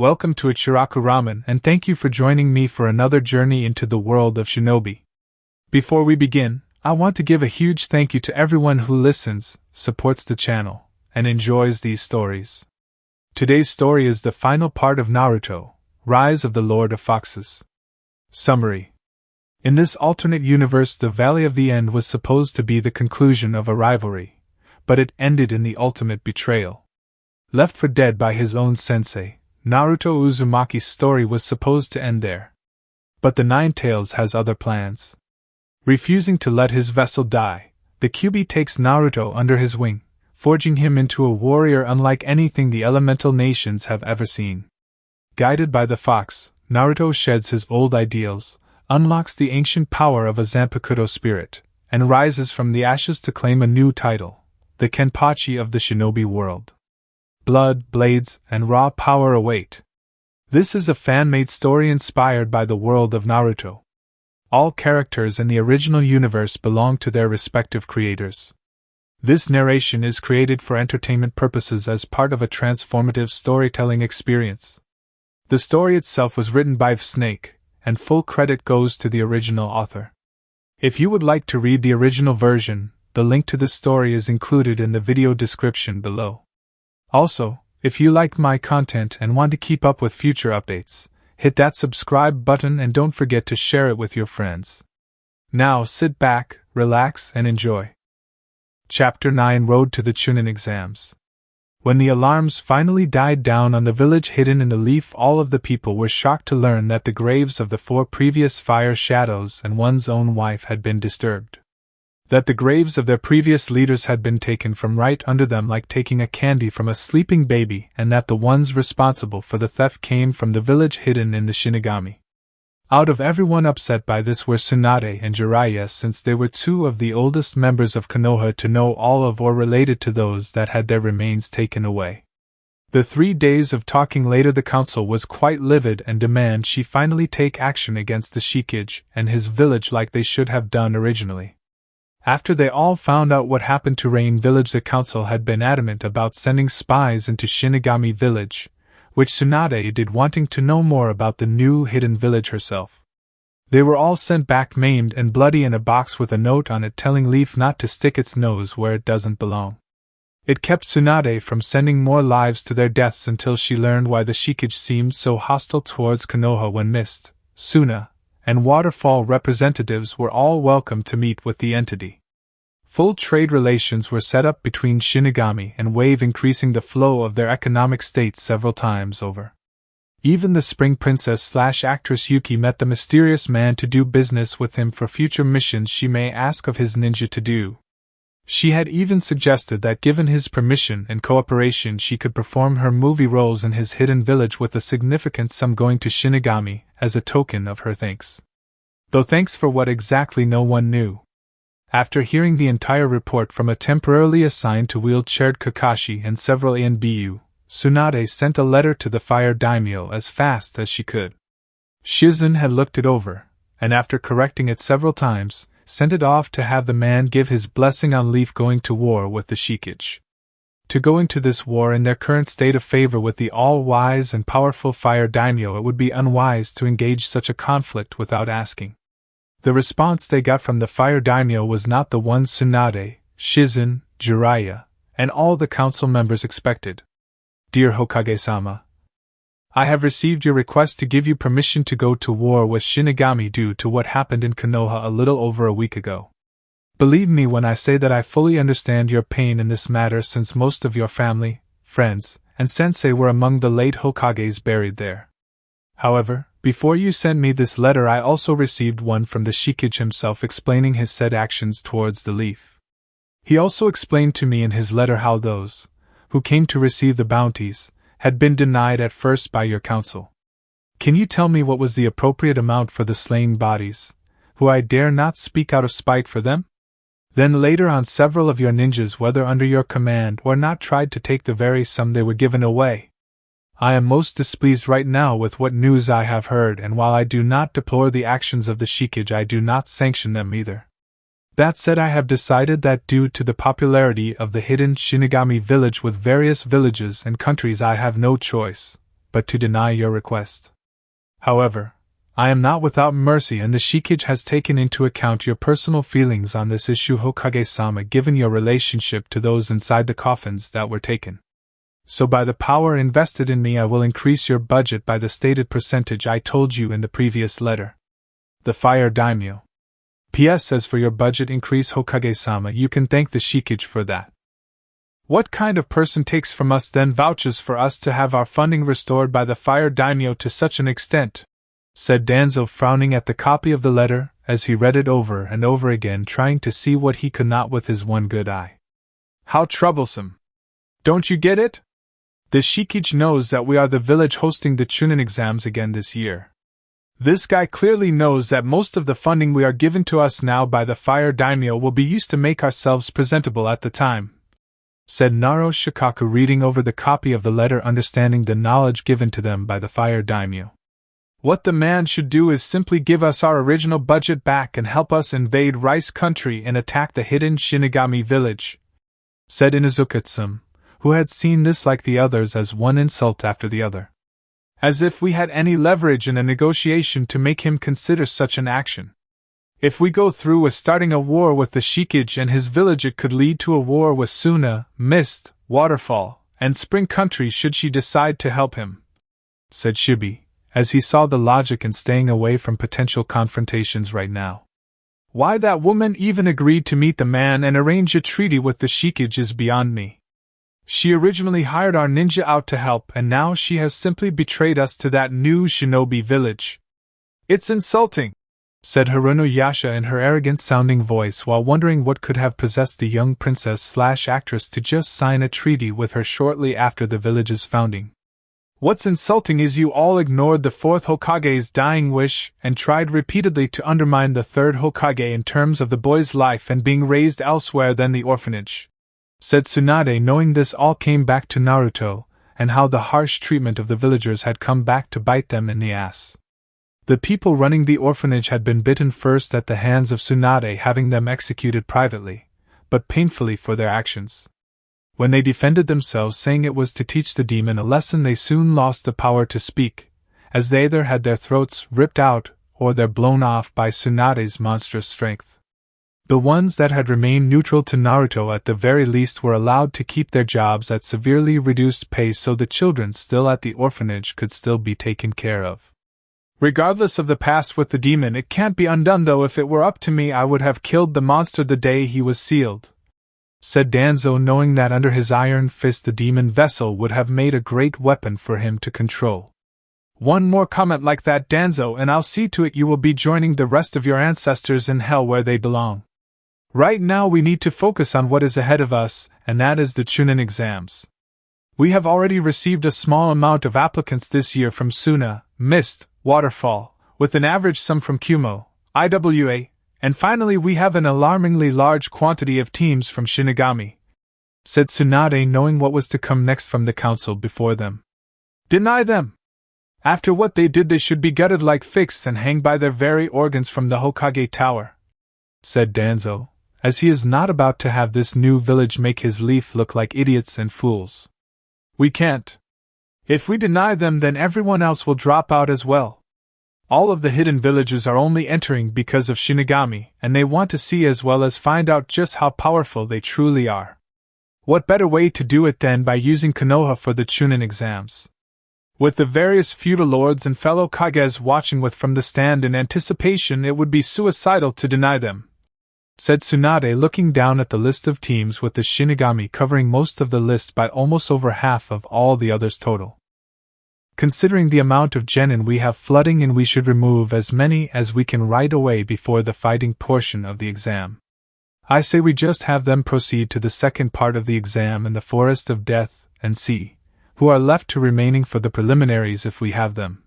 Welcome to Ichiraku Ramen and thank you for joining me for another journey into the world of Shinobi. Before we begin, I want to give a huge thank you to everyone who listens, supports the channel, and enjoys these stories. Today's story is the final part of Naruto, Rise of the Lord of Foxes. Summary. In this alternate universe, the Valley of the End was supposed to be the conclusion of a rivalry, but it ended in the ultimate betrayal. Left for dead by his own sensei, Naruto Uzumaki's story was supposed to end there. But the Nine Tails has other plans. Refusing to let his vessel die, the Kyuubi takes Naruto under his wing, forging him into a warrior unlike anything the elemental nations have ever seen. Guided by the fox, Naruto sheds his old ideals, unlocks the ancient power of a Zanpakuto spirit, and rises from the ashes to claim a new title, the Kenpachi of the Shinobi world. Blood, blades, and raw power await. This is a fan-made story inspired by the world of Naruto. All characters in the original universe belong to their respective creators. This narration is created for entertainment purposes as part of a transformative storytelling experience. The story itself was written by VFSNAKE, and full credit goes to the original author. If you would like to read the original version, the link to the story is included in the video description below. Also, if you like my content and want to keep up with future updates, hit that subscribe button and don't forget to share it with your friends. Now sit back, relax, and enjoy. Chapter 9 Road to the Chuunin Exams. When the alarms finally died down on the village hidden in the leaf, all of the people were shocked to learn that the graves of the 4 previous fire shadows and one's own wife had been disturbed. That the graves of their previous leaders had been taken from right under them like taking a candy from a sleeping baby, and that the ones responsible for the theft came from the village hidden in the Shinigami. Out of everyone upset by this were Tsunade and Jiraiya, since they were 2 of the oldest members of Konoha to know all of or related to those that had their remains taken away. The 3 days of talking later, the council was quite livid and demand she finally take action against the Shikage and his village like they should have done originally. After they all found out what happened to Rain Village, the council had been adamant about sending spies into Shinigami Village, which Tsunade did, wanting to know more about the new hidden village herself. They were all sent back maimed and bloody in a box with a note on it telling Leaf not to stick its nose where it doesn't belong. It kept Tsunade from sending more lives to their deaths until she learned why the Shikage seemed so hostile towards Konoha when Mist, Suna, and Waterfall representatives were all welcome to meet with the entity. Full trade relations were set up between Shinigami and Wave, increasing the flow of their economic states several times over. Even the Spring Princess/actress Yuki met the mysterious man to do business with him for future missions she may ask of his ninja to do. She had even suggested that given his permission and cooperation she could perform her movie roles in his hidden village with a significant sum going to Shinigami as a token of her thanks. Though thanks for what exactly no one knew. After hearing the entire report from a temporarily assigned to wheelchaired Kakashi and several ANBU, Tsunade sent a letter to the fire daimyo as fast as she could. Shizen had looked it over, and after correcting it several times, sent it off to have the man give his blessing on Leaf going to war with the Shikage. To go into this war in their current state of favor with the all-wise and powerful fire daimyo, it would be unwise to engage such a conflict without asking. The response they got from the fire daimyo was not the one Tsunade, Shizen, Jiraiya, and all the council members expected. Dear Hokage-sama, I have received your request to give you permission to go to war with Shinigami due to what happened in Konoha a little over a week ago. Believe me when I say that I fully understand your pain in this matter, since most of your family, friends, and sensei were among the late Hokages buried there. However, before you sent me this letter, I also received one from the Shikage himself explaining his said actions towards the Leaf. He also explained to me in his letter how those who came to receive the bounties had been denied at first by your council. Can you tell me what was the appropriate amount for the slain bodies, who I dare not speak out of spite for them? Then later on, several of your ninjas, whether under your command or not, tried to take the very sum they were given away. I am most displeased right now with what news I have heard, and while I do not deplore the actions of the Shikage, I do not sanction them either. That said, I have decided that due to the popularity of the hidden Shinigami village with various villages and countries, I have no choice but to deny your request. However, I am not without mercy, and the Shikage has taken into account your personal feelings on this issue, Hokage-sama, given your relationship to those inside the coffins that were taken. So by the power invested in me, I will increase your budget by the stated percentage I told you in the previous letter. The Fire Daimyo. P.S. As for your budget increase, Hokage-sama, you can thank the Shikage for that. What kind of person takes from us then vouches for us to have our funding restored by the Fire Daimyo to such an extent? Said Danzo, frowning at the copy of the letter, as he read it over and over again, trying to see what he could not with his one good eye. How troublesome! Don't you get it? The Shikage knows that we are the village hosting the Chuunin exams again this year. This guy clearly knows that most of the funding we are given to us now by the Fire Daimyo will be used to make ourselves presentable at the time, said Naro Shikaku, reading over the copy of the letter, understanding the knowledge given to them by the Fire Daimyo. What the man should do is simply give us our original budget back and help us invade Rice Country and attack the hidden Shinigami village, said Inuzuka-tsum, who had seen this like the others as one insult after the other. As if we had any leverage in a negotiation to make him consider such an action. If we go through with starting a war with the Shikage and his village, it could lead to a war with Suna, Mist, Waterfall, and Spring Country should she decide to help him, said Shibi, as he saw the logic in staying away from potential confrontations right now. Why that woman even agreed to meet the man and arrange a treaty with the Shikage is beyond me. She originally hired our ninja out to help, and now she has simply betrayed us to that new Shinobi village. It's insulting, said Haruno Yasha in her arrogant-sounding voice, while wondering what could have possessed the young princess/actress to just sign a treaty with her shortly after the village's founding. What's insulting is you all ignored the fourth Hokage's dying wish and tried repeatedly to undermine the third Hokage in terms of the boy's life and being raised elsewhere than the orphanage, said Tsunade, knowing this all came back to Naruto, and how the harsh treatment of the villagers had come back to bite them in the ass. The people running the orphanage had been bitten first at the hands of Tsunade, having them executed privately, but painfully for their actions. When they defended themselves, saying it was to teach the demon a lesson, they soon lost the power to speak, as they either had their throats ripped out or they're blown off by Tsunade's monstrous strength. The ones that had remained neutral to Naruto at the very least were allowed to keep their jobs at severely reduced pay, so the children still at the orphanage could still be taken care of. Regardless of the past with the demon, it can't be undone, though if it were up to me I would have killed the monster the day he was sealed, said Danzo, knowing that under his iron fist the demon vessel would have made a great weapon for him to control. One more comment like that, Danzo, and I'll see to it you will be joining the rest of your ancestors in hell where they belong. Right now we need to focus on what is ahead of us, and that is the Chuunin exams. We have already received a small amount of applicants this year from Suna, Mist, Waterfall, with an average sum from Kumo, IWA, and finally we have an alarmingly large quantity of teams from Shinigami, said Tsunade, knowing what was to come next from the council before them. Deny them! After what they did, they should be gutted like figs and hanged by their very organs from the Hokage Tower, said Danzo, as he is not about to have this new village make his leaf look like idiots and fools. We can't. If we deny them, then everyone else will drop out as well. All of the hidden villages are only entering because of Shinigami, and they want to see as well as find out just how powerful they truly are. What better way to do it than by using Konoha for the Chuunin exams? With the various feudal lords and fellow Kages watching with from the stand in anticipation, it would be suicidal to deny them, said Tsunade, looking down at the list of teams with the Shinigami covering most of the list by almost over half of all the others total. Considering the amount of genin we have flooding in, we should remove as many as we can right away before the fighting portion of the exam. I say we just have them proceed to the second part of the exam in the Forest of Death, and see who are left to remaining for the preliminaries if we have them,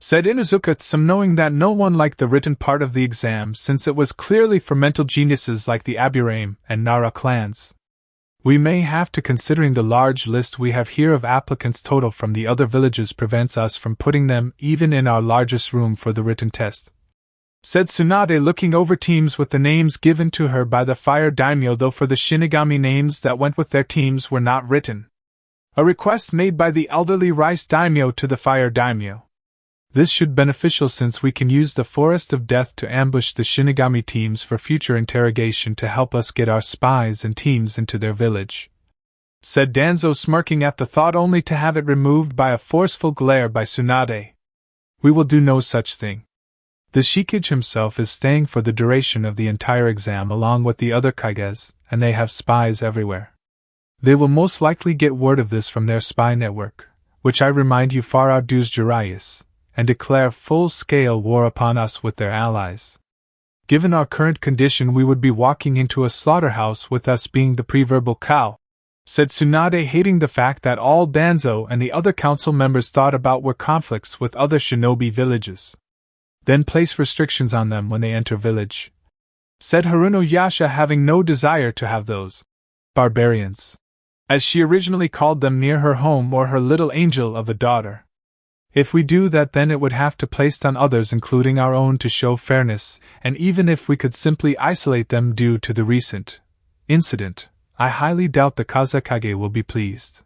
said Inuzuka-tsum, knowing that no one liked the written part of the exam since it was clearly for mental geniuses like the Aburame and Nara clans. We may have to, considering the large list we have here of applicants total from the other villages prevents us from putting them even in our largest room for the written test, said Tsunade, looking over teams with the names given to her by the Fire Daimyo, though for the Shinigami names that went with their teams were not written. A request made by the elderly rice daimyo to the fire daimyo. This should be beneficial since we can use the Forest of Death to ambush the Shinigami teams for future interrogation to help us get our spies and teams into their village," said Danzo, smirking at the thought only to have it removed by a forceful glare by Tsunade. "We will do no such thing. The Shikage himself is staying for the duration of the entire exam along with the other Kages, and they have spies everywhere. They will most likely get word of this from their spy network, which I remind you far outdoes Jiraiya's, and declare full-scale war upon us with their allies. Given our current condition, we would be walking into a slaughterhouse with us being the pre-verbal cow," said Tsunade, hating the fact that all Danzo and the other council members thought about were conflicts with other shinobi villages. "Then place restrictions on them when they enter village," said Haruno Yasha, having no desire to have those barbarians, as she originally called them, near her home or her little angel of a daughter. "If we do that, then it would have to place on others, including our own, to show fairness, and even if we could simply isolate them due to the recent incident, I highly doubt the Kazekage will be pleased.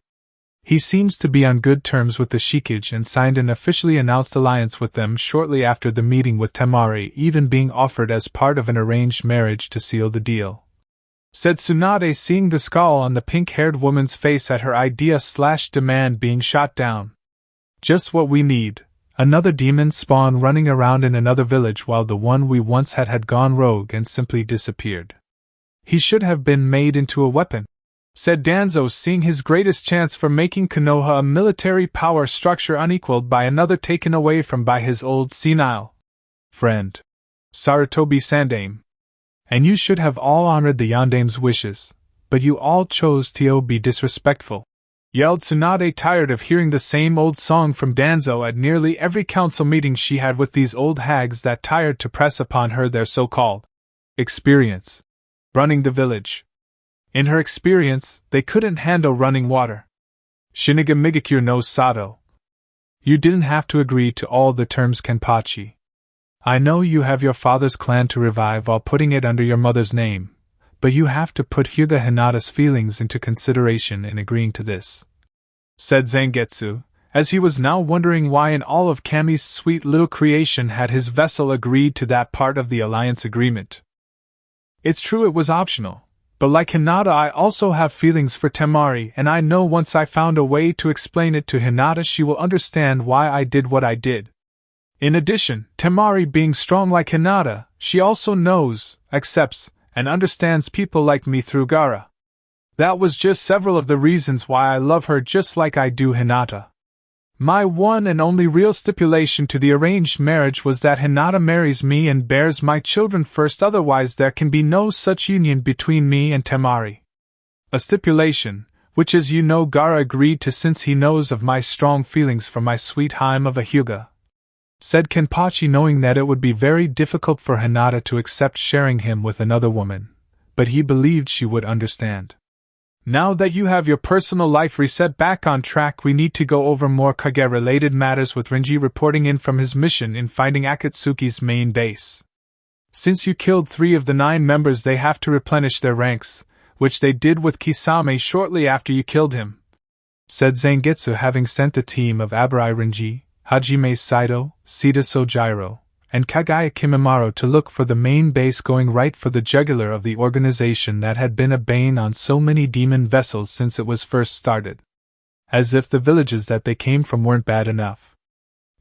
He seems to be on good terms with the Shikage and signed an officially announced alliance with them shortly after the meeting with Temari, even being offered as part of an arranged marriage to seal the deal," said Tsunade, seeing the scowl on the pink-haired woman's face at her idea/demand being shot down. "Just what we need. Another demon spawn running around in another village while the one we once had gone rogue and simply disappeared. He should have been made into a weapon," said Danzo, seeing his greatest chance for making Konoha a military power structure unequaled by another taken away from by his old senile friend, Sarutobi Sandame. "And you should have all honored the Yandame's wishes, but you all chose to be disrespectful," yelled Tsunade, tired of hearing the same old song from Danzo at nearly every council meeting she had with these old hags that tired to press upon her their so-called experience running the village. In her experience, they couldn't handle running water. "Shiniga Migakure no Sato. You didn't have to agree to all the terms, Kenpachi. I know you have your father's clan to revive while putting it under your mother's name, but you have to put Hyuga Hinata's feelings into consideration in agreeing to this," said Zangetsu, as he was now wondering why in all of Kami's sweet little creation had his vessel agreed to that part of the alliance agreement. "It's true it was optional, but like Hinata I also have feelings for Temari, and I know once I found a way to explain it to Hinata she will understand why I did what I did. In addition, Temari being strong like Hinata, she also knows, accepts, and understands people like me through Gaara. That was just several of the reasons why I love her just like I do Hinata. My one and only real stipulation to the arranged marriage was that Hinata marries me and bears my children first, otherwise there can be no such union between me and Temari. A stipulation, which as you know Gaara agreed to since he knows of my strong feelings for my sweet Haim of a Hyuga," said Kenpachi, knowing that it would be very difficult for Hinata to accept sharing him with another woman, but he believed she would understand. "Now that you have your personal life reset back on track, we need to go over more Kage-related matters, with Renji reporting in from his mission in finding Akatsuki's main base. Since you killed 3 of the 9 members, they have to replenish their ranks, which they did with Kisame shortly after you killed him," said Zangetsu, having sent the team of Abarai Renji, Hajime Saito, Sita Sojiro, and Kagaya Kimimaro to look for the main base, going right for the jugular of the organization that had been a bane on so many demon vessels since it was first started. As if the villages that they came from weren't bad enough.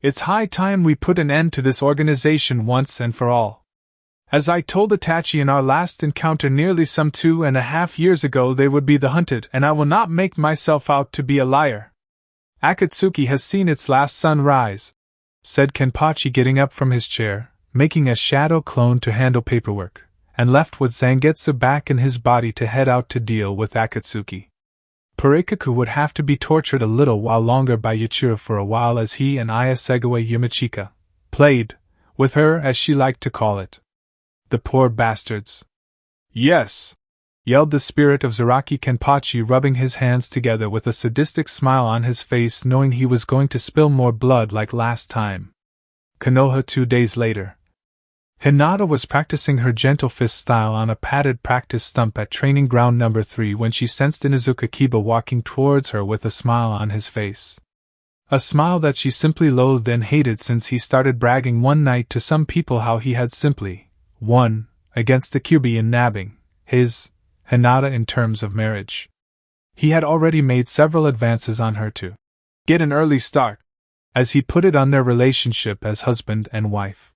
"It's high time we put an end to this organization once and for all. As I told Itachi in our last encounter nearly some 2.5 years ago, they would be the hunted, and I will not make myself out to be a liar. Akatsuki has seen its last sun rise," said Kenpachi, getting up from his chair, making a shadow clone to handle paperwork, and left with Zangetsu back in his body to head out to deal with Akatsuki. Parekaku would have to be tortured a little while longer by Yuchiro for a while, as he and Aya Segawa Yamachika played with her, as she liked to call it. "The poor bastards." "Yes!" yelled the spirit of Zaraki Kenpachi, rubbing his hands together with a sadistic smile on his face, knowing he was going to spill more blood like last time. Konoha 2 days later. Hinata was practicing her gentle fist style on a padded practice stump at training ground number 3 when she sensed Inuzuka Kiba walking towards her with a smile on his face. A smile that she simply loathed and hated since he started bragging one night to some people how he had simply won against the Kyuubi in nabbing his Hinata in terms of marriage. He had already made several advances on her to get an early start, as he put it, on their relationship as husband and wife.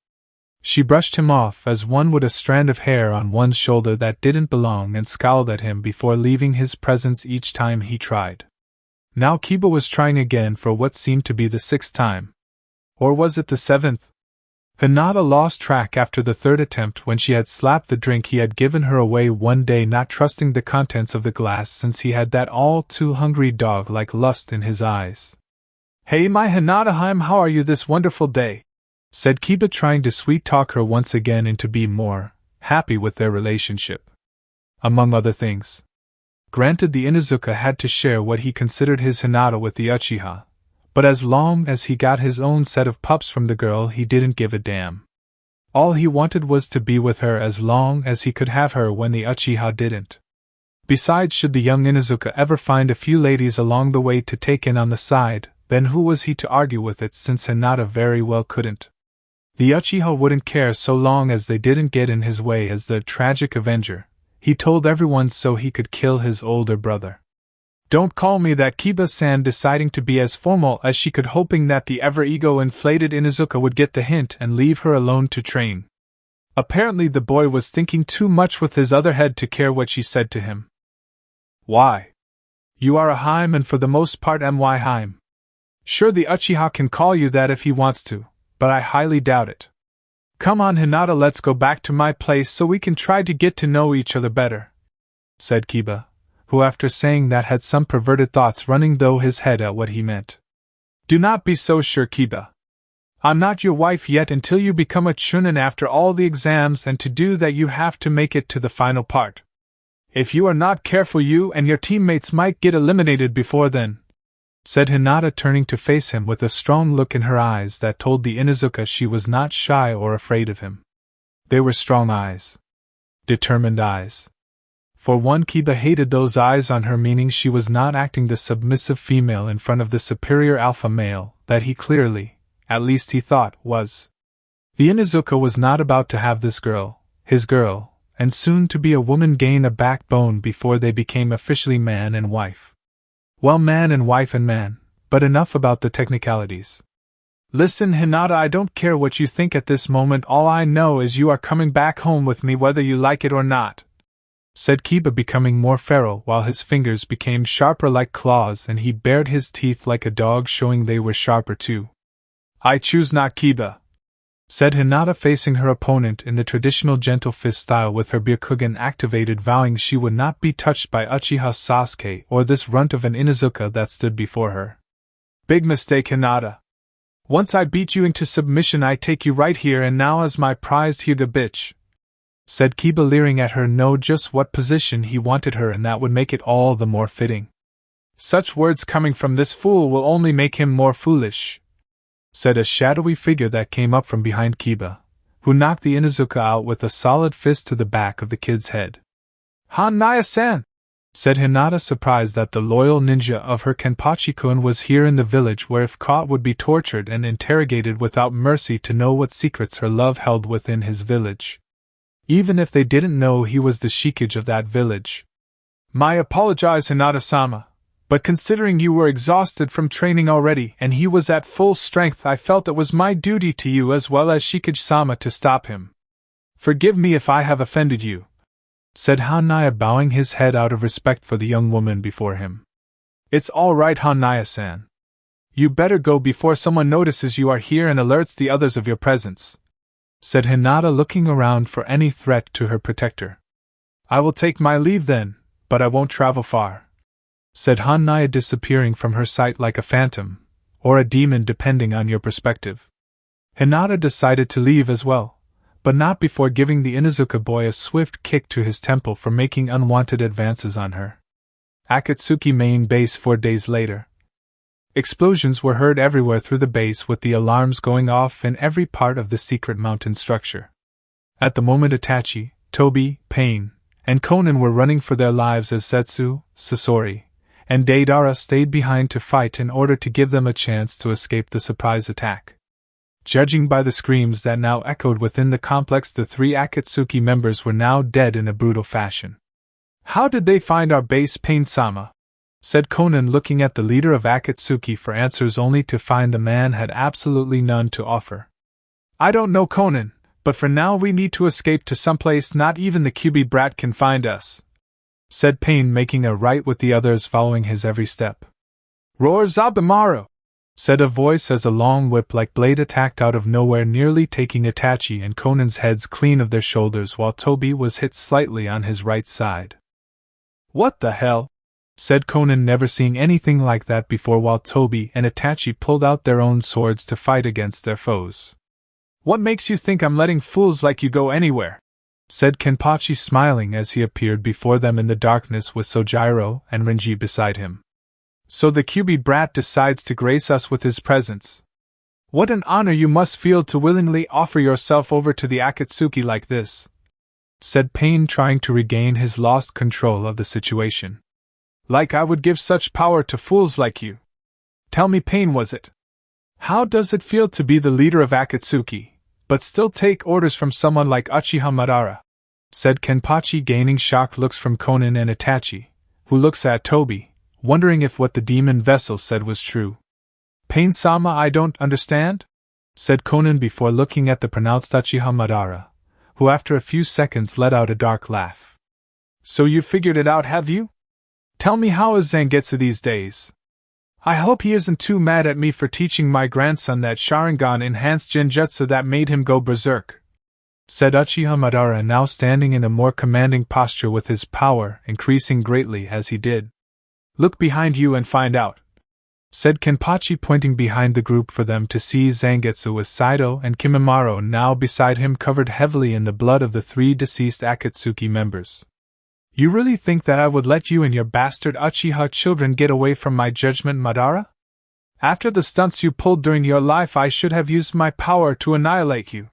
She brushed him off as one would a strand of hair on one's shoulder that didn't belong and scowled at him before leaving his presence each time he tried. Now Kiba was trying again for what seemed to be the 6th time. Or was it the 7th? Hinata lost track after the 3rd attempt when she had slapped the drink he had given her away one day, not trusting the contents of the glass since he had that all-too-hungry dog-like lust in his eyes. "Hey my Hinata-heim, how are you this wonderful day?" said Kiba, trying to sweet-talk her once again into being more happy with their relationship. Among other things. Granted, the Inuzuka had to share what he considered his Hinata with the Uchiha, but as long as he got his own set of pups from the girl, he didn't give a damn. All he wanted was to be with her as long as he could have her when the Uchiha didn't. Besides, should the young Inuzuka ever find a few ladies along the way to take in on the side, then who was he to argue with it, since Hinata very well couldn't? The Uchiha wouldn't care so long as they didn't get in his way as the tragic avenger. He told everyone so he could kill his older brother. "Don't call me that," Kiba-san, deciding to be as formal as she could, hoping that the ever-ego-inflated Inuzuka would get the hint and leave her alone to train. Apparently the boy was thinking too much with his other head to care what she said to him. "Why? You are a Heim, and for the most part my Heim. Sure, the Uchiha can call you that if he wants to, but I highly doubt it. Come on Hinata, let's go back to my place so we can try to get to know each other better," said Kiba, who after saying that had some perverted thoughts running through his head at what he meant. "Do not be so sure, Kiba. I'm not your wife yet until you become a Chuunin after all the exams, and to do that you have to make it to the final part. If you are not careful, you and your teammates might get eliminated before then," said Hinata, turning to face him with a strong look in her eyes that told the Inuzuka she was not shy or afraid of him. They were strong eyes. Determined eyes. For one, Kiba hated those eyes on her, meaning she was not acting the submissive female in front of the superior alpha male that he clearly, at least he thought, was. The Inuzuka was not about to have this girl, his girl, and soon to be a woman, gain a backbone before they became officially man and wife. Well, man and wife and man, but enough about the technicalities. "Listen, Hinata, I don't care what you think at this moment, all I know is you are coming back home with me whether you like it or not," said Kiba, becoming more feral while his fingers became sharper like claws and he bared his teeth like a dog, showing they were sharper too. "I choose not, Kiba," said Hinata, facing her opponent in the traditional gentle fist style with her Byakugan activated, vowing she would not be touched by Uchiha Sasuke or this runt of an Inuzuka that stood before her. "Big mistake, Hinata. Once I beat you into submission, I take you right here and now as my prized Hyuga bitch," said Kiba, leering at her, know just what position he wanted her, and that would make it all the more fitting. "Such words coming from this fool will only make him more foolish," said a shadowy figure that came up from behind Kiba, who knocked the Inuzuka out with a solid fist to the back of the kid's head. "Hanaya-san!" said Hinata, surprised that the loyal ninja of her Kenpachi-kun was here in the village, where if caught would be tortured and interrogated without mercy to know what secrets her love held within his village. Even if they didn't know he was the shikage of that village. "My apologize, Hinata-sama. But considering you were exhausted from training already and he was at full strength, I felt it was my duty to you as well as Shikage-sama to stop him. Forgive me if I have offended you," said Hanaya, bowing his head out of respect for the young woman before him. "It's all right, Hanaya-san. You better go before someone notices you are here and alerts the others of your presence," said Hinata, looking around for any threat to her protector. "I will take my leave then, but I won't travel far," said Hanaya, disappearing from her sight like a phantom, or a demon depending on your perspective. Hinata decided to leave as well, but not before giving the Inuzuka boy a swift kick to his temple for making unwanted advances on her. Akatsuki main base 4 days later. Explosions were heard everywhere through the base, with the alarms going off in every part of the secret mountain structure. At the moment Itachi, Tobi, Pain, and Konan were running for their lives as Zetsu, Sasori, and Deidara stayed behind to fight in order to give them a chance to escape the surprise attack. Judging by the screams that now echoed within the complex, the three Akatsuki members were now dead in a brutal fashion. "How did they find our base, Pain-sama?" said Konan, looking at the leader of Akatsuki for answers only to find the man had absolutely none to offer. "I don't know, Konan, but for now we need to escape to someplace not even the Kyuubi brat can find us," said Pain, making a right with the others following his every step. "Roar Zabumaru!" said a voice as a long whip-like blade attacked out of nowhere, nearly taking Itachi and Konan's heads clean of their shoulders, while Tobi was hit slightly on his right side. "What the hell?" said Konan, never seeing anything like that before, while Tobi and Itachi pulled out their own swords to fight against their foes. "What makes you think I'm letting fools like you go anywhere?" said Kenpachi, smiling as he appeared before them in the darkness with Sojiro and Renji beside him. "So the Kyuubi brat decides to grace us with his presence. What an honor you must feel to willingly offer yourself over to the Akatsuki like this," said Pain, trying to regain his lost control of the situation. "Like I would give such power to fools like you. Tell me, Pain, was it? How does it feel to be the leader of Akatsuki, but still take orders from someone like Uchiha Madara?" said Kenpachi, gaining shocked looks from Konan and Itachi, who looks at Tobi, wondering if what the demon vessel said was true. "Pain-sama, I don't understand?" said Konan before looking at the pronounced Uchiha Madara, who after a few seconds let out a dark laugh. "So you figured it out, have you? Tell me, how is Zangetsu these days? I hope he isn't too mad at me for teaching my grandson that Sharingan-enhanced genjutsu that made him go berserk," said Uchiha Madara, now standing in a more commanding posture with his power increasing greatly as he did. "Look behind you and find out," said Kenpachi, pointing behind the group for them to see Zangetsu with Saido and Kimimaro now beside him, covered heavily in the blood of the three deceased Akatsuki members. "You really think that I would let you and your bastard Uchiha children get away from my judgment, Madara? After the stunts you pulled during your life, I should have used my power to annihilate you.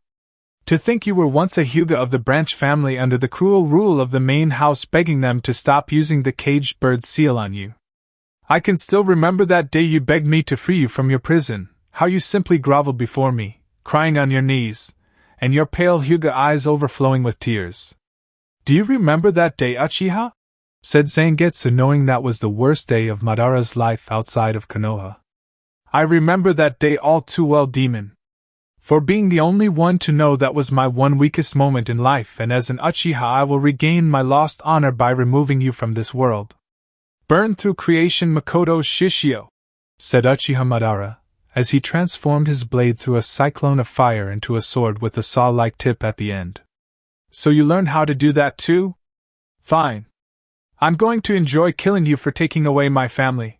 To think you were once a Hyuga of the branch family under the cruel rule of the main house, begging them to stop using the caged bird seal on you. I can still remember that day you begged me to free you from your prison, how you simply groveled before me, crying on your knees, and your pale Hyuga eyes overflowing with tears. Do you remember that day, Uchiha?" said Zangetsu, knowing that was the worst day of Madara's life outside of Konoha. "I remember that day all too well, demon. For being the only one to know, that was my one weakest moment in life, and as an Uchiha I will regain my lost honor by removing you from this world. Burn through creation, Makoto Shishio," said Uchiha Madara, as he transformed his blade through a cyclone of fire into a sword with a saw-like tip at the end. "So you learned how to do that too? Fine. I'm going to enjoy killing you for taking away my family,"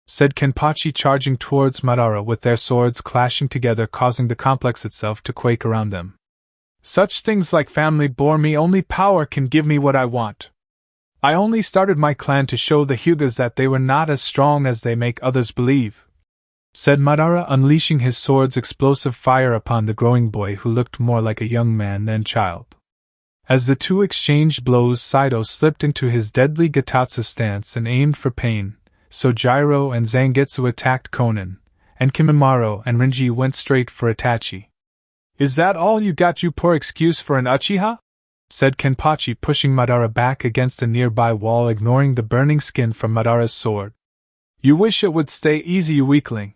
said Kenpachi, charging towards Madara with their swords clashing together, causing the complex itself to quake around them. "Such things like family bore me, only power can give me what I want. I only started my clan to show the Hyugas that they were not as strong as they make others believe," said Madara, unleashing his sword's explosive fire upon the growing boy, who looked more like a young man than child. As the two exchanged blows, Saido slipped into his deadly Gatatsu stance and aimed for Pain. Sojiro and Zangetsu attacked Konan, and Kimimaro and Renji went straight for Itachi. "Is that all you got, you poor excuse for an Uchiha?" said Kenpachi, pushing Madara back against a nearby wall, ignoring the burning skin from Madara's sword. "You wish it would stay easy, you weakling.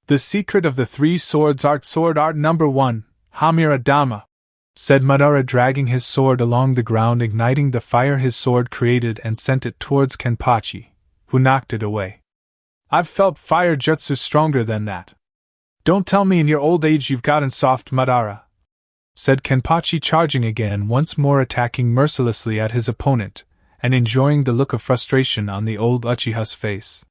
The secret of the three swords art sword art number 1, Hamira Dama," said Madara, dragging his sword along the ground, igniting the fire his sword created and sent it towards Kenpachi, who knocked it away. "I've felt fire jutsu stronger than that. Don't tell me in your old age you've gotten soft, Madara," said Kenpachi, charging again, once more attacking mercilessly at his opponent, and enjoying the look of frustration on the old Uchiha's face.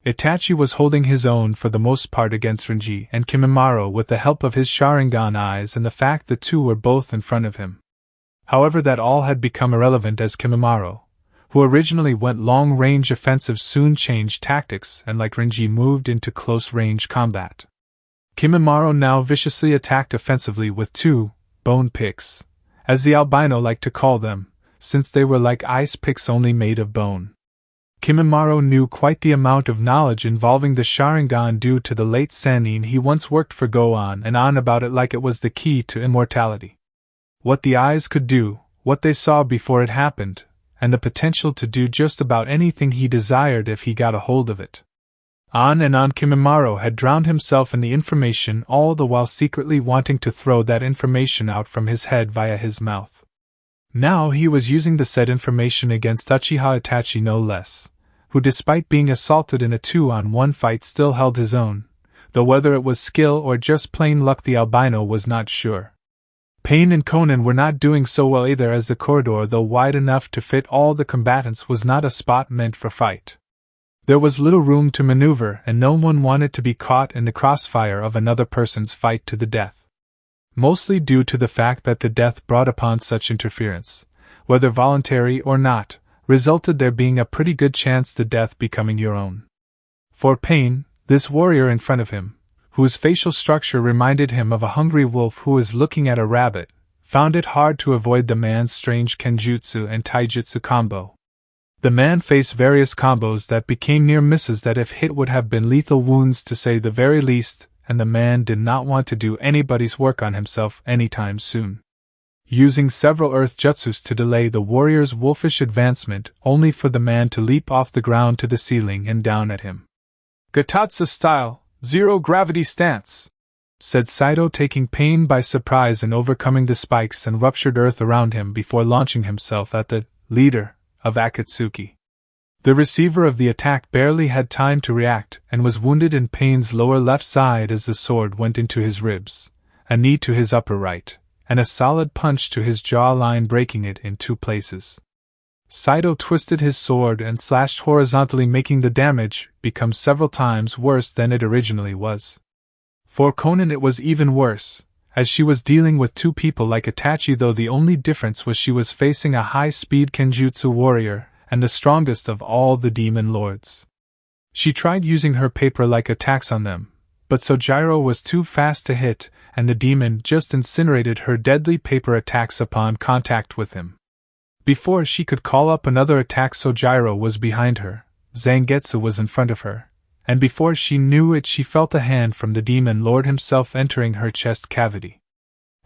Itachi was holding his own for the most part against Renji and Kimimaro with the help of his Sharingan eyes and the fact the two were both in front of him. However, that all had become irrelevant as Kimimaro, who originally went long-range offensive, soon changed tactics and, like Renji, moved into close-range combat. Kimimaro now viciously attacked offensively with two bone picks, as the albino liked to call them, since they were like ice picks only made of bone. Kimimaro knew quite the amount of knowledge involving the Sharingan due to the late Sannin. He once worked for Gohan and on about it like it was the key to immortality. What the eyes could do, what they saw before it happened, and the potential to do just about anything he desired if he got a hold of it. On and on Kimimaro had drowned himself in the information, all the while secretly wanting to throw that information out from his head via his mouth. Now he was using the said information against Uchiha Itachi no less, who despite being assaulted in a 2-on-1 fight still held his own, though whether it was skill or just plain luck the albino was not sure. Pain and Konan were not doing so well either, as the corridor, though wide enough to fit all the combatants, was not a spot meant for fight. There was little room to maneuver, and no one wanted to be caught in the crossfire of another person's fight to the death. Mostly due to the fact that the death brought upon such interference, whether voluntary or not, resulted there being a pretty good chance the death becoming your own. For Pain, this warrior in front of him, whose facial structure reminded him of a hungry wolf who is looking at a rabbit, found it hard to avoid the man's strange kenjutsu and taijutsu combo. The man faced various combos that became near misses that if hit would have been lethal wounds to say the very least, and the man did not want to do anybody's work on himself anytime soon. Using several earth jutsus to delay the warrior's wolfish advancement, only for the man to leap off the ground to the ceiling and down at him. "Gatatsu style, zero-gravity stance," said Saito, taking Pain by surprise and overcoming the spikes and ruptured earth around him before launching himself at the leader of Akatsuki. The receiver of the attack barely had time to react and was wounded in Pain's lower left side as the sword went into his ribs, a knee to his upper right, and a solid punch to his jawline, breaking it in 2 places. Saito twisted his sword and slashed horizontally, making the damage become several times worse than it originally was. For Konan it was even worse, as she was dealing with 2 people like Itachi, though the only difference was she was facing a high-speed kenjutsu warrior, and the strongest of all the demon lords. She tried using her paper-like attacks on them, but Sojiro was too fast to hit, and the demon just incinerated her deadly paper attacks upon contact with him. Before she could call up another attack, Sojiro was behind her, Zangetsu was in front of her, and before she knew it she felt a hand from the demon lord himself entering her chest cavity.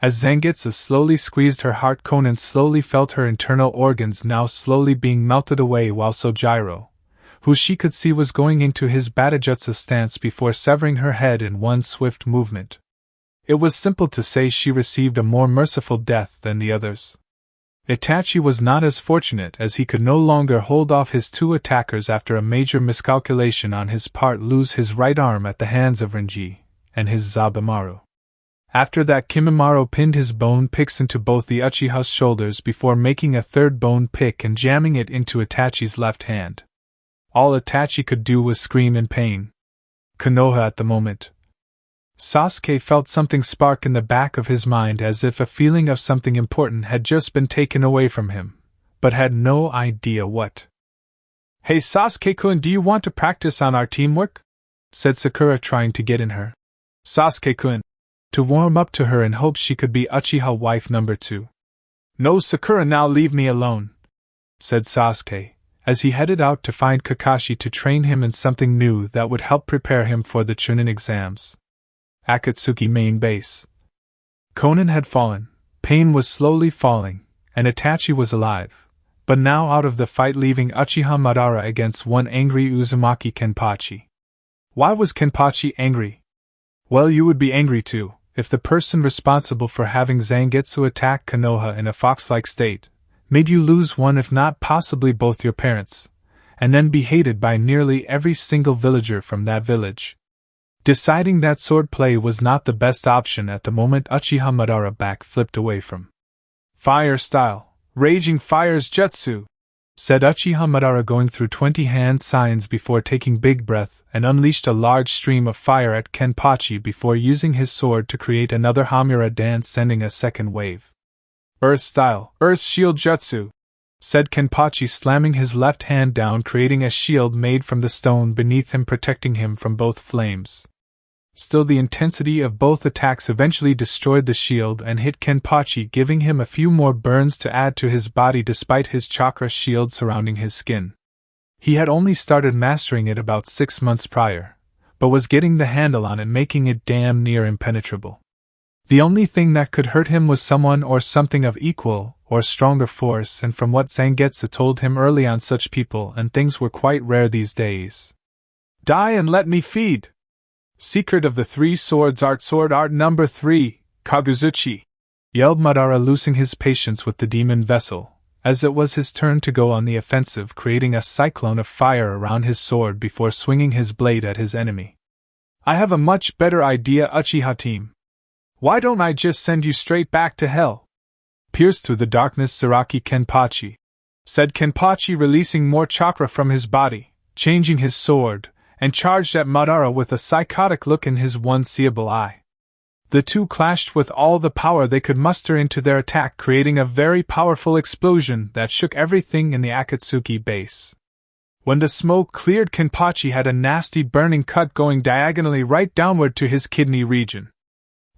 As Zangetsu slowly squeezed her heart, Konan slowly felt her internal organs now slowly being melted away, while Sojiro, who she could see was going into his Batajutsu stance before severing her head in one swift movement. It was simple to say she received a more merciful death than the others. Itachi was not as fortunate, as he could no longer hold off his 2 attackers after a major miscalculation on his part, lose his right arm at the hands of Renji and his Zabumaru. After that, Kimimaro pinned his bone picks into both the Uchiha's shoulders before making a 3rd bone pick and jamming it into Itachi's left hand. All Itachi could do was scream in pain. Konoha at the moment. Sasuke felt something spark in the back of his mind, as if a feeling of something important had just been taken away from him, but had no idea what. "Hey Sasuke-kun, do you want to practice on our teamwork?" said Sakura, trying to get in her. Sasuke-kun, to warm up to her in hopes she could be Uchiha wife number 2. "No, Sakura, now leave me alone," said Sasuke, as he headed out to find Kakashi to train him in something new that would help prepare him for the Chuunin exams. Akatsuki main base. Konan had fallen, Pain was slowly falling, and Itachi was alive, but now out of the fight, leaving Uchiha Madara against one angry Uzumaki Kenpachi. Why was Kenpachi angry? Well, you would be angry too, if the person responsible for having Zangetsu attack Konoha in a fox-like state made you lose one, if not possibly both, your parents, and then be hated by nearly every single villager from that village. Deciding that swordplay was not the best option at the moment, Uchiha Madara back-flipped away from Fire Style, Raging Fire's Jutsu, said Uchiha Madara, going through 20 hand signs before taking big breath, and unleashed a large stream of fire at Kenpachi before using his sword to create another Hamura dance, sending a second wave. Earth Style, Earth Shield Jutsu, said Kenpachi, slamming his left hand down, creating a shield made from the stone beneath him, protecting him from both flames. Still, the intensity of both attacks eventually destroyed the shield and hit Kenpachi, giving him a few more burns to add to his body despite his chakra shield surrounding his skin. He had only started mastering it about 6 months prior, but was getting the handle on it, making it damn near impenetrable. The only thing that could hurt him was someone or something of equal or stronger force, and from what Zangetsu told him early on, such people and things were quite rare these days. Die and let me feed! Secret of the Three Swords Art, Sword Art number 3, Kaguzuchi! Yelled Madara, losing his patience with the demon vessel, as it was his turn to go on the offensive, creating a cyclone of fire around his sword before swinging his blade at his enemy. I have a much better idea, Uchiha team. Why don't I just send you straight back to hell? Pierce through the darkness, Saraki Kenpachi, said Kenpachi, releasing more chakra from his body, changing his sword, and charged at Madara with a psychotic look in his one-seeable eye. The two clashed with all the power they could muster into their attack, creating a very powerful explosion that shook everything in the Akatsuki base. When the smoke cleared, Kenpachi had a nasty burning cut going diagonally right downward to his kidney region.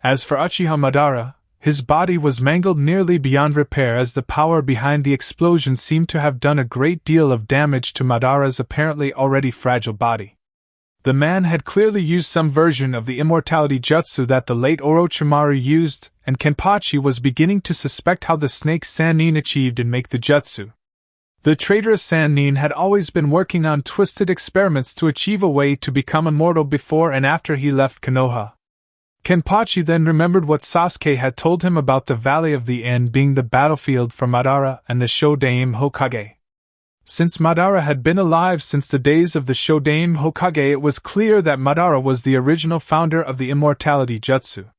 As for Uchiha Madara, his body was mangled nearly beyond repair, as the power behind the explosion seemed to have done a great deal of damage to Madara's apparently already fragile body. The man had clearly used some version of the immortality jutsu that the late Orochimaru used, and Kenpachi was beginning to suspect how the snake Sannin achieved and make the jutsu. The traitorous Sannin had always been working on twisted experiments to achieve a way to become immortal before and after he left Konoha. Kenpachi then remembered what Sasuke had told him about the Valley of the End being the battlefield for Madara and the Shodaime Hokage. Since Madara had been alive since the days of the Shodaime Hokage, it was clear that Madara was the original founder of the immortality jutsu.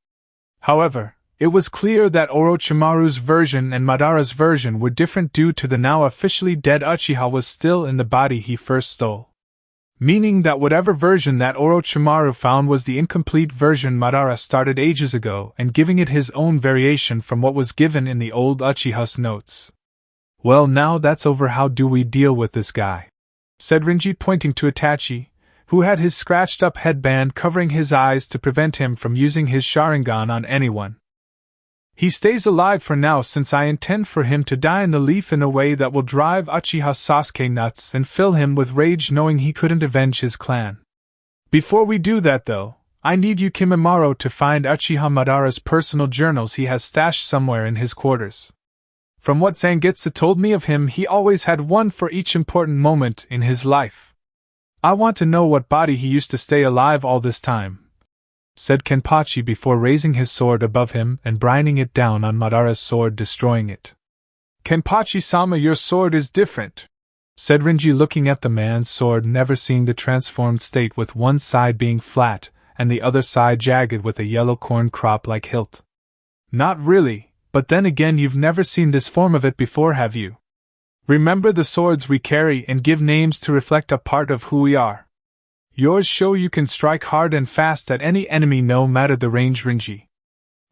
However, it was clear that Orochimaru's version and Madara's version were different due to the now officially dead Uchiha was still in the body he first stole. Meaning that whatever version that Orochimaru found was the incomplete version Madara started ages ago, and giving it his own variation from what was given in the old Uchiha's notes. Well, now that's over, how do we deal with this guy? Said Rinji, pointing to Itachi, who had his scratched-up headband covering his eyes to prevent him from using his Sharingan on anyone. He stays alive for now, since I intend for him to die in the leaf in a way that will drive Uchiha Sasuke nuts and fill him with rage knowing he couldn't avenge his clan. Before we do that though, I need you Kimimaro to find Uchiha Madara's personal journals he has stashed somewhere in his quarters. From what Zangetsu told me of him, he always had one for each important moment in his life. I want to know what body he used to stay alive all this time, said Kenpachi before raising his sword above him and brining it down on Madara's sword, destroying it. Kenpachi-sama, your sword is different, said Rinji, looking at the man's sword, never seeing the transformed state, with one side being flat and the other side jagged with a yellow corn crop-like hilt. Not really, but then again, you've never seen this form of it before, have you? Remember the swords we carry and give names to reflect a part of who we are. Yours show you can strike hard and fast at any enemy no matter the range, Rinji.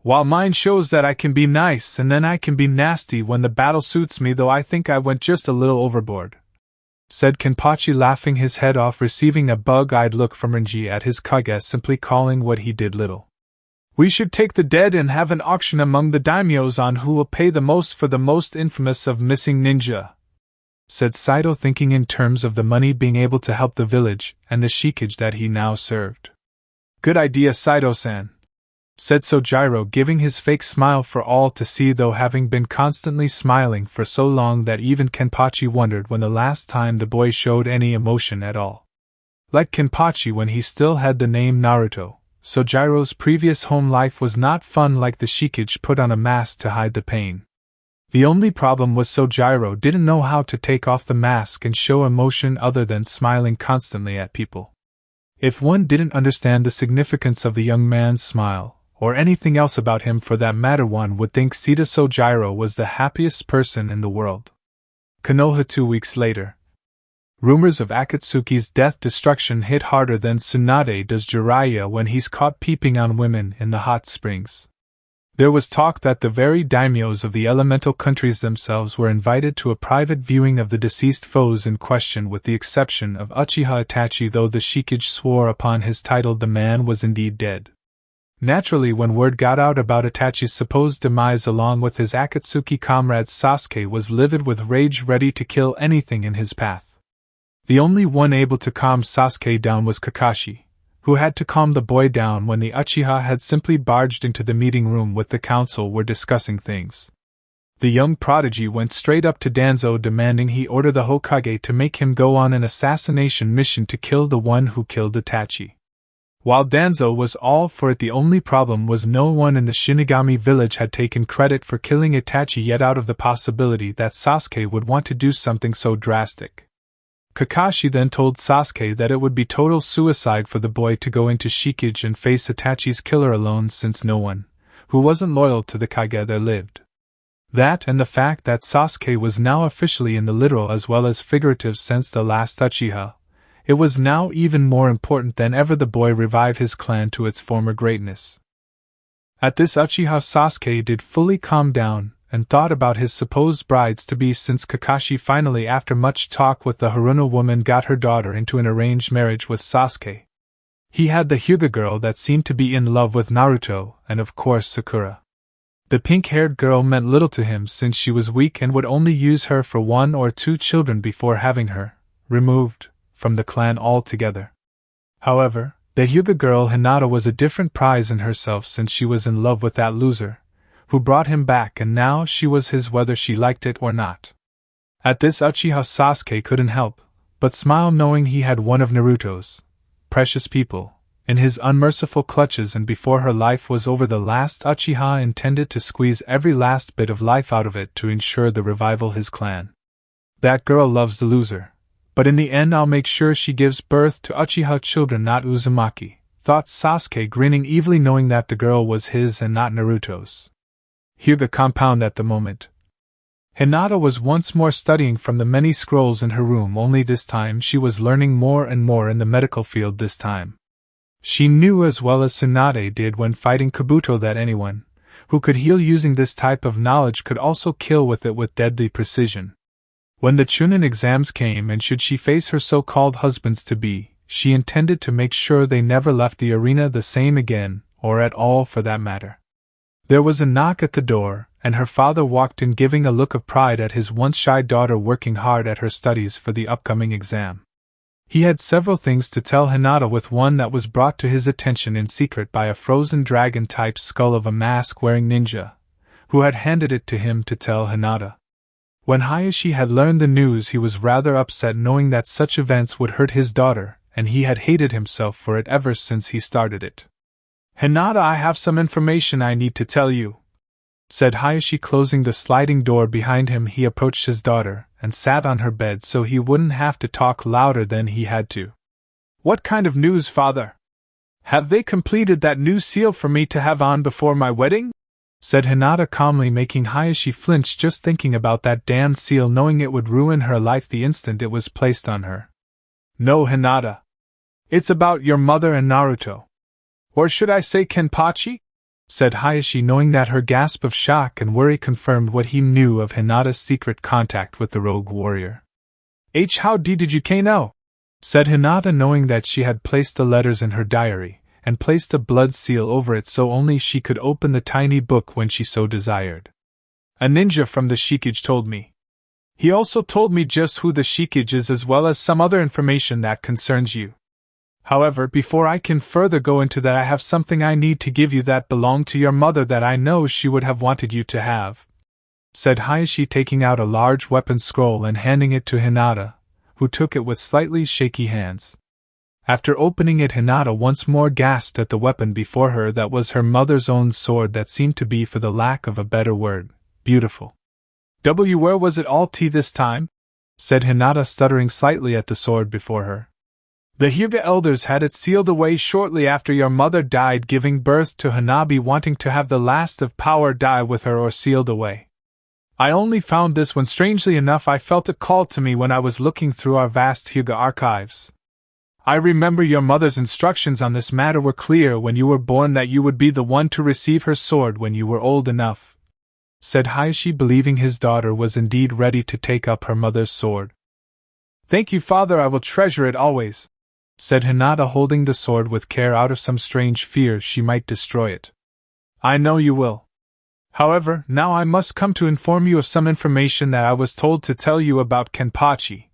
While mine shows that I can be nice and then I can be nasty when the battle suits me, though I think I went just a little overboard, said Kenpachi, laughing his head off, receiving a bug-eyed look from Rinji at his Kage, simply calling what he did little. We should take the dead and have an auction among the daimyos on who will pay the most for the most infamous of missing ninja, said Saito, thinking in terms of the money being able to help the village and the shikage that he now served. Good idea, Saito-san, said Sojiro, giving his fake smile for all to see, though having been constantly smiling for so long that even Kenpachi wondered when the last time the boy showed any emotion at all. Like Kenpachi when he still had the name Naruto, Sojiro's previous home life was not fun like the shikage put on a mask to hide the pain. The only problem was Sojiro didn't know how to take off the mask and show emotion other than smiling constantly at people. If one didn't understand the significance of the young man's smile, or anything else about him for that matter, one would think Sita Sojiro was the happiest person in the world. Konoha 2 weeks later. Rumors of Akatsuki's death destruction hit harder than Tsunade does Jiraiya when he's caught peeping on women in the hot springs. There was talk that the very daimyos of the elemental countries themselves were invited to a private viewing of the deceased foes in question, with the exception of Uchiha Itachi, though the Shikage swore upon his title the man was indeed dead. Naturally, when word got out about Itachi's supposed demise along with his Akatsuki comrade, Sasuke was livid with rage, ready to kill anything in his path. The only one able to calm Sasuke down was Kakashi, who had to calm the boy down when the Uchiha had simply barged into the meeting room with the council were discussing things. The young prodigy went straight up to Danzo, demanding he order the Hokage to make him go on an assassination mission to kill the one who killed Itachi. While Danzo was all for it, the only problem was no one in the Shinigami village had taken credit for killing Itachi yet, out of the possibility that Sasuke would want to do something so drastic. Kakashi then told Sasuke that it would be total suicide for the boy to go into Shikage and face Itachi's killer alone, since no one who wasn't loyal to the Kage there lived. That, and the fact that Sasuke was now officially in the literal as well as figurative sense the last Uchiha, it was now even more important than ever the boy revive his clan to its former greatness. At this, Uchiha Sasuke did fully calm down and thought about his supposed brides-to-be, since Kakashi finally, after much talk with the Haruna woman, got her daughter into an arranged marriage with Sasuke. He had the Hyuga girl that seemed to be in love with Naruto, and of course Sakura. The pink-haired girl meant little to him since she was weak and would only use her for 1 or 2 children before having her removed from the clan altogether. However, the Hyuga girl Hinata was a different prize in herself, since she was in love with that loser who brought him back, and now she was his whether she liked it or not. At this, Uchiha Sasuke couldn't help but smile, knowing he had one of Naruto's precious people in his unmerciful clutches, and before her life was over the last Uchiha intended to squeeze every last bit of life out of it to ensure the revival his clan. That girl loves the loser, but in the end I'll make sure she gives birth to Uchiha children, not Uzumaki, thought Sasuke, grinning evilly, knowing that the girl was his and not Naruto's. Hyuga compound at the moment. Hinata was once more studying from the many scrolls in her room, only this time she was learning more and more in the medical field. This time she knew as well as Tsunade did when fighting Kabuto that anyone who could heal using this type of knowledge could also kill with it with deadly precision. When the Chuunin exams came, and should she face her so-called husbands-to-be, she intended to make sure they never left the arena the same again, or at all for that matter. There was a knock at the door, and her father walked in, giving a look of pride at his once shy daughter working hard at her studies for the upcoming exam. He had several things to tell Hinata, with one that was brought to his attention in secret by a frozen dragon-type skull of a mask-wearing ninja, who had handed it to him to tell Hinata. When Hayashi had learned the news, he was rather upset, knowing that such events would hurt his daughter, and he had hated himself for it ever since he started it. "Hinata, I have some information I need to tell you," said Hayashi, closing the sliding door behind him. He approached his daughter and sat on her bed so he wouldn't have to talk louder than he had to. "What kind of news, father? Have they completed that new seal for me to have on before my wedding?" said Hinata calmly, making Hayashi flinch just thinking about that damned seal, knowing it would ruin her life the instant it was placed on her. "No, Hinata. It's about your mother and Naruto. Or should I say Kenpachi?" said Hayashi, knowing that her gasp of shock and worry confirmed what he knew of Hinata's secret contact with the rogue warrior. "How did you know?" said Hinata, knowing that she had placed the letters in her diary, and placed a blood seal over it so only she could open the tiny book when she so desired. "A ninja from the Shikage told me. He also told me just who the Shikage is, as well as some other information that concerns you. However, before I can further go into that, I have something I need to give you that belonged to your mother that I know she would have wanted you to have," said Hayashi, taking out a large weapon scroll and handing it to Hinata, who took it with slightly shaky hands. After opening it, Hinata once more gasped at the weapon before her. That was her mother's own sword that seemed to be, for the lack of a better word, beautiful. "Where was it all this time?" said Hinata, stuttering slightly at the sword before her. "The Hyuga elders had it sealed away shortly after your mother died, giving birth to Hanabi, wanting to have the last of power die with her or sealed away. I only found this when, strangely enough, I felt it called to me when I was looking through our vast Hyuga archives. I remember your mother's instructions on this matter were clear when you were born, that you would be the one to receive her sword when you were old enough," said Hayashi, believing his daughter was indeed ready to take up her mother's sword. "Thank you, father, I will treasure it always," said Hinata, holding the sword with care out of some strange fear she might destroy it. "I know you will. However, now I must come to inform you of some information that I was told to tell you about Kenpachi,"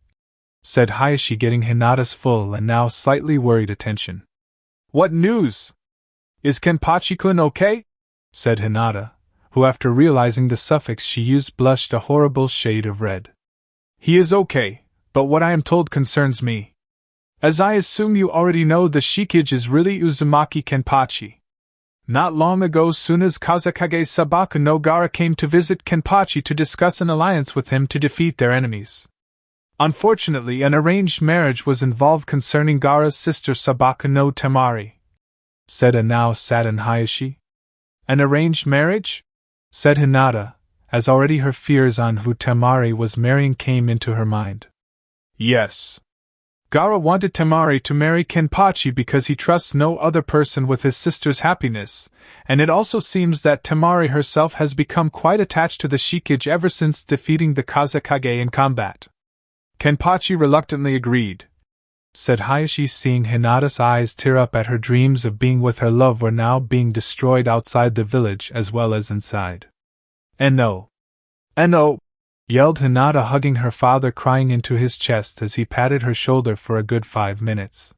said Hayashi, getting Hinata's full and now slightly worried attention. "What news? Is Kenpachi-kun okay?" said Hinata, who after realizing the suffix she used blushed a horrible shade of red. "He is okay, but what I am told concerns me. As I assume you already know, the Shikage is really Uzumaki Kenpachi. Not long ago, soon as Kazekage Sabaku no Gaara came to visit Kenpachi to discuss an alliance with him to defeat their enemies. Unfortunately, an arranged marriage was involved concerning Gaara's sister Sabaku no Temari," said a now saddened Hayashi. "An arranged marriage?" said Hinata, as already her fears on who Temari was marrying came into her mind. "Yes. Gaara wanted Temari to marry Kenpachi because he trusts no other person with his sister's happiness, and it also seems that Temari herself has become quite attached to the Shikage ever since defeating the Kazekage in combat." Kenpachi reluctantly agreed, said Hayashi, seeing Hinata's eyes tear up at her dreams of being with her love were now being destroyed outside the village as well as inside. "No! Yelled Hinata, hugging her father, crying into his chest as he patted her shoulder for a good 5 minutes.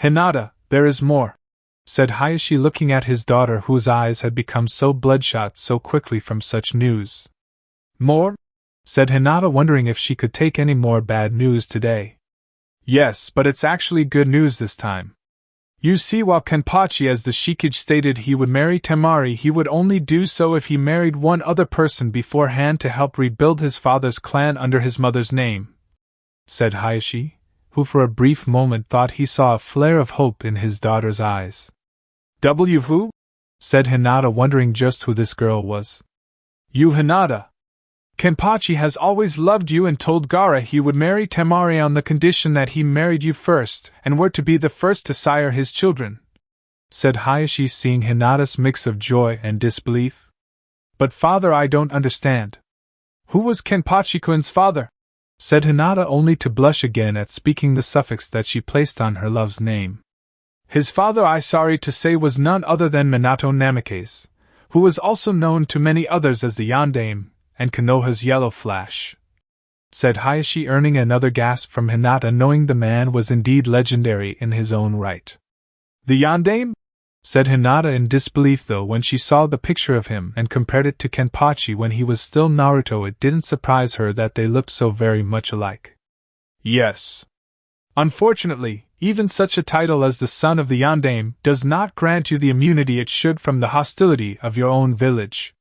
"Hinata, there is more," said Hayashi, looking at his daughter whose eyes had become so bloodshot so quickly from such news. "More?" said Hinata, wondering if she could take any more bad news today. "Yes, but it's actually good news this time. You see, while Kenpachi, as the Shikage stated he would marry Temari, he would only do so if he married one other person beforehand to help rebuild his father's clan under his mother's name," said Hayashi, who for a brief moment thought he saw a flare of hope in his daughter's eyes. Who?" said Hinata, wondering just who this girl was. "You, Hinata. Kenpachi has always loved you and told Gaara he would marry Temari on the condition that he married you first and were to be the first to sire his children," said Hayashi, seeing Hinata's mix of joy and disbelief. "But father, I don't understand. Who was Kenpachi-kun's father?" said Hinata, only to blush again at speaking the suffix that she placed on her love's name. "His father, I sorry to say, was none other than Minato Namikaze, who was also known to many others as the Yondaime and Konoha's Yellow Flash," said Hayashi, earning another gasp from Hinata, knowing the man was indeed legendary in his own right. "The Yondaime?" said Hinata in disbelief, though when she saw the picture of him and compared it to Kenpachi when he was still Naruto, it didn't surprise her that they looked so very much alike. "Yes. Unfortunately, even such a title as the son of the Yondaime does not grant you the immunity it should from the hostility of your own village.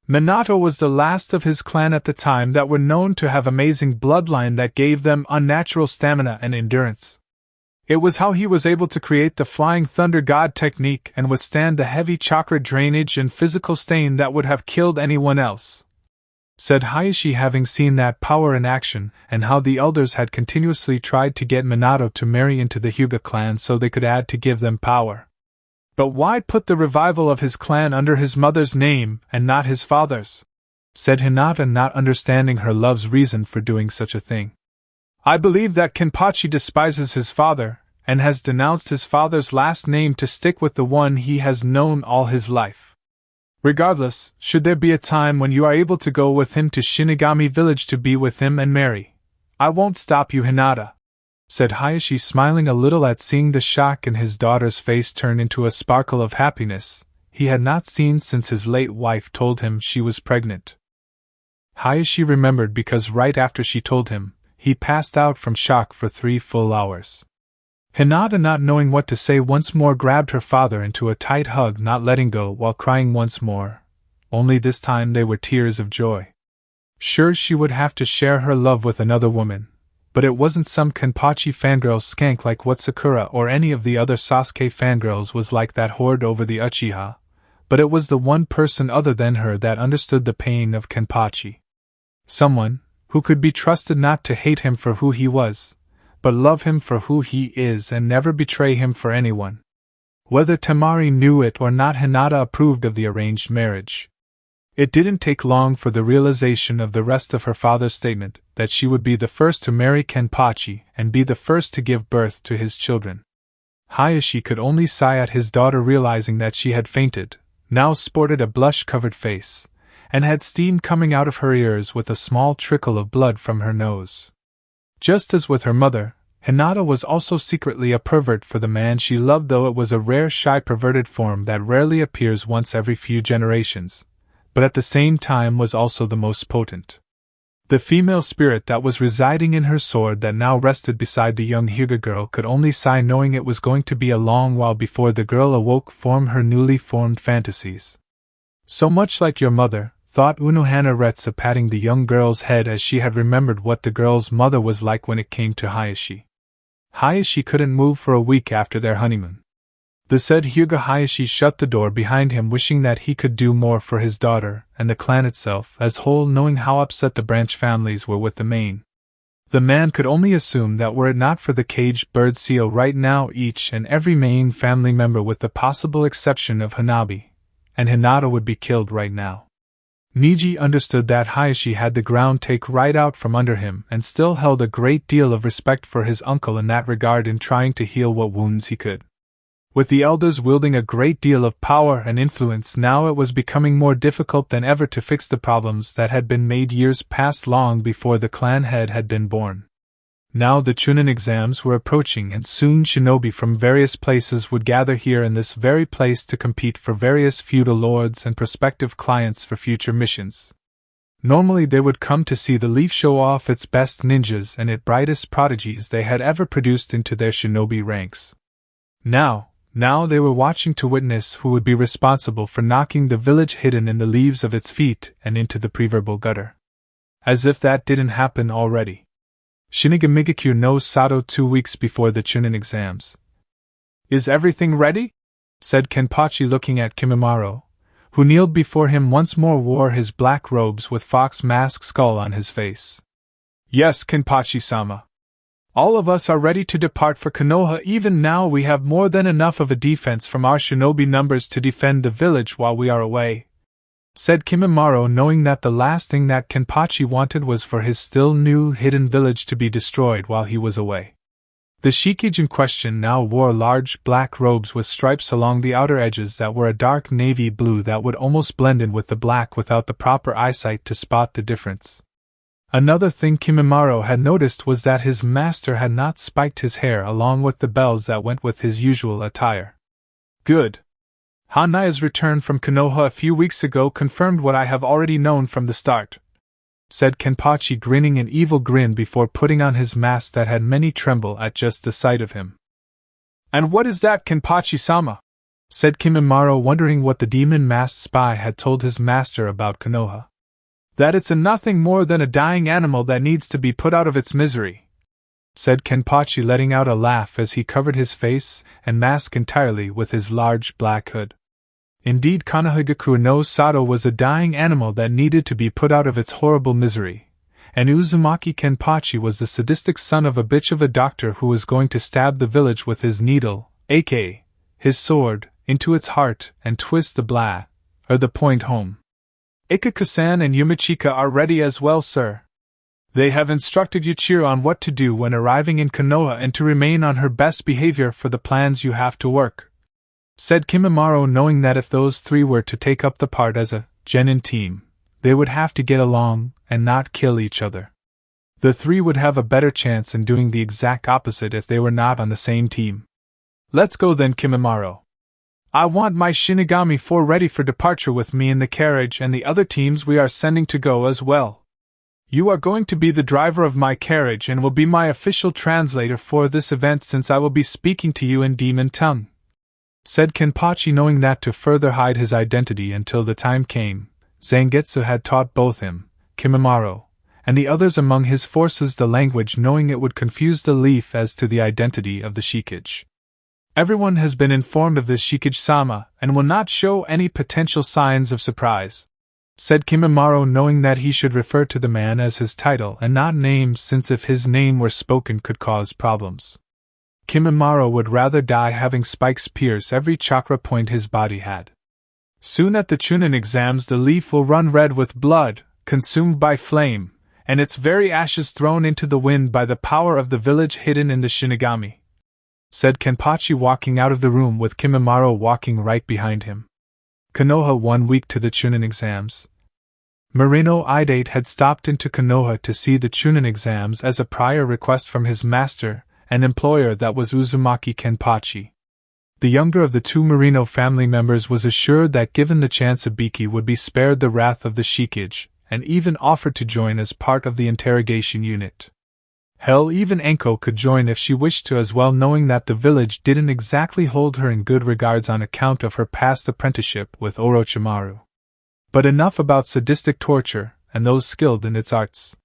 Minato was the last of his clan at the time that were known to have amazing bloodline that gave them unnatural stamina and endurance. It was how he was able to create the Flying Thunder God technique and withstand the heavy chakra drainage and physical strain that would have killed anyone else," said Hayashi, having seen that power in action, and how the elders had continuously tried to get Minato to marry into the Hyuga clan so they could add to give them power. "But why put the revival of his clan under his mother's name and not his father's?" said Hinata, not understanding her love's reason for doing such a thing. "I believe that Kenpachi despises his father, and has denounced his father's last name to stick with the one he has known all his life. Regardless, should there be a time when you are able to go with him to Shinigami village to be with him and marry, I won't stop you, Hinata," said Hayashi, smiling a little at seeing the shock in his daughter's face turn into a sparkle of happiness he had not seen since his late wife told him she was pregnant. Hayashi remembered because right after she told him, he passed out from shock for 3 full hours. Hinata, not knowing what to say, once more grabbed her father into a tight hug, not letting go while crying once more, only this time they were tears of joy. Sure, she would have to share her love with another woman, but it wasn't some Kenpachi fangirl skank like what Sakura or any of the other Sasuke fangirls was like that hoard over the Uchiha, but it was the one person other than her that understood the pain of Kenpachi. Someone who could be trusted not to hate him for who he was, but love him for who he is and never betray him for anyone. Whether Temari knew it or not, Hinata approved of the arranged marriage. It didn't take long for the realization of the rest of her father's statement, that she would be the first to marry Kenpachi and be the first to give birth to his children. Hayashi could only sigh at his daughter, realizing that she had fainted, now sported a blush-covered face, and had steam coming out of her ears with a small trickle of blood from her nose. Just as with her mother, Hinata was also secretly a pervert for the man she loved, though it was a rare, shy, perverted form that rarely appears once every few generations, but at the same time was also the most potent. The female spirit that was residing in her sword that now rested beside the young Hyuga girl could only sigh, knowing it was going to be a long while before the girl awoke from her newly formed fantasies. So much like your mother, thought Unohana Retsu, patting the young girl's head as she had remembered what the girl's mother was like when it came to Hayashi. Hayashi couldn't move for a week after their honeymoon. The said Hyuga Hayashi shut the door behind him, wishing that he could do more for his daughter and the clan itself as whole, knowing how upset the branch families were with the main. The man could only assume that were it not for the caged bird seal right now, each and every main family member with the possible exception of Hanabi and Hinata would be killed right now. Niji understood that Hayashi had the ground take right out from under him and still held a great deal of respect for his uncle in that regard, in trying to heal what wounds he could. With the elders wielding a great deal of power and influence now, it was becoming more difficult than ever to fix the problems that had been made years past, long before the clan head had been born. Now the Chuunin exams were approaching, and soon shinobi from various places would gather here in this very place to compete for various feudal lords and prospective clients for future missions. Normally they would come to see the leaf show off its best ninjas and its brightest prodigies they had ever produced into their shinobi ranks. Now they were watching to witness who would be responsible for knocking the village hidden in the leaves of its feet and into the proverbial gutter. As if that didn't happen already. Shinigami no Sato 2 weeks before the Chuunin exams. "Is everything ready?" said Kenpachi, looking at Kimimaro, who kneeled before him once more, wore his black robes with fox mask skull on his face. "Yes, Kenpachi-sama. All of us are ready to depart for Konoha. Even now we have more than enough of a defense from our shinobi numbers to defend the village while we are away," said Kimimaro, knowing that the last thing that Kenpachi wanted was for his still new hidden village to be destroyed while he was away. The shikage in question now wore large black robes with stripes along the outer edges that were a dark navy blue that would almost blend in with the black without the proper eyesight to spot the difference. Another thing Kimimaro had noticed was that his master had not spiked his hair along with the bells that went with his usual attire. "Good. Hanaya's return from Konoha a few weeks ago confirmed what I have already known from the start," said Kenpachi, grinning an evil grin before putting on his mask that had many tremble at just the sight of him. "And what is that, Kenpachi-sama?" said Kimimaro, wondering what the demon-masked spy had told his master about Konoha. "That it's nothing more than a dying animal that needs to be put out of its misery," said Kenpachi, letting out a laugh as he covered his face and mask entirely with his large black hood. Indeed, Konohagaku no Sato was a dying animal that needed to be put out of its horrible misery, and Uzumaki Kenpachi was the sadistic son of a bitch of a doctor who was going to stab the village with his needle, aka his sword, into its heart and twist the point home. "Ikaku-san and Yumichika are ready as well, sir. They have instructed Yuichiro on what to do when arriving in Konoha and to remain on her best behavior for the plans you have to work," said Kimimaro, knowing that if those three were to take up the part as a genin team, they would have to get along and not kill each other. The three would have a better chance in doing the exact opposite if they were not on the same team. "Let's go then, Kimimaro. I want my Shinigami 4 ready for departure with me in the carriage, and the other teams we are sending to go as well. You are going to be the driver of my carriage and will be my official translator for this event, since I will be speaking to you in demon tongue," said Kenpachi, knowing that to further hide his identity until the time came, Zangetsu had taught both him, Kimimaro, and the others among his forces the language, knowing it would confuse the leaf as to the identity of the shikage. "Everyone has been informed of this, Shikage-sama, and will not show any potential signs of surprise," said Kimimaro, knowing that he should refer to the man as his title and not name, since if his name were spoken could cause problems. Kimimaro would rather die having spikes pierce every chakra point his body had. Soon at the Chuunin exams the leaf will run red with blood, consumed by flame, and its very ashes thrown into the wind by the power of the village hidden in the Shinigami, said Kenpachi, walking out of the room with Kimimaro walking right behind him. Konoha 1 week to the Chuunin exams. Marino Idate had stopped into Konoha to see the Chuunin exams as a prior request from his master and employer, that was Uzumaki Kenpachi. The younger of the two Marino family members was assured that given the chance Ibiki would be spared the wrath of the Shikage, and even offered to join as part of the interrogation unit. Hell, even Anko could join if she wished to as well, knowing that the village didn't exactly hold her in good regards on account of her past apprenticeship with Orochimaru. But enough about sadistic torture and those skilled in its arts.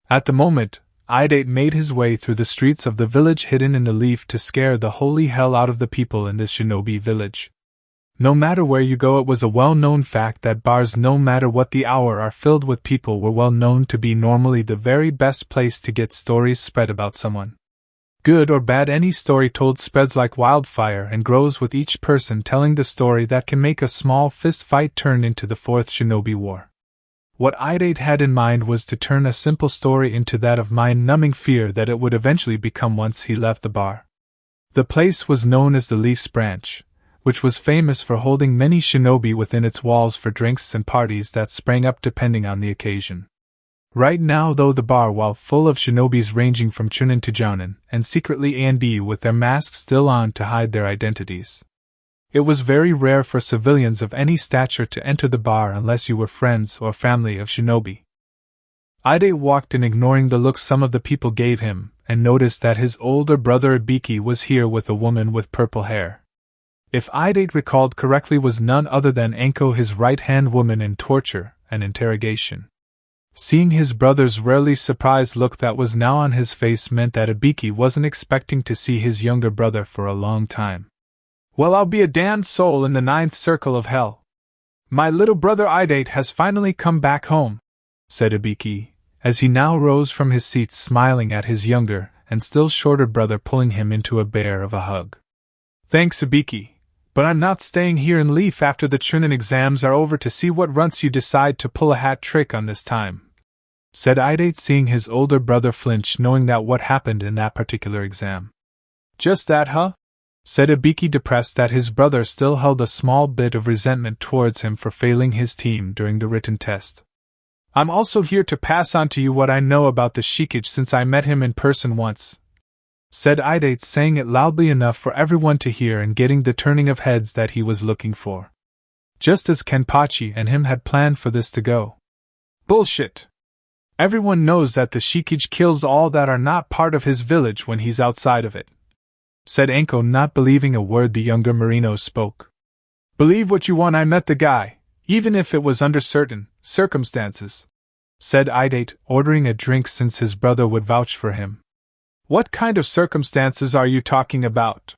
At the moment, Idate made his way through the streets of the village hidden in the leaf to scare the holy hell out of the people in this shinobi village. No matter where you go, it was a well-known fact that bars, no matter what the hour, are filled with people were well known to be normally the very best place to get stories spread about someone. Good or bad, any story told spreads like wildfire and grows with each person telling the story that can make a small fist fight turn into the Fourth Shinobi War. What Idate had in mind was to turn a simple story into that of mind-numbing fear that it would eventually become once he left the bar. The place was known as the Leaf's Branch, which was famous for holding many shinobi within its walls for drinks and parties that sprang up depending on the occasion. Right now, though, the bar, while full of shinobis ranging from Chuunin to Jounin, and secretly A and B with their masks still on to hide their identities. It was very rare for civilians of any stature to enter the bar unless you were friends or family of shinobi. Idate walked in, ignoring the looks some of the people gave him, and noticed that his older brother Ibiki was here with a woman with purple hair. If Idate recalled correctly, was none other than Anko, his right-hand woman in torture and interrogation. Seeing his brother's rarely surprised look that was now on his face meant that Ibiki wasn't expecting to see his younger brother for a long time. Well, I'll be a damned soul in the 9th circle of hell. My little brother Idate has finally come back home, said Ibiki, as he now rose from his seat, smiling at his younger and still shorter brother, pulling him into a bear of a hug. Thanks, Ibiki. But I'm not staying here in Leaf after the Chuunin exams are over to see what runts you decide to pull a hat trick on this time, said Idate, seeing his older brother flinch, knowing that what happened in that particular exam. Just that, huh? Said Ibiki, depressed that his brother still held a small bit of resentment towards him for failing his team during the written test. I'm also here to pass on to you what I know about the Shikage, since I met him in person once, said Idate, saying it loudly enough for everyone to hear and getting the turning of heads that he was looking for. Just as Kenpachi and him had planned for this to go. Bullshit! Everyone knows that the Shikage kills all that are not part of his village when he's outside of it, said Anko, not believing a word the younger Marino spoke. Believe what you want, I met the guy, even if it was under certain circumstances, said Idate, ordering a drink since his brother would vouch for him. What kind of circumstances are you talking about?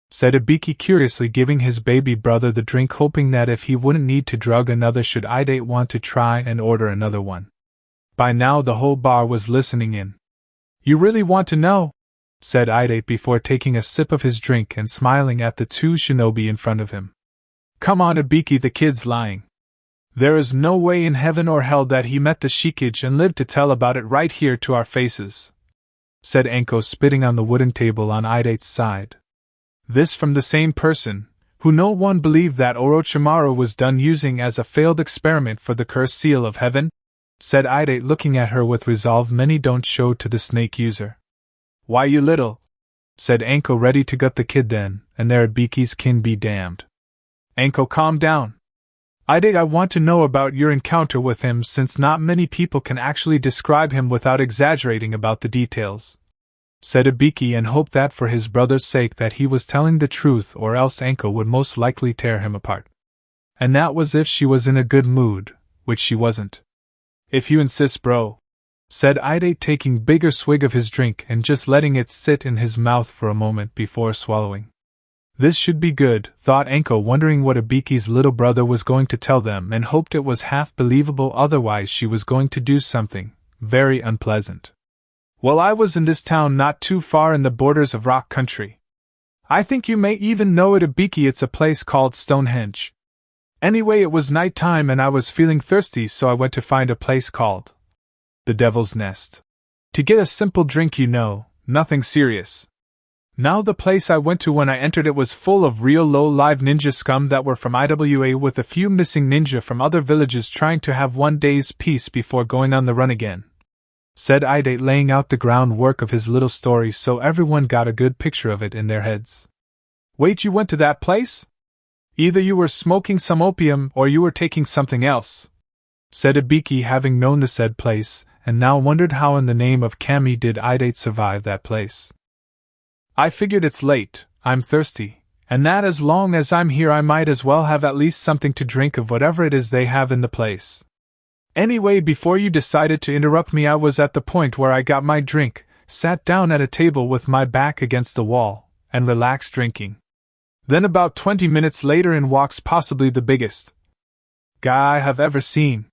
Said Ibiki, curiously giving his baby brother the drink, hoping that if he wouldn't need to drug another should Idate want to try and order another one. By now the whole bar was listening in. You really want to know? Said Idate before taking a sip of his drink and smiling at the two shinobi in front of him. Come on, Ibiki, the kid's lying. There is no way in heaven or hell that he met the Shikage and lived to tell about it right here to our faces, said Anko, spitting on the wooden table on Idate's side. This from the same person, who no one believed that Orochimaru was done using as a failed experiment for the cursed seal of heaven? Said Idate, looking at her with resolve many don't show to the snake user. Why, you little, said Anko, ready to gut the kid then, and there Ibiki's kin be damned. Anko, calm down. Idate, I want to know about your encounter with him, since not many people can actually describe him without exaggerating about the details, said Ibiki, and hoped that for his brother's sake that he was telling the truth, or else Anko would most likely tear him apart. And that was if she was in a good mood, which she wasn't. If you insist, bro, said Idate, taking bigger swig of his drink and just letting it sit in his mouth for a moment before swallowing. This should be good, thought Anko, wondering what Ibiki's little brother was going to tell them and hoped it was half believable, otherwise she was going to do something very unpleasant. Well, I was in this town not too far in the borders of rock country. I think you may even know it, Ibiki. It's a place called Stonehenge. Anyway, it was night time and I was feeling thirsty, so I went to find a place called the Devil's Nest. To get a simple drink, nothing serious. Now the place I went to, when I entered it, was full of real low-live ninja scum that were from IWA, with a few missing ninja from other villages trying to have one day's peace before going on the run again. Said Idate, laying out the groundwork of his little story so everyone got a good picture of it in their heads. Wait, you went to that place? Either you were smoking some opium or you were taking something else, said Ibiki, having known the said place, and now wondered how in the name of Kami did Idate survive that place. I figured it's late, I'm thirsty, and that as long as I'm here I might as well have at least something to drink of whatever it is they have in the place. Anyway, before you decided to interrupt me, I was at the point where I got my drink, sat down at a table with my back against the wall, and relaxed drinking. Then about 20 minutes later in walks possibly the biggest guy I have ever seen.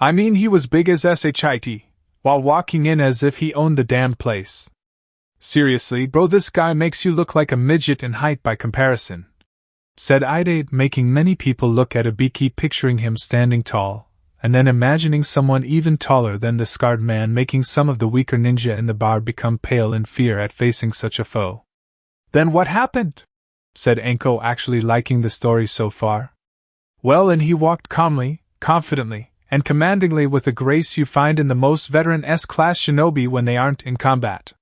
I mean, he was big as shit, while walking in as if he owned the damned place. Seriously, bro, this guy makes you look like a midget in height by comparison, said Idate, making many people look at Ibiki, picturing him standing tall, and then imagining someone even taller than the scarred man, making some of the weaker ninja in the bar become pale in fear at facing such a foe. Then what happened? Said Anko, actually liking the story so far. Well, and he walked calmly, confidently, and commandingly with the grace you find in the most veteran S-class shinobi when they aren't in combat.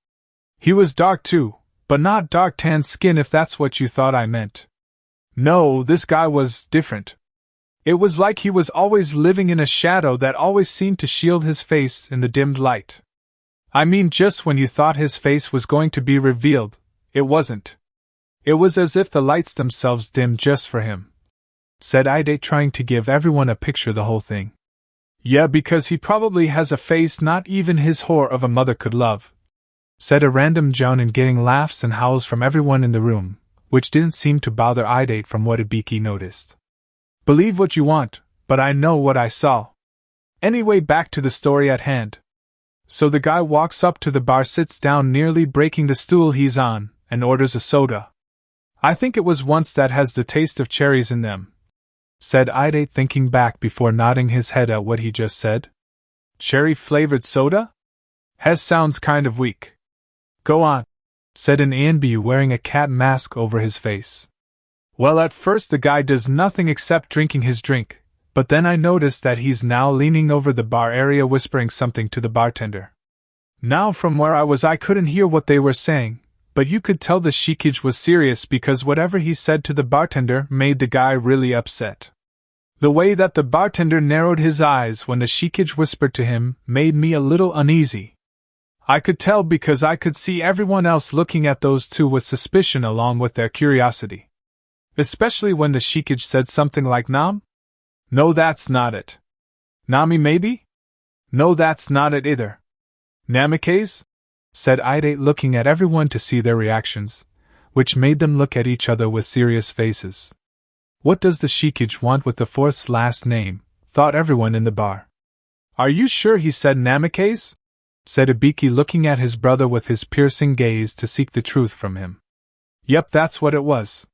He was dark too, but not dark tan skin if that's what you thought I meant. No, this guy was different. It was like he was always living in a shadow that always seemed to shield his face in the dimmed light. I mean, just when you thought his face was going to be revealed, it wasn't. It was as if the lights themselves dimmed just for him, said Idate, trying to give everyone a picture of the whole thing. Yeah, because he probably has a face not even his whore of a mother could love, said a random jounin, getting laughs and howls from everyone in the room, which didn't seem to bother Idate from what Ibiki noticed. Believe what you want, but I know what I saw. Anyway, back to the story at hand. So the guy walks up to the bar, sits down, nearly breaking the stool he's on, and orders a soda. I think it was once that has the taste of cherries in them, said Idate, thinking back before nodding his head at what he just said. Cherry-flavored soda? Hes sounds kind of weak. Go on, said an ANBU wearing a cat mask over his face. Well, at first the guy does nothing except drinking his drink, but then I noticed that he's now leaning over the bar area whispering something to the bartender. Now from where I was I couldn't hear what they were saying, but you could tell the shikage was serious because whatever he said to the bartender made the guy really upset. The way that the bartender narrowed his eyes when the shikage whispered to him made me a little uneasy. I could tell because I could see everyone else looking at those two with suspicion along with their curiosity. Especially when the shikage said something like Nam? No, that's not it. Nami maybe? No, that's not it either. Namikaze? Said Idate, looking at everyone to see their reactions, which made them look at each other with serious faces. What does the shikage want with the fourth's last name? Thought everyone in the bar. Are you sure he said Namikaze? Said Ibiki, looking at his brother with his piercing gaze to seek the truth from him. Yep, that's what it was.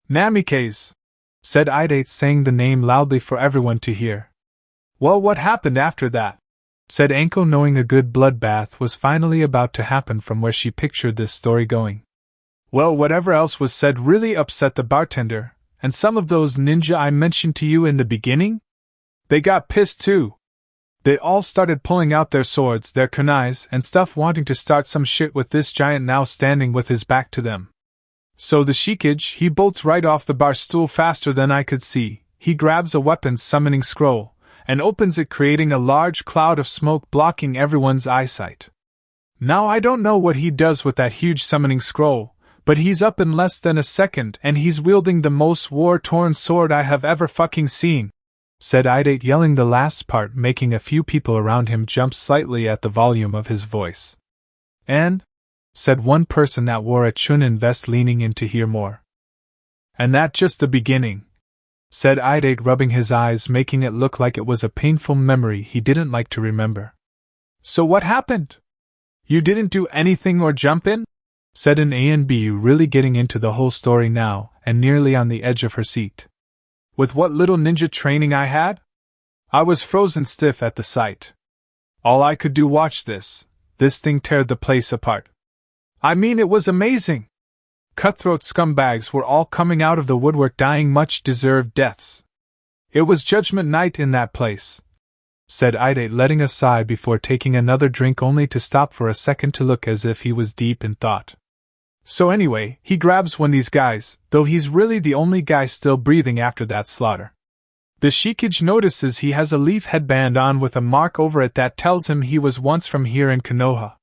Namikaze, said Idate, saying the name loudly for everyone to hear. Well, what happened after that? Said Anko, knowing a good bloodbath was finally about to happen from where she pictured this story going. Well, whatever else was said really upset the bartender, and some of those ninja I mentioned to you in the beginning? They got pissed too. They all started pulling out their swords, their kunais, and stuff, wanting to start some shit with this giant now standing with his back to them. So the shikage, he bolts right off the bar stool faster than I could see. He grabs a weapons summoning scroll and opens it, creating a large cloud of smoke blocking everyone's eyesight. Now I don't know what he does with that huge summoning scroll, but he's up in less than a second and he's wielding the most war-torn sword I have ever fucking seen, said Idate, yelling the last part, making a few people around him jump slightly at the volume of his voice. And? Said one person that wore a Chuunin vest, leaning in to hear more. And that's just the beginning, said Idate, rubbing his eyes, making it look like it was a painful memory he didn't like to remember. So what happened? You didn't do anything or jump in? Said an A&B, really getting into the whole story now, and nearly on the edge of her seat. With what little ninja training I had? I was frozen stiff at the sight. All I could do watch this thing tear the place apart. I mean, it was amazing. Cutthroat scumbags were all coming out of the woodwork dying much-deserved deaths. It was Judgment Night in that place, said Idate, letting a sigh before taking another drink, only to stop for a second to look as if he was deep in thought. So anyway, he grabs one of these guys, though he's really the only guy still breathing after that slaughter. The Shikage notices he has a leaf headband on with a mark over it that tells him he was once from here in Konoha.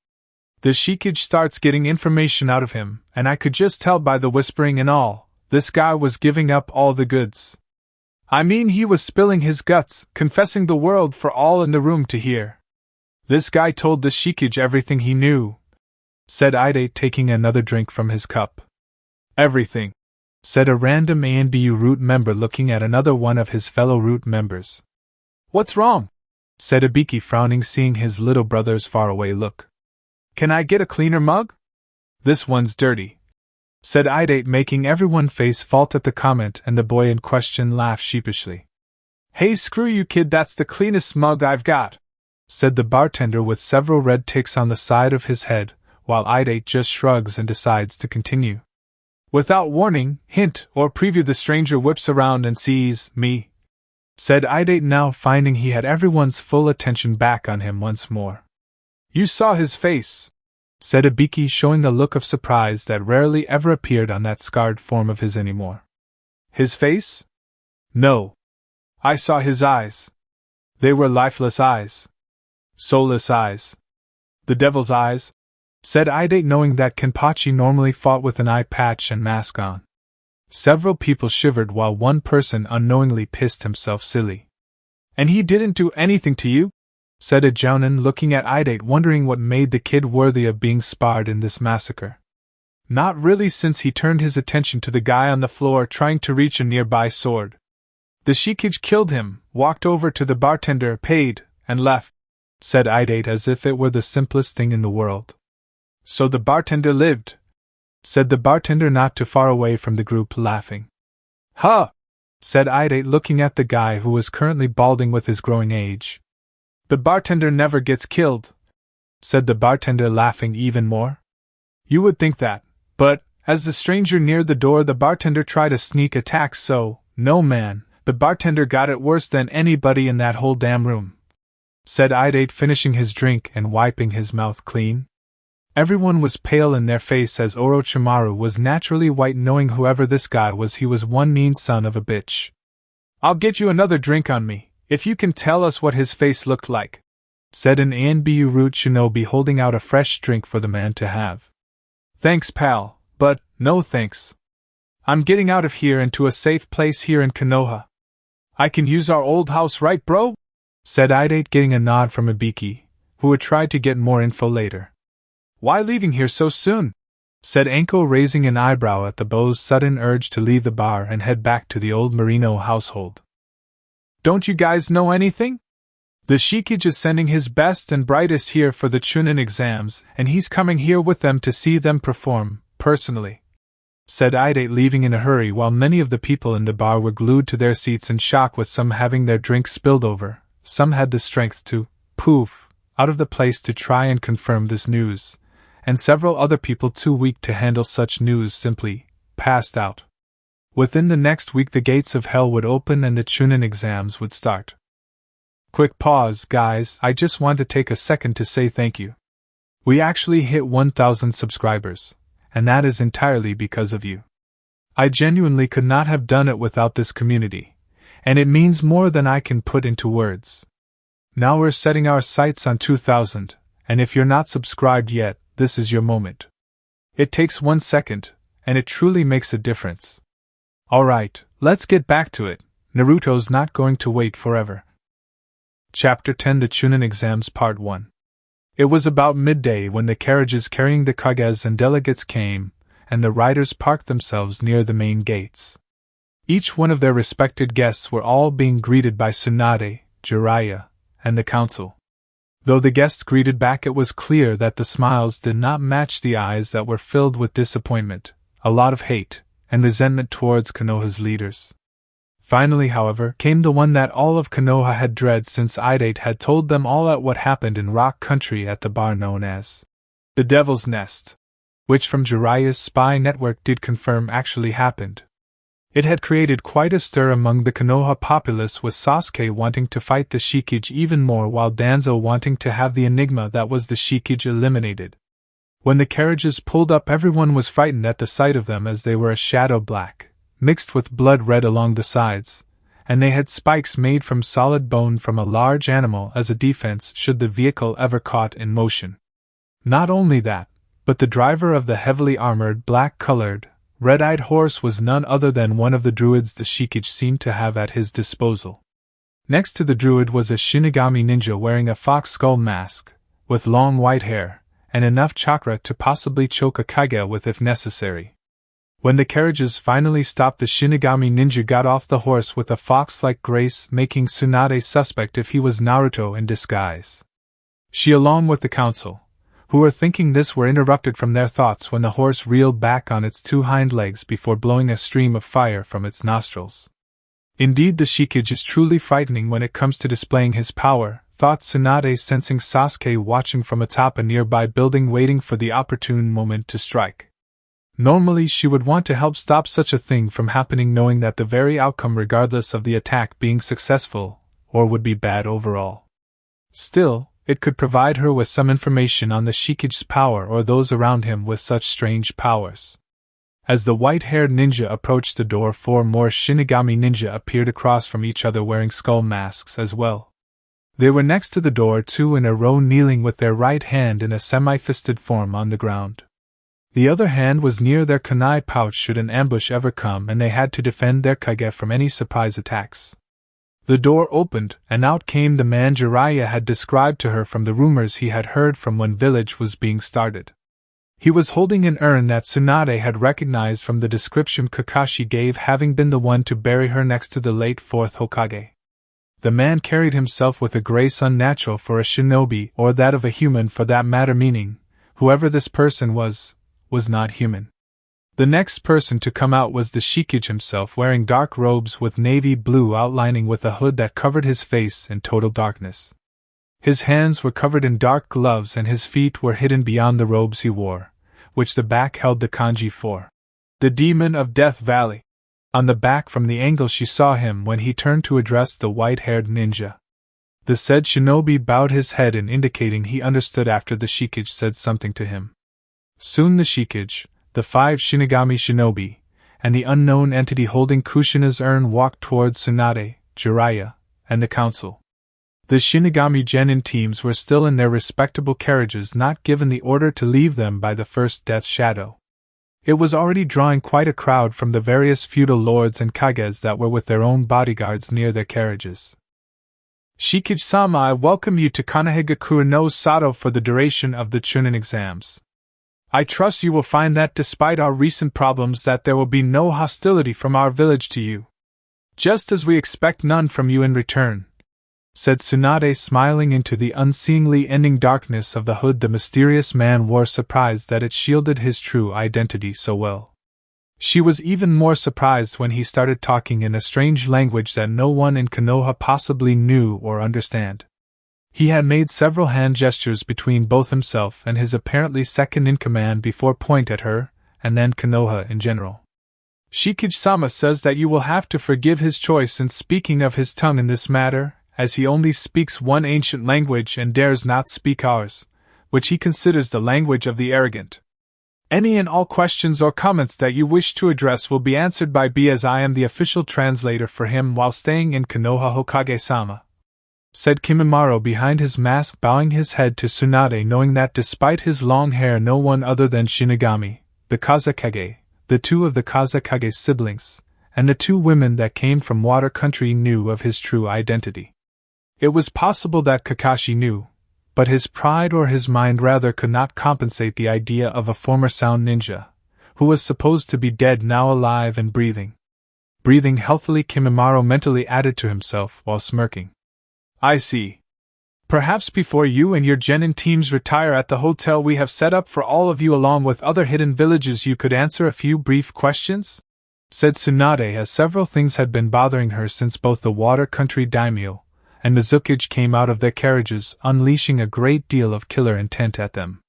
The Shikage starts getting information out of him, and I could just tell by the whispering and all, this guy was giving up all the goods. I mean, he was spilling his guts, confessing the world for all in the room to hear. This guy told the Shikage everything he knew, said Idate, taking another drink from his cup. Everything, said a random ANBU root member, looking at another one of his fellow root members. What's wrong? Said Ibiki, frowning, seeing his little brother's faraway look. Can I get a cleaner mug? This one's dirty, said Idate, making everyone face fault at the comment, and the boy in question laughed sheepishly. Hey, screw you, kid, that's the cleanest mug I've got, said the bartender with several red ticks on the side of his head, while Idate just shrugs and decides to continue. Without warning, hint, or preview, the stranger whips around and sees me, said Idate, now finding he had everyone's full attention back on him once more. You saw his face, said Ibiki, showing a look of surprise that rarely ever appeared on that scarred form of his anymore. His face? No. I saw his eyes. They were lifeless eyes. Soulless eyes. The devil's eyes, said Idate, knowing that Kenpachi normally fought with an eye patch and mask on. Several people shivered while one person unknowingly pissed himself silly. And he didn't do anything to you? Said a Jounin, looking at Idate, wondering what made the kid worthy of being sparred in this massacre. Not really, since he turned his attention to the guy on the floor trying to reach a nearby sword. The Shikage killed him, walked over to the bartender, paid, and left, said Idate, as if it were the simplest thing in the world. So the bartender lived, said the bartender, not too far away from the group, laughing. Huh, said Idate, looking at the guy who was currently balding with his growing age. The bartender never gets killed, said the bartender, laughing even more. You would think that, but, as the stranger neared the door, the bartender tried a sneak attack, so, no man, the bartender got it worse than anybody in that whole damn room, said Idate, finishing his drink and wiping his mouth clean. Everyone was pale in their face, as Orochimaru was naturally white, knowing whoever this guy was, he was one mean son of a bitch. I'll get you another drink on me, if you can tell us what his face looked like, said an ANBU root shinobi, holding out a fresh drink for the man to have. Thanks, pal, but no thanks. I'm getting out of here and to a safe place here in Konoha. I can use our old house, right, bro? Said Idate, getting a nod from Ibiki, who would try to get more info later. Why leaving here so soon? Said Anko, raising an eyebrow at the beau's sudden urge to leave the bar and head back to the old Marino household. Don't you guys know anything? The Shikage is sending his best and brightest here for the Chuunin exams, and he's coming here with them to see them perform, personally, said Idate, leaving in a hurry, while many of the people in the bar were glued to their seats in shock, with some having their drinks spilled over. Some had the strength to poof out of the place to try and confirm this news, and several other people too weak to handle such news simply passed out. Within the next week the gates of hell would open and the Chuunin exams would start. Quick pause, guys, I just want to take a second to say thank you. We actually hit 1,000 subscribers, and that is entirely because of you. I genuinely could not have done it without this community, and it means more than I can put into words. Now we're setting our sights on 2,000, and if you're not subscribed yet, this is your moment. It takes 1 second, and it truly makes a difference. Alright, let's get back to it. Naruto's not going to wait forever. Chapter 10, The Chuunin Exams, Part 1. It was about midday when the carriages carrying the Kages and delegates came, and the riders parked themselves near the main gates. Each one of their respected guests were all being greeted by Tsunade, Jiraiya, and the council. Though the guests greeted back, it was clear that the smiles did not match the eyes that were filled with disappointment, a lot of hate, and resentment towards Konoha's leaders. Finally, however, came the one that all of Konoha had dreaded since Idate had told them all at what happened in Rock Country at the bar known as the Devil's Nest, which from Jiraiya's spy network did confirm actually happened. It had created quite a stir among the Konoha populace, with Sasuke wanting to fight the Shikage even more while Danzo wanting to have the enigma that was the Shikage eliminated. When the carriages pulled up, everyone was frightened at the sight of them, as they were a shadow black, mixed with blood red along the sides, and they had spikes made from solid bone from a large animal as a defense should the vehicle ever caught in motion. Not only that, but the driver of the heavily armored, black-colored, red-eyed horse was none other than one of the druids the Shikage seemed to have at his disposal. Next to the druid was a Shinigami ninja wearing a fox skull mask, with long white hair, and enough chakra to possibly choke a Kage with if necessary. When the carriages finally stopped, the Shinigami ninja got off the horse with a fox-like grace, making Tsunade suspect if he was Naruto in disguise. She, along with the council, who were thinking this, were interrupted from their thoughts when the horse reeled back on its two hind legs before blowing a stream of fire from its nostrils. Indeed, the Shikage is truly frightening when it comes to displaying his power, thought Tsunade, sensing Sasuke watching from atop a nearby building waiting for the opportune moment to strike. Normally she would want to help stop such a thing from happening, knowing that the very outcome, regardless of the attack being successful, or would be bad overall. Still, it could provide her with some information on the Shikage's power or those around him with such strange powers. As the white-haired ninja approached the door, 4 more Shinigami ninja appeared across from each other wearing skull masks as well. They were next to the door, 2 in a row, kneeling with their right hand in a semi-fisted form on the ground. The other hand was near their kunai pouch should an ambush ever come and they had to defend their Kage from any surprise attacks. The door opened, and out came the man Jiraiya had described to her from the rumors he had heard from when village was being started. He was holding an urn that Tsunade had recognized from the description Kakashi gave, having been the one to bury her next to the late 4th Hokage. The man carried himself with a grace unnatural for a shinobi, or that of a human for that matter, meaning, whoever this person was not human. The next person to come out was the Shikage himself, wearing dark robes with navy blue outlining with a hood that covered his face in total darkness. His hands were covered in dark gloves and his feet were hidden beyond the robes he wore, which the back held the kanji for the Demon of Death Valley. On the back from the angle she saw him when he turned to address the white-haired ninja. The said shinobi bowed his head in indicating he understood after the Shikage said something to him. Soon the Shikage, the 5 Shinigami shinobi, and the unknown entity holding Kushina's urn walked towards Tsunade, Jiraiya, and the council. The Shinigami genin teams were still in their respectable carriages, not given the order to leave them by the first Death Shadow. It was already drawing quite a crowd from the various feudal lords and kages that were with their own bodyguards near their carriages. Shikage-sama, I welcome you to Kanehigakura no Sato for the duration of the Chuunin exams. I trust you will find that despite our recent problems that there will be no hostility from our village to you. Just as we expect none from you in return, said Tsunade, smiling into the unseeingly ending darkness of the hood the mysterious man wore, surprised that it shielded his true identity so well. She was even more surprised when he started talking in a strange language that no one in Konoha possibly knew or understand. He had made several hand gestures between both himself and his apparently second-in-command before point at her, and then Konoha in general. Shikage-sama says that you will have to forgive his choice in speaking of his tongue in this matter, as he only speaks one ancient language and dares not speak ours, which he considers the language of the arrogant. Any and all questions or comments that you wish to address will be answered by me, as I am the official translator for him while staying in Konoha, Hokage-sama, said Kimimaro behind his mask, bowing his head to Tsunade, knowing that despite his long hair no one other than Shinigami, the Kazekage, the 2 of the Kazekage's siblings, and the 2 women that came from Water Country knew of his true identity. It was possible that Kakashi knew, but his pride or his mind rather could not compensate the idea of a former sound ninja, who was supposed to be dead, now alive and breathing. breathing healthily, Kimimaro mentally added to himself while smirking. I see. Perhaps before you and your genin teams retire at the hotel we have set up for all of you along with other hidden villages, you could answer a few brief questions? Said Tsunade, as several things had been bothering her since both the Water Country daimyo and Mizukage came out of their carriages, unleashing a great deal of killer intent at them.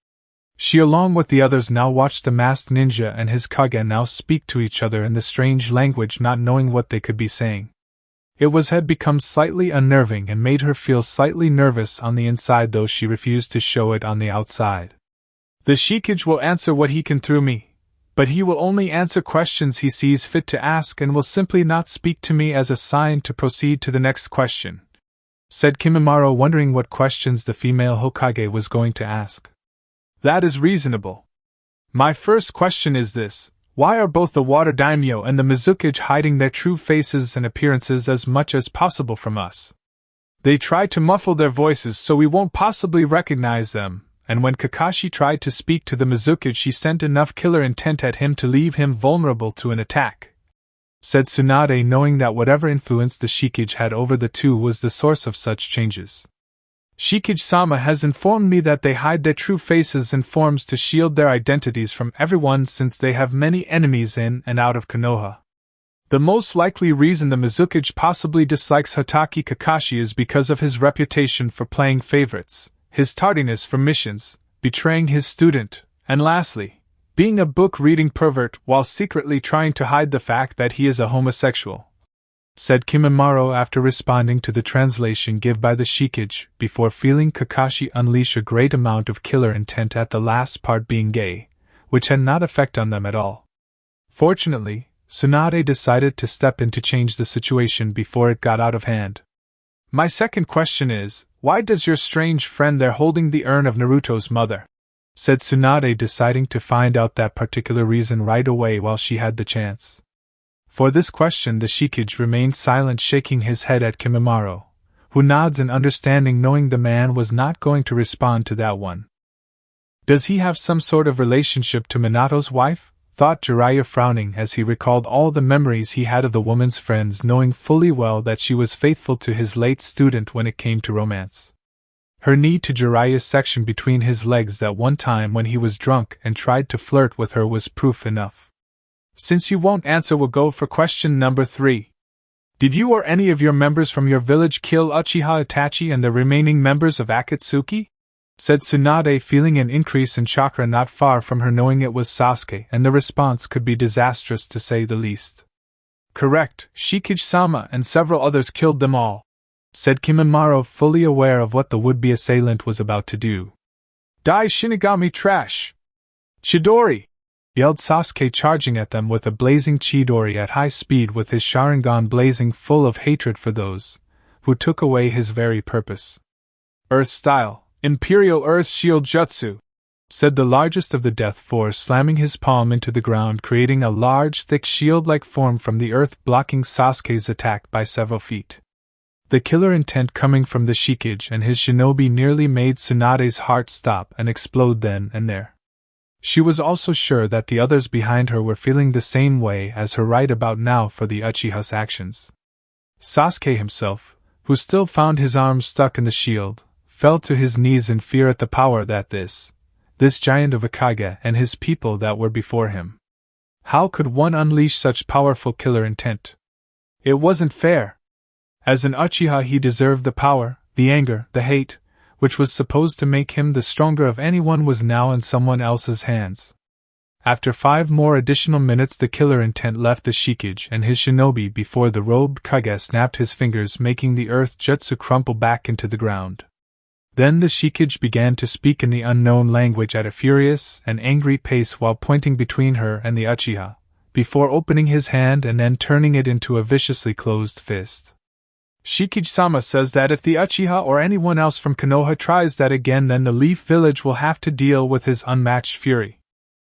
She, along with the others, now watched the masked ninja and his Kage now speak to each other in the strange language, not knowing what they could be saying. It had become slightly unnerving and made her feel slightly nervous on the inside, though she refused to show it on the outside. The Shikage will answer what he can through me, but he will only answer questions he sees fit to ask and will simply not speak to me as a sign to proceed to the next question, said Kimimaro, wondering what questions the female Hokage was going to ask. That is reasonable. My first question is this: why are both the Water Daimyo and the Mizukage hiding their true faces and appearances as much as possible from us? They try to muffle their voices so we won't possibly recognize them, and when Kakashi tried to speak to the Mizukage, she sent enough killer intent at him to leave him vulnerable to an attack, said Tsunade, knowing that whatever influence the Shikage had over the two was the source of such changes. Shikage-sama has informed me that they hide their true faces and forms to shield their identities from everyone since they have many enemies in and out of Konoha. The most likely reason the Mizukage possibly dislikes Hatake Kakashi is because of his reputation for playing favorites, his tardiness for missions, betraying his student, and lastly, being a book-reading pervert while secretly trying to hide the fact that he is a homosexual, said Kimimaro after responding to the translation given by the Shikage, before feeling Kakashi unleash a great amount of killer intent at the last part being gay, which had not effect on them at all. Fortunately, Tsunade decided to step in to change the situation before it got out of hand. My second question is, why does your strange friend there holding the urn of Naruto's mother? Said Tsunade, deciding to find out that particular reason right away while she had the chance. For this question the Shikage remained silent, shaking his head at Kimimaro, who nods in understanding, knowing the man was not going to respond to that one. Does he have some sort of relationship to Minato's wife? Thought Jiraiya, frowning as he recalled all the memories he had of the woman's friends, knowing fully well that she was faithful to his late student when it came to romance. Her knee to Jiraiya's section between his legs that one time when he was drunk and tried to flirt with her was proof enough. Since you won't answer, we'll go for question number 3. Did you or any of your members from your village kill Uchiha Itachi and the remaining members of Akatsuki? Said Tsunade, feeling an increase in chakra not far from her, knowing it was Sasuke, and the response could be disastrous to say the least. Correct, Shikage-sama and several others killed them all, said Kimimaro, fully aware of what the would-be assailant was about to do. Die Shinigami trash! Chidori! Yelled Sasuke, charging at them with a blazing Chidori at high speed, with his Sharingan blazing full of hatred for those who took away his very purpose. Earth style, Imperial Earth Shield Jutsu, said the largest of the Death Force, slamming his palm into the ground, creating a large, thick shield-like form from the earth, blocking Sasuke's attack by several feet. The killer intent coming from the Shikage and his shinobi nearly made Tsunade's heart stop and explode then and there. She was also sure that the others behind her were feeling the same way as her right about now for the Uchiha's actions. Sasuke himself, who still found his arms stuck in the shield, fell to his knees in fear at the power that this giant of a Kage and his people that were before him. How could one unleash such powerful killer intent? It wasn't fair. As an Uchiha he deserved the power, the anger, the hate, which was supposed to make him the stronger of anyone, was now in someone else's hands. After 5 more additional minutes the killer intent left the Shikage and his shinobi before the robed Kage snapped his fingers, making the earth jutsu crumple back into the ground. Then the Shikage began to speak in the unknown language at a furious and angry pace while pointing between her and the Uchiha, before opening his hand and then turning it into a viciously closed fist. Shikage-sama says that if the Uchiha or anyone else from Konoha tries that again, then the Leaf Village will have to deal with his unmatched fury.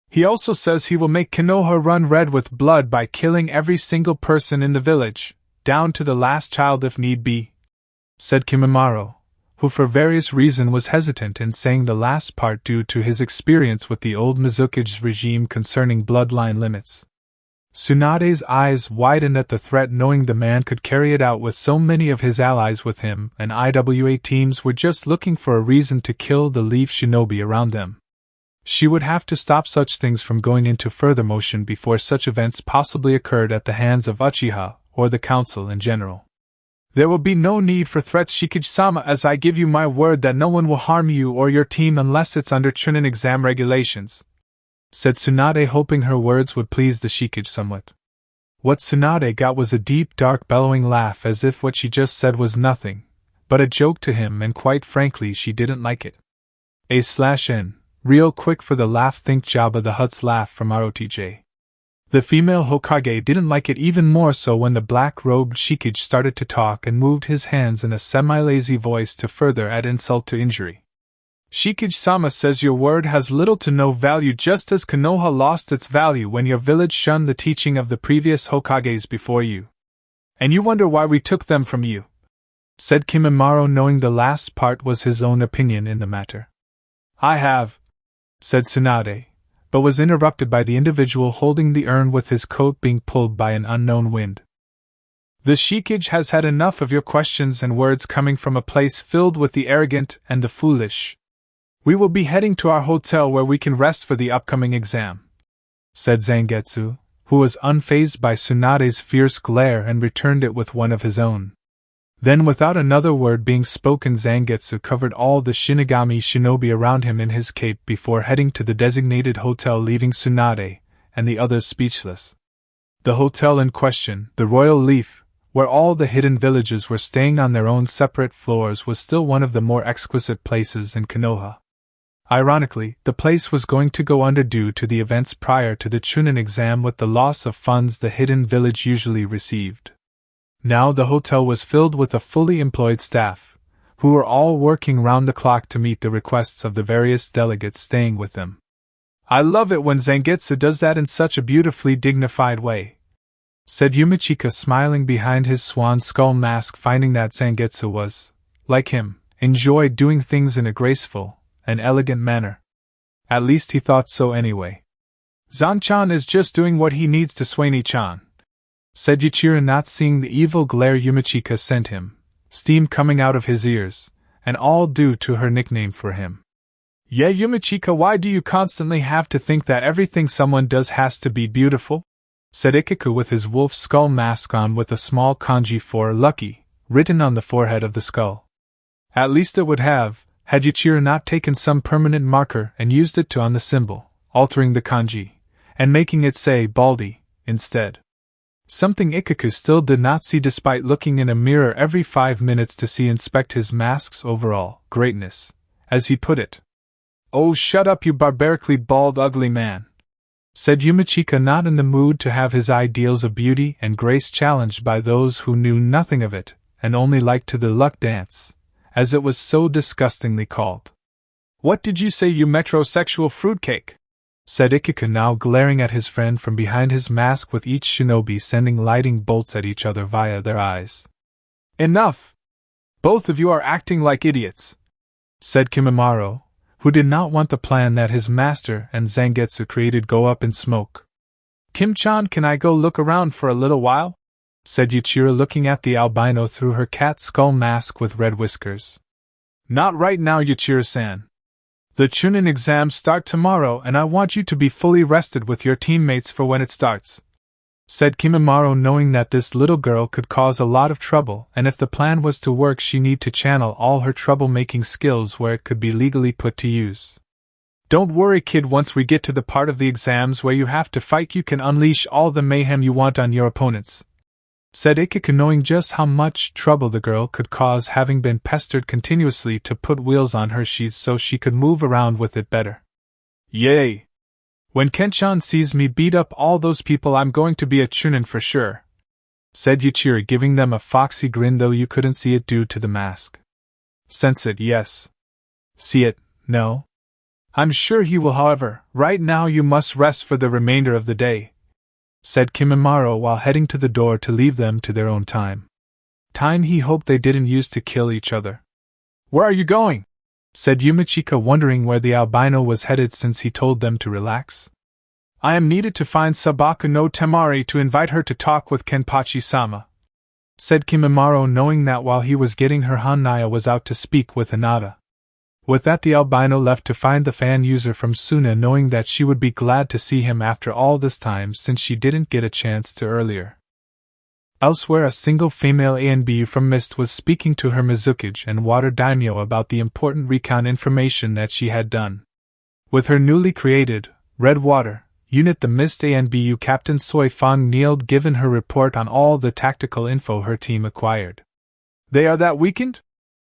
He also says he will make Konoha run red with blood by killing every single person in the village, down to the last child if need be, said Kimimaro, who for various reasons was hesitant in saying the last part due to his experience with the old Mizukage regime concerning bloodline limits. Tsunade's eyes widened at the threat, knowing the man could carry it out with so many of his allies with him, and IWA teams were just looking for a reason to kill the leaf shinobi around them. She would have to stop such things from going into further motion before such events possibly occurred at the hands of Uchiha, or the council in general. There will be no need for threats, Shikage-sama, as I give you my word that no one will harm you or your team unless it's under Chuunin exam regulations, said Tsunade, hoping her words would please the Shikage somewhat. What Tsunade got was a deep, dark, bellowing laugh, as if what she just said was nothing but a joke to him, and quite frankly she didn't like it. A/N. Real quick for the laugh, think Jabba the Hutt's laugh from ROTJ. The female Hokage didn't like it even more so when the black-robed Shikage started to talk and moved his hands in a semi-lazy voice to further add insult to injury. Shikage-sama says your word has little to no value, just as Konoha lost its value when your village shunned the teaching of the previous Hokages before you. And you wonder why we took them from you, said Kimimaro, knowing the last part was his own opinion in the matter. I have, said Tsunade, but was interrupted by the individual holding the urn with his coat being pulled by an unknown wind. The Shikage has had enough of your questions and words coming from a place filled with the arrogant and the foolish. We will be heading to our hotel where we can rest for the upcoming exam, said Zangetsu, who was unfazed by Tsunade's fierce glare and returned it with one of his own. Then, without another word being spoken, Zangetsu covered all the Shinigami shinobi around him in his cape before heading to the designated hotel, leaving Tsunade and the others speechless. The hotel in question, the Royal Leaf, where all the hidden villages were staying on their own separate floors, was still one of the more exquisite places in Konoha. Ironically, the place was going to go under due to the events prior to the Chuunin exam with the loss of funds the hidden village usually received. Now the hotel was filled with a fully employed staff, who were all working round the clock to meet the requests of the various delegates staying with them. I love it when Zangetsu does that in such a beautifully dignified way, said Yumichika, smiling behind his swan skull mask, finding that Zangetsu was, like him, enjoyed doing things in a graceful and elegant manner. At least he thought so anyway. Zan-chan is just doing what he needs to sway Ni-chan, said Yuichiro, not seeing the evil glare Yumichika sent him, steam coming out of his ears, and all due to her nickname for him. Yeah, Yumichika, why do you constantly have to think that everything someone does has to be beautiful? Said Ikaku with his wolf skull mask on, with a small kanji for lucky written on the forehead of the skull. At least it would have, had Yuichiro not taken some permanent marker and used it on the symbol, altering the kanji, and making it say Baldi instead. Something Ikaku still did not see, despite looking in a mirror every 5 minutes to inspect his mask's overall greatness, as he put it. Oh, shut up, you barbarically bald ugly man, said Yumichika, not in the mood to have his ideals of beauty and grace challenged by those who knew nothing of it, and only liked to the luck dance, as it was so disgustingly called. What did you say, you metrosexual fruitcake? Said Ikaku, now glaring at his friend from behind his mask, with each shinobi sending lightning bolts at each other via their eyes. Enough! Both of you are acting like idiots, said Kimimaro, who did not want the plan that his master and Zangetsu created go up in smoke. Kim-chan, can I go look around for a little while? Said Yuichiro, looking at the albino through her cat skull mask with red whiskers. Not right now, Yuichiro-san. The Chuunin exams start tomorrow, and I want you to be fully rested with your teammates for when it starts, said Kimimaro, knowing that this little girl could cause a lot of trouble, and if the plan was to work she need to channel all her troublemaking skills where it could be legally put to use. Don't worry, kid, once we get to the part of the exams where you have to fight, you can unleash all the mayhem you want on your opponents, said Ikaku, knowing just how much trouble the girl could cause, having been pestered continuously to put wheels on her sheaths so she could move around with it better. Yay! When Kenchan sees me beat up all those people, I'm going to be a Chuunin for sure, said Yuichiro, giving them a foxy grin, though you couldn't see it due to the mask. Sense it, yes. See it, no. I'm sure he will, however, right now you must rest for the remainder of the day, said Kimimaro while heading to the door to leave them to their own time. Time he hoped they didn't use to kill each other. Where are you going? Said Yumichika, wondering where the albino was headed since he told them to relax. I am needed to find Sabaku no Temari to invite her to talk with Kenpachi-sama, said Kimimaro, knowing that while he was getting her, Hanaya was out to speak with Hinata. With that, the albino left to find the fan user from Suna, knowing that she would be glad to see him after all this time since she didn't get a chance to earlier. Elsewhere, a single female ANBU from Mist was speaking to her Mizukage and Water Daimyo about the important recon information that she had done. With her newly created Red Water unit, the Mist ANBU Captain Soi Fong kneeled, given her report on all the tactical info her team acquired. They are that weakened?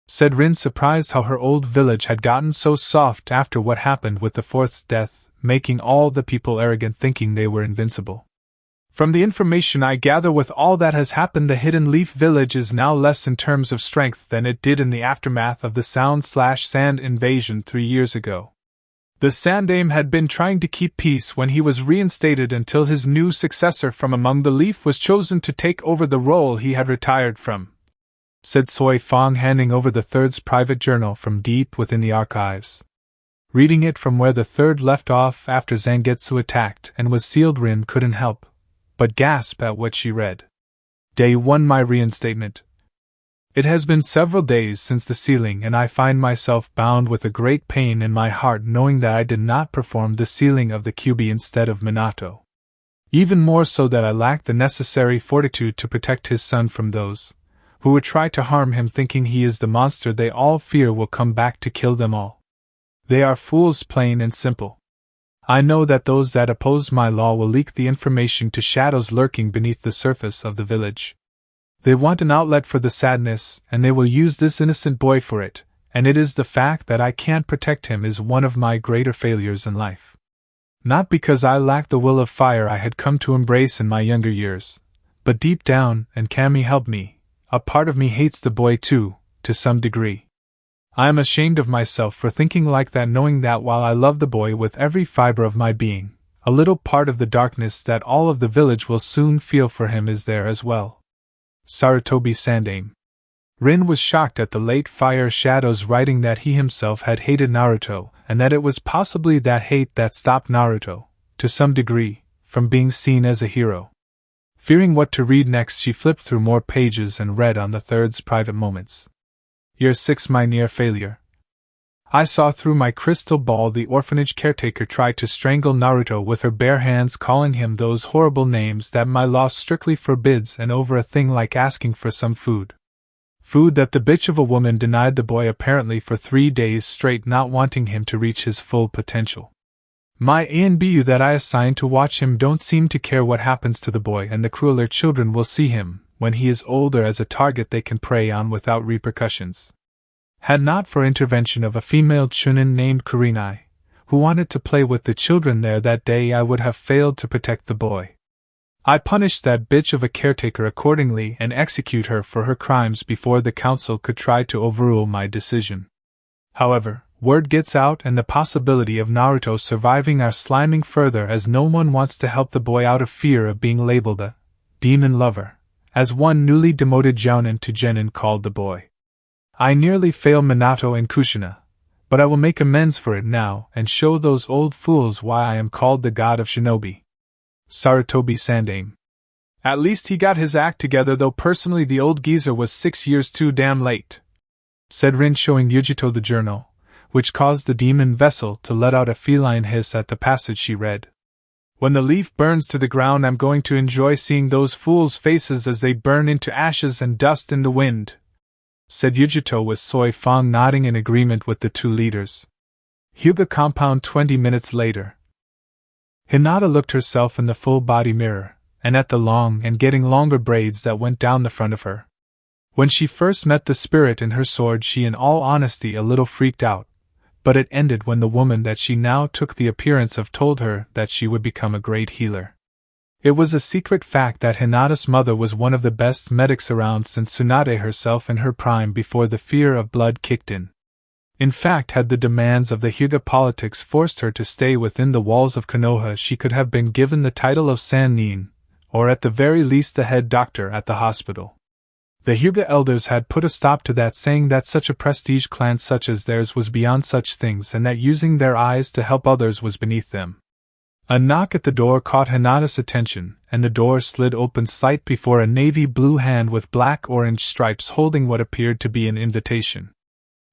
Said Rin, surprised how her old village had gotten so soft after what happened with the fourth's death, making all the people arrogant, thinking they were invincible. From the information I gather, with all that has happened, the Hidden Leaf village is now less in terms of strength than it did in the aftermath of the Sound/Sand invasion 3 years ago. The Sandaime had been trying to keep peace when he was reinstated until his new successor from among the Leaf was chosen to take over the role he had retired from, said Soi Fong, handing over the Third's private journal from deep within the archives. Reading it from where the Third left off after Zangetsu attacked and was sealed, Rin couldn't help but gasp at what she read. Day 1, my reinstatement. It has been several days since the sealing, and I find myself bound with a great pain in my heart knowing that I did not perform the sealing of the Kyuubi instead of Minato. Even more so that I lack the necessary fortitude to protect his son from those who would try to harm him, thinking he is the monster they all fear will come back to kill them all. They are fools, plain and simple. I know that those that oppose my law will leak the information to shadows lurking beneath the surface of the village. They want an outlet for the sadness, and they will use this innocent boy for it, and it is the fact that I can't protect him is one of my greater failures in life. Not because I lack the will of fire I had come to embrace in my younger years, but deep down, and Kami help me, a part of me hates the boy too, to some degree. I am ashamed of myself for thinking like that, knowing that while I love the boy with every fiber of my being, a little part of the darkness that all of the village will soon feel for him is there as well. Sarutobi Sandaime. Rin was shocked at the late Fire Shadow's writing that he himself had hated Naruto, and that it was possibly that hate that stopped Naruto, to some degree, from being seen as a hero. Fearing what to read next, she flipped through more pages and read on the Third's private moments. Year 6, my near failure. I saw through my crystal ball the orphanage caretaker try to strangle Naruto with her bare hands, calling him those horrible names that my law strictly forbids, and over a thing like asking for some food. Food that the bitch of a woman denied the boy apparently for 3 days straight, not wanting him to reach his full potential. My ANBU that I assigned to watch him don't seem to care what happens to the boy, and the crueler children will see him, when he is older, as a target they can prey on without repercussions. Had not for intervention of a female Chuunin named Kurinai, who wanted to play with the children there that day, I would have failed to protect the boy. I punished that bitch of a caretaker accordingly and execute her for her crimes before the council could try to overrule my decision. However, word gets out, and the possibility of Naruto surviving are sliming further, as no one wants to help the boy out of fear of being labeled a demon lover, as one newly demoted Jounin to Genin called the boy. I nearly fail Minato and Kushina, but I will make amends for it now and show those old fools why I am called the god of Shinobi. Sarutobi Sandaime. At least he got his act together, though personally the old geezer was 6 years too damn late, said Rin, showing Yujito the journal, which caused the demon vessel to let out a feline hiss at the passage she read. When the leaf burns to the ground, I'm going to enjoy seeing those fools' faces as they burn into ashes and dust in the wind, said Yujito, with Soi Fong nodding in agreement with the two leaders. Hyuga compound 20 minutes later. Hinata looked herself in the full-body mirror, and at the long and getting longer braids that went down the front of her. When she first met the spirit in her sword, she in all honesty a little freaked out, but it ended when the woman that she now took the appearance of told her that she would become a great healer. It was a secret fact that Hinata's mother was one of the best medics around, since Tsunade herself in her prime before the fear of blood kicked in. In fact, had the demands of the Hyuga politics forced her to stay within the walls of Konoha, she could have been given the title of Sannin, or at the very least the head doctor at the hospital. The Hyuga elders had put a stop to that, saying that such a prestige clan such as theirs was beyond such things, and that using their eyes to help others was beneath them. A knock at the door caught Hinata's attention, and the door slid open slight before a navy blue hand with black-orange stripes holding what appeared to be an invitation.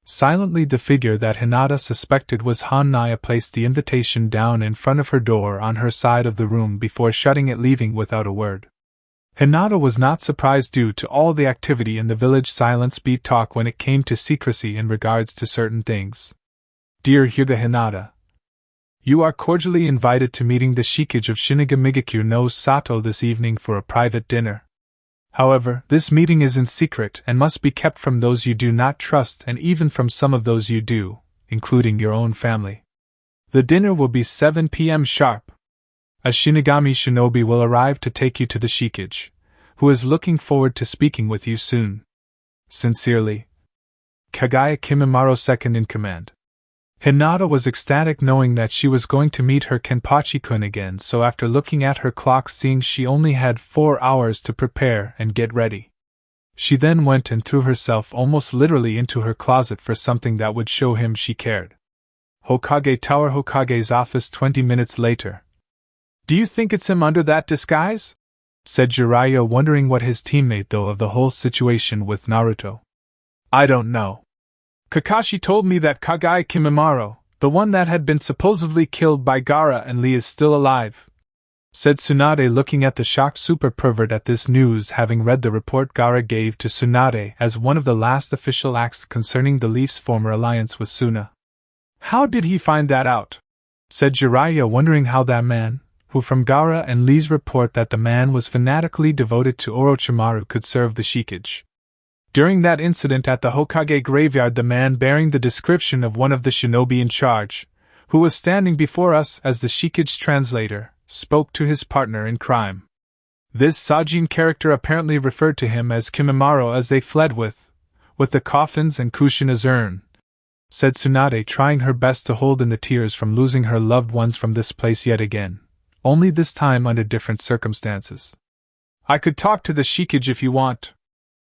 Silently, the figure that Hinata suspected was Hanaya placed the invitation down in front of her door on her side of the room before shutting it, leaving without a word. Hinata was not surprised due to all the activity in the village. Silence beat talk when it came to secrecy in regards to certain things. Dear Hyuga Hinata, you are cordially invited to meeting the Shikage of Shinigami no Sato this evening for a private dinner. However, this meeting is in secret and must be kept from those you do not trust and even from some of those you do, including your own family. The dinner will be 7 p.m. sharp. A Shinigami shinobi will arrive to take you to the Shikage, who is looking forward to speaking with you soon. Sincerely, Kagaya Kimimaro, second in command. Hinata was ecstatic knowing that she was going to meet her Kenpachi-kun again, so after looking at her clock, seeing she only had 4 hours to prepare and get ready, she then went and threw herself almost literally into her closet for something that would show him she cared. Hokage Tower, Hokage's office 20 minutes later. Do you think it's him under that disguise? Said Jiraiya, wondering what his teammate thought of the whole situation with Naruto. I don't know. Kakashi told me that Kagaya Kimimaro, the one that had been supposedly killed by Gaara and Lee, is still alive, said Tsunade, looking at the shocked super pervert at this news, having read the report Gaara gave to Tsunade as one of the last official acts concerning the Leaf's former alliance with Suna. How did he find that out? Said Jiraiya, wondering how that man, who from Gaara and Lee's report that the man was fanatically devoted to Orochimaru, could serve the Shikage. During that incident at the Hokage graveyard, the man bearing the description of one of the shinobi in charge, who was standing before us as the Shikage translator, spoke to his partner in crime. This Sajin character apparently referred to him as Kimimaro as they fled with the coffins and Kushina's urn, said Tsunade, trying her best to hold in the tears from losing her loved ones from this place yet again, only this time under different circumstances. I could talk to the Shikage if you want.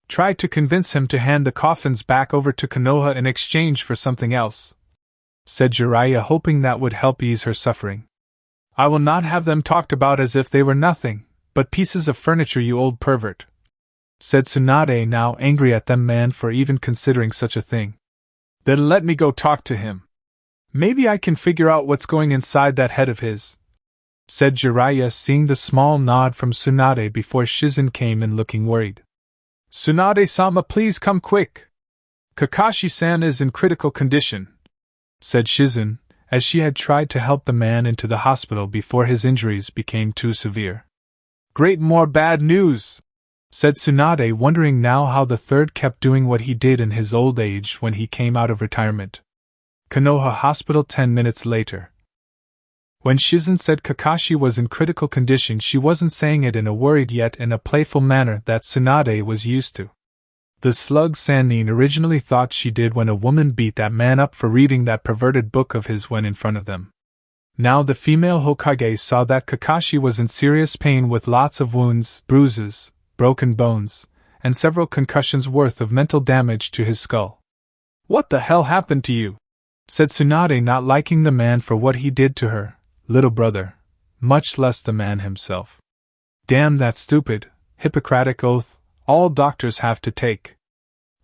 Try to convince him to hand the coffins back over to Konoha in exchange for something else, said Jiraiya, hoping that would help ease her suffering. I will not have them talked about as if they were nothing but pieces of furniture, you old pervert, said Tsunade, now angry at them man for even considering such a thing. Then let me go talk to him. Maybe I can figure out what's going inside that head of his, said Jiraiya, seeing the small nod from Tsunade before Shizen came in looking worried. Tsunade-sama, please come quick. Kakashi-san is in critical condition, said Shizen, as she had tried to help the man into the hospital before his injuries became too severe. Great, more bad news, said Tsunade, wondering now how the third kept doing what he did in his old age when he came out of retirement. Konoha Hospital 10 minutes later. When Shizen said Kakashi was in critical condition, she wasn't saying it in a worried yet in a playful manner that Tsunade was used to. The slug Sannin originally thought she did when a woman beat that man up for reading that perverted book of his when in front of them. Now the female Hokage saw that Kakashi was in serious pain with lots of wounds, bruises, broken bones, and several concussions worth of mental damage to his skull. What the hell happened to you? Said Tsunade, not liking the man for what he did to her little brother, much less the man himself. Damn that stupid, Hippocratic oath all doctors have to take.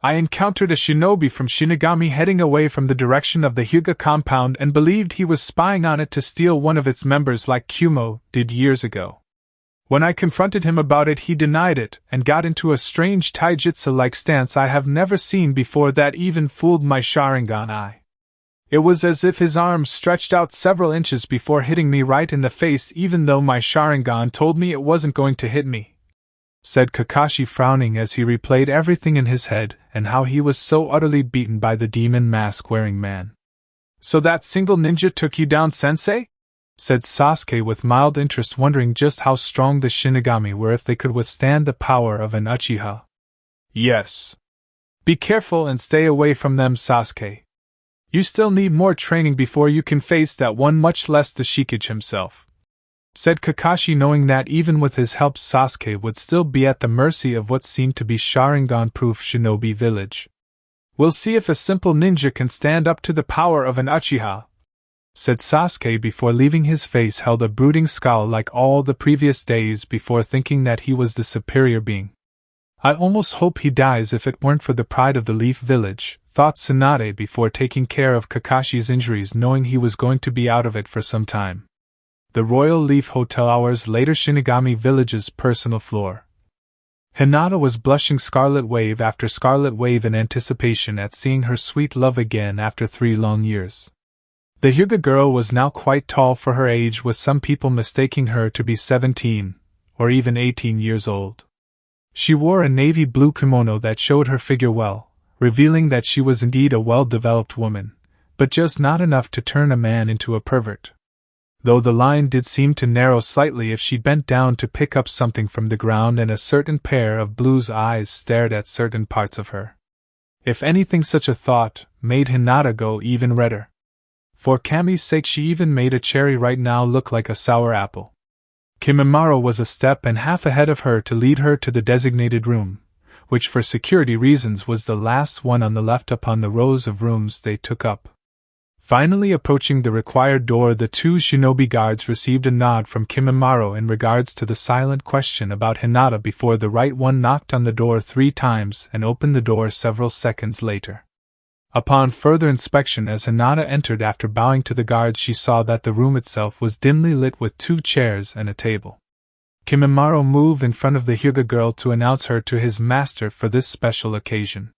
I encountered a shinobi from Shinigami heading away from the direction of the Hyuga compound and believed he was spying on it to steal one of its members like Kyuumo did years ago. When I confronted him about it, he denied it and got into a strange taijutsu-like stance I have never seen before that even fooled my Sharingan eye. It was as if his arms stretched out several inches before hitting me right in the face, even though my Sharingan told me it wasn't going to hit me, said Kakashi, frowning as he replayed everything in his head and how he was so utterly beaten by the demon mask-wearing man. So that single ninja took you down, sensei? Said Sasuke with mild interest, wondering just how strong the Shinigami were if they could withstand the power of an Uchiha. Yes. Be careful and stay away from them, Sasuke. You still need more training before you can face that one, much less the Shikage himself, said Kakashi, knowing that even with his help Sasuke would still be at the mercy of what seemed to be Sharingan-proof shinobi village. We'll see if a simple ninja can stand up to the power of an Uchiha, said Sasuke before leaving. His face held a brooding scowl like all the previous days before, thinking that he was the superior being. I almost hope he dies if it weren't for the pride of the Leaf Village, thought Tsunade before taking care of Kakashi's injuries, knowing he was going to be out of it for some time. The Royal Leaf Hotel, hours later. Shinigami Village's personal floor. Hinata was blushing scarlet wave after scarlet wave in anticipation at seeing her sweet love again after 3 long years. The Hyuga girl was now quite tall for her age, with some people mistaking her to be 17, or even 18 years old. She wore a navy blue kimono that showed her figure well, revealing that she was indeed a well-developed woman, but just not enough to turn a man into a pervert. Though the line did seem to narrow slightly if she bent down to pick up something from the ground and a certain pair of blue's eyes stared at certain parts of her. If anything, such a thought made Hinata go even redder. For Kami's sake, she even made a cherry right now look like a sour apple. Kimimaro was a step and half ahead of her to lead her to the designated room, which for security reasons was the last one on the left upon the rows of rooms they took up. Finally approaching the required door, the 2 shinobi guards received a nod from Kimimaro in regards to the silent question about Hinata before the right one knocked on the door 3 times and opened the door several seconds later. Upon further inspection, as Hinata entered after bowing to the guards, she saw that the room itself was dimly lit with 2 chairs and a table. Kimimaro moved in front of the Hyuga girl to announce her to his master for this special occasion.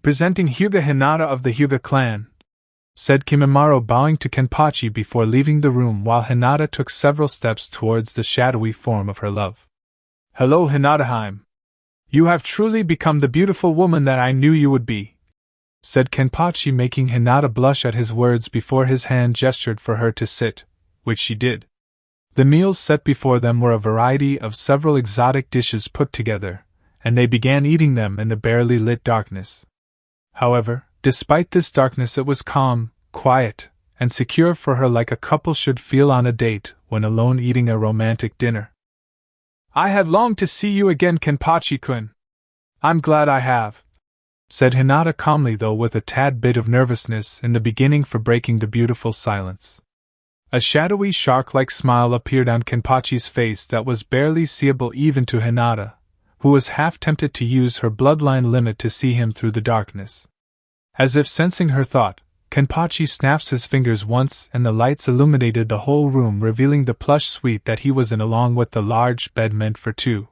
Presenting Hyuga, Hinata of the Hyuga clan, said Kimimaro, bowing to Kenpachi before leaving the room, while Hinata took several steps towards the shadowy form of her love. Hello, Hinata-heim. You have truly become the beautiful woman that I knew you would be, said Kenpachi, making Hinata blush at his words before his hand gestured for her to sit, which she did. The meals set before them were a variety of several exotic dishes put together, and they began eating them in the barely lit darkness. However, despite this darkness, it was calm, quiet, and secure for her, like a couple should feel on a date when alone eating a romantic dinner. I had longed to see you again, Kenpachi-kun. I'm glad I have, said Hinata calmly, though with a tad bit of nervousness in the beginning for breaking the beautiful silence. A shadowy shark-like smile appeared on Kenpachi's face that was barely seeable even to Hinata, who was half tempted to use her bloodline limit to see him through the darkness. As if sensing her thought, Kenpachi snaps his fingers once and the lights illuminated the whole room, revealing the plush suite that he was in along with the large bed meant for 2.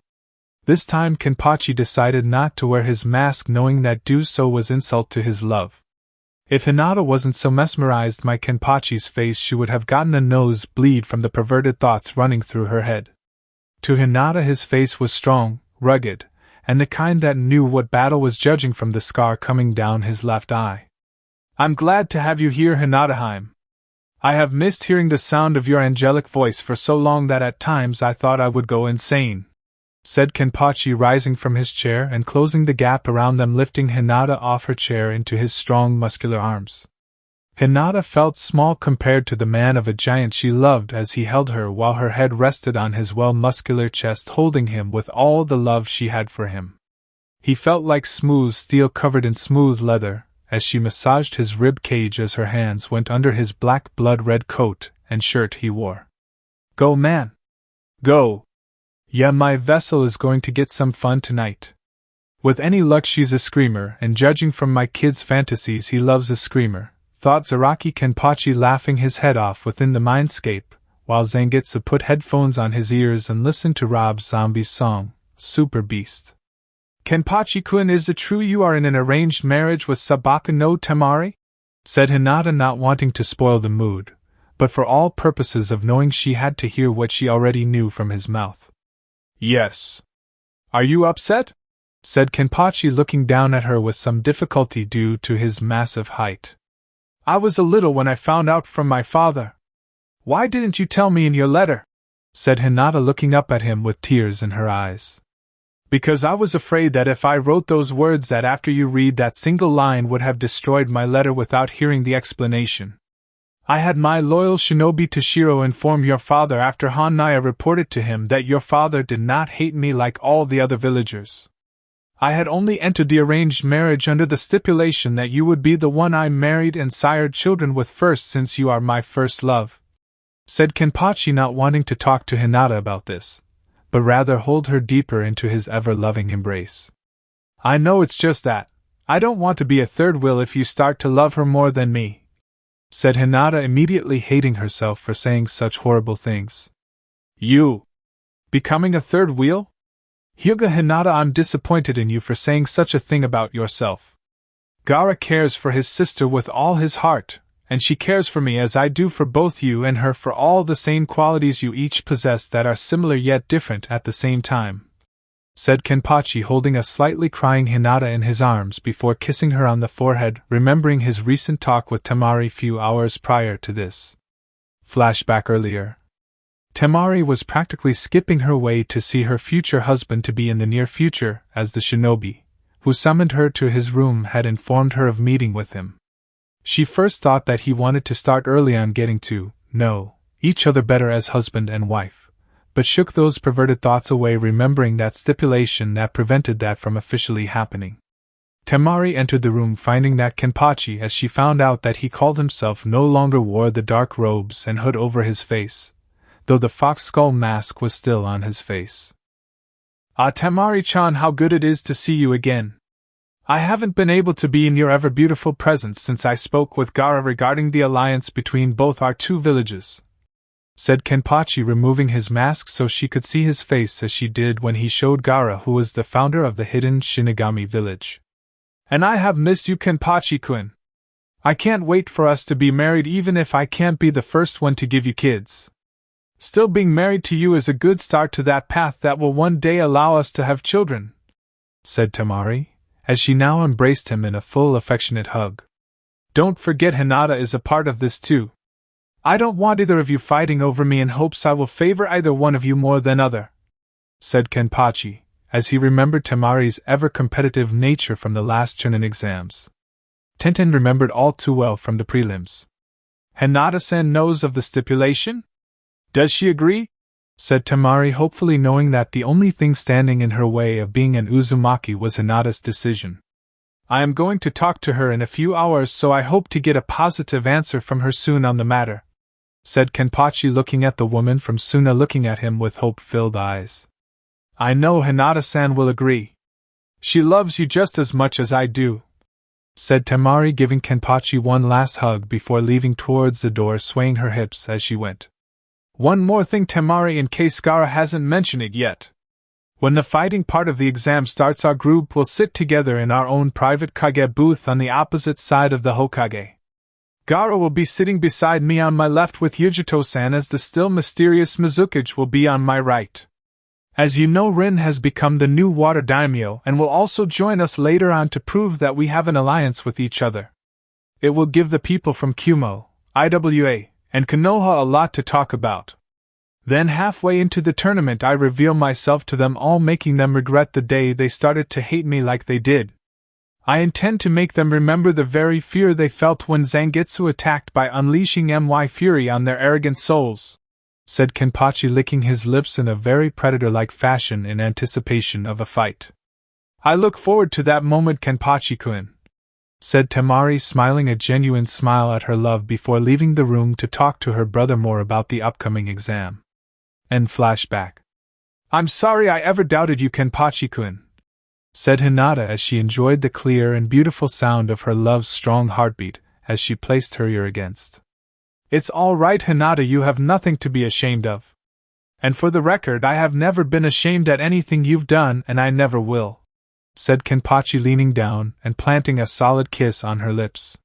This time Kenpachi decided not to wear his mask, knowing that do so was insult to his love. If Hinata wasn't so mesmerized by Kenpachi's face, she would have gotten a nosebleed from the perverted thoughts running through her head. To Hinata his face was strong, rugged, and the kind that knew what battle was, judging from the scar coming down his left eye. I'm glad to have you here, Hinata-heim. I have missed hearing the sound of your angelic voice for so long that at times I thought I would go insane, said Kenpachi, rising from his chair and closing the gap around them, lifting Hinata off her chair into his strong muscular arms. Hinata felt small compared to the man of a giant she loved as he held her, while her head rested on his muscular chest, holding him with all the love she had for him. He felt like smooth steel covered in smooth leather as she massaged his rib cage as her hands went under his black blood-red coat and shirt he wore. Go, man! Go! Yeah, my vessel is going to get some fun tonight. With any luck she's a screamer, and judging from my kid's fantasies he loves a screamer, thought Zaraki Kenpachi, laughing his head off within the mindscape, while Zangetsu put headphones on his ears and listened to Rob Zombie's song, Super Beast. Kenpachi-kun, is it true you are in an arranged marriage with Sabaka no Temari? Said Hinata, not wanting to spoil the mood, but for all purposes of knowing she had to hear what she already knew from his mouth. Yes. Are you upset? Said Kenpachi, looking down at her with some difficulty due to his massive height. I was a little when I found out from my father. Why didn't you tell me in your letter? Said Hinata, looking up at him with tears in her eyes. Because I was afraid that if I wrote those words that after you read that single line would have destroyed my letter without hearing the explanation. I had my loyal shinobi Toshiro inform your father after Hanaya reported to him that your father did not hate me like all the other villagers. I had only entered the arranged marriage under the stipulation that you would be the one I married and sired children with first, since you are my first love," said Kenpachi, not wanting to talk to Hinata about this, but rather hold her deeper into his ever-loving embrace. "I know it's just that. I don't want to be a third wheel if you start to love her more than me," said Hinata, immediately hating herself for saying such horrible things. "You becoming a third wheel? Hyuga Hinata, I'm disappointed in you for saying such a thing about yourself. Gaara cares for his sister with all his heart, and she cares for me as I do for both you and her, for all the same qualities you each possess that are similar yet different at the same time," said Kenpachi, holding a slightly crying Hinata in his arms before kissing her on the forehead, remembering his recent talk with Temari few hours prior to this. Flashback earlier. Temari was practically skipping her way to see her future husband to be in the near future, as the shinobi, who summoned her to his room, had informed her of meeting with him. She first thought that he wanted to start early on getting to know each other better as husband and wife, but shook those perverted thoughts away, remembering that stipulation that prevented that from officially happening. Temari entered the room, finding that Kenpachi, as she found out that he called himself, no longer wore the dark robes and hood over his face, though the fox skull mask was still on his face. "Ah, Temari-chan, how good it is to see you again. I haven't been able to be in your ever-beautiful presence since I spoke with Gaara regarding the alliance between both our two villages," said Kenpachi, removing his mask so she could see his face as she did when he showed Gaara who was the founder of the hidden Shinigami village. "And I have missed you, Kenpachi-kun. I can't wait for us to be married, even if I can't be the first one to give you kids. Still, being married to you is a good start to that path that will one day allow us to have children," said Temari, as she now embraced him in a full affectionate hug. "Don't forget Hinata is a part of this too. I don't want either of you fighting over me in hopes I will favor either one of you more than other," said Kenpachi, as he remembered Temari's ever-competitive nature from the last Chuunin exams. Tenten remembered all too well from the prelims. "Hinata-san knows of the stipulation? Does she agree?" said Temari, hopefully, knowing that the only thing standing in her way of being an Uzumaki was Hinata's decision. "I am going to talk to her in a few hours, so I hope to get a positive answer from her soon on the matter," said Kenpachi, looking at the woman from Suna, looking at him with hope-filled eyes. "I know Hinata-san will agree. She loves you just as much as I do," said Temari, giving Kenpachi one last hug before leaving towards the door, swaying her hips as she went. "One more thing, Temari, in case Gaara hasn't mentioned it yet. When the fighting part of the exam starts, our group will sit together in our own private Kage booth on the opposite side of the Hokage. Gaara will be sitting beside me on my left, with Yujito-san as the still mysterious Mizukage will be on my right. As you know, Rin has become the new water daimyo and will also join us later on to prove that we have an alliance with each other. It will give the people from Kumo, IWA, and Konoha a lot to talk about. Then halfway into the tournament I reveal myself to them all, making them regret the day they started to hate me like they did. I intend to make them remember the very fear they felt when Zangetsu attacked by unleashing my fury on their arrogant souls," said Kenpachi, licking his lips in a very predator-like fashion in anticipation of a fight. "I look forward to that moment, Kenpachi-kun," said Temari, smiling a genuine smile at her love before leaving the room to talk to her brother more about the upcoming exam. End flashback. "I'm sorry I ever doubted you, Kenpachi-kun," said Hinata as she enjoyed the clear and beautiful sound of her love's strong heartbeat as she placed her ear against. "It's all right, Hinata, you have nothing to be ashamed of. And for the record, I have never been ashamed at anything you've done, and I never will," said Kenpachi, leaning down and planting a solid kiss on her lips.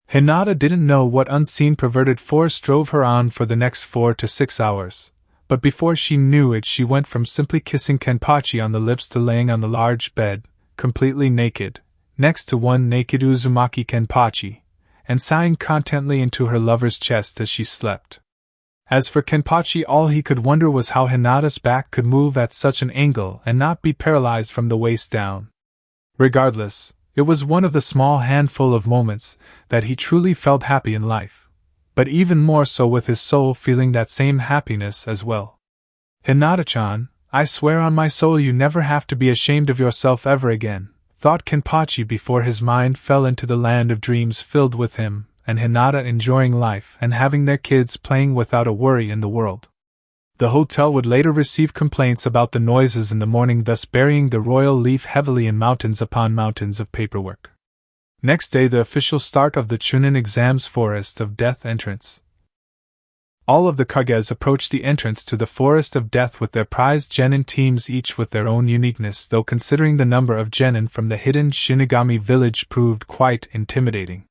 Hinata didn't know what unseen perverted force drove her on for the next 4 to 6 hours, but before she knew it, she went from simply kissing Kenpachi on the lips to laying on the large bed, completely naked, next to one naked Uzumaki Kenpachi, and sighing contentedly into her lover's chest as she slept. As for Kenpachi, all he could wonder was how Hinata's back could move at such an angle and not be paralyzed from the waist down. Regardless, it was one of the small handful of moments that he truly felt happy in life, but even more so with his soul feeling that same happiness as well. "Hinata-chan, I swear on my soul you never have to be ashamed of yourself ever again, thought Kenpachi before his mind fell into the land of dreams filled with him and Hinata enjoying life and having their kids playing without a worry in the world. The hotel would later receive complaints about the noises in the morning, thus burying the royal leaf heavily in mountains upon mountains of paperwork. Next day, the official start of the Chuunin exams. Forest of Death entrance. All of the Kages approached the entrance to the Forest of Death with their prized genin teams, each with their own uniqueness, though considering the number of genin from the hidden Shinigami village proved quite intimidating.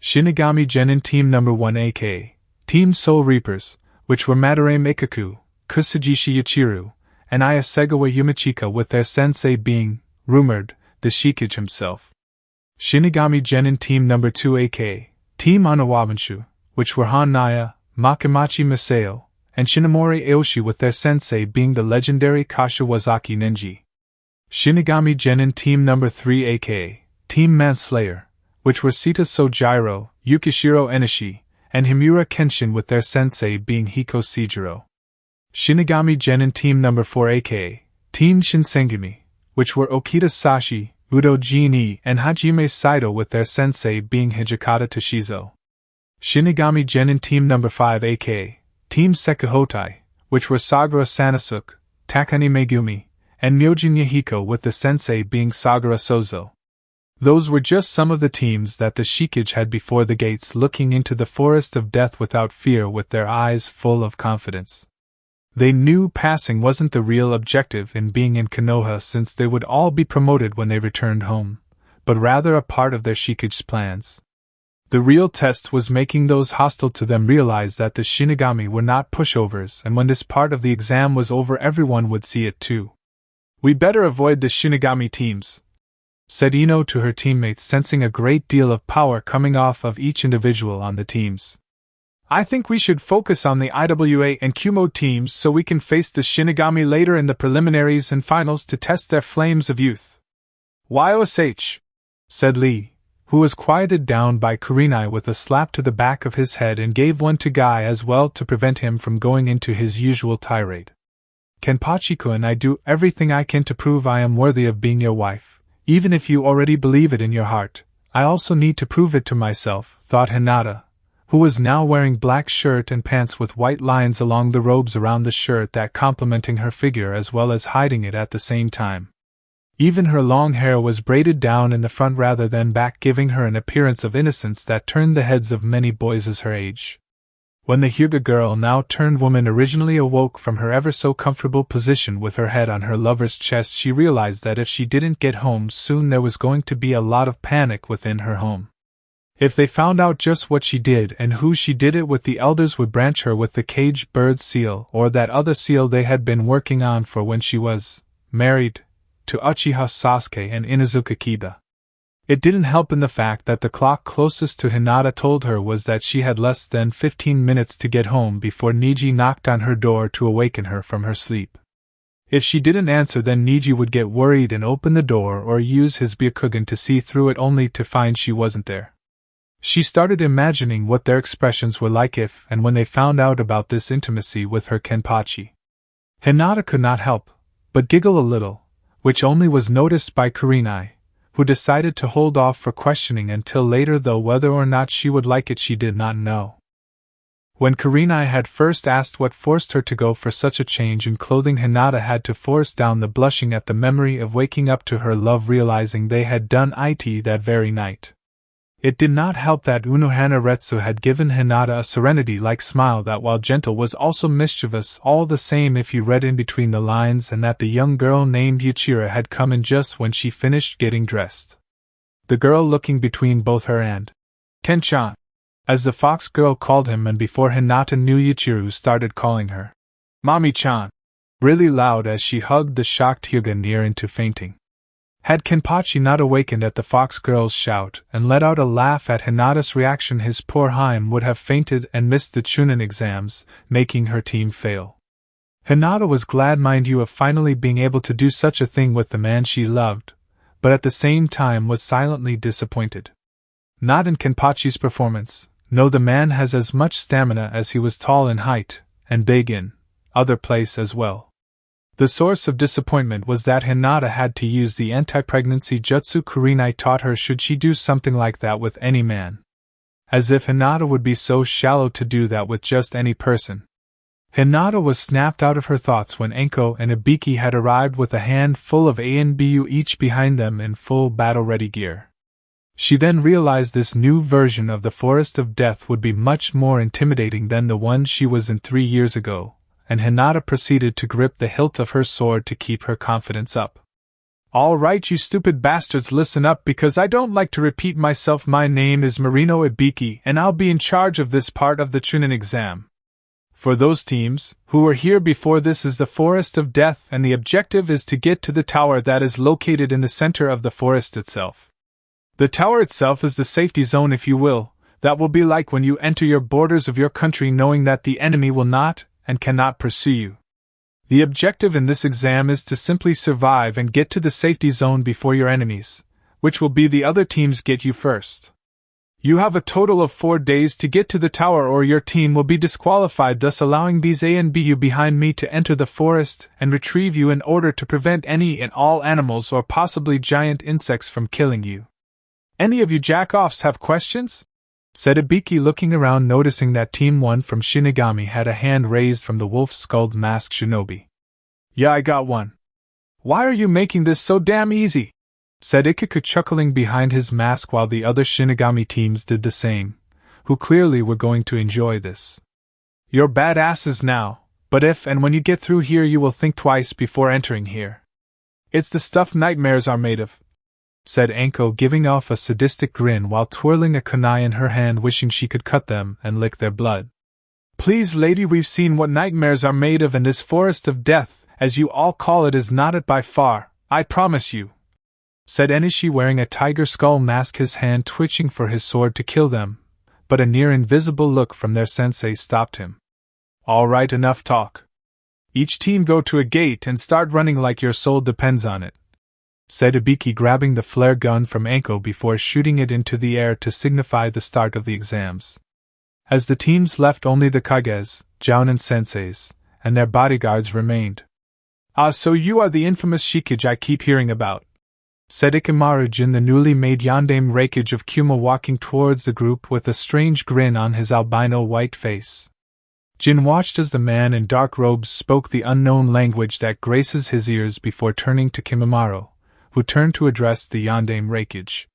Shinigami Genin Team No. 1 aka Team Soul Reapers, which were Madare Meikaku, Kusajishi Ichiraku, and Ayasegawa Yumachika, with their sensei being, rumored, the Shikage himself. Shinigami Genin Team No. 2 aka Team Anawabanshu, which were Hanaya, Makamachi Masao, and Shinomori Aoshi, with their sensei being the legendary Kashiwazaki Ninji. Shinigami Genin Team No. 3 aka Team Manslayer, which were Sita Sojiro, Yukishiro Enishi, and Himura Kenshin, with their sensei being Hiko Seijiro. Shinigami Genin Team No. 4 aka Team Shinsengumi, which were Okita Sashi, Udo Jin-e, and Hajime Saito, with their sensei being Hijikata Toshizo. Shinigami Genin Team No. 5 aka Team Sekihōtai, which were Sagara Sanosuke, Takani Megumi, and Myojin Yahiko, with the sensei being Sagara Sozo. Those were just some of the teams that the Shikage had before the gates, looking into the Forest of Death without fear, with their eyes full of confidence. They knew passing wasn't the real objective in being in Konoha, since they would all be promoted when they returned home, but rather a part of their Shikage's plans. The real test was making those hostile to them realize that the Shinigami were not pushovers, and when this part of the exam was over, everyone would see it too. "We better avoid the Shinigami teams," said Ino to her teammates, sensing a great deal of power coming off of each individual on the teams. "I think we should focus on the IWA and Kumo teams so we can face the Shinigami later in the preliminaries and finals to test their flames of youth." "YOSH," said Lee, who was quieted down by Kurenai with a slap to the back of his head and gave one to Guy as well to prevent him from going into his usual tirade. "Kenpachi-kun, I do everything I can to prove I am worthy of being your wife. Even if you already believe it in your heart, I also need to prove it to myself," thought Hinata, who was now wearing black shirt and pants with white lines along the robes around the shirt, that complementing her figure as well as hiding it at the same time. Even her long hair was braided down in the front rather than back, giving her an appearance of innocence that turned the heads of many boys as her age. When the Hyuga girl, now turned woman, originally awoke from her ever so comfortable position with her head on her lover's chest, she realized that if she didn't get home soon, there was going to be a lot of panic within her home. If they found out just what she did and who she did it with, the elders would branch her with the caged bird seal, or that other seal they had been working on for when she was married to Uchiha Sasuke and Inuzuka Kiba. It didn't help in the fact that the clock closest to Hinata told her was that she had less than 15 minutes to get home before Niji knocked on her door to awaken her from her sleep. If she didn't answer, then Niji would get worried and open the door or use his Byakugan to see through it, only to find she wasn't there. She started imagining what their expressions were like if and when they found out about this intimacy with her Kenpachi. Hinata could not help but giggle a little, which only was noticed by Kurenai, who decided to hold off for questioning until later, though whether or not she would like it she did not know. When Kurenai had first asked what forced her to go for such a change in clothing, Hinata had to force down the blushing at the memory of waking up to her love, realizing they had done it that very night. It did not help that Unohana Retsu had given Hinata a serenity-like smile that, while gentle, was also mischievous all the same if you read in between the lines, and that the young girl named Yuichiro had come in just when she finished getting dressed. The girl looking between both her and Ken-chan, as the fox girl called him, and before Hinata knew, Yuichiro started calling her Mommy-chan really loud as she hugged the shocked Hyuga near into fainting. Had Kenpachi not awakened at the fox girl's shout and let out a laugh at Hinata's reaction, his poor Haim would have fainted and missed the Chuunin exams, making her team fail. Hinata was glad, mind you, of finally being able to do such a thing with the man she loved, but at the same time was silently disappointed. Not in Kenpachi's performance. No, the man has as much stamina as he was tall in height, and big in other place as well. The source of disappointment was that Hinata had to use the anti-pregnancy jutsu Kurenai taught her should she do something like that with any man. As if Hinata would be so shallow to do that with just any person. Hinata was snapped out of her thoughts when Enko and Ibiki had arrived with a handful of ANBU each behind them in full battle-ready gear. She then realized this new version of the Forest of Death would be much more intimidating than the one she was in 3 years ago, and Hinata proceeded to grip the hilt of her sword to keep her confidence up. "All right, you stupid bastards, listen up because I don't like to repeat myself. My name is Marino Ibiki and I'll be in charge of this part of the Chuunin exam. For those teams who were here before, this is the Forest of Death and the objective is to get to the tower that is located in the center of the forest itself. The tower itself is the safety zone, if you will. That will be like when you enter your borders of your country knowing that the enemy will not and cannot pursue you. The objective in this exam is to simply survive and get to the safety zone before your enemies, which will be the other teams, get you first. You have a total of 4 days to get to the tower or your team will be disqualified, thus allowing these ANBU behind me to enter the forest and retrieve you in order to prevent any and all animals or possibly giant insects from killing you. Any of you jack-offs have questions?" said Ibiki, looking around, noticing that Team 1 from Shinigami had a hand raised from the wolf-skulled masked shinobi. "Yeah, I got one." "Why are you making this so damn easy?" said Ichiraku, chuckling behind his mask while the other Shinigami teams did the same, who clearly were going to enjoy this. "You're badasses now, but if and when you get through here you will think twice before entering here. It's the stuff nightmares are made of," said Enko, giving off a sadistic grin while twirling a kunai in her hand, wishing she could cut them and lick their blood. "Please, lady, we've seen what nightmares are made of, and this Forest of Death, as you all call it, is not it by far, I promise you," said Enishi, wearing a tiger skull mask, his hand twitching for his sword to kill them, but a near-invisible look from their sensei stopped him. "All right, enough talk. Each team go to a gate and start running like your soul depends on it," said Ibiki, grabbing the flare gun from Enko before shooting it into the air to signify the start of the exams. As the teams left, only the Kages, Jounin senseis, and their bodyguards remained. "Ah, so you are the infamous Shikage I keep hearing about," said Ikamaru Jin, the newly made Yandame Reikage of Kyuubi, walking towards the group with a strange grin on his albino white face. Jin watched as the man in dark robes spoke the unknown language that graces his ears before turning to Kimimaro, who turned to address the Yandame Reikage.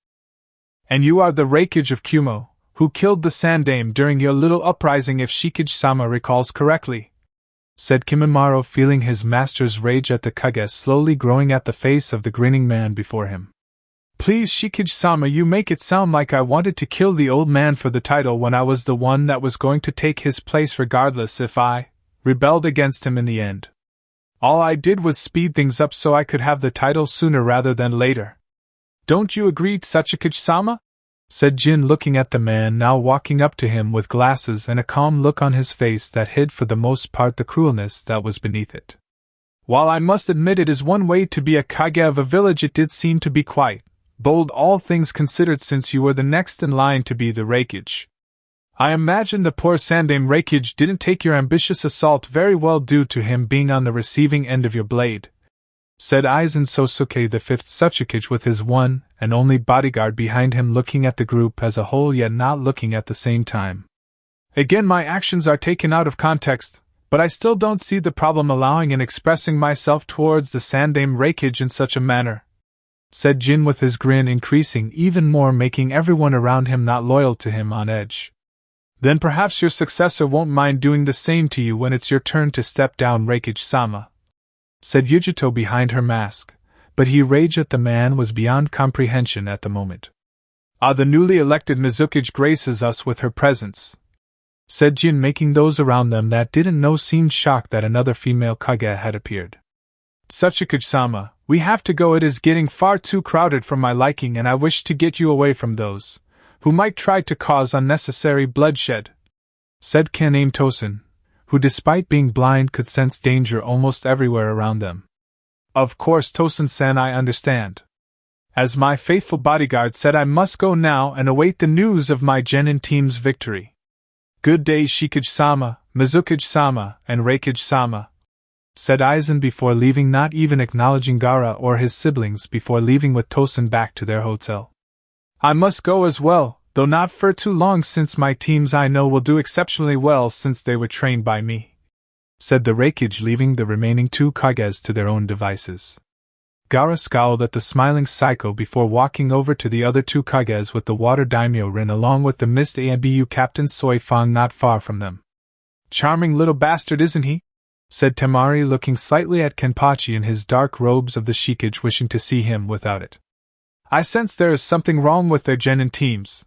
"And you are the Reikage of Kyuubi, who killed the Sandame during your little uprising, if Shikage-sama recalls correctly," said Kimimaro, feeling his master's rage at the Kage slowly growing at the face of the grinning man before him. "Please, Shikage-sama, you make it sound like I wanted to kill the old man for the title when I was the one that was going to take his place regardless if I rebelled against him in the end. All I did was speed things up so I could have the title sooner rather than later. Don't you agree, Sachikage-sama?" said Jin, looking at the man now walking up to him with glasses and a calm look on his face that hid for the most part the cruelness that was beneath it. "While I must admit it is one way to be a Kage of a village, it did seem to be quite bold, all things considered, since you were the next in line to be the Reikage. I imagine the poor Sandame Reikage didn't take your ambitious assault very well due to him being on the receiving end of your blade," said Aizen Sosuke, the fifth Sachikage, with his one and only bodyguard behind him, looking at the group as a whole yet not looking at the same time. "Again, my actions are taken out of context, but I still don't see the problem allowing and expressing myself towards the Sandame Reikage in such a manner," said Jin, with his grin increasing even more, making everyone around him not loyal to him on edge. "Then perhaps your successor won't mind doing the same to you when it's your turn to step down, Reikage-sama," said Yujito behind her mask, but he rage at the man was beyond comprehension at the moment. "Ah, the newly elected Mizukage graces us with her presence," said Jin, making those around them that didn't know seem shocked that another female Kage had appeared. "Sachikage-sama, we have to go. It is getting far too crowded for my liking, and I wish to get you away from those who might try to cause unnecessary bloodshed," said Kaname Tosen, who despite being blind could sense danger almost everywhere around them. "Of course, Tosen-san, I understand. As my faithful bodyguard said, I must go now and await the news of my Genin team's victory. Good day, Shikage-sama, Mizukage-sama, and Reikage-sama," said Aizen before leaving, not even acknowledging Gaara or his siblings before leaving with Tosen back to their hotel. I must go as well, though not for too long, since my teams I know will do exceptionally well since they were trained by me, said the Raikage, leaving the remaining 2 Kages to their own devices. Gaara scowled at the smiling Psycho before walking over to the other 2 Kages with the Water Daimyo Rin along with the Mist Ambu Captain Soi Fang not far from them. Charming little bastard, isn't he? Said Temari, looking slightly at Kenpachi in his dark robes of the Shikage, wishing to see him without it. I sense there is something wrong with their genin teams.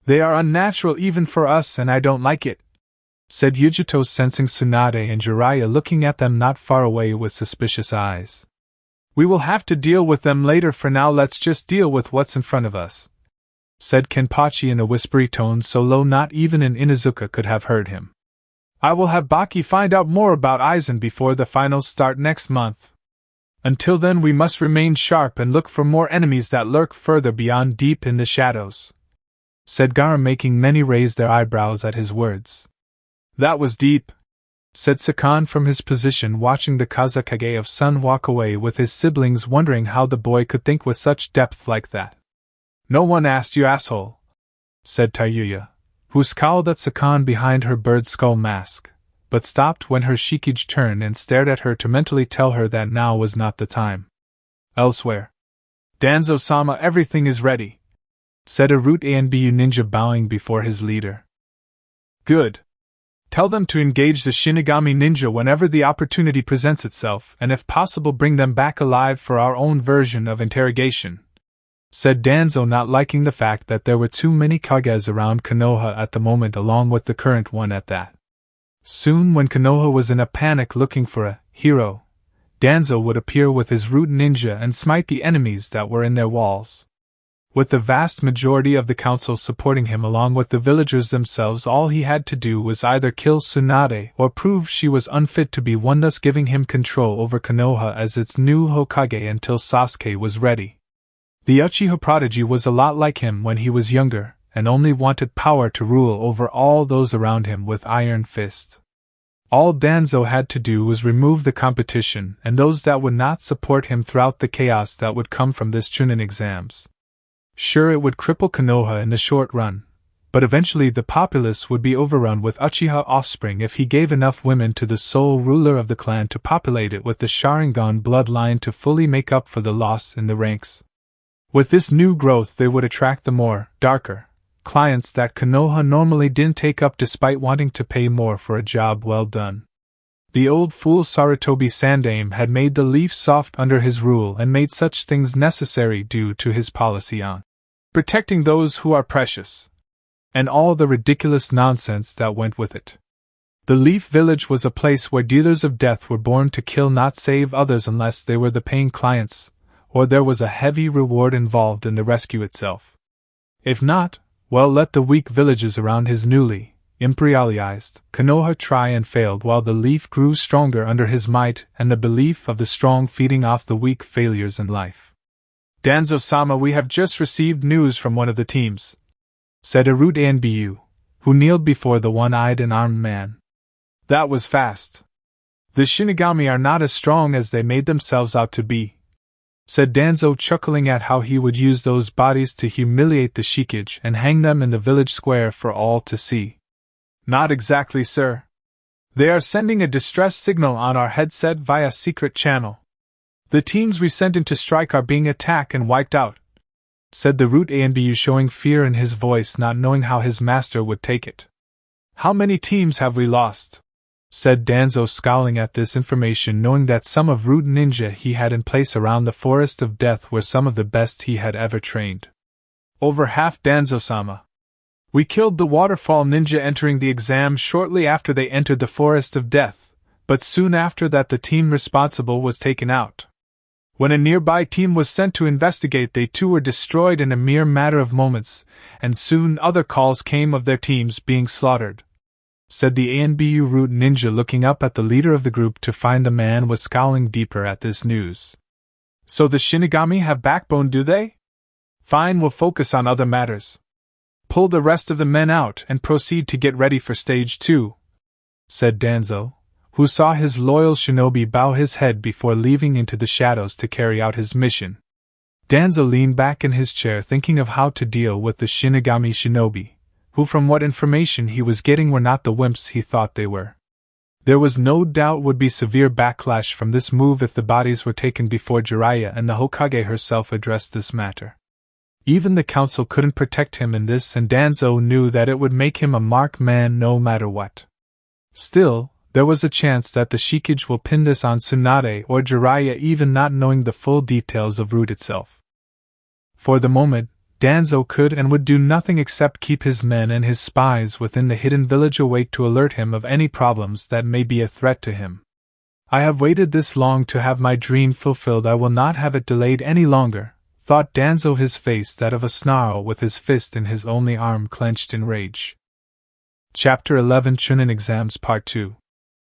They are unnatural even for us, and I don't like it, said Yujito, sensing Tsunade and Jiraiya looking at them not far away with suspicious eyes. We will have to deal with them later. For now, let's just deal with what's in front of us, said Kenpachi in a whispery tone so low not even an Inuzuka could have heard him. I will have Baki find out more about Aizen before the finals start next month. Until then, we must remain sharp and look for more enemies that lurk further beyond, deep in the shadows, said Gaara, making many raise their eyebrows at his words. That was deep, said Sakan from his position, watching the Kazekage of Sun walk away with his siblings, wondering how the boy could think with such depth like that. No one asked you, asshole, said Tayuya, who scowled at Sakan behind her bird skull mask, but stopped when her Shikage turned and stared at her to mentally tell her that now was not the time. Elsewhere. Danzo-sama, everything is ready, said a Root Anbu ninja, bowing before his leader. Good. Tell them to engage the Shinigami ninja whenever the opportunity presents itself, and if possible bring them back alive for our own version of interrogation, said Danzo, not liking the fact that there were too many Kages around Konoha at the moment, along with the current one at that. Soon, when Konoha was in a panic looking for a hero, Danzo would appear with his root ninja and smite the enemies that were in their walls. With the vast majority of the council supporting him along with the villagers themselves, all he had to do was either kill Tsunade or prove she was unfit to be one, thus giving him control over Konoha as its new Hokage until Sasuke was ready. The Uchiha prodigy was a lot like him when he was younger, and only wanted power to rule over all those around him with iron fist. All Danzo had to do was remove the competition and those that would not support him throughout the chaos that would come from this Chuunin exams. Sure, it would cripple Konoha in the short run, but eventually the populace would be overrun with Uchiha offspring if he gave enough women to the sole ruler of the clan to populate it with the Sharingan bloodline to fully make up for the loss in the ranks. With this new growth, they would attract the more darker clients that Konoha normally didn't take up despite wanting to pay more for a job well done. The old fool Sarutobi Sandaime had made the leaf soft under his rule and made such things necessary due to his policy on protecting those who are precious, and all the ridiculous nonsense that went with it. The Leaf Village was a place where dealers of death were born to kill, not save others unless they were the paying clients, or there was a heavy reward involved in the rescue itself. If not, well, let the weak villages around his newly imperialized Konoha try and failed, while the leaf grew stronger under his might and the belief of the strong feeding off the weak failures in life. Danzo-sama, we have just received news from one of the teams, said Arut Anbu, who kneeled before the one-eyed and armed man. That was fast. The Shinigami are not as strong as they made themselves out to be, said Danzo, chuckling at how he would use those bodies to humiliate the Shikage and hang them in the village square for all to see. Not exactly, sir. They are sending a distress signal on our headset via secret channel. The teams we sent in to strike are being attacked and wiped out, said the Root Anbu, showing fear in his voice, not knowing how his master would take it. How many teams have we lost? Said Danzo, scowling at this information, knowing that some of Root Ninja he had in place around the Forest of Death were some of the best he had ever trained. Over half, Danzo-sama. We killed the Waterfall Ninja entering the exam shortly after they entered the Forest of Death, but soon after that the team responsible was taken out. When a nearby team was sent to investigate, they too were destroyed in a mere matter of moments, and soon other calls came of their teams being slaughtered, said the ANBU Root Ninja, looking up at the leader of the group to find the man was scowling deeper at this news. So the Shinigami have backbone, do they? Fine, we'll focus on other matters. Pull the rest of the men out and proceed to get ready for stage 2, said Danzo, who saw his loyal shinobi bow his head before leaving into the shadows to carry out his mission. Danzo leaned back in his chair thinking of how to deal with the Shinigami shinobi, who from what information he was getting were not the wimps he thought they were. There was no doubt would be severe backlash from this move if the bodies were taken before Jiraiya and the Hokage herself addressed this matter. Even the council couldn't protect him in this, and Danzo knew that it would make him a marked man no matter what. Still, there was a chance that the Shikage will pin this on Tsunade or Jiraiya, even not knowing the full details of Root itself. For the moment, Danzo could and would do nothing except keep his men and his spies within the hidden village awake to alert him of any problems that may be a threat to him. I have waited this long to have my dream fulfilled. I will not have it delayed any longer, thought Danzo, his face that of a snarl with his fist in his only arm clenched in rage. Chapter 11 Chuunin Exams Part 2.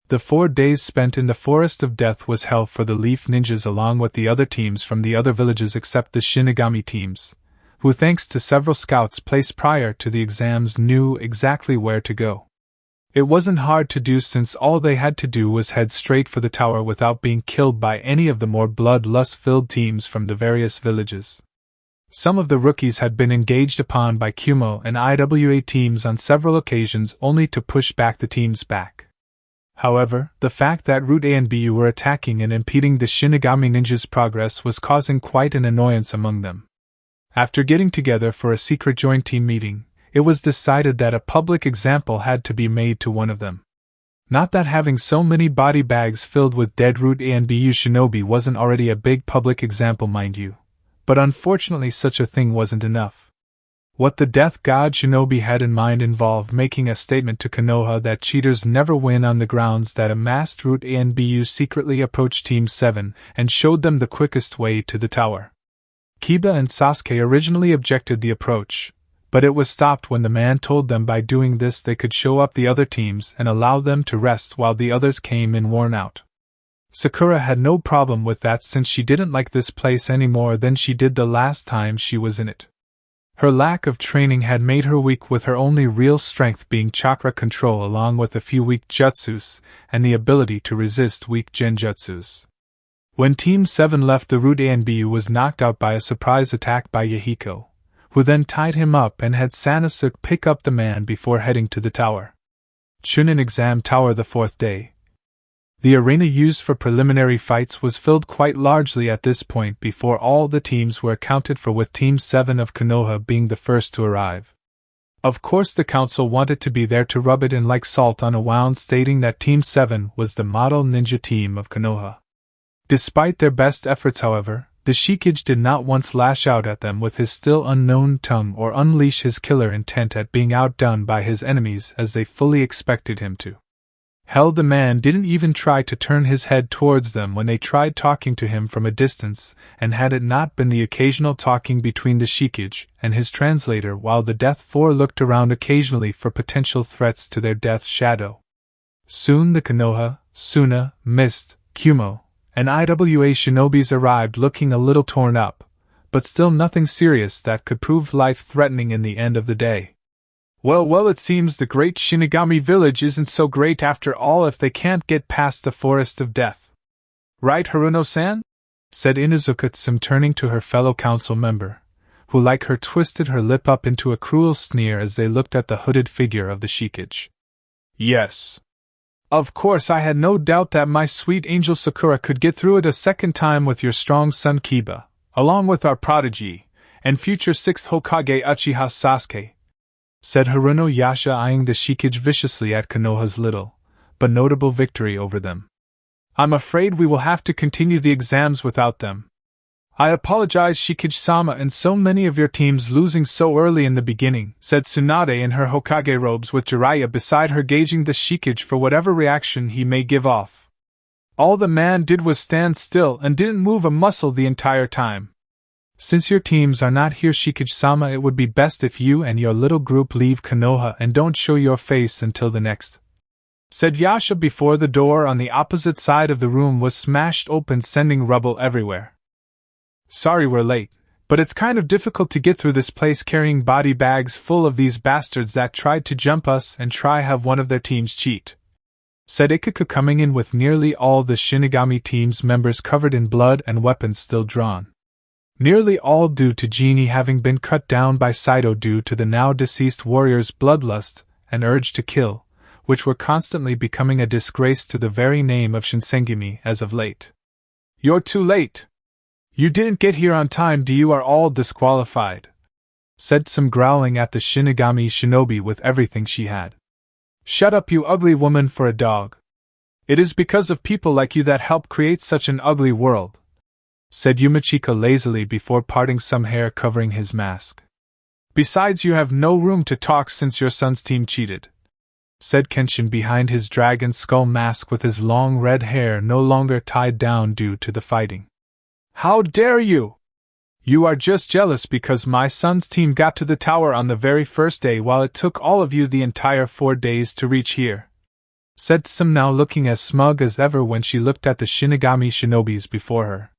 The 4 days spent in the Forest of Death was hell for the Leaf Ninjas along with the other teams from the other villages except the Shinigami teams, who thanks to several scouts placed prior to the exams knew exactly where to go. It wasn't hard to do since all they had to do was head straight for the tower without being killed by any of the more bloodlust-filled teams from the various villages. Some of the rookies had been engaged upon by Kumo and IWA teams on several occasions only to push back the teams back. However, the fact that Root A and BU were attacking and impeding the Shinigami ninjas' progress was causing quite an annoyance among them. After getting together for a secret joint team meeting, it was decided that a public example had to be made to one of them. Not that having so many body bags filled with dead Root A and BU shinobi wasn't already a big public example, mind you, but unfortunately such a thing wasn't enough. What the Death God Shinobi had in mind involved making a statement to Konoha that cheaters never win on the grounds that a masked Root A and BU secretly approached Team 7 and showed them the quickest way to the tower. Kiba and Sasuke originally objected the approach, but it was stopped when the man told them by doing this they could show up the other teams and allow them to rest while the others came in worn out. Sakura had no problem with that since she didn't like this place any more than she did the last time she was in it. Her lack of training had made her weak, with her only real strength being chakra control along with a few weak jutsus and the ability to resist weak genjutsus. When Team 7 left, the Root A and BU was knocked out by a surprise attack by Yahiko, who then tied him up and had Sanosuke pick up the man before heading to the tower. Chuunin Exam Tower the 4th day. The arena used for preliminary fights was filled quite largely at this point before all the teams were accounted for, with Team 7 of Konoha being the first to arrive. Of course the council wanted to be there to rub it in like salt on a wound, stating that Team 7 was the model ninja team of Konoha. Despite their best efforts, however, the Shikage did not once lash out at them with his still unknown tongue or unleash his killer intent at being outdone by his enemies as they fully expected him to. Hell, the man didn't even try to turn his head towards them when they tried talking to him from a distance, and had it not been the occasional talking between the Shikage and his translator while the Death Four looked around occasionally for potential threats to their death shadow. Soon the Konoha, Suna, Mist, Kumo, and IWA shinobis arrived looking a little torn up, but still nothing serious that could prove life-threatening in the end of the day. Well, it seems the great Shinigami village isn't so great after all if they can't get past the Forest of Death. Right, Haruno-san? Said Inuzuka-tsum, turning to her fellow council member, who like her twisted her lip up into a cruel sneer as they looked at the hooded figure of the Shikage. Yes. Of course, I had no doubt that my sweet angel Sakura could get through it a second time with your strong son Kiba, along with our prodigy, and future 6th Hokage Uchiha Sasuke, said Haruno Yasha, eyeing the Shikage viciously at Konoha's little, but notable victory over them. I'm afraid we will have to continue the exams without them. I apologize, Shikage-sama, and so many of your teams losing so early in the beginning, said Tsunade in her Hokage robes with Jiraiya beside her, gauging the Shikage for whatever reaction he may give off. All the man did was stand still and didn't move a muscle the entire time. Since your teams are not here, Shikage-sama, it would be best if you and your little group leave Konoha and don't show your face until the next, said Yasha before the door on the opposite side of the room was smashed open, sending rubble everywhere. Sorry we're late, but it's kind of difficult to get through this place carrying body bags full of these bastards that tried to jump us and try have one of their teams cheat, said Ikaku, coming in with nearly all the Shinigami team's members covered in blood and weapons still drawn. Nearly all due to Genie having been cut down by Saito due to the now deceased warrior's bloodlust and urge to kill, which were constantly becoming a disgrace to the very name of Shinsengumi as of late. "You're too late! You didn't get here on time, you are all disqualified," said Some, growling at the Shinigami shinobi with everything she had. "Shut up, you ugly woman, for a dog. It is because of people like you that help create such an ugly world," said Yumachika lazily before parting some hair covering his mask. "Besides, you have no room to talk since your son's team cheated," said Kenshin behind his dragon skull mask with his long red hair no longer tied down due to the fighting. "How dare you! You are just jealous because my son's team got to the tower on the very first day while it took all of you the entire 4 days to reach here," said Some, now looking as smug as ever when she looked at the Shinigami shinobis before her.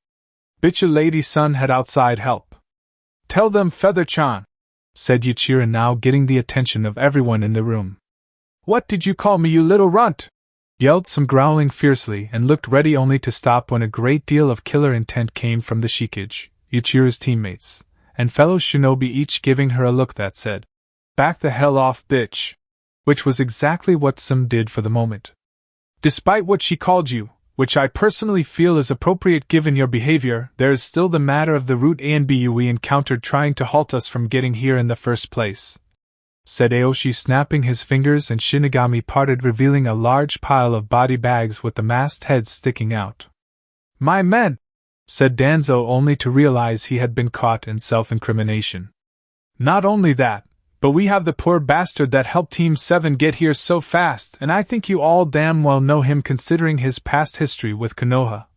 "Bitcha lady son had outside help. Tell them, Feather-chan," said Yuichiro, now getting the attention of everyone in the room. "What did you call me, you little runt?" yelled Some, growling fiercely, and looked ready only to stop when a great deal of killer intent came from the Shikage, Yuichiro's teammates, and fellow shinobi, each giving her a look that said, "Back the hell off, bitch," which was exactly what Some did for the moment. "Despite what she called you, which I personally feel is appropriate given your behavior, there is still the matter of the route A and B we encountered trying to halt us from getting here in the first place," said Aoshi, snapping his fingers, and Shinigami parted, revealing a large pile of body bags with the masked heads sticking out. "My men!" said Danzo, only to realize he had been caught in self-incrimination. "Not only that, but we have the poor bastard that helped Team 7 get here so fast, and I think you all damn well know him considering his past history with Konoha,"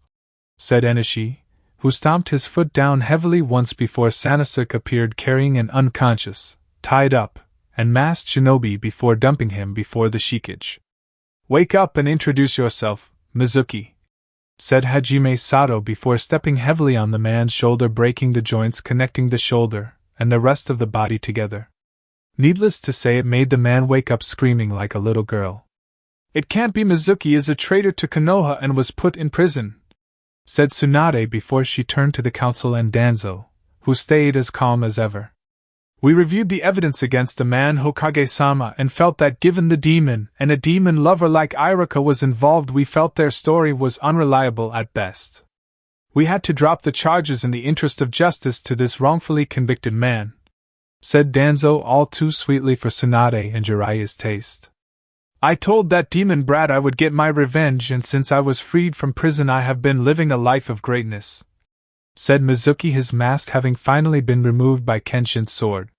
said Enishi, who stomped his foot down heavily once before Sanasuke appeared carrying an unconscious, tied up, and masked shinobi before dumping him before the Shikage. "Wake up and introduce yourself, Mizuki," said Hajime Sato before stepping heavily on the man's shoulder, breaking the joints connecting the shoulder and the rest of the body together. Needless to say, it made the man wake up screaming like a little girl. "It can't be, Mizuki is a traitor to Konoha and was put in prison," said Tsunade before she turned to the council and Danzo, who stayed as calm as ever. "We reviewed the evidence against the man Hokage-sama and felt that given the demon and a demon lover like Ichiraku was involved, we felt their story was unreliable at best. We had to drop the charges in the interest of justice to this wrongfully convicted man," said Danzo, all too sweetly for Tsunade and Jiraiya's taste. "I told that demon brat I would get my revenge, and since I was freed from prison I have been living a life of greatness," said Mizuki, his mask having finally been removed by Kenshin's sword.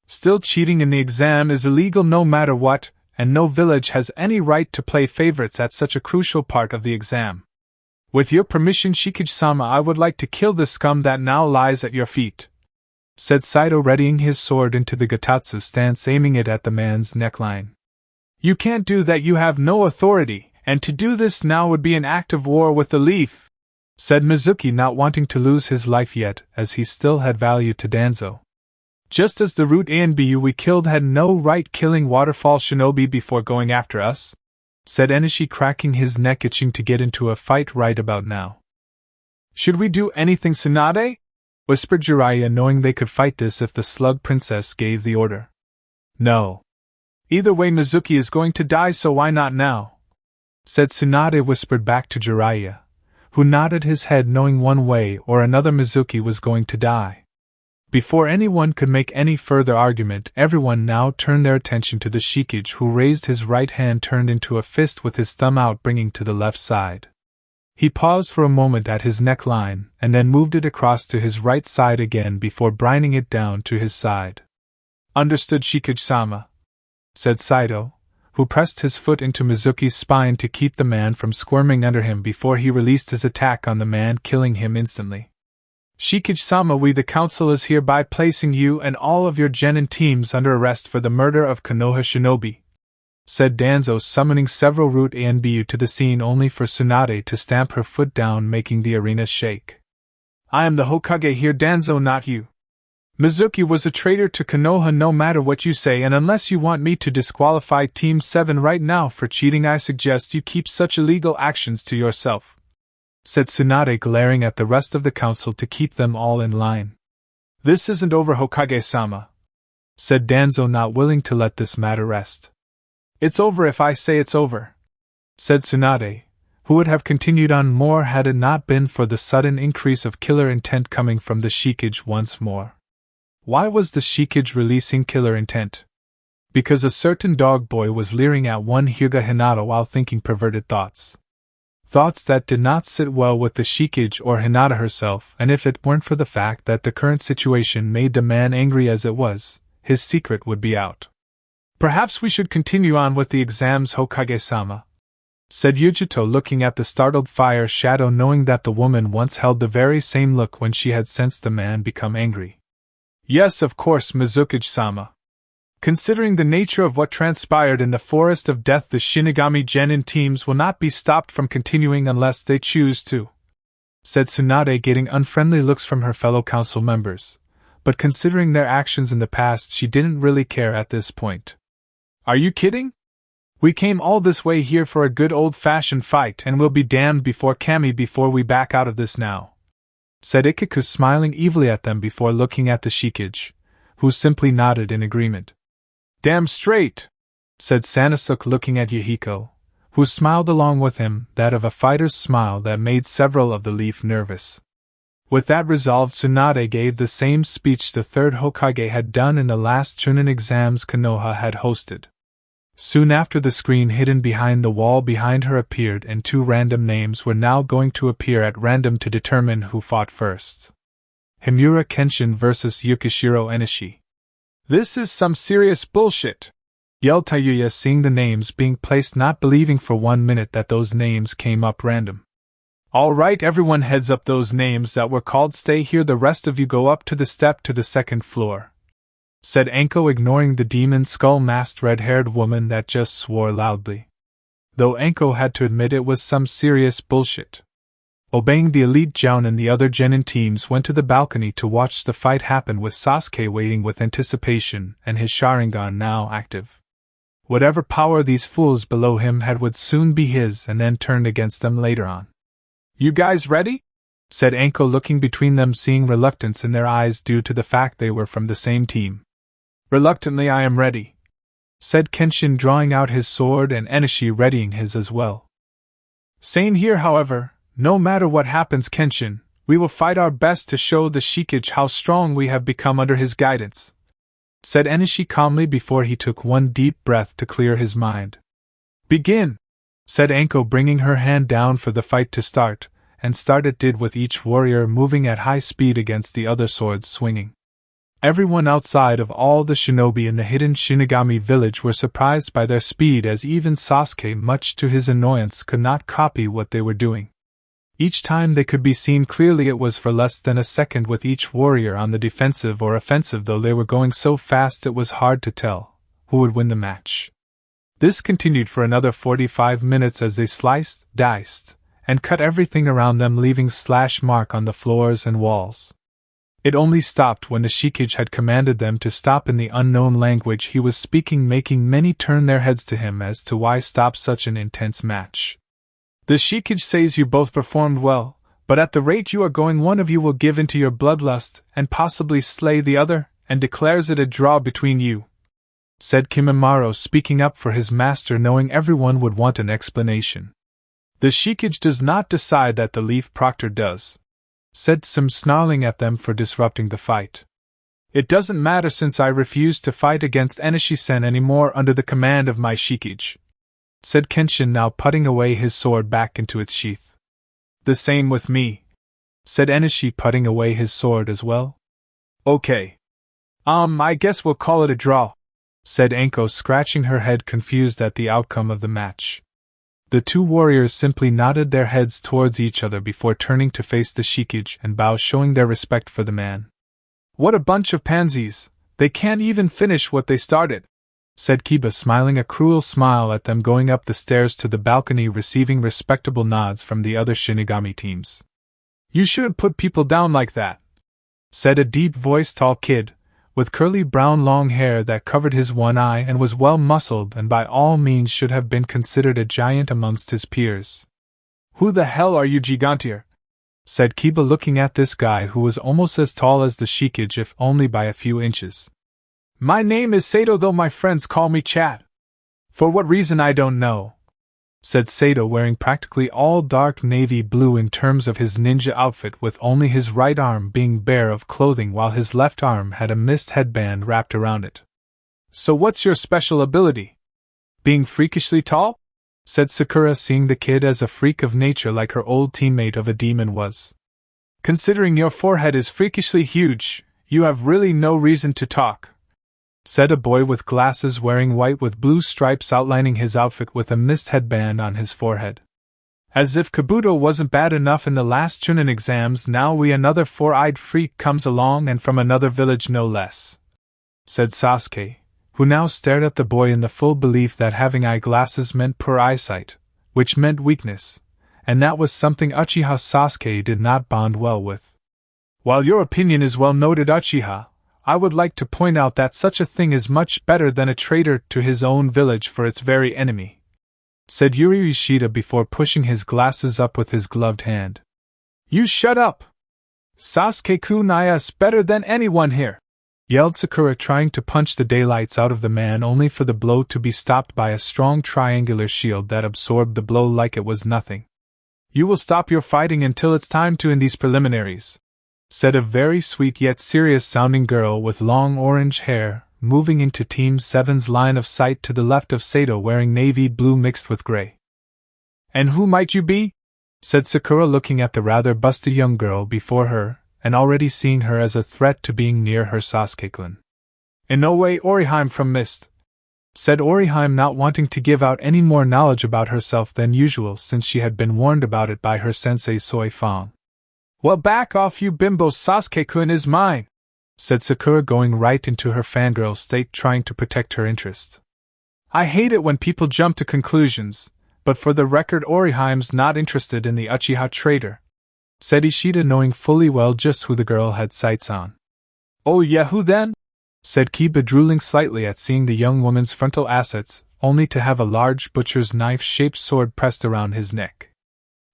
"Still, cheating in the exam is illegal no matter what, and no village has any right to play favorites at such a crucial part of the exam. With your permission, Shikage-sama, I would like to kill the scum that now lies at your feet," said Saito, readying his sword into the Gatatsu stance, aiming it at the man's neckline. "You can't do that, you have no authority, and to do this now would be an act of war with the leaf," said Mizuki, not wanting to lose his life yet, as he still had value to Danzo. "Just as the root A and B we killed had no right killing Waterfall Shinobi before going after us," said Enishi, cracking his neck, itching to get into a fight right about now. "Should we do anything, Tsunade?" whispered Jiraiya, knowing they could fight this if the Slug Princess gave the order. "No. Either way, Mizuki is going to die, so why not now?" said Tsunade, whispered back to Jiraiya, who nodded his head, knowing one way or another Mizuki was going to die. Before anyone could make any further argument, everyone now turned their attention to the Shikage, who raised his right hand turned into a fist with his thumb out, bringing to the left side. He paused for a moment at his neckline, and then moved it across to his right side again before brining it down to his side. "Understood, Shikage-sama," said Saito, who pressed his foot into Mizuki's spine to keep the man from squirming under him before he released his attack on the man, killing him instantly. "Shikage-sama, we the council is hereby placing you and all of your genin teams under arrest for the murder of Konoha Shinobi," said Danzo, summoning several root A and B to the scene only for Tsunade to stamp her foot down, making the arena shake. "I am the Hokage here, Danzo, not you," Mizuki was a traitor to Konoha no matter what you say, and unless you want me to disqualify Team 7 right now for cheating, I suggest you keep such illegal actions to yourself," said Tsunade, glaring at the rest of the council to keep them all in line. "This isn't over, Hokage-sama," said Danzo, not willing to let this matter rest. "It's over if I say it's over," said Tsunade, who would have continued on more had it not been for the sudden increase of killer intent coming from the Shikage once more. Why was the Shikage releasing killer intent? Because a certain dog boy was leering at one Hyuga Hinata while thinking perverted thoughts. Thoughts that did not sit well with the Shikage or Hinata herself, and if it weren't for the fact that the current situation made the man angry as it was, his secret would be out. "Perhaps we should continue on with the exams, Hokage-sama," said Yujito, looking at the startled fire shadow, knowing that the woman once held the very same look when she had sensed the man become angry. "Yes, of course, Mizuki-sama. Considering the nature of what transpired in the Forest of Death, the Shinigami Genin teams will not be stopped from continuing unless they choose to," said Tsunade, getting unfriendly looks from her fellow council members, but considering their actions in the past, she didn't really care at this point. "Are you kidding? We came all this way here for a good old-fashioned fight, and we'll be damned before Kami before we back out of this now," said Ikaku, smiling evilly at them before looking at the Shikage, who simply nodded in agreement. "Damn straight," said Sanosuke, looking at Yahiko, who smiled along with him, that of a fighter's smile that made several of the Leaf nervous. With that resolve, Tsunade gave the same speech the third Hokage had done in the last Chuunin exams Konoha had hosted. Soon after, the screen hidden behind the wall behind her appeared, and two random names were now going to appear at random to determine who fought first. Himura Kenshin versus Yukishiro Enishi. "This is some serious bullshit," yelled Tayuya, seeing the names being placed, not believing for 1 minute that those names came up random. "All right, everyone, heads up those names that were called. Stay here, the rest of you go up to the step to the second floor," said Anko, ignoring the demon skull-masked red-haired woman that just swore loudly. Though Anko had to admit it was some serious bullshit. Obeying the elite Joun and the other Genin teams went to the balcony to watch the fight happen, with Sasuke waiting with anticipation and his Sharingan now active. Whatever power these fools below him had would soon be his and then turned against them later on. "You guys ready?" said Anko, looking between them, seeing reluctance in their eyes due to the fact they were from the same team. "Reluctantly, I am ready," said Kenshin, drawing out his sword, and Enishi readying his as well. "Same here, however. No matter what happens, Kenshin, we will fight our best to show the Shikage how strong we have become under his guidance," said Enishi calmly before he took one deep breath to clear his mind. "Begin," said Anko, bringing her hand down for the fight to start, and start it did, with each warrior moving at high speed against the other, swords swinging. Everyone outside of all the shinobi in the hidden Shinigami village were surprised by their speed, as even Sasuke, much to his annoyance, could not copy what they were doing. Each time they could be seen clearly, it was for less than a second, with each warrior on the defensive or offensive, though they were going so fast it was hard to tell who would win the match. This continued for another 45 minutes as they sliced, diced, and cut everything around them, leaving slash mark on the floors and walls. It only stopped when the Shikage had commanded them to stop in the unknown language he was speaking, making many turn their heads to him as to why stop such an intense match. "The Shikage says you both performed well, but at the rate you are going, one of you will give into your bloodlust and possibly slay the other, and declares it a draw between you," said Kimimaro, speaking up for his master, knowing everyone would want an explanation. "The Shikage does not decide that, the Leaf Proctor does," said Sim, snarling at them for disrupting the fight. "It doesn't matter, since I refuse to fight against Enishi-sen anymore under the command of my Shikage," said Kenshin, now putting away his sword back into its sheath. "The same with me," said Enishi, putting away his sword as well. "Okay. I guess we'll call it a draw," said Anko, scratching her head, confused at the outcome of the match. The two warriors simply nodded their heads towards each other before turning to face the Shikage and bow, showing their respect for the man. "What a bunch of pansies! They can't even finish what they started," said Kiba, smiling a cruel smile at them, going up the stairs to the balcony, receiving respectable nods from the other Shinigami teams. "You shouldn't put people down like that," said a deep-voiced tall kid, with curly brown long hair that covered his one eye and was well-muscled and by all means should have been considered a giant amongst his peers. Who the hell are you, Gigantier? Said Kiba, looking at this guy who was almost as tall as the Shikage if only by a few inches. My name is Sato, though my friends call me Chad. For what reason I don't know, said Sato, wearing practically all dark navy blue in terms of his ninja outfit, with only his right arm being bare of clothing while his left arm had a mist headband wrapped around it. So what's your special ability? Being freakishly tall? Said Sakura, seeing the kid as a freak of nature like her old teammate of a demon was. Considering your forehead is freakishly huge, you have really no reason to talk, said a boy with glasses wearing white with blue stripes outlining his outfit with a mist headband on his forehead. As if Kabuto wasn't bad enough in the last Chuunin exams, now we another four-eyed freak comes along, and from another village no less, said Sasuke, who now stared at the boy in the full belief that having eyeglasses meant poor eyesight, which meant weakness, and that was something Uchiha Sasuke did not bond well with. While your opinion is well noted, Uchiha, I would like to point out that such a thing is much better than a traitor to his own village for its very enemy, said Yuri Ishida before pushing his glasses up with his gloved hand. You shut up! Sasuke-kun is better than anyone here, yelled Sakura, trying to punch the daylights out of the man, only for the blow to be stopped by a strong triangular shield that absorbed the blow like it was nothing. You will stop your fighting until it's time to end these preliminaries, said a very sweet yet serious-sounding girl with long orange hair, moving into Team 7's line of sight to the left of Sato, wearing navy blue mixed with gray. And who might you be? Said Sakura, looking at the rather busty young girl before her, and already seeing her as a threat to being near her Sasuke-kun. In no way Oriheim from Mist, said Oriheim, not wanting to give out any more knowledge about herself than usual since she had been warned about it by her sensei Soi Fang. Well, back off, you bimbo, Sasuke-kun is mine, said Sakura, going right into her fangirl state, trying to protect her interest. I hate it when people jump to conclusions, but for the record, Oriheim's not interested in the Uchiha traitor, said Ishida, knowing fully well just who the girl had sights on. Oh yeah, who then? Said Kiba, drooling slightly at seeing the young woman's frontal assets, only to have a large butcher's knife-shaped sword pressed around his neck.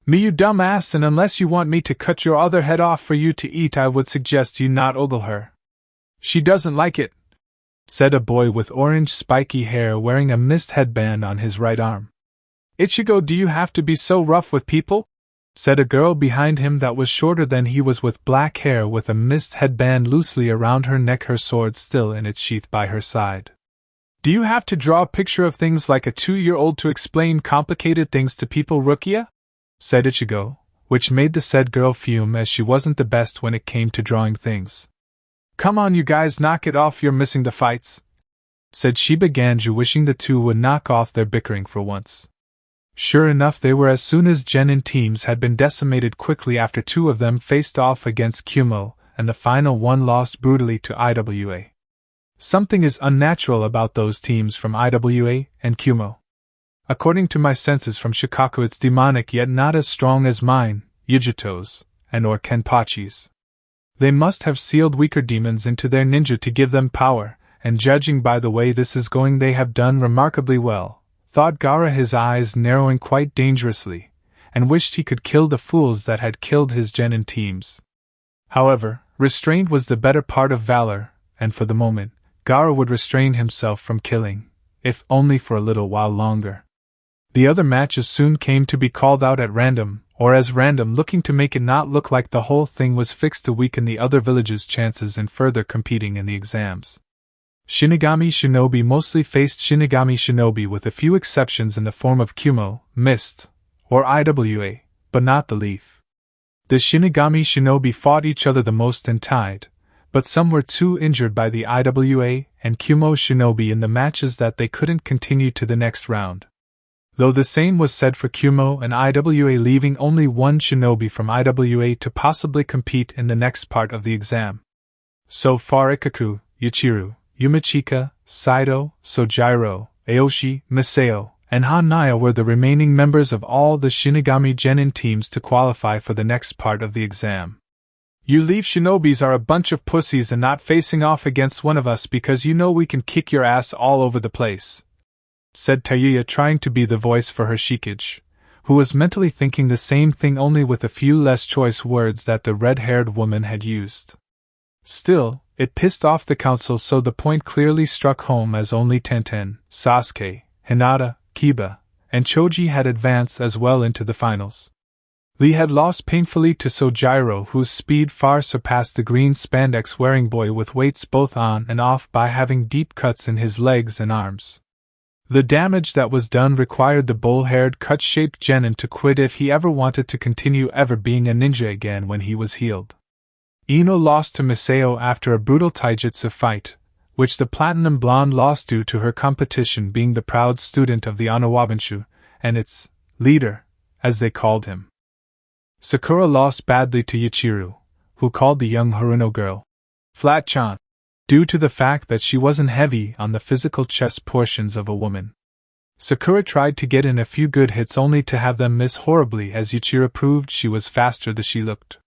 Me, you dumbass, and unless you want me to cut your other head off for you to eat, I would suggest you not ogle her. She doesn't like it, said a boy with orange spiky hair wearing a mist headband on his right arm. Ichigo, do you have to be so rough with people? Said a girl behind him that was shorter than he was, with black hair with a mist headband loosely around her neck, her sword still in its sheath by her side. Do you have to draw a picture of things like a 2-year-old to explain complicated things to people, Rukia? Said Ichigo, which made the said girl fume, as she wasn't the best when it came to drawing things. Come on, you guys, knock it off, you're missing the fights, said Shiba Ganju, wishing the two would knock off their bickering for once. Sure enough, they were, as soon as Genin teams had been decimated quickly after two of them faced off against Kumo, and the final one lost brutally to IWA. Something is unnatural about those teams from IWA and Kumo. According to my senses from Shikaku, it's demonic, yet not as strong as mine, Yujito's, and or Kenpachi's. They must have sealed weaker demons into their ninja to give them power, and judging by the way this is going, they have done remarkably well, thought Gaara, his eyes narrowing quite dangerously, and wished he could kill the fools that had killed his genin teams. However, restraint was the better part of valor, and for the moment, Gaara would restrain himself from killing, if only for a little while longer. The other matches soon came to be called out at random, or as random, looking to make it not look like the whole thing was fixed to weaken the other villages' chances in further competing in the exams. Shinigami Shinobi mostly faced Shinigami Shinobi, with a few exceptions in the form of Kumo, Mist, or IWA, but not the Leaf. The Shinigami Shinobi fought each other the most and tied, but some were too injured by the IWA and Kumo Shinobi in the matches that they couldn't continue to the next round. Though the same was said for Kumo and IWA, leaving only one shinobi from IWA to possibly compete in the next part of the exam. So far, Ikaku, Yuichiro, Yumachika, Saito, Sojiro, Aoshi, Miseo, and Hanaya were the remaining members of all the Shinigami Genin teams to qualify for the next part of the exam. You leave shinobis are a bunch of pussies and not facing off against one of us because you know we can kick your ass all over the place," said Tayuya, trying to be the voice for her Shikage, who was mentally thinking the same thing only with a few less choice words that the red-haired woman had used. Still, it pissed off the council, so the point clearly struck home as only Tenten, Sasuke, Hinata, Kiba, and Choji had advanced as well into the finals. Lee had lost painfully to Sojiro, whose speed far surpassed the green spandex-wearing boy with weights both on and off by having deep cuts in his legs and arms. The damage that was done required the bull-haired, cut-shaped genin to quit if he ever wanted to continue ever being a ninja again when he was healed. Ino lost to Miseo after a brutal taijutsu fight, which the platinum blonde lost due to her competition being the proud student of the Anawabanshu, and its leader, as they called him. Sakura lost badly to Ichiraku, who called the young Haruno girl Flat-chan, due to the fact that she wasn't heavy on the physical chest portions of a woman. Sakura tried to get in a few good hits only to have them miss horribly as Ichiraku proved she was faster than she looked.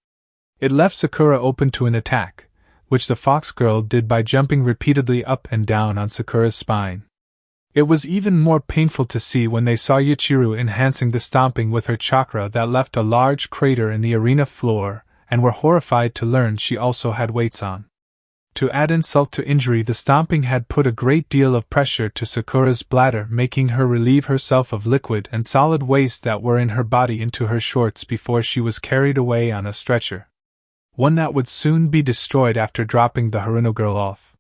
It left Sakura open to an attack, which the fox girl did by jumping repeatedly up and down on Sakura's spine. It was even more painful to see when they saw Ichiraku enhancing the stomping with her chakra that left a large crater in the arena floor, and were horrified to learn she also had weights on. To add insult to injury, the stomping had put a great deal of pressure to Sakura's bladder, making her relieve herself of liquid and solid waste that were in her body into her shorts before she was carried away on a stretcher. One that would soon be destroyed after dropping the Haruno girl off.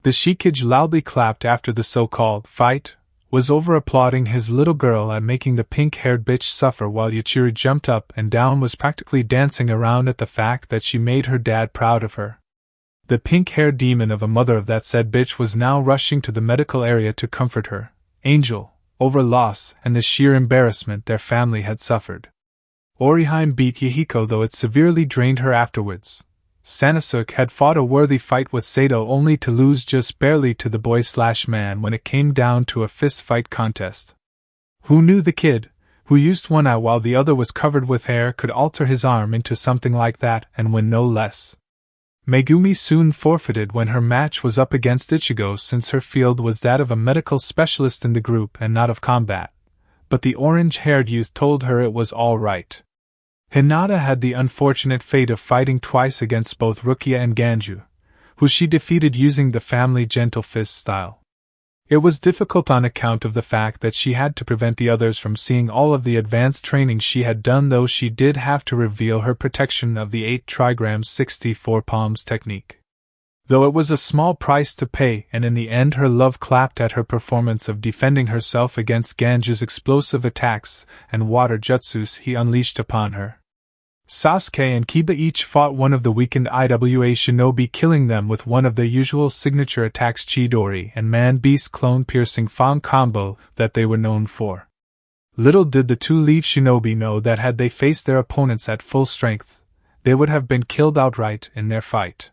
The Shikage loudly clapped after the so-called fight, was over applauding his little girl at making the pink-haired bitch suffer, while Ichiraku jumped up and down, was practically dancing around at the fact that she made her dad proud of her. The pink-haired demon of a mother of that said bitch was now rushing to the medical area to comfort her, Angel, over loss and the sheer embarrassment their family had suffered. Oriheim beat Yahiko, though it severely drained her afterwards. Sanosuke had fought a worthy fight with Sato only to lose just barely to the boy-slash-man when it came down to a fist-fight contest. Who knew the kid, who used one eye while the other was covered with hair, could alter his arm into something like that and win no less? Megumi soon forfeited when her match was up against Ichigo, since her field was that of a medical specialist in the group and not of combat, but the orange-haired youth told her it was all right. Hinata had the unfortunate fate of fighting twice against both Rukia and Ganju, who she defeated using the family gentle fist style. It was difficult on account of the fact that she had to prevent the others from seeing all of the advanced training she had done, though she did have to reveal her protection of the 8 trigrams 64 palms technique. Though it was a small price to pay, and in the end her love clapped at her performance of defending herself against Ganju's explosive attacks and water jutsus he unleashed upon her. Sasuke and Kiba each fought one of the weakened IWA shinobi, killing them with one of their usual signature attacks, Chidori and Man-Beast clone piercing Fang combo that they were known for. Little did the two-leaf shinobi know that had they faced their opponents at full strength, they would have been killed outright in their fight.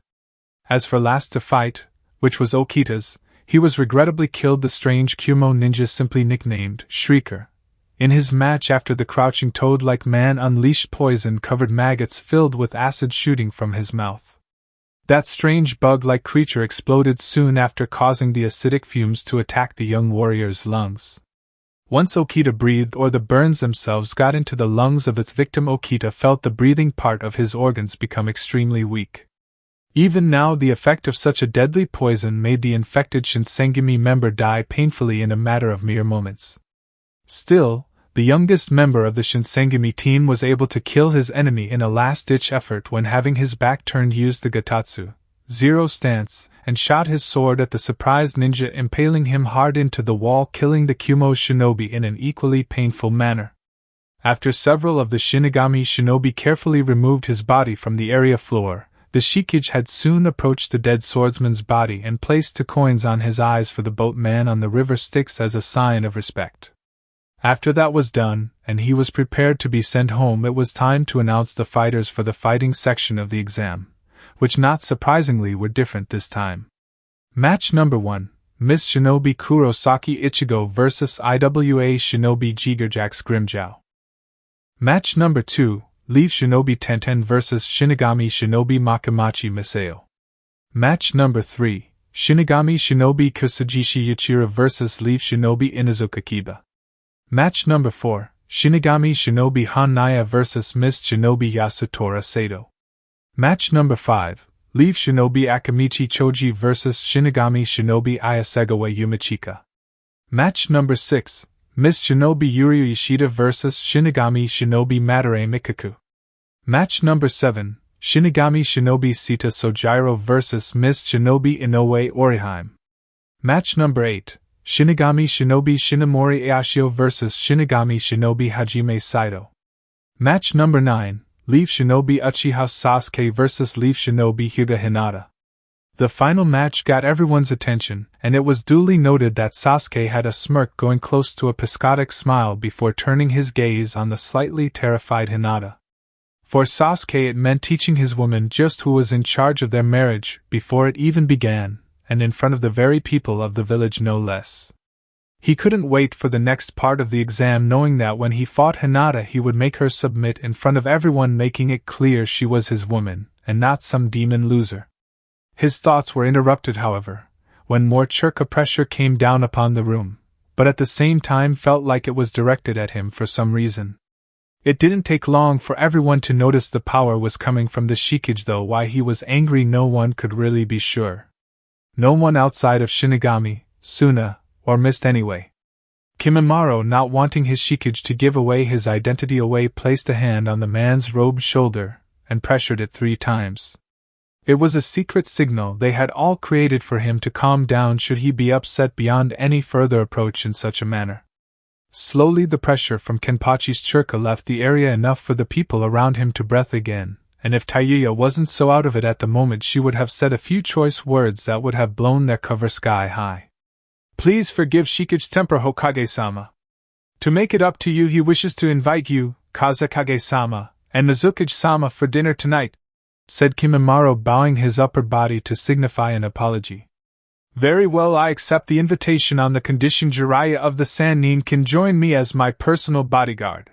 As for last to fight, which was Okita's, he was regrettably killed, the strange Kumo ninja simply nicknamed Shrieker, in his match after the crouching toad-like man unleashed poison-covered maggots filled with acid shooting from his mouth. That strange bug-like creature exploded soon after, causing the acidic fumes to attack the young warrior's lungs. Once Okita breathed or the burns themselves got into the lungs of its victim, Okita felt the breathing part of his organs become extremely weak. Even now, the effect of such a deadly poison made the infected Shinsengumi member die painfully in a matter of mere moments. Still, the youngest member of the Shinsengumi team was able to kill his enemy in a last-ditch effort when, having his back turned, used the Gatatsu Zero stance and shot his sword at the surprised ninja, impaling him hard into the wall, killing the Kumo shinobi in an equally painful manner. After several of the Shinigami shinobi carefully removed his body from the area floor, the Shikage had soon approached the dead swordsman's body and placed 2 coins on his eyes for the boatman on the river Styx as a sign of respect. After that was done, and he was prepared to be sent home, it was time to announce the fighters for the fighting section of the exam, which not surprisingly were different this time. Match number 1, Miss Shinobi Kurosaki Ichigo vs. IWA Shinobi Jigerjax Grimjow. Match number 2, Leaf Shinobi Tenten vs Shinigami Shinobi Makamachi Miseo. Match number 3, Shinigami Shinobi Kusajishi Ichira vs Leaf Shinobi Inuzuka Kiba. Match number 4, Shinigami Shinobi Hanaya vs Mist Shinobi Yasutora Sato. Match number 5, Leaf Shinobi Akamichi Choji vs Shinigami Shinobi Ayasegawa Yumichika. Match number 6, Mist Shinobi Yuryu Ishida vs Shinigami Shinobi Madarame Mikaku. Match number 7, Shinigami Shinobi Sita Sojiro vs Mist Shinobi Inoue Oriheim. Match number 8, Shinigami Shinobi Shinomori Ayashio vs Shinigami Shinobi Hajime Saito. Match number 9, Leaf Shinobi Uchiha Sasuke vs Leaf Shinobi Hyuga Hinata. The final match got everyone's attention, and it was duly noted that Sasuke had a smirk going close to a piscotic smile before turning his gaze on the slightly terrified Hinata. For Sasuke it meant teaching his woman just who was in charge of their marriage before it even began, and in front of the very people of the village no less. He couldn't wait for the next part of the exam, knowing that when he fought Hinata he would make her submit in front of everyone, making it clear she was his woman, and not some demon loser. His thoughts were interrupted, however, when more churka pressure came down upon the room, but at the same time felt like it was directed at him for some reason. It didn't take long for everyone to notice the power was coming from the Shikage, though why he was angry no one could really be sure. No one outside of Shinigami, Suna, or Mist anyway. Kimimaro, not wanting his Shikage to give away his identity away, placed a hand on the man's robed shoulder and pressured it 3 times. It was a secret signal they had all created for him to calm down should he be upset beyond any further approach in such a manner. Slowly the pressure from Kenpachi's churka left the area enough for the people around him to breathe again, and if Tayuya wasn't so out of it at the moment she would have said a few choice words that would have blown their cover sky high. Please forgive Shikage's temper, Hokage-sama. To make it up to you, he wishes to invite you, Kazekage-sama, and Nezuko-sama for dinner tonight, said Kimimaro, bowing his upper body to signify an apology. Very well, I accept the invitation on the condition Jiraiya of the Sannin can join me as my personal bodyguard,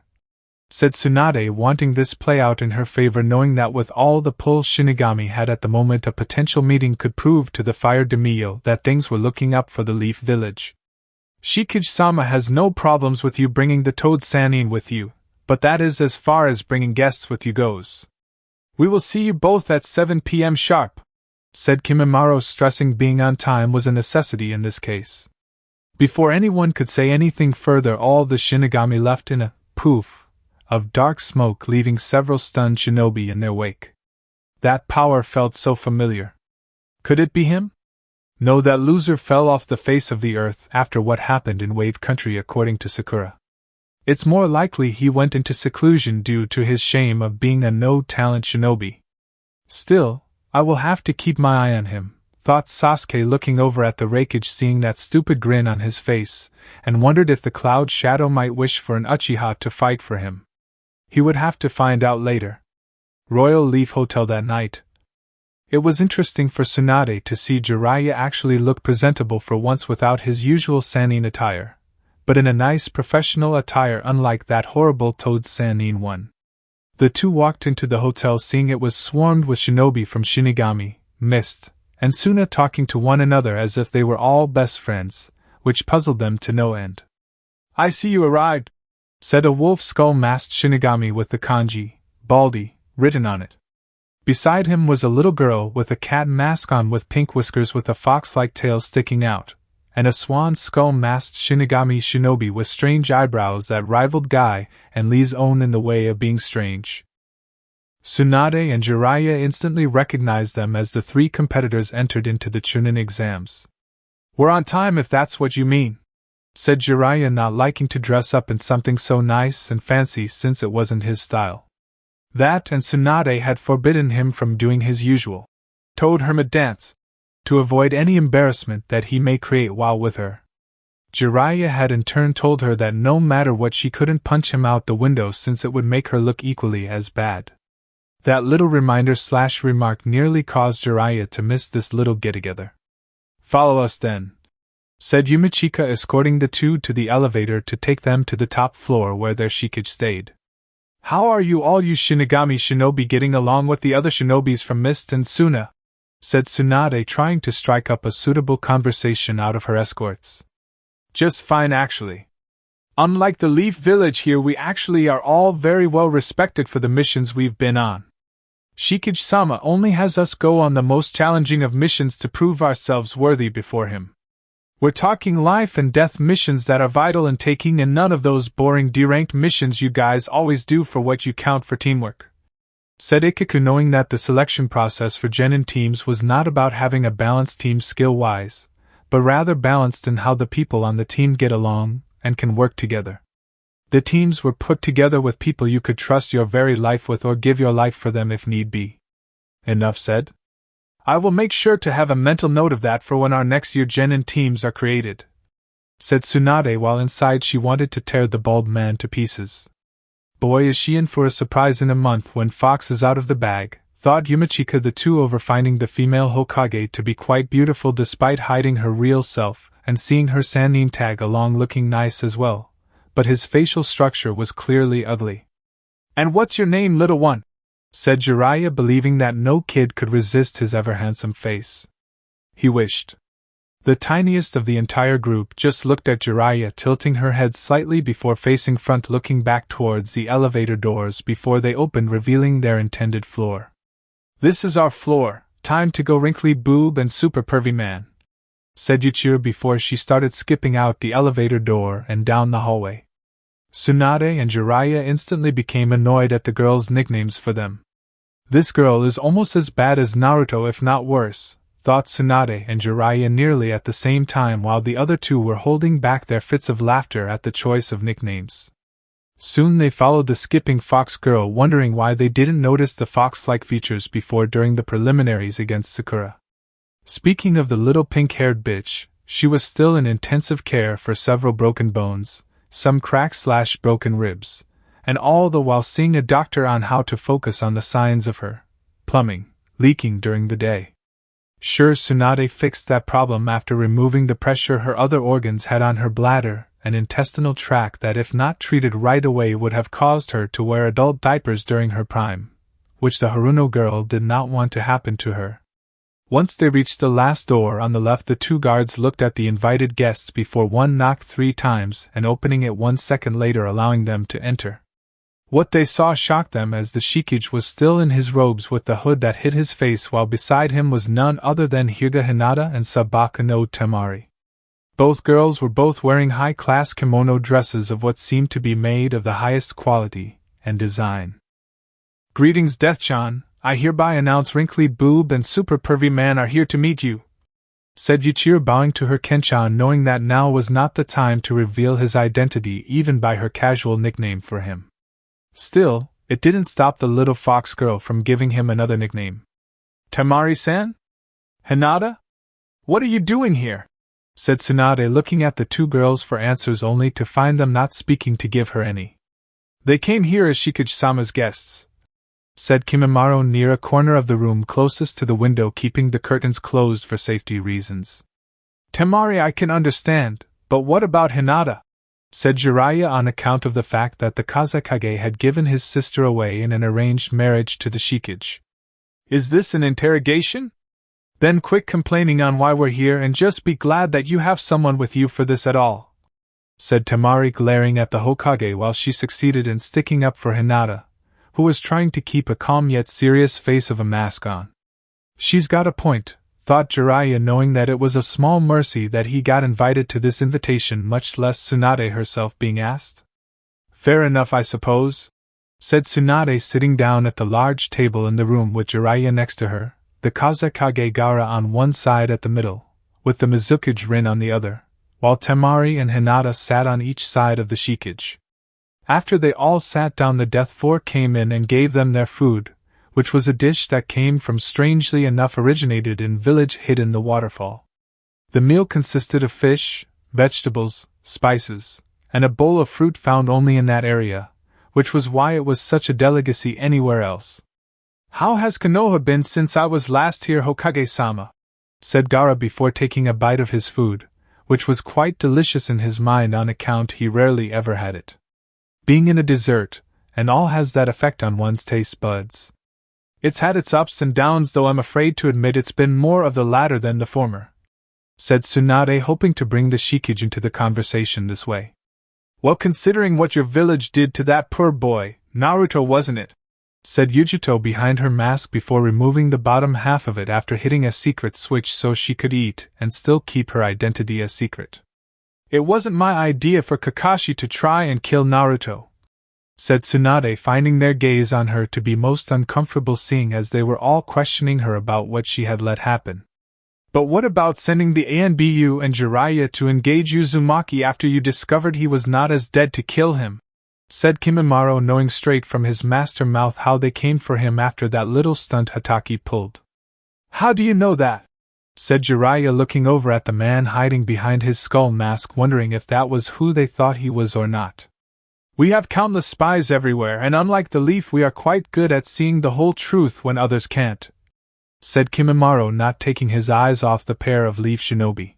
said Tsunade, wanting this play out in her favor, knowing that with all the pull Shinigami had at the moment a potential meeting could prove to the Fire de Mio that things were looking up for the Leaf Village. Shikage-sama has no problems with you bringing the Toad Sannin with you, but that is as far as bringing guests with you goes. We will see you both at 7 p.m. sharp, said Kimimaro, stressing being on time was a necessity in this case. Before anyone could say anything further, all the Shinigami left in a poof of dark smoke, leaving several stunned shinobi in their wake. That power felt so familiar. Could it be him? No, that loser fell off the face of the earth after what happened in Wave Country, according to Sakura. It's more likely he went into seclusion due to his shame of being a no-talent shinobi. Still, I will have to keep my eye on him, thought Sasuke, looking over at the Raikage, seeing that stupid grin on his face, and wondered if the Cloud Shadow might wish for an Uchiha to fight for him. He would have to find out later. Royal Leaf Hotel that night. It was interesting for Tsunade to see Jiraiya actually look presentable for once without his usual Sannin attire, but in a nice professional attire unlike that horrible Toad Sannin one. The two walked into the hotel, seeing it was swarmed with shinobi from Shinigami, Mist, and Suna talking to one another as if they were all best friends, which puzzled them to no end. I see you arrived, said a wolf skull-masked Shinigami with the kanji, Baldi, written on it. Beside him was a little girl with a cat mask on with pink whiskers with a fox-like tail sticking out, and a swan skull-masked Shinigami shinobi with strange eyebrows that rivaled Guy and Lee's own in the way of being strange. Tsunade and Jiraiya instantly recognized them as the 3 competitors entered into the Chuunin exams. We're on time if that's what you mean, said Jiraiya, not liking to dress up in something so nice and fancy since it wasn't his style. That and Tsunade had forbidden him from doing his usual Toad Hermit dance, to avoid any embarrassment that he may create while with her. Jiraiya had in turn told her that no matter what she couldn't punch him out the window since it would make her look equally as bad. That little reminder/remark nearly caused Jiraiya to miss this little get-together. Follow us then, said Yumichika, escorting the two to the elevator to take them to the top floor where their Shikage stayed. How are you all you Shinigami shinobi getting along with the other shinobis from Mist and Suna? Said Tsunade, trying to strike up a suitable conversation out of her escorts. Just fine actually. Unlike the Leaf Village here, we actually are all very well respected for the missions we've been on. Shikage-sama only has us go on the most challenging of missions to prove ourselves worthy before him. We're talking life and death missions that are vital in taking, and none of those boring D-ranked missions you guys always do for what you count for teamwork. Said Ichiraku, knowing that the selection process for genin teams was not about having a balanced team skill-wise, but rather balanced in how the people on the team get along and can work together. The teams were put together with people you could trust your very life with or give your life for them if need be. Enough said. I will make sure to have a mental note of that for when our next year genin teams are created, said Tsunade, while inside she wanted to tear the bald man to pieces. Boy, is she in for a surprise in a month when Fox is out of the bag, thought Yumachika, the two over finding the female Hokage to be quite beautiful despite hiding her real self, and seeing her Sannin tag along looking nice as well, but his facial structure was clearly ugly. And what's your name, little one? Said Jiraiya, believing that no kid could resist his ever-handsome face. He wished. The tiniest of the entire group just looked at Jiraiya, tilting her head slightly before facing front, looking back towards the elevator doors before they opened, revealing their intended floor. This is our floor, time to go, wrinkly boob and super pervy man, said Yuichiro before she started skipping out the elevator door and down the hallway. Tsunade and Jiraiya instantly became annoyed at the girls' nicknames for them. This girl is almost as bad as Naruto, if not worse, thought Tsunade and Jiraiya nearly at the same time, while the other two were holding back their fits of laughter at the choice of nicknames. Soon they followed the skipping fox girl, wondering why they didn't notice the fox-like features before during the preliminaries against Sakura. Speaking of the little pink-haired bitch, she was still in intensive care for several broken bones, some cracked/broken ribs, and all the while seeing a doctor on how to focus on the signs of her plumbing leaking during the day. Sure, Tsunade fixed that problem after removing the pressure her other organs had on her bladder and intestinal tract that, if not treated right away, would have caused her to wear adult diapers during her prime, which the Haruno girl did not want to happen to her. Once they reached the last door on the left, the two guards looked at the invited guests before one knocked 3 times and opening it 1 second later, allowing them to enter. What they saw shocked them, as the Shikage was still in his robes with the hood that hid his face, while beside him was none other than Hyuga Hinata and Sabaka no Temari. Both girls were both wearing high-class kimono dresses of what seemed to be made of the highest quality and design. Greetings, Death-chan. I hereby announce wrinkly boob and super pervy man are here to meet you, said Yuichiro, bowing to her Ken-chan, knowing that now was not the time to reveal his identity even by her casual nickname for him. Still, it didn't stop the little fox girl from giving him another nickname. Temari-san? Hinata? What are you doing here? Said Tsunade, looking at the two girls for answers only to find them not speaking to give her any. They came here as Shikage-sama's guests, said Kimimaro near a corner of the room closest to the window, keeping the curtains closed for safety reasons. Temari, I can understand, but what about Hinata? Said Jiraiya, on account of the fact that the Kazekage had given his sister away in an arranged marriage to the Shikage. Is this an interrogation? Then quit complaining on why we're here and just be glad that you have someone with you for this at all, said Temari, glaring at the Hokage while she succeeded in sticking up for Hinata, who was trying to keep a calm yet serious face of a mask on. She's got a point, thought Jiraiya, knowing that it was a small mercy that he got invited to this invitation, much less Tsunade herself being asked. Fair enough, I suppose, said Tsunade, sitting down at the large table in the room with Jiraiya next to her, the Kazekage Gaara on one side at the middle, with the Mizukage Rin on the other, while Temari and Hinata sat on each side of the Shikage. After they all sat down, the Death Four came in and gave them their food, which was a dish that came from, strangely enough, originated in village hid in the waterfall. The meal consisted of fish, vegetables, spices, and a bowl of fruit found only in that area, which was why it was such a delicacy anywhere else. How has Konoha been since I was last here, Hokage-sama? Said Gaara before taking a bite of his food, which was quite delicious in his mind on account he rarely ever had it. Being in a dessert, and all has that effect on one's taste buds. It's had its ups and downs, though I'm afraid to admit it's been more of the latter than the former," said Tsunade, hoping to bring the Shikage into the conversation this way. "Well, considering what your village did to that poor boy, Naruto, wasn't it?" said Yujito behind her mask before removing the bottom half of it after hitting a secret switch so she could eat and still keep her identity a secret. "It wasn't my idea for Kakashi to try and kill Naruto," said Tsunade, finding their gaze on her to be most uncomfortable, seeing as they were all questioning her about what she had let happen. "But what about sending the Anbu and Jiraiya to engage Uzumaki after you discovered he was not as dead to kill him?" said Kimimaro, knowing straight from his master mouth how they came for him after that little stunt Hatake pulled. "How do you know that?" said Jiraiya, looking over at the man hiding behind his skull mask, wondering if that was who they thought he was or not. "We have countless spies everywhere, and unlike the Leaf, we are quite good at seeing the whole truth when others can't," said Kimimaro, not taking his eyes off the pair of Leaf Shinobi.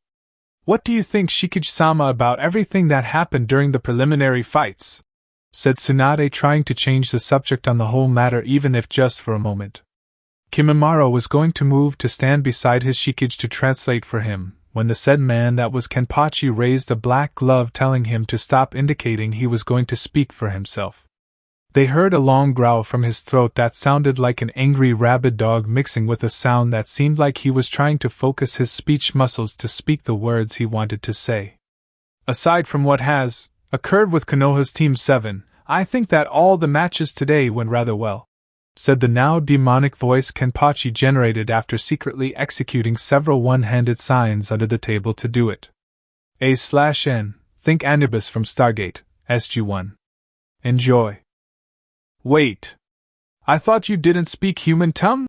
"What do you think, Shikage-sama, about everything that happened during the preliminary fights?" said Tsunade, trying to change the subject on the whole matter, even if just for a moment. Kimimaro was going to move to stand beside his Shikage to translate for him, when the said man, that was Kenpachi, raised a black glove telling him to stop, indicating he was going to speak for himself. They heard a long growl from his throat that sounded like an angry rabid dog, mixing with a sound that seemed like he was trying to focus his speech muscles to speak the words he wanted to say. "Aside from what has occurred with Konoha's Team 7, I think that all the matches today went rather well," said the now demonic voice Kenpachi generated after secretly executing several one-handed signs under the table to do it. A/N, think Anubis from Stargate, SG-1. Enjoy. "Wait. I thought you didn't speak human tongue?"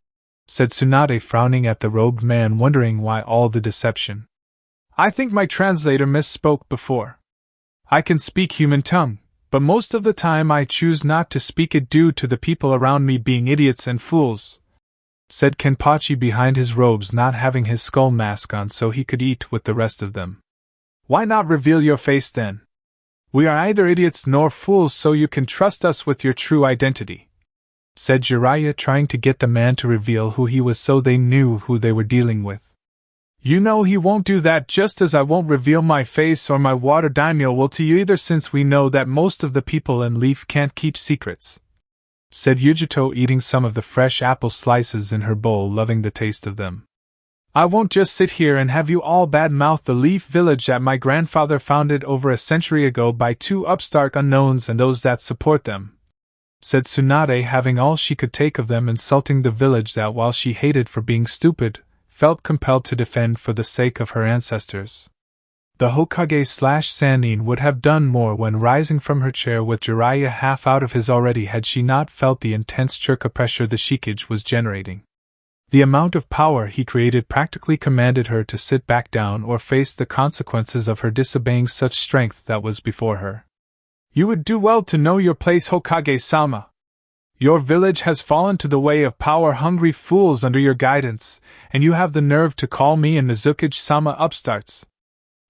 said Tsunade, frowning at the robed man, wondering why all the deception. "I think my translator misspoke before. I can speak human tongue, but most of the time I choose not to speak it due to the people around me being idiots and fools," said Kenpachi behind his robes, not having his skull mask on so he could eat with the rest of them. "Why not reveal your face then? We are neither idiots nor fools, so you can trust us with your true identity," said Jiraiya, trying to get the man to reveal who he was so they knew who they were dealing with. "You know he won't do that, just as I won't reveal my face or my water daimyo will to you either, since we know that most of the people in Leaf can't keep secrets," said Yujito, eating some of the fresh apple slices in her bowl, loving the taste of them. "I won't just sit here and have you all badmouth the Leaf village that my grandfather founded over a century ago by two upstart unknowns and those that support them," said Tsunade, having all she could take of them insulting the village that, while she hated for being stupid, felt compelled to defend for the sake of her ancestors. The Hokage/Sannin would have done more when rising from her chair with Jiraiya half out of his already had she not felt the intense churka pressure the Shikage was generating. The amount of power he created practically commanded her to sit back down or face the consequences of her disobeying such strength that was before her. "You would do well to know your place, Hokage-sama. Your village has fallen to the way of power-hungry fools under your guidance, and you have the nerve to call me and Nezuko-sama upstarts.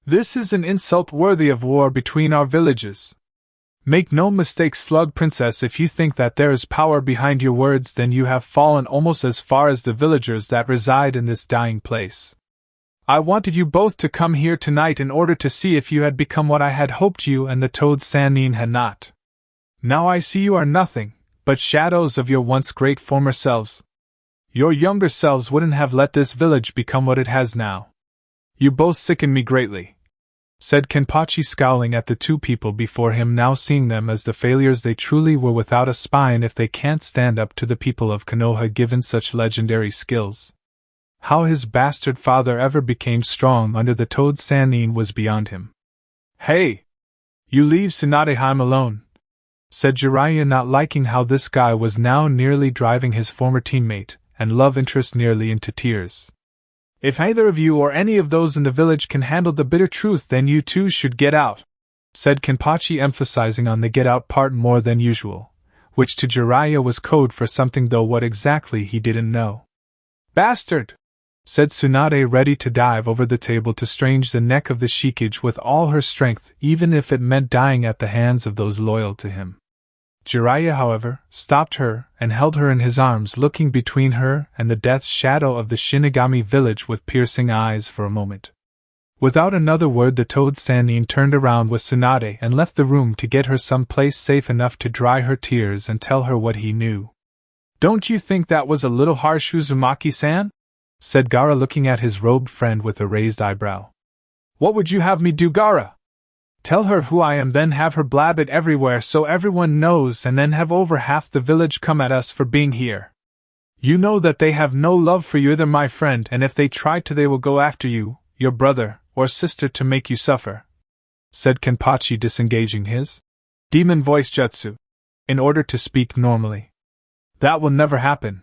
This is an insult worthy of war between our villages. Make no mistake, Slug Princess, if you think that there is power behind your words, then you have fallen almost as far as the villagers that reside in this dying place. I wanted you both to come here tonight in order to see if you had become what I had hoped you and the Toad Sannin had not. Now I see you are nothing but shadows of your once great former selves. Your younger selves wouldn't have let this village become what it has now. You both sicken me greatly," said Kenpachi, scowling at the two people before him, now seeing them as the failures they truly were, without a spine if they can't stand up to the people of Konoha given such legendary skills. How his bastard father ever became strong under the Toad Sannin was beyond him. "Hey! You leave Tsunadeheim alone," said Jiraiya, not liking how this guy was now nearly driving his former teammate and love interest nearly into tears. "If either of you or any of those in the village can handle the bitter truth, then you two should get out," said Kenpachi, emphasizing on the get out part more than usual, which to Jiraiya was code for something, though what exactly he didn't know. "Bastard!" said Tsunade, ready to dive over the table to strange the neck of the Shikage with all her strength, even if it meant dying at the hands of those loyal to him. Jiraiya, however, stopped her and held her in his arms, looking between her and the death shadow of the Shinigami village with piercing eyes for a moment. Without another word, the Toad Sannin turned around with Tsunade and left the room to get her some place safe enough to dry her tears and tell her what he knew. "Don't you think that was a little harsh, Uzumaki-san?" said Gaara, looking at his robed friend with a raised eyebrow. "What would you have me do, Gaara? Tell her who I am, then have her blab it everywhere so everyone knows, and then have over half the village come at us for being here. You know that they have no love for you either, my friend, and if they try to, they will go after you, your brother, or sister to make you suffer," said Kenpachi, disengaging his demon voice jutsu in order to speak normally. "That will never happen,"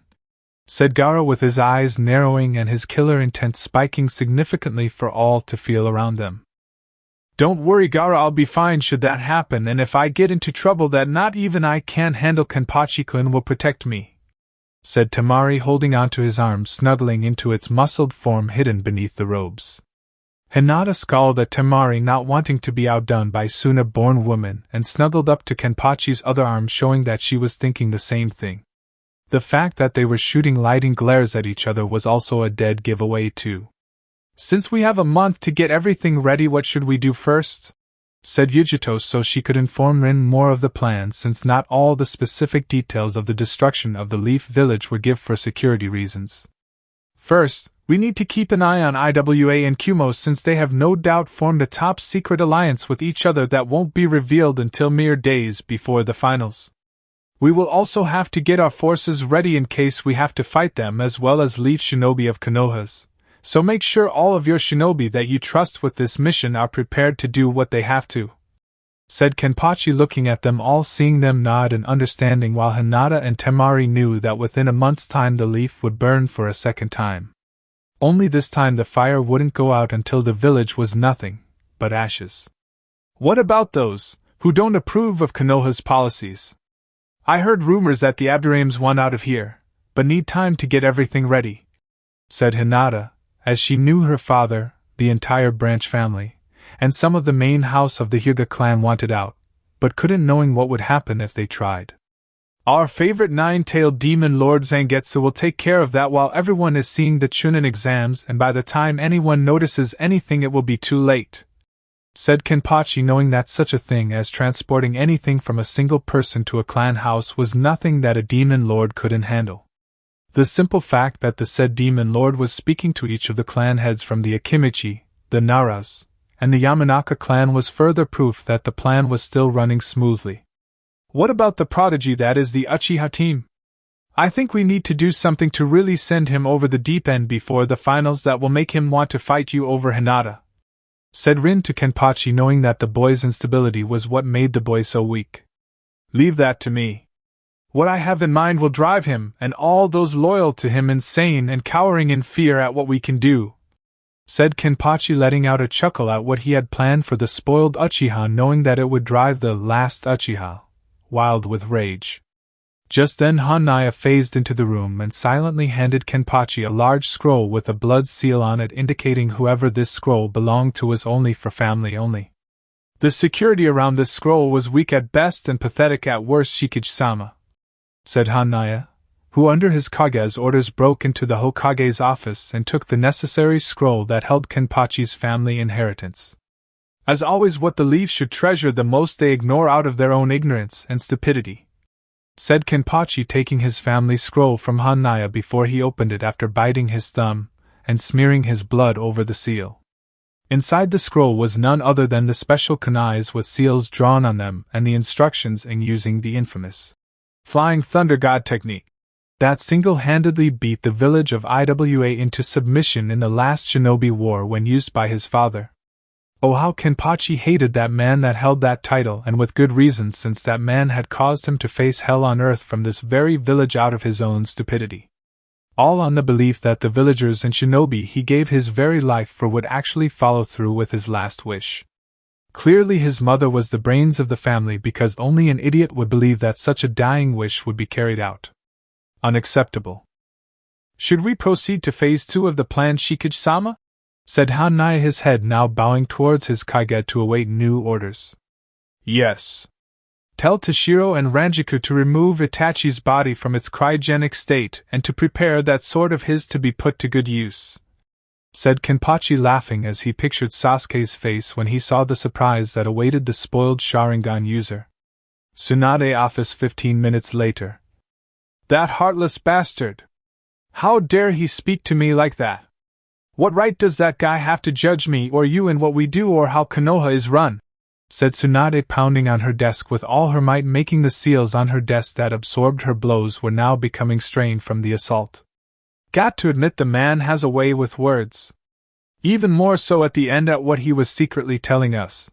said Gaara, with his eyes narrowing and his killer intent spiking significantly for all to feel around them. "Don't worry, Gaara, I'll be fine should that happen, and if I get into trouble that not even I can handle, Kenpachi-kun will protect me," said Temari, holding onto his arm, snuggling into its muscled form hidden beneath the robes. Hinata scowled at Temari, not wanting to be outdone by Suna-born woman, and snuggled up to Kenpachi's other arm, showing that she was thinking the same thing. The fact that they were shooting lightning glares at each other was also a dead giveaway too. "Since we have a month to get everything ready, what should we do first?" said Yujito, so she could inform Rin more of the plan, since not all the specific details of the destruction of the Leaf Village were given for security reasons. "First, we need to keep an eye on IWA and Kumo, since they have no doubt formed a top-secret alliance with each other that won't be revealed until mere days before the finals. We will also have to get our forces ready in case we have to fight them, as well as Leaf Shinobi of Konoha's. So make sure all of your shinobi that you trust with this mission are prepared to do what they have to," said Kenpachi, looking at them all, seeing them nod and understanding, while Hinata and Temari knew that within a month's time the leaf would burn for a second time. Only this time the fire wouldn't go out until the village was nothing but ashes. "What about those who don't approve of Konoha's policies? I heard rumors that the Abdurames want out of here, but need time to get everything ready," said Hinata, as she knew her father, the entire branch family, and some of the main house of the Hyuga clan wanted out, but couldn't, knowing what would happen if they tried. "Our favorite nine-tailed demon Lord Zangetsu will take care of that while everyone is seeing the Chuunin exams, and by the time anyone notices anything it will be too late," said Kenpachi, knowing that such a thing as transporting anything from a single person to a clan house was nothing that a demon lord couldn't handle. The simple fact that the said demon lord was speaking to each of the clan heads from the Akimichi, the Naras, and the Yamanaka clan was further proof that the plan was still running smoothly. "What about the prodigy that is the Uchiha team? I think we need to do something to really send him over the deep end before the finals that will make him want to fight you over, Hinata," said Rin to Kenpachi, knowing that the boy's instability was what made the boy so weak. "Leave that to me. What I have in mind will drive him and all those loyal to him insane and cowering in fear at what we can do," said Kenpachi, letting out a chuckle at what he had planned for the spoiled Uchiha, knowing that it would drive the last Uchiha wild with rage. Just then Hanaya phased into the room and silently handed Kenpachi a large scroll with a blood seal on it, indicating whoever this scroll belonged to was only for family only. The security around this scroll was weak at best and pathetic at worst, Shikage-sama, said Hanaya, who under his Kage's orders broke into the Hokage's office and took the necessary scroll that held Kenpachi's family inheritance. As always, what the Leaf should treasure the most they ignore out of their own ignorance and stupidity, said Kenpachi, taking his family scroll from Hanaya before he opened it after biting his thumb and smearing his blood over the seal. Inside the scroll was none other than the special kunais with seals drawn on them and the instructions in using the infamous Flying Thunder God technique that single-handedly beat the village of Iwa into submission in the last Shinobi War when used by his father. Oh, how Kenpachi hated that man that held that title, and with good reason, since that man had caused him to face hell on earth from this very village out of his own stupidity. All on the belief that the villagers and Shinobi he gave his very life for would actually follow through with his last wish. Clearly his mother was the brains of the family, because only an idiot would believe that such a dying wish would be carried out. Unacceptable. Should we proceed to phase 2 of the plan, Shikage-sama? Said Hanaya, his head now bowing towards his Kage to await new orders. Yes. Tell Toshiro and Ranjiku to remove Itachi's body from its cryogenic state and to prepare that sword of his to be put to good use," said Kenpachi, laughing as he pictured Sasuke's face when he saw the surprise that awaited the spoiled Sharingan user. Tsunade office 15 minutes later. "That heartless bastard! How dare he speak to me like that? What right does that guy have to judge me or you in what we do or how Konoha is run?" said Tsunade, pounding on her desk with all her might, making the seals on her desk that absorbed her blows were now becoming strained from the assault. "Got to admit the man has a way with words. Even more so at the end at what he was secretly telling us,"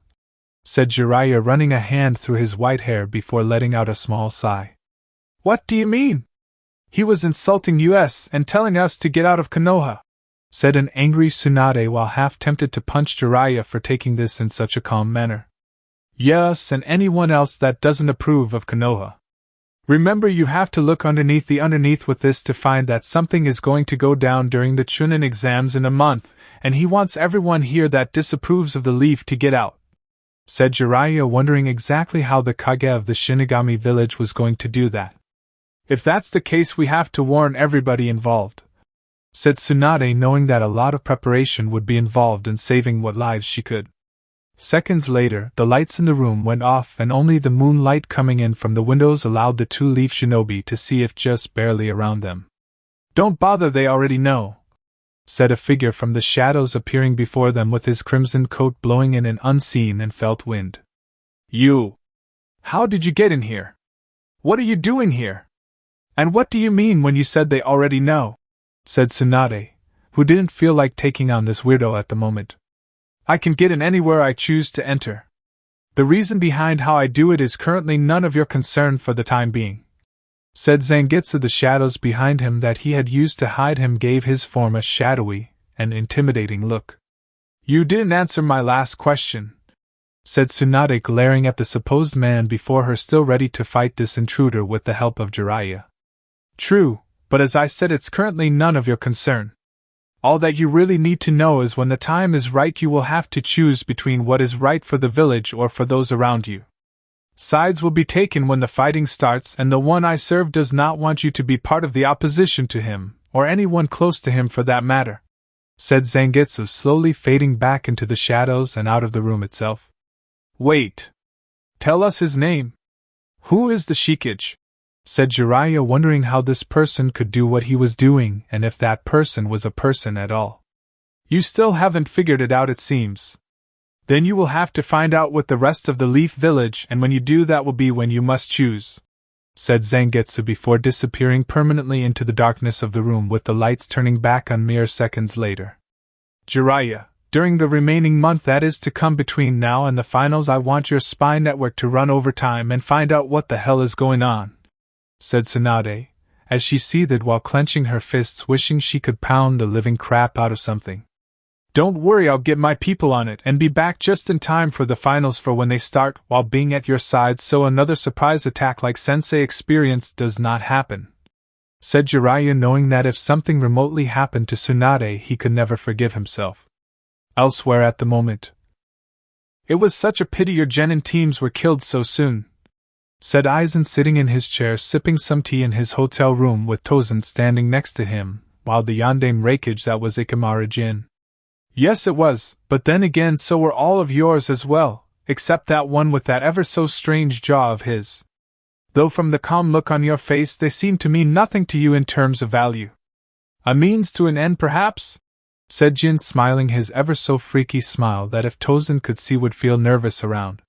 said Jiraiya, running a hand through his white hair before letting out a small sigh. "What do you mean? He was insulting us and telling us to get out of Konoha," said an angry Tsunade while half tempted to punch Jiraiya for taking this in such a calm manner. "Yes, and anyone else that doesn't approve of Konoha. Remember, you have to look underneath the underneath with this to find that something is going to go down during the Chuunin exams in a month, and he wants everyone here that disapproves of the leaf to get out," said Jiraiya, wondering exactly how the Kage of the Shinigami village was going to do that. "If that's the case, we have to warn everybody involved," said Tsunade, knowing that a lot of preparation would be involved in saving what lives she could. Seconds later, the lights in the room went off and only the moonlight coming in from the windows allowed the two-leaf shinobi to see if just barely around them. "Don't bother, they already know," said a figure from the shadows appearing before them with his crimson coat blowing in an unseen and felt wind. "You! How did you get in here? What are you doing here? And what do you mean when you said they already know?" said Tsunade, who didn't feel like taking on this weirdo at the moment. "I can get in anywhere I choose to enter. The reason behind how I do it is currently none of your concern for the time being," said Zangetsu. The shadows behind him that he had used to hide him gave his form a shadowy and intimidating look. "You didn't answer my last question," said Tsunade, glaring at the supposed man before her, still ready to fight this intruder with the help of Jiraiya. "True, but as I said, it's currently none of your concern. All that you really need to know is when the time is right, you will have to choose between what is right for the village or for those around you. Sides will be taken when the fighting starts, and the one I serve does not want you to be part of the opposition to him, or anyone close to him for that matter," said Zangetsu, slowly fading back into the shadows and out of the room itself. "Wait. Tell us his name. Who is the Shikage?" said Jiraiya, wondering how this person could do what he was doing and if that person was a person at all. "You still haven't figured it out, it seems. Then you will have to find out with the rest of the Leaf Village, and when you do, that will be when you must choose," said Zangetsu before disappearing permanently into the darkness of the room with the lights turning back on mere seconds later. "Jiraiya, during the remaining month that is to come between now and the finals, I want your spy network to run overtime and find out what the hell is going on," said Tsunade, as she seethed while clenching her fists, wishing she could pound the living crap out of something. "Don't worry, I'll get my people on it and be back just in time for the finals for when they start, while being at your side so another surprise attack like Sensei experienced does not happen," said Jiraiya, knowing that if something remotely happened to Tsunade he could never forgive himself. Elsewhere at the moment. "It was such a pity your genin teams were killed so soon," said Aizen, sitting in his chair sipping some tea in his hotel room with Tozen standing next to him, while the yandere raikage that was Ikemara Jin. "Yes, it was, but then again so were all of yours as well, except that one with that ever so strange jaw of his. Though from the calm look on your face they seem to mean nothing to you in terms of value. A means to an end, perhaps?" said Jin, smiling his ever so freaky smile that if Tozen could see would feel nervous around.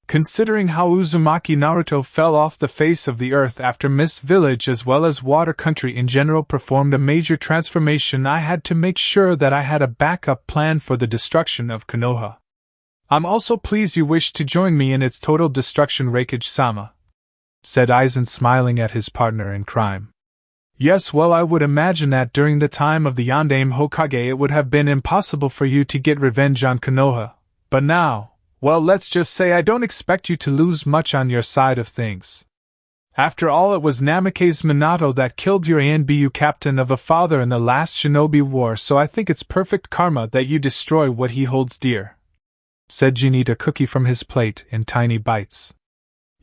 "Considering how Uzumaki Naruto fell off the face of the earth after Mist Village as well as Water Country in general performed a major transformation, I had to make sure that I had a backup plan for the destruction of Konoha. I'm also pleased you wish to join me in its total destruction, Raikage-sama," said Aizen, smiling at his partner in crime. "Yes, well, I would imagine that during the time of the Yandere Hokage it would have been impossible for you to get revenge on Konoha, but now, well, let's just say I don't expect you to lose much on your side of things. After all, it was Namake's Minato that killed your ANBU captain of a father in the last Shinobi War, so I think it's perfect karma that you destroy what he holds dear," said Jin, eat a cookie from his plate in tiny bites.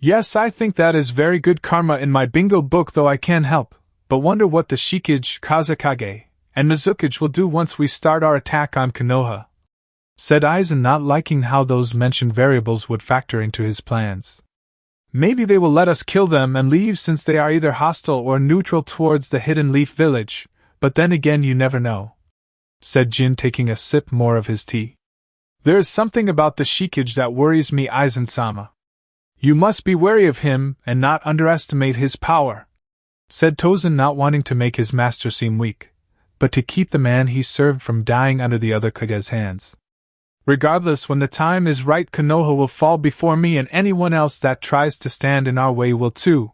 Yes, I think that is very good karma in my bingo book, though I can't help but wonder what the Shikage, Kazakage, and Mizukage will do once we start our attack on Konoha, said Aizen, not liking how those mentioned variables would factor into his plans. Maybe they will let us kill them and leave, since they are either hostile or neutral towards the Hidden Leaf Village, but then again you never know, said Jin, taking a sip more of his tea. There is something about the Shikage that worries me, Aizen-sama. You must be wary of him and not underestimate his power, said Tozen, not wanting to make his master seem weak, but to keep the man he served from dying under the other Kage's hands. Regardless, when the time is right, Konoha will fall before me, and anyone else that tries to stand in our way will too,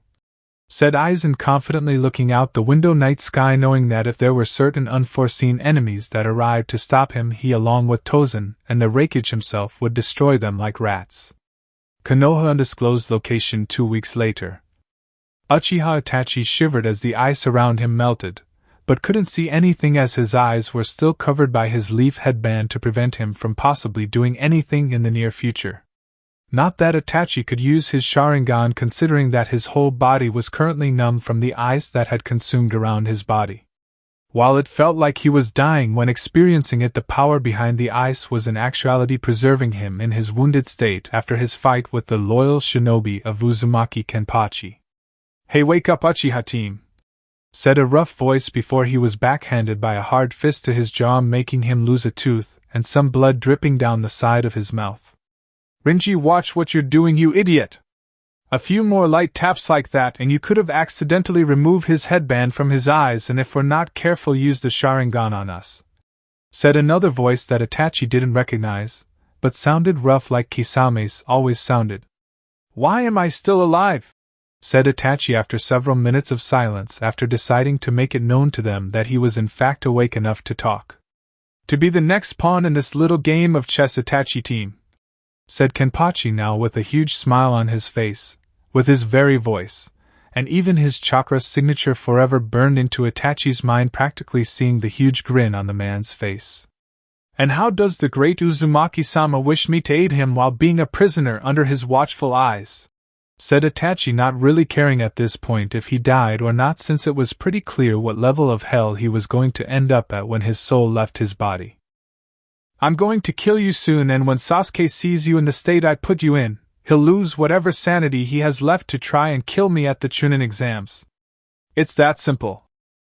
said Aizen, confidently looking out the window night sky, knowing that if there were certain unforeseen enemies that arrived to stop him, he, along with Tozen and the Raikage himself, would destroy them like rats. Konoha, undisclosed location 2 weeks later. Uchiha Itachi shivered as the ice around him melted, but couldn't see anything as his eyes were still covered by his leaf headband to prevent him from possibly doing anything in the near future. Not that Itachi could use his Sharingan, considering that his whole body was currently numb from the ice that had consumed around his body. While it felt like he was dying when experiencing it, the power behind the ice was in actuality preserving him in his wounded state after his fight with the loyal shinobi of Uzumaki Kenpachi. Hey, wake up, Uchiha team, said a rough voice before he was backhanded by a hard fist to his jaw, making him lose a tooth and some blood dripping down the side of his mouth. Rinji, watch what you're doing, you idiot! A few more light taps like that and you could have accidentally removed his headband from his eyes, and if we're not careful, use the Sharingan on us, said another voice that Itachi didn't recognize, but sounded rough like Kisame's always sounded. Why am I still alive? Said Itachi after several minutes of silence, after deciding to make it known to them that he was in fact awake enough to talk. To be the next pawn in this little game of chess, Itachi team, said Kenpachi, now with a huge smile on his face, with his very voice, and even his chakra signature forever burned into Itachi's mind, practically seeing the huge grin on the man's face. And how does the great Uzumaki-sama wish me to aid him while being a prisoner under his watchful eyes? Said Itachi, not really caring at this point if he died or not, since it was pretty clear what level of hell he was going to end up at when his soul left his body. I'm going to kill you soon, and when Sasuke sees you in the state I put you in, he'll lose whatever sanity he has left to try and kill me at the Chuunin exams. It's that simple,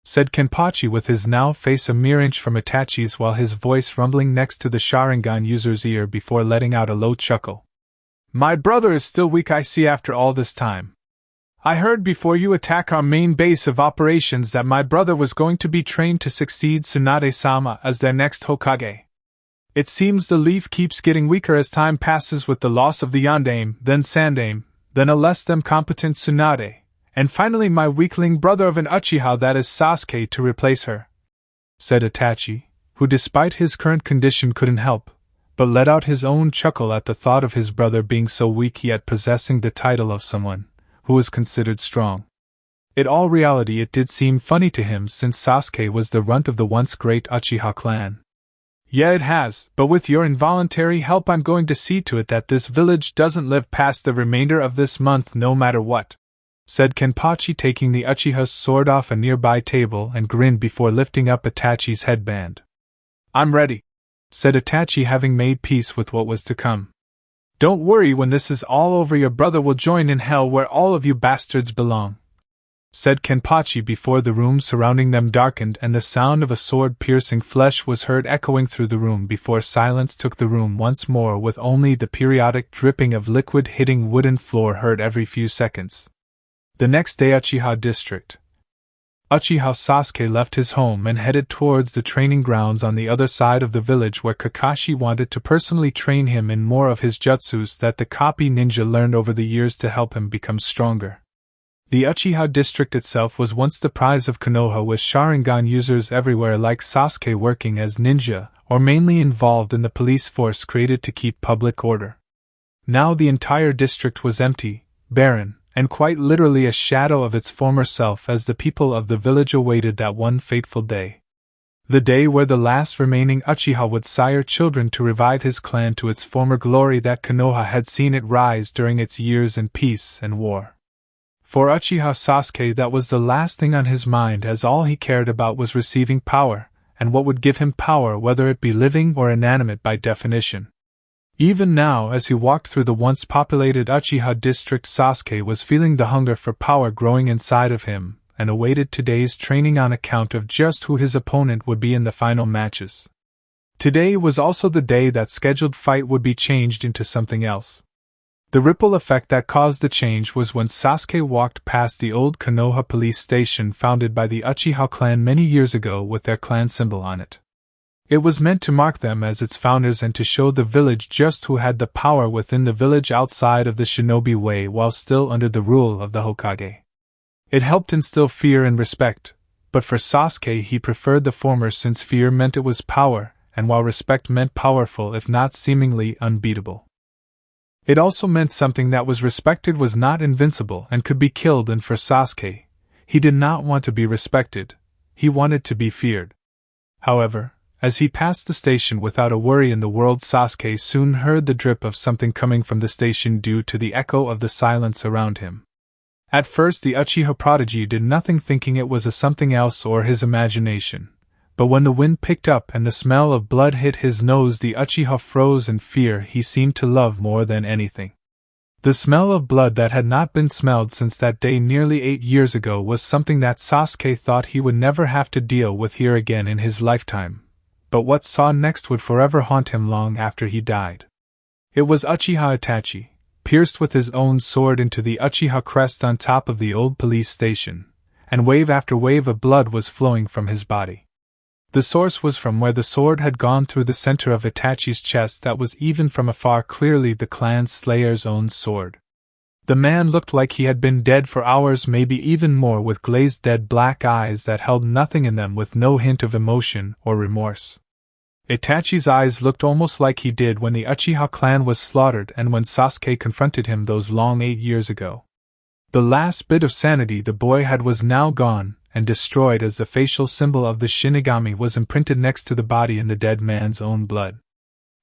said Kenpachi, with his now face a mere inch from Itachi's, while his voice rumbling next to the Sharingan user's ear before letting out a low chuckle. My brother is still weak, I see, after all this time. I heard before you attack our main base of operations that my brother was going to be trained to succeed Tsunade-sama as their next Hokage. It seems the leaf keeps getting weaker as time passes, with the loss of the Yondaime, then Sandaime, then a less than competent Tsunade, and finally my weakling brother of an Uchiha, that is Sasuke, to replace her, said Itachi, who despite his current condition couldn't help but let out his own chuckle at the thought of his brother being so weak yet possessing the title of someone who was considered strong. In all reality, it did seem funny to him, since Sasuke was the runt of the once great Uchiha clan. Yeah, it has, but with your involuntary help I'm going to see to it that this village doesn't live past the remainder of this month no matter what, said Kenpachi, taking the Uchiha's sword off a nearby table and grinned before lifting up Itachi's headband. I'm ready, said Itachi, having made peace with what was to come. Don't worry, when this is all over your brother will join in hell where all of you bastards belong, said Kenpachi before the room surrounding them darkened and the sound of a sword piercing flesh was heard echoing through the room before silence took the room once more, with only the periodic dripping of liquid hitting wooden floor heard every few seconds. The next day, Uchiha District. Uchiha Sasuke left his home and headed towards the training grounds on the other side of the village, where Kakashi wanted to personally train him in more of his jutsus that the copy ninja learned over the years to help him become stronger. The Uchiha district itself was once the prize of Konoha, with Sharingan users everywhere like Sasuke working as ninja or mainly involved in the police force created to keep public order. Now the entire district was empty, barren, and quite literally a shadow of its former self, as the people of the village awaited that one fateful day. The day where the last remaining Uchiha would sire children to revive his clan to its former glory that Konoha had seen it rise during its years in peace and war. For Uchiha Sasuke, that was the last thing on his mind, as all he cared about was receiving power, and what would give him power, whether it be living or inanimate by definition. Even now, as he walked through the once populated Uchiha district, Sasuke was feeling the hunger for power growing inside of him, and awaited today's training on account of just who his opponent would be in the final matches. Today was also the day that scheduled fight would be changed into something else. The ripple effect that caused the change was when Sasuke walked past the old Konoha police station founded by the Uchiha clan many years ago with their clan symbol on it. It was meant to mark them as its founders and to show the village just who had the power within the village outside of the Shinobi way while still under the rule of the Hokage. It helped instill fear and respect, but for Sasuke he preferred the former since fear meant it was power, and while respect meant powerful if not seemingly unbeatable. It also meant something that was respected was not invincible and could be killed, and for Sasuke, he did not want to be respected, he wanted to be feared. However, as he passed the station without a worry in the world, Sasuke soon heard the drip of something coming from the station due to the echo of the silence around him. At first the Uchiha prodigy did nothing, thinking it was a something else or his imagination, but when the wind picked up and the smell of blood hit his nose, the Uchiha froze in fear he seemed to love more than anything. The smell of blood that had not been smelled since that day nearly 8 years ago was something that Sasuke thought he would never have to deal with here again in his lifetime, but what saw next would forever haunt him long after he died. It was Uchiha Itachi, pierced with his own sword into the Uchiha crest on top of the old police station, and wave after wave of blood was flowing from his body. The source was from where the sword had gone through the center of Itachi's chest, that was even from afar clearly the clan slayer's own sword. The man looked like he had been dead for hours, maybe even more, with glazed dead black eyes that held nothing in them, with no hint of emotion or remorse. Itachi's eyes looked almost like he did when the Uchiha clan was slaughtered and when Sasuke confronted him those long 8 years ago. The last bit of sanity the boy had was now gone and destroyed, as the facial symbol of the Shinigami was imprinted next to the body in the dead man's own blood.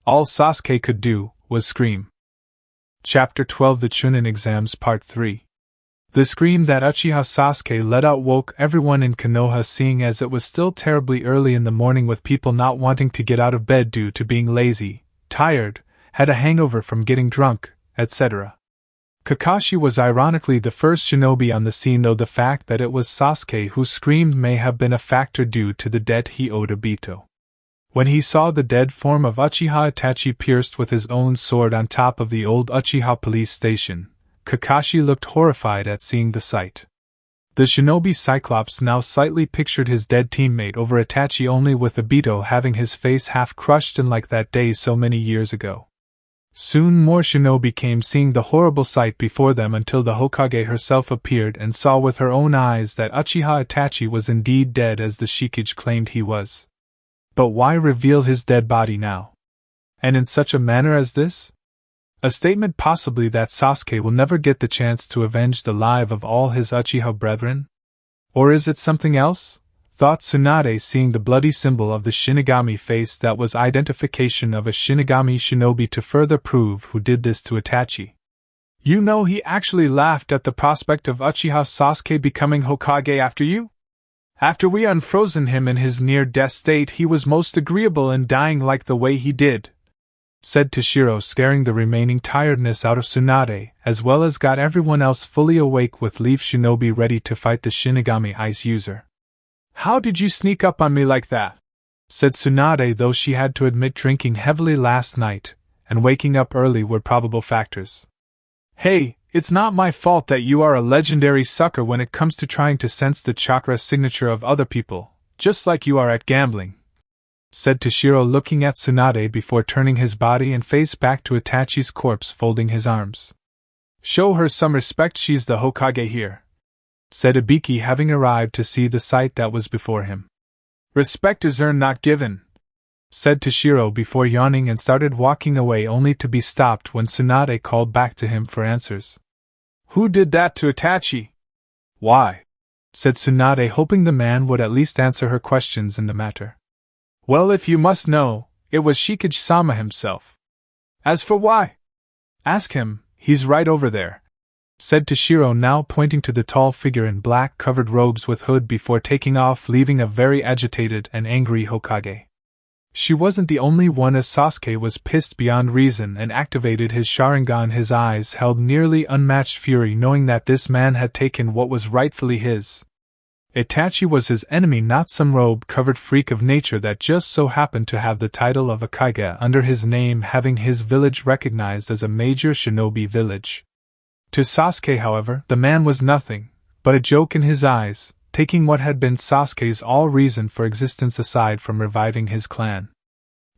All Sasuke could do was scream. Chapter 12: The Chuunin Exams Part 3. The scream that Uchiha Sasuke let out woke everyone in Konoha, seeing as it was still terribly early in the morning, with people not wanting to get out of bed due to being lazy, tired, had a hangover from getting drunk, etc. Kakashi was ironically the first shinobi on the scene, though the fact that it was Sasuke who screamed may have been a factor due to the debt he owed Obito. When he saw the dead form of Uchiha Itachi pierced with his own sword on top of the old Uchiha police station, Kakashi looked horrified at seeing the sight. The shinobi Cyclops now slightly pictured his dead teammate over Itachi, only with Obito having his face half crushed and like that day so many years ago. Soon more shinobi came, seeing the horrible sight before them, until the Hokage herself appeared and saw with her own eyes that Uchiha Itachi was indeed dead, as the Shikage claimed he was. But why reveal his dead body now? And in such a manner as this? A statement possibly that Sasuke will never get the chance to avenge the life of all his Uchiha brethren? Or is it something else? Thought Tsunade, seeing the bloody symbol of the Shinigami face that was identification of a Shinigami shinobi to further prove who did this to Itachi. You know, he actually laughed at the prospect of Uchiha Sasuke becoming Hokage after you? After we unfrozen him in his near-death state, he was most agreeable in dying like the way he did, said Toshiro, scaring the remaining tiredness out of Tsunade, as well as got everyone else fully awake with Leaf Shinobi ready to fight the Shinigami Ice user. How did you sneak up on me like that? Said Tsunade, though she had to admit drinking heavily last night and waking up early were probable factors. Hey, it's not my fault that you are a legendary sucker when it comes to trying to sense the chakra signature of other people, just like you are at gambling, said Toshiro, looking at Tsunade before turning his body and face back to Itachi's corpse, folding his arms. Show her some respect, she's the Hokage here, said Ibiki, having arrived to see the sight that was before him. Respect is earned, not given, said Toshiro before yawning and started walking away, only to be stopped when Tsunade called back to him for answers. Who did that to Itachi? Why? Said Tsunade, hoping the man would at least answer her questions in the matter. Well, if you must know, it was Shikage-sama himself. As for why? Ask him, he's right over there, said Toshiro, now pointing to the tall figure in black covered robes with hood before taking off, leaving a very agitated and angry Hokage. She wasn't the only one, as Sasuke was pissed beyond reason and activated his Sharingan. His eyes held nearly unmatched fury, knowing that this man had taken what was rightfully his. Itachi was his enemy, not some robe-covered freak of nature that just so happened to have the title of a Kage under his name, having his village recognized as a major shinobi village. To Sasuke, however, the man was nothing but a joke in his eyes, taking what had been Sasuke's all reason for existence aside from reviving his clan.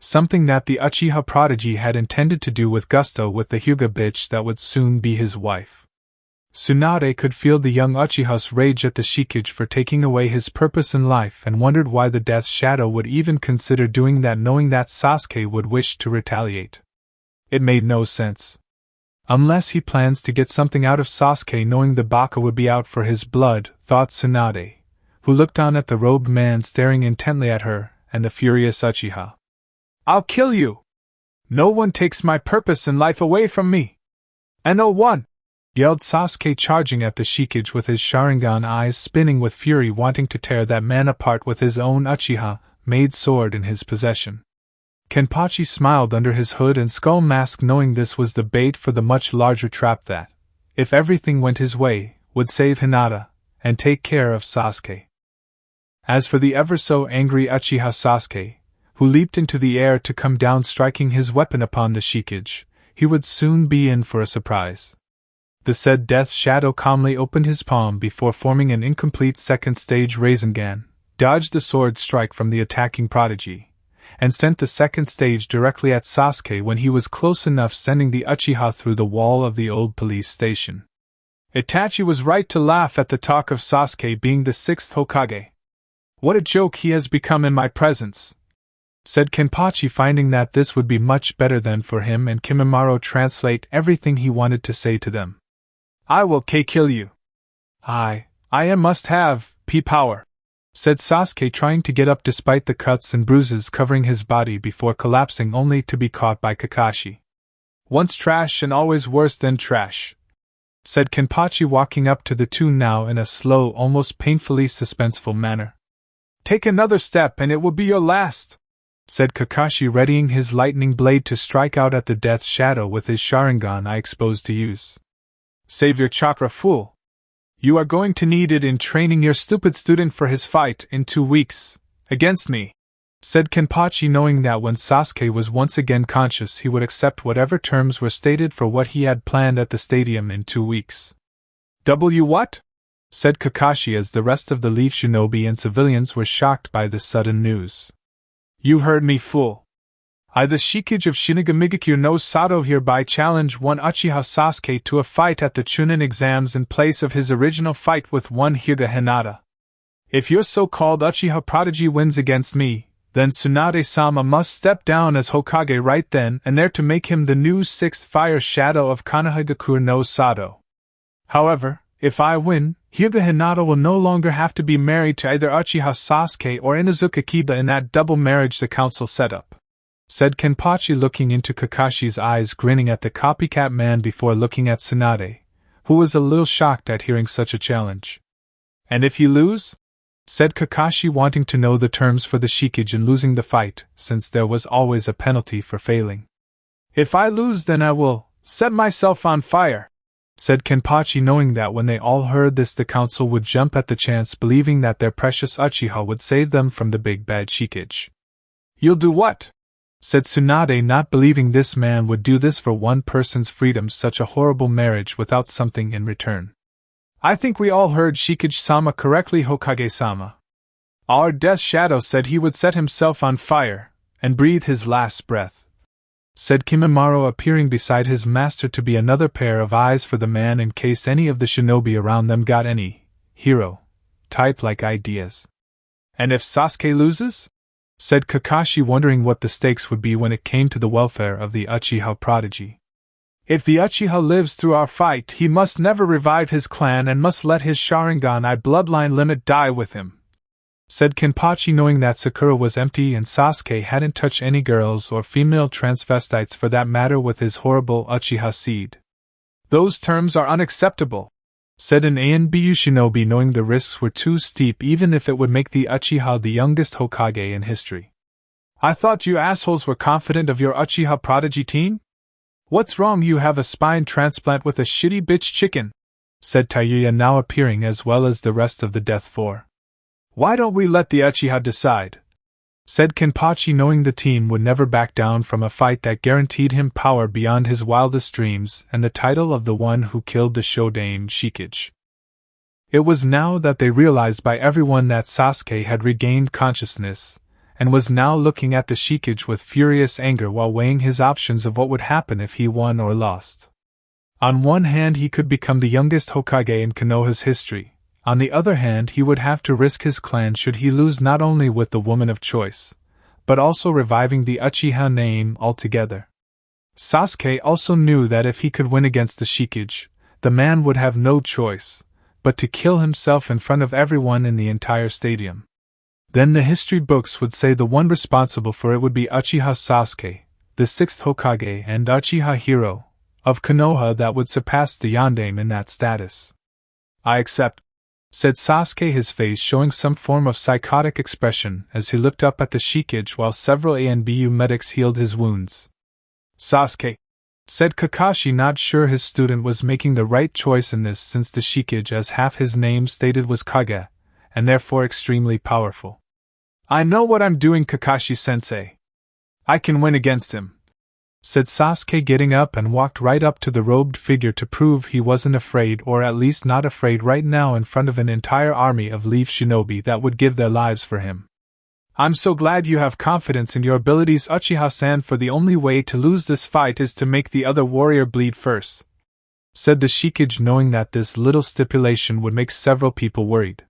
Something that the Uchiha prodigy had intended to do with gusto with the Hyuga bitch that would soon be his wife. Tsunade could feel the young Uchiha's rage at the Shikage for taking away his purpose in life, and wondered why the Death Shadow would even consider doing that, knowing that Sasuke would wish to retaliate. It made no sense. Unless he plans to get something out of Sasuke, knowing the baka would be out for his blood, thought Tsunade, who looked on at the robed man staring intently at her, and the furious Uchiha. I'll kill you! No one takes my purpose in life away from me! And no one! Yelled Sasuke, charging at the Shikage with his Sharingan, eyes spinning with fury, wanting to tear that man apart with his own Uchiha-made sword in his possession. Kenpachi smiled under his hood and skull mask, knowing this was the bait for the much larger trap that, if everything went his way, would save Hinata and take care of Sasuke. As for the ever so angry Uchiha Sasuke, who leaped into the air to come down, striking his weapon upon the Shikage, he would soon be in for a surprise. The said Death Shadow calmly opened his palm before forming an incomplete second stage Rasengan, dodged the sword strike from the attacking prodigy, and sent the second stage directly at Sasuke when he was close enough, sending the Uchiha through the wall of the old police station. Itachi was right to laugh at the talk of Sasuke being the sixth Hokage. What a joke he has become in my presence, said Kenpachi, finding that this would be much better than for him and Kimimaro translate everything he wanted to say to them. I will kill you. I must have power, said Sasuke, trying to get up despite the cuts and bruises covering his body before collapsing only to be caught by Kakashi. Once trash and always worse than trash, said Kenpachi, walking up to the two now in a slow, almost painfully suspenseful manner. Take another step and it will be your last, said Kakashi, readying his lightning blade to strike out at the Death Shadow with his Sharingan I exposed to use. Save your chakra, fool. You are going to need it in training your stupid student for his fight in 2 weeks, against me, said Kenpachi, knowing that when Sasuke was once again conscious he would accept whatever terms were stated for what he had planned at the stadium in 2 weeks. What? Said Kakashi, as the rest of the Leaf Shinobi and civilians were shocked by this sudden news. You heard me, fool. I, the Shikage of Shinigami no Sato, hereby challenge one Uchiha Sasuke to a fight at the Chuunin exams in place of his original fight with one Hyuga Hinata. If your so-called Uchiha prodigy wins against me, then Tsunade-sama must step down as Hokage right then and there to make him the new sixth fire shadow of Konohagakure no Sato. However, if I win, Hyuga Hinata will no longer have to be married to either Uchiha Sasuke or Inuzuka Kiba in that double marriage the council set up, said Kenpachi, looking into Kakashi's eyes, grinning at the copycat man before looking at Tsunade, who was a little shocked at hearing such a challenge. And if you lose? Said Kakashi, wanting to know the terms for the Shikage in losing the fight, since there was always a penalty for failing. If I lose, then I will set myself on fire, said Kenpachi, knowing that when they all heard this the council would jump at the chance, believing that their precious Uchiha would save them from the big bad Shikage. You'll do what? Said Tsunade, not believing this man would do this for one person's freedom, such a horrible marriage, without something in return. I think we all heard Shikage-sama correctly, Hokage-sama. Our Death Shadow said he would set himself on fire and breathe his last breath, said Kimimaro, appearing beside his master to be another pair of eyes for the man in case any of the shinobi around them got any hero-type-like ideas. And if Sasuke loses? Said Kakashi, wondering what the stakes would be when it came to the welfare of the Uchiha prodigy. If the Uchiha lives through our fight, he must never revive his clan and must let his Sharingan bloodline limit die with him, said Kenpachi, knowing that Sakura was empty and Sasuke hadn't touched any girls or female transvestites for that matter with his horrible Uchiha seed. Those terms are unacceptable, said an ANBU shinobi, knowing the risks were too steep even if it would make the Uchiha the youngest Hokage in history. I thought you assholes were confident of your Uchiha prodigy team? What's wrong? You have a spine transplant with a shitty bitch chicken, said Tayuya, now appearing, as well as the rest of the Death Four. Why don't we let the Uchiha decide? Said Kenpachi, knowing the team would never back down from a fight that guaranteed him power beyond his wildest dreams and the title of the one who killed the Shodan Shikage. It was now that they realized by everyone that Sasuke had regained consciousness, and was now looking at the Shikage with furious anger while weighing his options of what would happen if he won or lost. On one hand, he could become the youngest Hokage in Konoha's history. On the other hand, he would have to risk his clan should he lose, not only with the woman of choice, but also reviving the Uchiha name altogether. Sasuke also knew that if he could win against the Shikage, the man would have no choice but to kill himself in front of everyone in the entire stadium. Then the history books would say the one responsible for it would be Uchiha Sasuke, the sixth Hokage and Uchiha hero of Konoha that would surpass the Yondaime in that status. I accept, said Sasuke, his face showing some form of psychotic expression as he looked up at the Shikage while several ANBU medics healed his wounds. Sasuke, said Kakashi, not sure his student was making the right choice in this, since the Shikage, as half his name stated, was Kage, and therefore extremely powerful. I know what I'm doing, Kakashi-sensei. I can win against him, said Sasuke, getting up, and walked right up to the robed figure to prove he wasn't afraid, or at least not afraid right now in front of an entire army of Leaf Shinobi that would give their lives for him. I'm so glad you have confidence in your abilities, Uchiha-san, for the only way to lose this fight is to make the other warrior bleed first, said the Shikage, knowing that this little stipulation would make several people worried.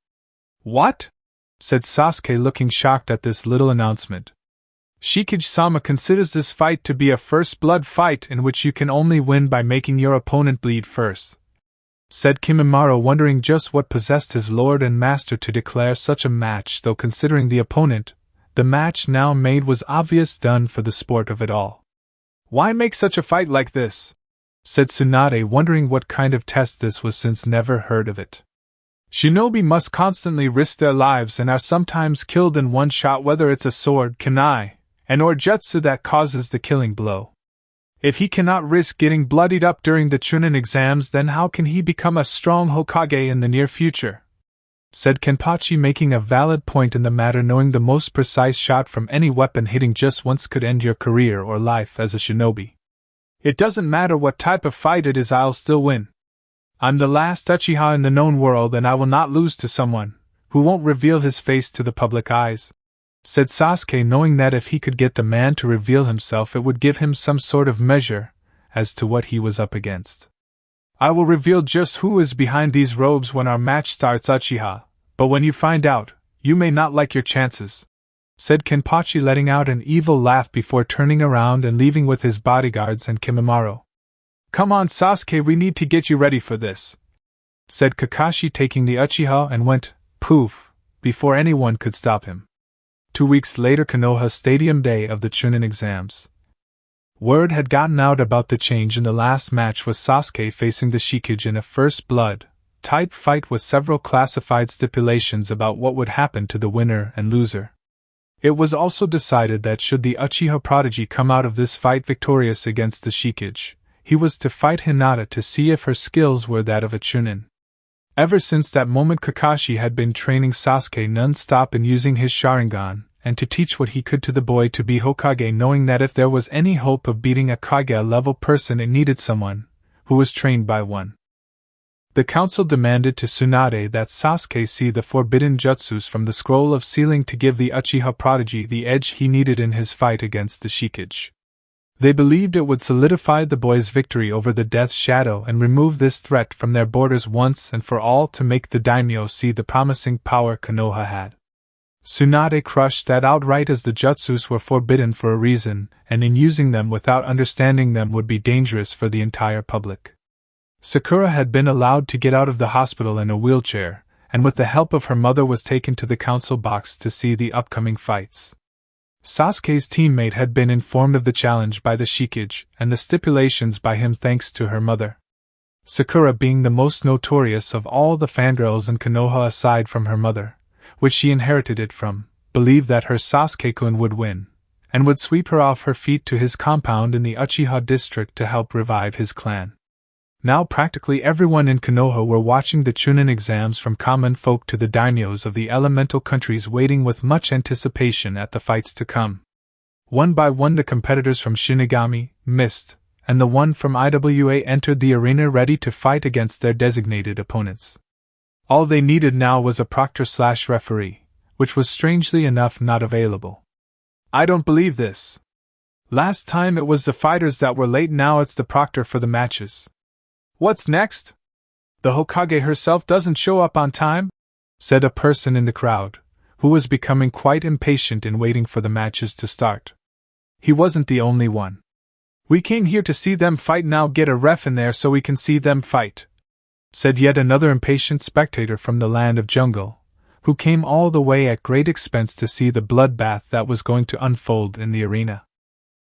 What? Said Sasuke, looking shocked at this little announcement. Shikage-sama considers this fight to be a first blood fight in which you can only win by making your opponent bleed first, said Kimimaro, wondering just what possessed his lord and master to declare such a match, though considering the opponent, the match now made was obvious done for the sport of it all. Why make such a fight like this? Said Tsunade, wondering what kind of test this was since never heard of it. Shinobi must constantly risk their lives and are sometimes killed in one shot, whether it's a sword, kunai, and or jutsu that causes the killing blow. If he cannot risk getting bloodied up during the Chuunin exams, then how can he become a strong Hokage in the near future? Said Kenpachi, making a valid point in the matter, knowing the most precise shot from any weapon hitting just once could end your career or life as a shinobi. It doesn't matter what type of fight it is, I'll still win. I'm the last Uchiha in the known world, and I will not lose to someone who won't reveal his face to the public eyes, said Sasuke, knowing that if he could get the man to reveal himself, it would give him some sort of measure as to what he was up against. I will reveal just who is behind these robes when our match starts, Uchiha, but when you find out, you may not like your chances, said Kenpachi, letting out an evil laugh before turning around and leaving with his bodyguards and Kimimaro. Come on, Sasuke, we need to get you ready for this, said Kakashi, taking the Uchiha, and went, poof, before anyone could stop him. 2 weeks later, Konoha Stadium day of the Chuunin exams. Word had gotten out about the change in the last match, with Sasuke facing the Shikage in a first blood type fight with several classified stipulations about what would happen to the winner and loser. It was also decided that should the Uchiha prodigy come out of this fight victorious against the Shikage, he was to fight Hinata to see if her skills were that of a Chuunin. Ever since that moment, Kakashi had been training Sasuke non-stop in using his Sharingan, and to teach what he could to the boy to be Hokage, knowing that if there was any hope of beating a Kage-level person, it needed someone who was trained by one. The council demanded to Tsunade that Sasuke see the forbidden jutsus from the scroll of sealing to give the Uchiha prodigy the edge he needed in his fight against the Shikage. They believed it would solidify the boy's victory over the Death Shadow and remove this threat from their borders once and for all, to make the daimyo see the promising power Konoha had. Tsunade crushed that outright, as the jutsus were forbidden for a reason, and in using them without understanding them would be dangerous for the entire public. Sakura had been allowed to get out of the hospital in a wheelchair, and with the help of her mother was taken to the council box to see the upcoming fights. Sasuke's teammate had been informed of the challenge by the Shikage and the stipulations by him thanks to her mother. Sakura, being the most notorious of all the fangirls in Konoha aside from her mother, which she inherited it from, believed that her Sasuke-kun would win, and would sweep her off her feet to his compound in the Uchiha district to help revive his clan. Now practically everyone in Konoha were watching the Chuunin exams, from common folk to the daimyos of the elemental countries, waiting with much anticipation at the fights to come. One by one the competitors from Shinigami, Mist, and the one from IWA entered the arena ready to fight against their designated opponents. All they needed now was a proctor/referee, which was strangely enough not available. I don't believe this. Last time it was the fighters that were late, now it's the proctor for the matches. What's next? The Hokage herself doesn't show up on time? Said a person in the crowd, who was becoming quite impatient in waiting for the matches to start. He wasn't the only one. We came here to see them fight, now get a ref in there so we can see them fight, said yet another impatient spectator from the land of jungle, who came all the way at great expense to see the bloodbath that was going to unfold in the arena.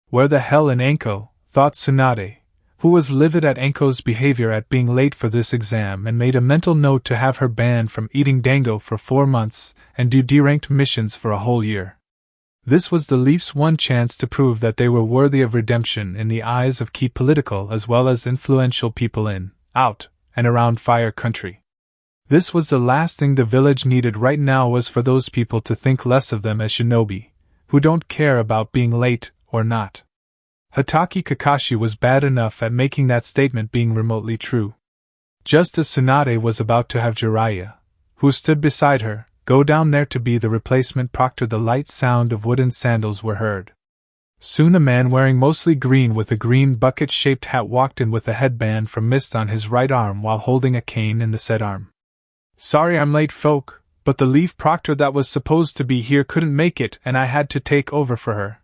Where the hell in Anko, thought Tsunade, who was livid at Anko's behavior at being late for this exam and made a mental note to have her banned from eating dango for 4 months and do D-ranked missions for a whole year. This was the Leafs' one chance to prove that they were worthy of redemption in the eyes of key political as well as influential people in, out, and around Fire Country. This was the last thing the village needed right now, was for those people to think less of them as shinobi, who don't care about being late or not. Hatake Kakashi was bad enough at making that statement being remotely true. Just as Tsunade was about to have Jiraiya, who stood beside her, go down there to be the replacement proctor, the light sound of wooden sandals were heard. Soon a man wearing mostly green with a green bucket-shaped hat walked in with a headband from Mist on his right arm while holding a cane in the said arm. Sorry I'm late, folk, but the leaf proctor that was supposed to be here couldn't make it and I had to take over for her.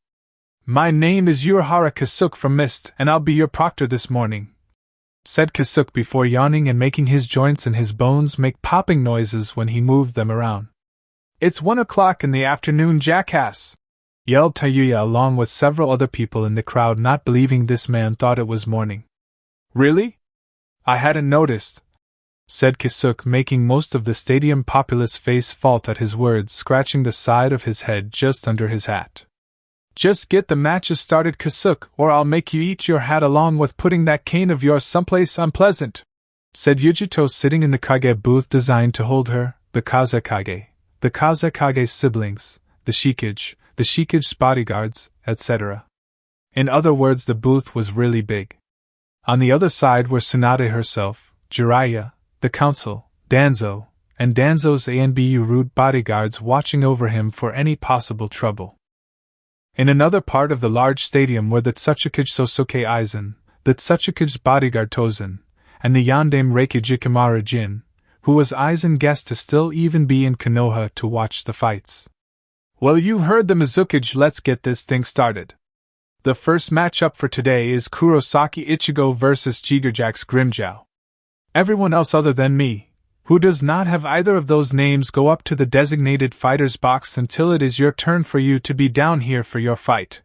My name is Urahara Kasuke from Mist, and I'll be your proctor this morning, said Kasuke before yawning and making his joints and his bones make popping noises when he moved them around. It's 1 o'clock in the afternoon, jackass! Yelled Tayuya along with several other people in the crowd, not believing this man thought it was morning. Really? I hadn't noticed, said Kasuke, making most of the stadium populace face fault at his words, scratching the side of his head just under his hat. Just get the matches started, Kasuke, or I'll make you eat your hat along with putting that cane of yours someplace unpleasant, said Yujito, sitting in the Kage booth designed to hold her, the Kazekage, the Kazekage's siblings, the Shikage's bodyguards, etc. In other words, the booth was really big. On the other side were Tsunade herself, Jiraiya, the council, Danzo, and Danzo's ANBU rude bodyguards watching over him for any possible trouble. In another part of the large stadium were the Tsuchikage Sosuke Aizen, the Tsuchikage's bodyguard Tozen, and the Yandame Reikijikimara Jin, who was Aizen guessed to still even be in Konoha to watch the fights. Well, you heard the Mizukage, let's get this thing started. The first matchup for today is Kurosaki Ichigo vs Jigerjack's Grimmjow. Everyone else other than me, who does not have either of those names, go up to the designated fighter's box until it is your turn for you to be down here for your fight,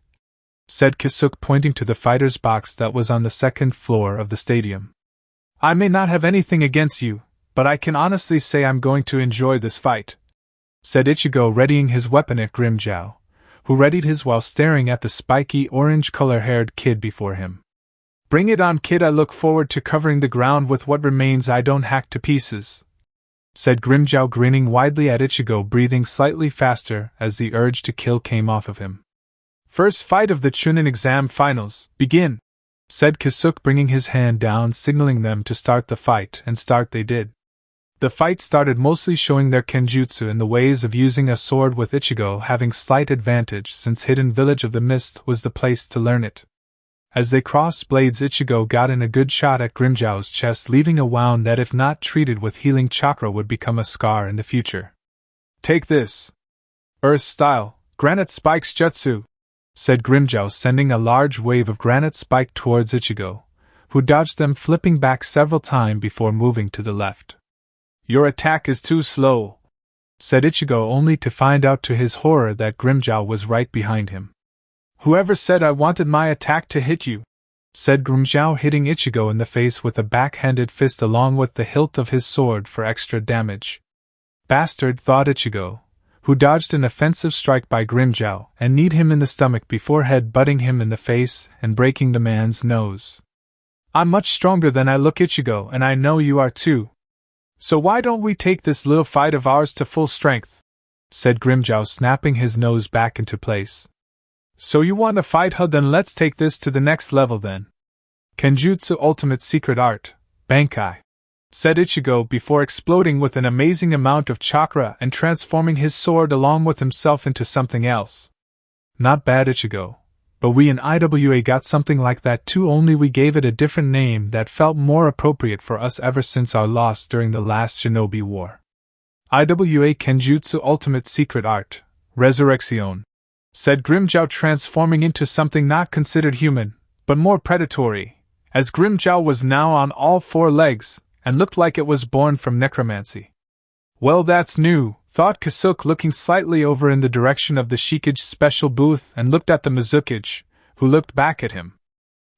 said Kasuke, pointing to the fighter's box that was on the second floor of the stadium. I may not have anything against you, but I can honestly say I'm going to enjoy this fight, said Ichigo, readying his weapon at Grimmjow, who readied his while staring at the spiky orange color-haired kid before him. Bring it on, kid, I look forward to covering the ground with what remains I don't hack to pieces, said Grimmjow, grinning widely at Ichigo, breathing slightly faster as the urge to kill came off of him. First fight of the Chuunin exam finals, begin, said Kasuke, bringing his hand down, signaling them to start the fight, and start they did. The fight started mostly showing their kenjutsu in the ways of using a sword, with Ichigo having slight advantage since Hidden Village of the Mist was the place to learn it. As they crossed blades, Ichigo got in a good shot at Grimmjow's chest, leaving a wound that if not treated with healing chakra would become a scar in the future. Take this. Earth style, granite spikes jutsu, said Grimmjow, sending a large wave of granite spike towards Ichigo, who dodged them, flipping back several times before moving to the left. Your attack is too slow, said Ichigo, only to find out to his horror that Grimmjow was right behind him. Whoever said I wanted my attack to hit you? Said Grimmjow, hitting Ichigo in the face with a backhanded fist along with the hilt of his sword for extra damage. Bastard, thought Ichigo, who dodged an offensive strike by Grimmjow and kneed him in the stomach before head-butting him in the face and breaking the man's nose. I'm much stronger than I look, Ichigo, and I know you are too. So why don't we take this little fight of ours to full strength? Said Grimmjow, snapping his nose back into place. So you want to fight, huh? Then let's take this to the next level then. Kenjutsu Ultimate Secret Art, Bankai, said Ichigo before exploding with an amazing amount of chakra and transforming his sword along with himself into something else. Not bad, Ichigo, but we in IWA got something like that too, only we gave it a different name that felt more appropriate for us ever since our loss during the last Shinobi War. IWA Kenjutsu Ultimate Secret Art, Resurrection, said Grimmjow, transforming into something not considered human, but more predatory, as Grimmjow was now on all four legs, and looked like it was born from necromancy. Well, that's new, thought Kasuke, looking slightly over in the direction of the Shikage special booth and looked at the Mizukage, who looked back at him.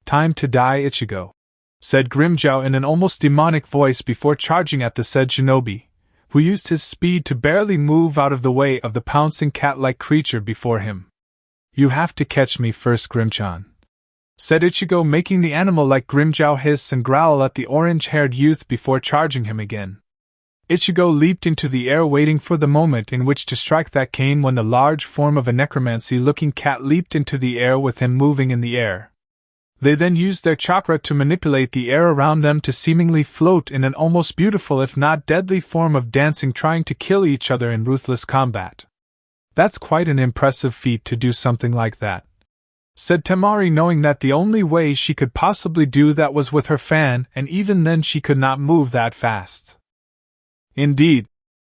Time to die, Ichigo, said Grimmjow in an almost demonic voice before charging at the said shinobi, who used his speed to barely move out of the way of the pouncing cat-like creature before him. You have to catch me first, Grimmchan, said Ichigo, making the animal like Grimmjow hiss and growl at the orange-haired youth before charging him again. Ichigo leaped into the air, waiting for the moment in which to strike that cane when the large form of a necromancy-looking cat leaped into the air with him moving in the air. They then used their chakra to manipulate the air around them to seemingly float in an almost beautiful if not deadly form of dancing, trying to kill each other in ruthless combat. That's quite an impressive feat to do something like that, said Temari, knowing that the only way she could possibly do that was with her fan, and even then she could not move that fast. Indeed,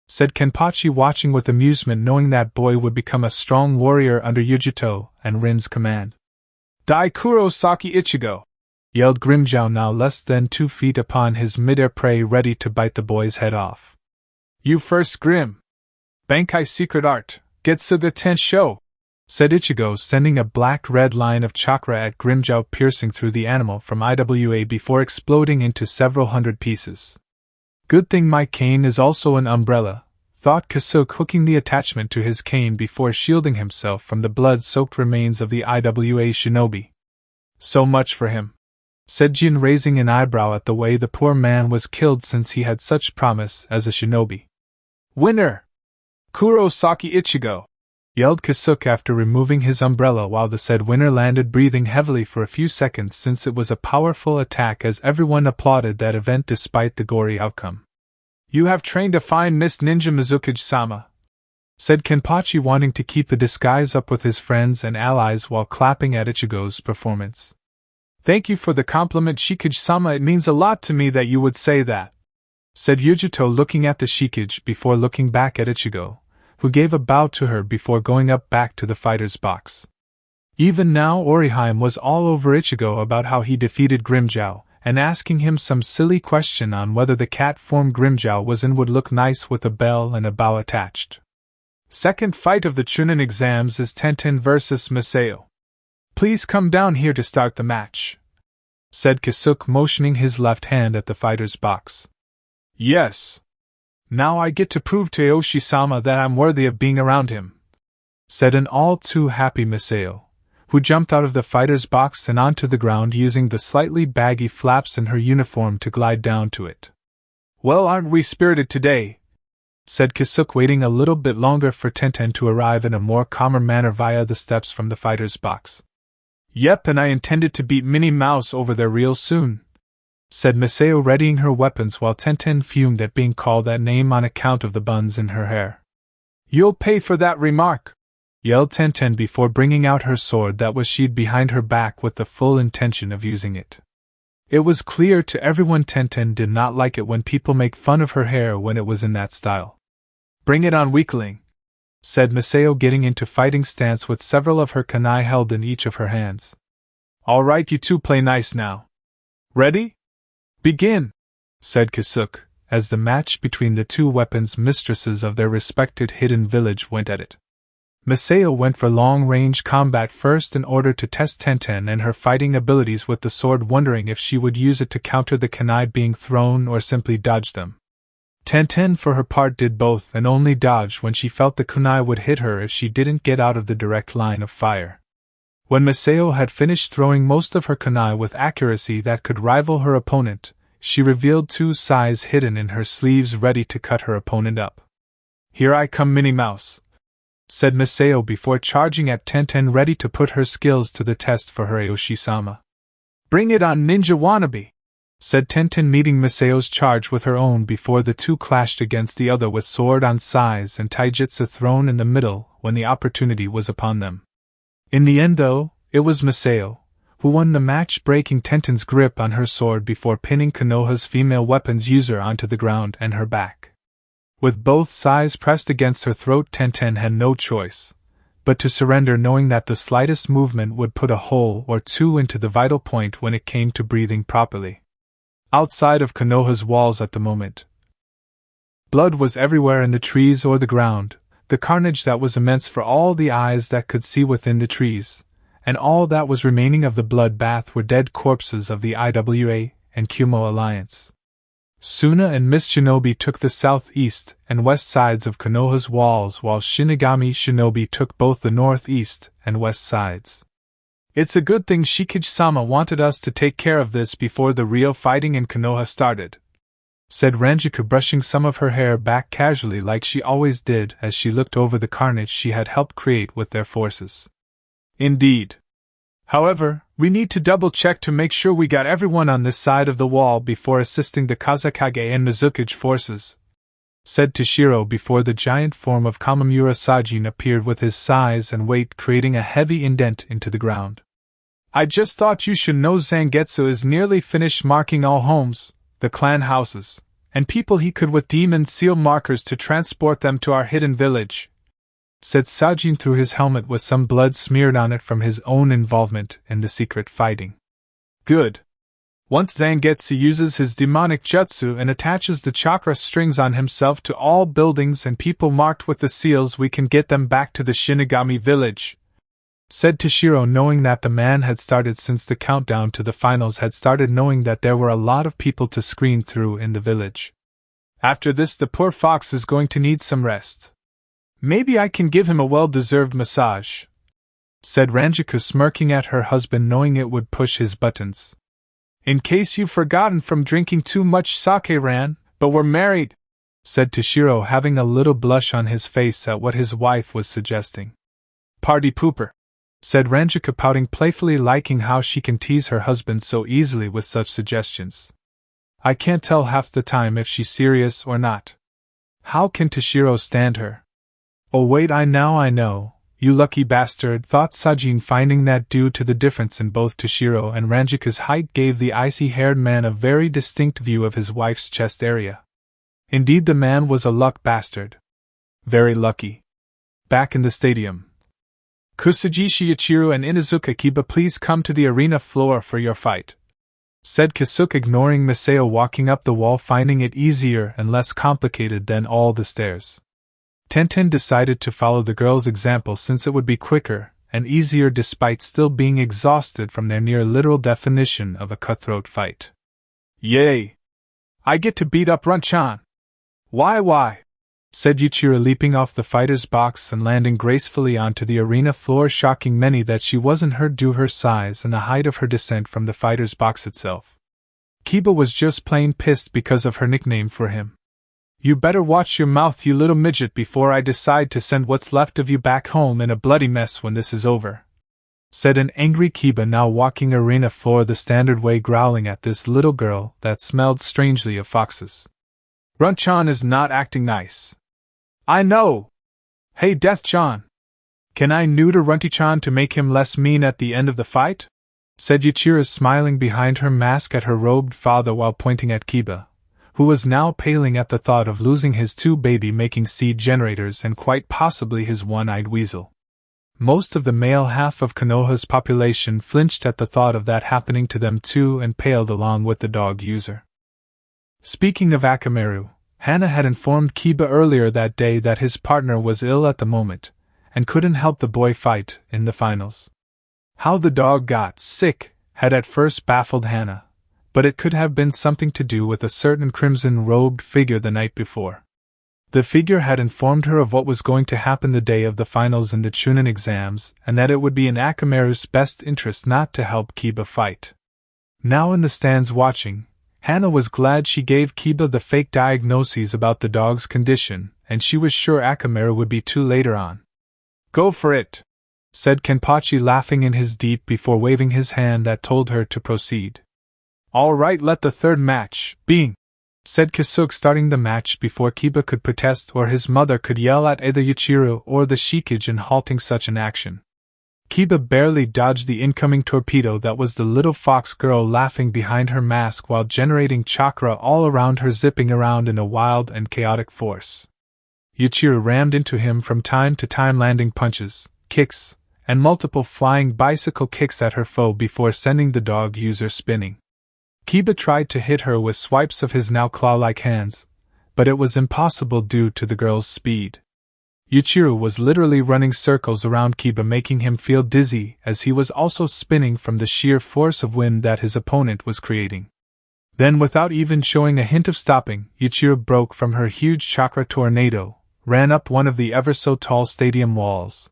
said Kenpachi, watching with amusement, knowing that boy would become a strong warrior under Yujito and Rin's command. Dai Kurosaki Ichigo, yelled Grimmjow, now less than 2 feet upon his mid-air prey, ready to bite the boy's head off. You first, Grim. Bankai Secret Art, Getsuga Tensho, said Ichigo, sending a black-red line of chakra at Grimmjow, piercing through the animal from IWA before exploding into several hundred pieces. Good thing my cane is also an umbrella, thought Kasuke, hooking the attachment to his cane before shielding himself from the blood-soaked remains of the IWA shinobi. So much for him, said Jin, raising an eyebrow at the way the poor man was killed since he had such promise as a shinobi. Winner! Kurosaki Ichigo, yelled Kasuke after removing his umbrella, while the said winner landed, breathing heavily for a few seconds since it was a powerful attack, as everyone applauded that event despite the gory outcome. You have trained a fine Miss Ninja Mizukage-sama, said Kenpachi, wanting to keep the disguise up with his friends and allies while clapping at Ichigo's performance. Thank you for the compliment, Shikage-sama, it means a lot to me that you would say that, said Yujito, looking at the Shikage before looking back at Ichigo, who gave a bow to her before going up back to the fighter's box. Even now Oriheim was all over Ichigo about how he defeated Grimmjow, and asking him some silly question on whether the cat form Grimmjow was in would look nice with a bell and a bow attached. Second fight of the Chuunin exams is Tenten vs. Masao. Please come down here to start the match, said Kasuke, motioning his left hand at the fighter's box. Yes. Now I get to prove to Aoshi-sama that I'm worthy of being around him, said an all-too-happy Masao, who jumped out of the fighter's box and onto the ground, using the slightly baggy flaps in her uniform to glide down to it. Well, aren't we spirited today? Said Kasuke, waiting a little bit longer for Tenten to arrive in a more calmer manner via the steps from the fighter's box. Yep, and I intended to beat Minnie Mouse over there real soon, said Masao, readying her weapons while Tenten fumed at being called that name on account of the buns in her hair. You'll pay for that remark, yelled Tenten before bringing out her sword that was sheathed behind her back with the full intention of using it. It was clear to everyone Tenten did not like it when people make fun of her hair when it was in that style. Bring it on, weakling, said Masao, getting into fighting stance with several of her kunai held in each of her hands. All right, you two play nice now. Ready? Begin, said Kasuke, as the match between the two weapons mistresses of their respected hidden village went at it. Masao went for long-range combat first in order to test Tenten and her fighting abilities with the sword, wondering if she would use it to counter the kunai being thrown or simply dodge them. Tenten for her part did both and only dodged when she felt the kunai would hit her if she didn't get out of the direct line of fire. When Masao had finished throwing most of her kunai with accuracy that could rival her opponent, she revealed two sais hidden in her sleeves ready to cut her opponent up. "Here I come, Minnie Mouse," said Masao before charging at Tenten, ready to put her skills to the test for her Aoshi-sama. "Bring it on, ninja wannabe," said Tenten, meeting Masao's charge with her own before the two clashed against the other with sword on sais and taijutsu thrown in the middle when the opportunity was upon them. In the end, though, it was Masao who won the match, breaking Tenten's grip on her sword before pinning Konoha's female weapons user onto the ground and her back. With both sais pressed against her throat, Tenten had no choice but to surrender, knowing that the slightest movement would put a hole or two into the vital point when it came to breathing properly. Outside of Konoha's walls at the moment, blood was everywhere in the trees or the ground, the carnage that was immense for all the eyes that could see within the trees, and all that was remaining of the bloodbath were dead corpses of the IWA and Kumo alliance. Suna and Miss Shinobi took the southeast and west sides of Konoha's walls, while Shinigami Shinobi took both the northeast and west sides. "It's a good thing Shikage-sama wanted us to take care of this before the real fighting in Konoha started," said Ranjiku, brushing some of her hair back casually like she always did as she looked over the carnage she had helped create with their forces. "Indeed. However, we need to double-check to make sure we got everyone on this side of the wall before assisting the Kazekage and Mizukage forces," said Toshiro before the giant form of Kamamura Sajin appeared with his size and weight creating a heavy indent into the ground. "I just thought you should know Zangetsu is nearly finished marking all homes, the clan houses, and people he could with demon seal markers to transport them to our hidden village," said Sajin through his helmet with some blood smeared on it from his own involvement in the secret fighting. "Good. Once Zangetsu uses his demonic jutsu and attaches the chakra strings on himself to all buildings and people marked with the seals, we can get them back to the Shinigami village," said Toshiro, knowing that the man had started since the countdown to the finals had started, knowing that there were a lot of people to screen through in the village. "After this, the poor fox is going to need some rest. Maybe I can give him a well-deserved massage," said Ranjiku, smirking at her husband, knowing it would push his buttons. "In case you've forgotten from drinking too much sake, Ran, but we're married," said Toshiro, having a little blush on his face at what his wife was suggesting. "Party pooper," said Ranjiku, pouting playfully, liking how she can tease her husband so easily with such suggestions. "I can't tell half the time if she's serious or not. How can Toshiro stand her?" "Oh wait, I know, you lucky bastard," thought Sajin, finding that due to the difference in both Toshiro and Ranjiku's height gave the icy-haired man a very distinct view of his wife's chest area. Indeed, the man was a luck bastard. Very lucky. Back in the stadium. "Kusajishi Ichiru and Inuzuka Kiba, please come to the arena floor for your fight," said Kasuke, ignoring Masao walking up the wall, finding it easier and less complicated than all the stairs. Tenten decided to follow the girl's example since it would be quicker and easier despite still being exhausted from their near-literal definition of a cutthroat fight. "Yay! I get to beat up Run-chan! Why? Said Yuichiro, leaping off the fighter's box and landing gracefully onto the arena floor, shocking many that she wasn't hurt due her size and the height of her descent from the fighter's box itself. Kiba was just plain pissed because of her nickname for him. "You better watch your mouth, you little midget, before I decide to send what's left of you back home in a bloody mess when this is over," said an angry Kiba, now walking arena floor the standard way, growling at this little girl that smelled strangely of foxes. "Run-chan is not acting nice." "I know! Hey Death-chan! Can I neuter Runty-chan to make him less mean at the end of the fight?" said Yuichiro, smiling behind her mask at her robed father while pointing at Kiba, who was now paling at the thought of losing his two baby-making seed generators and quite possibly his one-eyed weasel. Most of the male half of Konoha's population flinched at the thought of that happening to them too and paled along with the dog user. Speaking of Akamaru, Hana had informed Kiba earlier that day that his partner was ill at the moment, and couldn't help the boy fight in the finals. How the dog got sick had at first baffled Hana, but it could have been something to do with a certain crimson-robed figure the night before. The figure had informed her of what was going to happen the day of the finals in the Chuunin exams, and that it would be in Akamaru's best interest not to help Kiba fight. Now in the stands watching, Hana was glad she gave Kiba the fake diagnoses about the dog's condition, and she was sure Akamaru would be too later on. "Go for it," said Kenpachi, laughing in his deep before waving his hand that told her to proceed. "All right, let the third match begin," said Kisuke, starting the match before Kiba could protest or his mother could yell at either Ichiraku or the Shikage in halting such an action. Kiba barely dodged the incoming torpedo that was the little fox girl laughing behind her mask while generating chakra all around her, zipping around in a wild and chaotic force. Ichiraku rammed into him from time to time, landing punches, kicks, and multiple flying bicycle kicks at her foe before sending the dog user spinning. Kiba tried to hit her with swipes of his now claw-like hands, but it was impossible due to the girl's speed. Ichiraku was literally running circles around Kiba, making him feel dizzy as he was also spinning from the sheer force of wind that his opponent was creating. Then, without even showing a hint of stopping, Ichiraku broke from her huge chakra tornado, ran up one of the ever-so-tall stadium walls,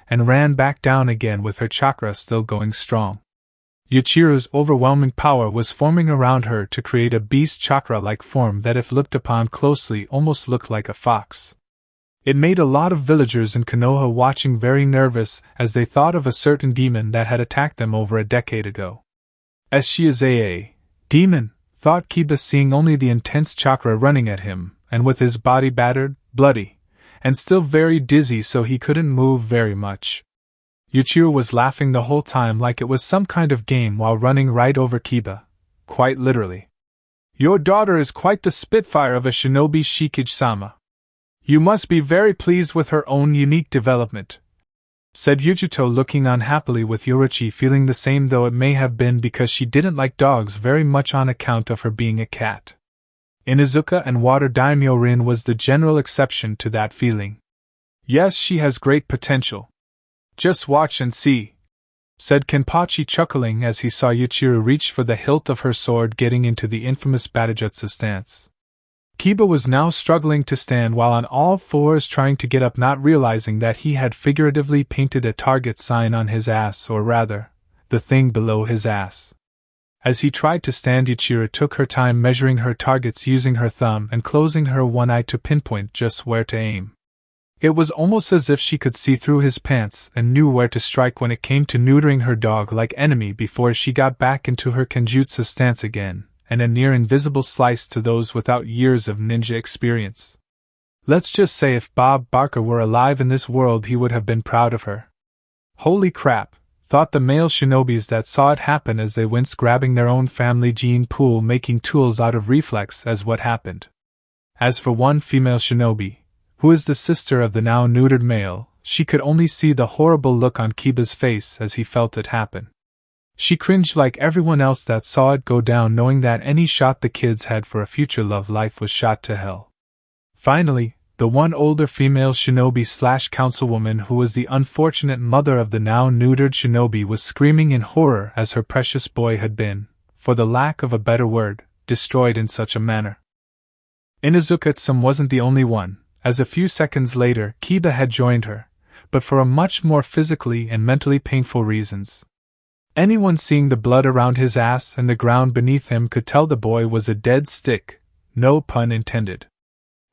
and ran back down again with her chakra still going strong. Ichiraku's overwhelming power was forming around her to create a beast chakra-like form that, if looked upon closely, almost looked like a fox. It made a lot of villagers in Konoha watching very nervous as they thought of a certain demon that had attacked them over a decade ago. As she is a demon, thought Kiba, seeing only the intense chakra running at him, and with his body battered, bloody, and still very dizzy so he couldn't move very much. Ichiraku was laughing the whole time like it was some kind of game while running right over Kiba, quite literally. "Your daughter is quite the spitfire of a shinobi, Shikage-sama. You must be very pleased with her own unique development," said Yujuto, looking on happily, with Yoruichi feeling the same, though it may have been because she didn't like dogs very much on account of her being a cat. Inuzuka and Water Daimyo Rin was the general exception to that feeling. "Yes, she has great potential. Just watch and see," said Kenpachi, chuckling as he saw Ichiraku reach for the hilt of her sword, getting into the infamous Batajutsu stance. Kiba was now struggling to stand while on all fours, trying to get up, not realizing that he had figuratively painted a target sign on his ass, or rather, the thing below his ass. As he tried to stand, Ichiraku took her time measuring her targets using her thumb and closing her one eye to pinpoint just where to aim. It was almost as if she could see through his pants and knew where to strike when it came to neutering her dog-like enemy before she got back into her kenjutsu stance again, and a near-invisible slice to those without years of ninja experience. Let's just say if Bob Barker were alive in this world, he would have been proud of her. Holy crap, thought the male shinobis that saw it happen as they winced, grabbing their own family gene pool, making tools out of reflex as what happened. As for one female shinobi, who is the sister of the now neutered male, she could only see the horrible look on Kiba's face as he felt it happen. She cringed like everyone else that saw it go down, knowing that any shot the kids had for a future love life was shot to hell. Finally, the one older female shinobi/councilwoman, who was the unfortunate mother of the now neutered shinobi, was screaming in horror as her precious boy had been, for the lack of a better word, destroyed in such a manner. Inuzuka-tsum wasn't the only one, as a few seconds later Kiba had joined her, but for a much more physically and mentally painful reasons. Anyone seeing the blood around his ass and the ground beneath him could tell the boy was a dead stick, no pun intended.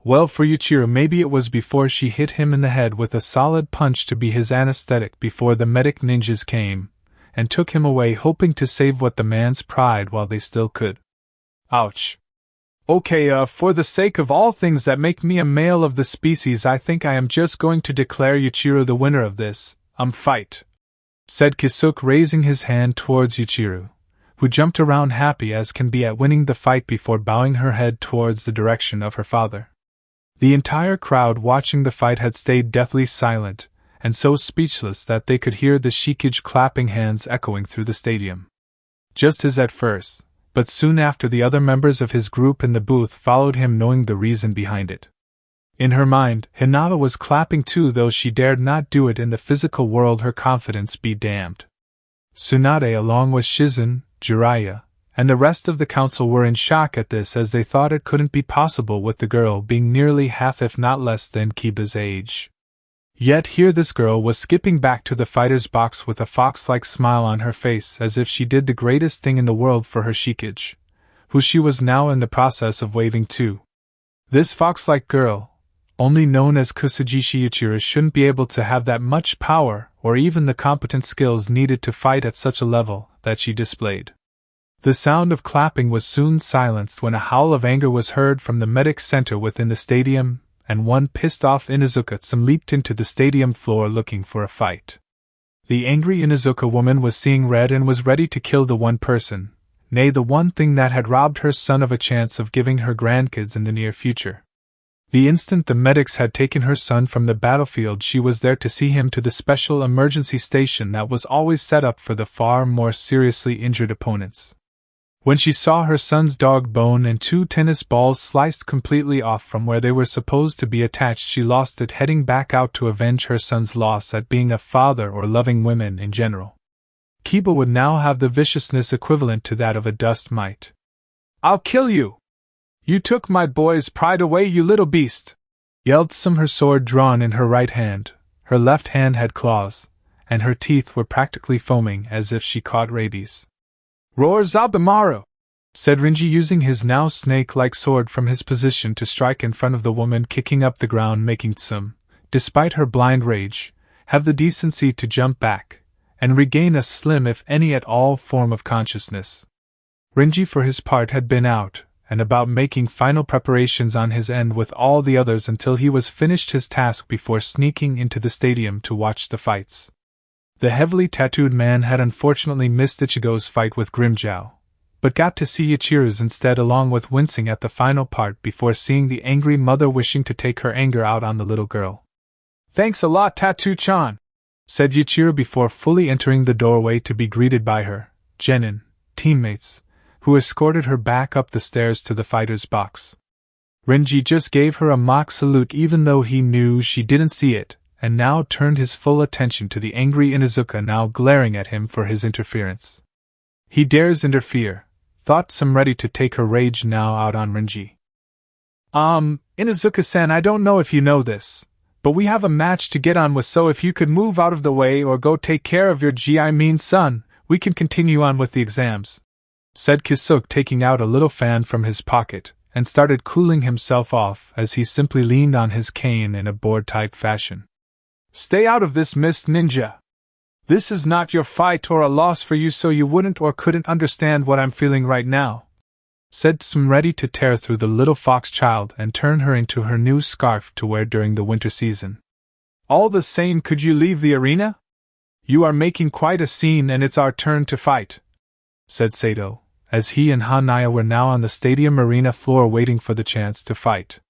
Well, for Ichiraku, maybe it was before she hit him in the head with a solid punch to be his anesthetic before the medic ninjas came and took him away, hoping to save what the man's pride while they still could. Ouch. Okay, for the sake of all things that make me a male of the species, I think I am just going to declare Ichiraku the winner of this fight, said Kisuke, raising his hand towards Ichiraku, who jumped around happy as can be at winning the fight before bowing her head towards the direction of her father. The entire crowd watching the fight had stayed deathly silent, and so speechless that they could hear the Shikage clapping hands echoing through the stadium. Just as at first, but soon after the other members of his group in the booth followed him, knowing the reason behind it. In her mind, Hinata was clapping too, though she dared not do it in the physical world, her confidence be damned. Tsunade, along with Shizen, Jiraiya, and the rest of the council were in shock at this, as they thought it couldn't be possible with the girl being nearly half if not less than Kiba's age. Yet here this girl was skipping back to the fighter's box with a fox-like smile on her face, as if she did the greatest thing in the world for her Shikage, who she was now in the process of waving to. This fox-like girl, only known as Kusajishi Ichira, shouldn't be able to have that much power or even the competent skills needed to fight at such a level that she displayed. The sound of clapping was soon silenced when a howl of anger was heard from the medic center within the stadium, and one pissed-off Inuzuka-san leaped into the stadium floor looking for a fight. The angry Inuzuka woman was seeing red and was ready to kill the one person, nay, the one thing that had robbed her son of a chance of giving her grandkids in the near future. The instant the medics had taken her son from the battlefield, she was there to see him to the special emergency station that was always set up for the far more seriously injured opponents. When she saw her son's dog bone and 2 tennis balls sliced completely off from where they were supposed to be attached, she lost it, heading back out to avenge her son's loss at being a father or loving women in general. Kiba would now have the viciousness equivalent to that of a dust mite. "I'll kill you! You took my boy's pride away, you little beast!" yelled Tsum, her sword drawn in her right hand. Her left hand had claws, and her teeth were practically foaming as if she caught rabies. "Roar Zabumaru!" said Rinji, using his now snake-like sword from his position to strike in front of the woman kicking up the ground, making Tsum, despite her blind rage, have the decency to jump back and regain a slim, if any at all, form of consciousness. Rinji, for his part, had been out and about making final preparations on his end with all the others until he was finished his task before sneaking into the stadium to watch the fights. The heavily tattooed man had unfortunately missed Ichigo's fight with Grimmjow, but got to see Ichiru's instead, along with wincing at the final part before seeing the angry mother wishing to take her anger out on the little girl. "Thanks a lot, Tattoo-chan," said Ichiru before fully entering the doorway to be greeted by her genin teammates, who escorted her back up the stairs to the fighter's box. Rinji just gave her a mock salute even though he knew she didn't see it, and now turned his full attention to the angry Inuzuka now glaring at him for his interference. He dares interfere, thought Tsum, ready to take her rage now out on Rinji. Inuzuka-san, I don't know if you know this, but we have a match to get on with, so if you could move out of the way or go take care of your son, we can continue on with the exams," said Kisuk, taking out a little fan from his pocket, and started cooling himself off as he simply leaned on his cane in a bored-type fashion. "Stay out of this, Miss Ninja. This is not your fight or a loss for you, so you wouldn't or couldn't understand what I'm feeling right now," said Tsum, ready to tear through the little fox child and turn her into her new scarf to wear during the winter season. "All the same, could you leave the arena? You are making quite a scene and it's our turn to fight," said Sato, as he and Hanaya were now on the stadium arena floor waiting for the chance to fight.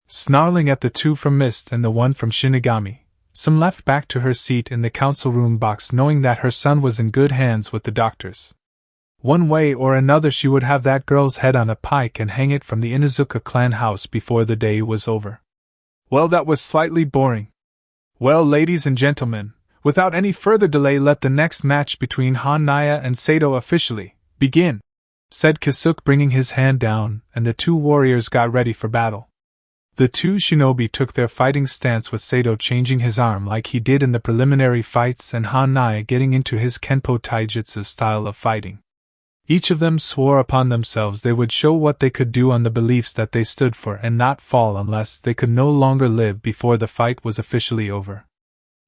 Snarling at the 2 from Mist and the 1 from Shinigami, Tsum left back to her seat in the council room box, knowing that her son was in good hands with the doctors. One way or another she would have that girl's head on a pike and hang it from the Inuzuka clan house before the day was over. Well, that was slightly boring. Well, ladies and gentlemen, without any further delay, let the next match between Hanaya and Sato officially begin, said Kisuk, bringing his hand down, and the 2 warriors got ready for battle. The 2 shinobi took their fighting stance, with Sato changing his arm like he did in the preliminary fights and Hanaya getting into his Kenpo Taijutsu style of fighting. Each of them swore upon themselves they would show what they could do on the beliefs that they stood for and not fall unless they could no longer live before the fight was officially over.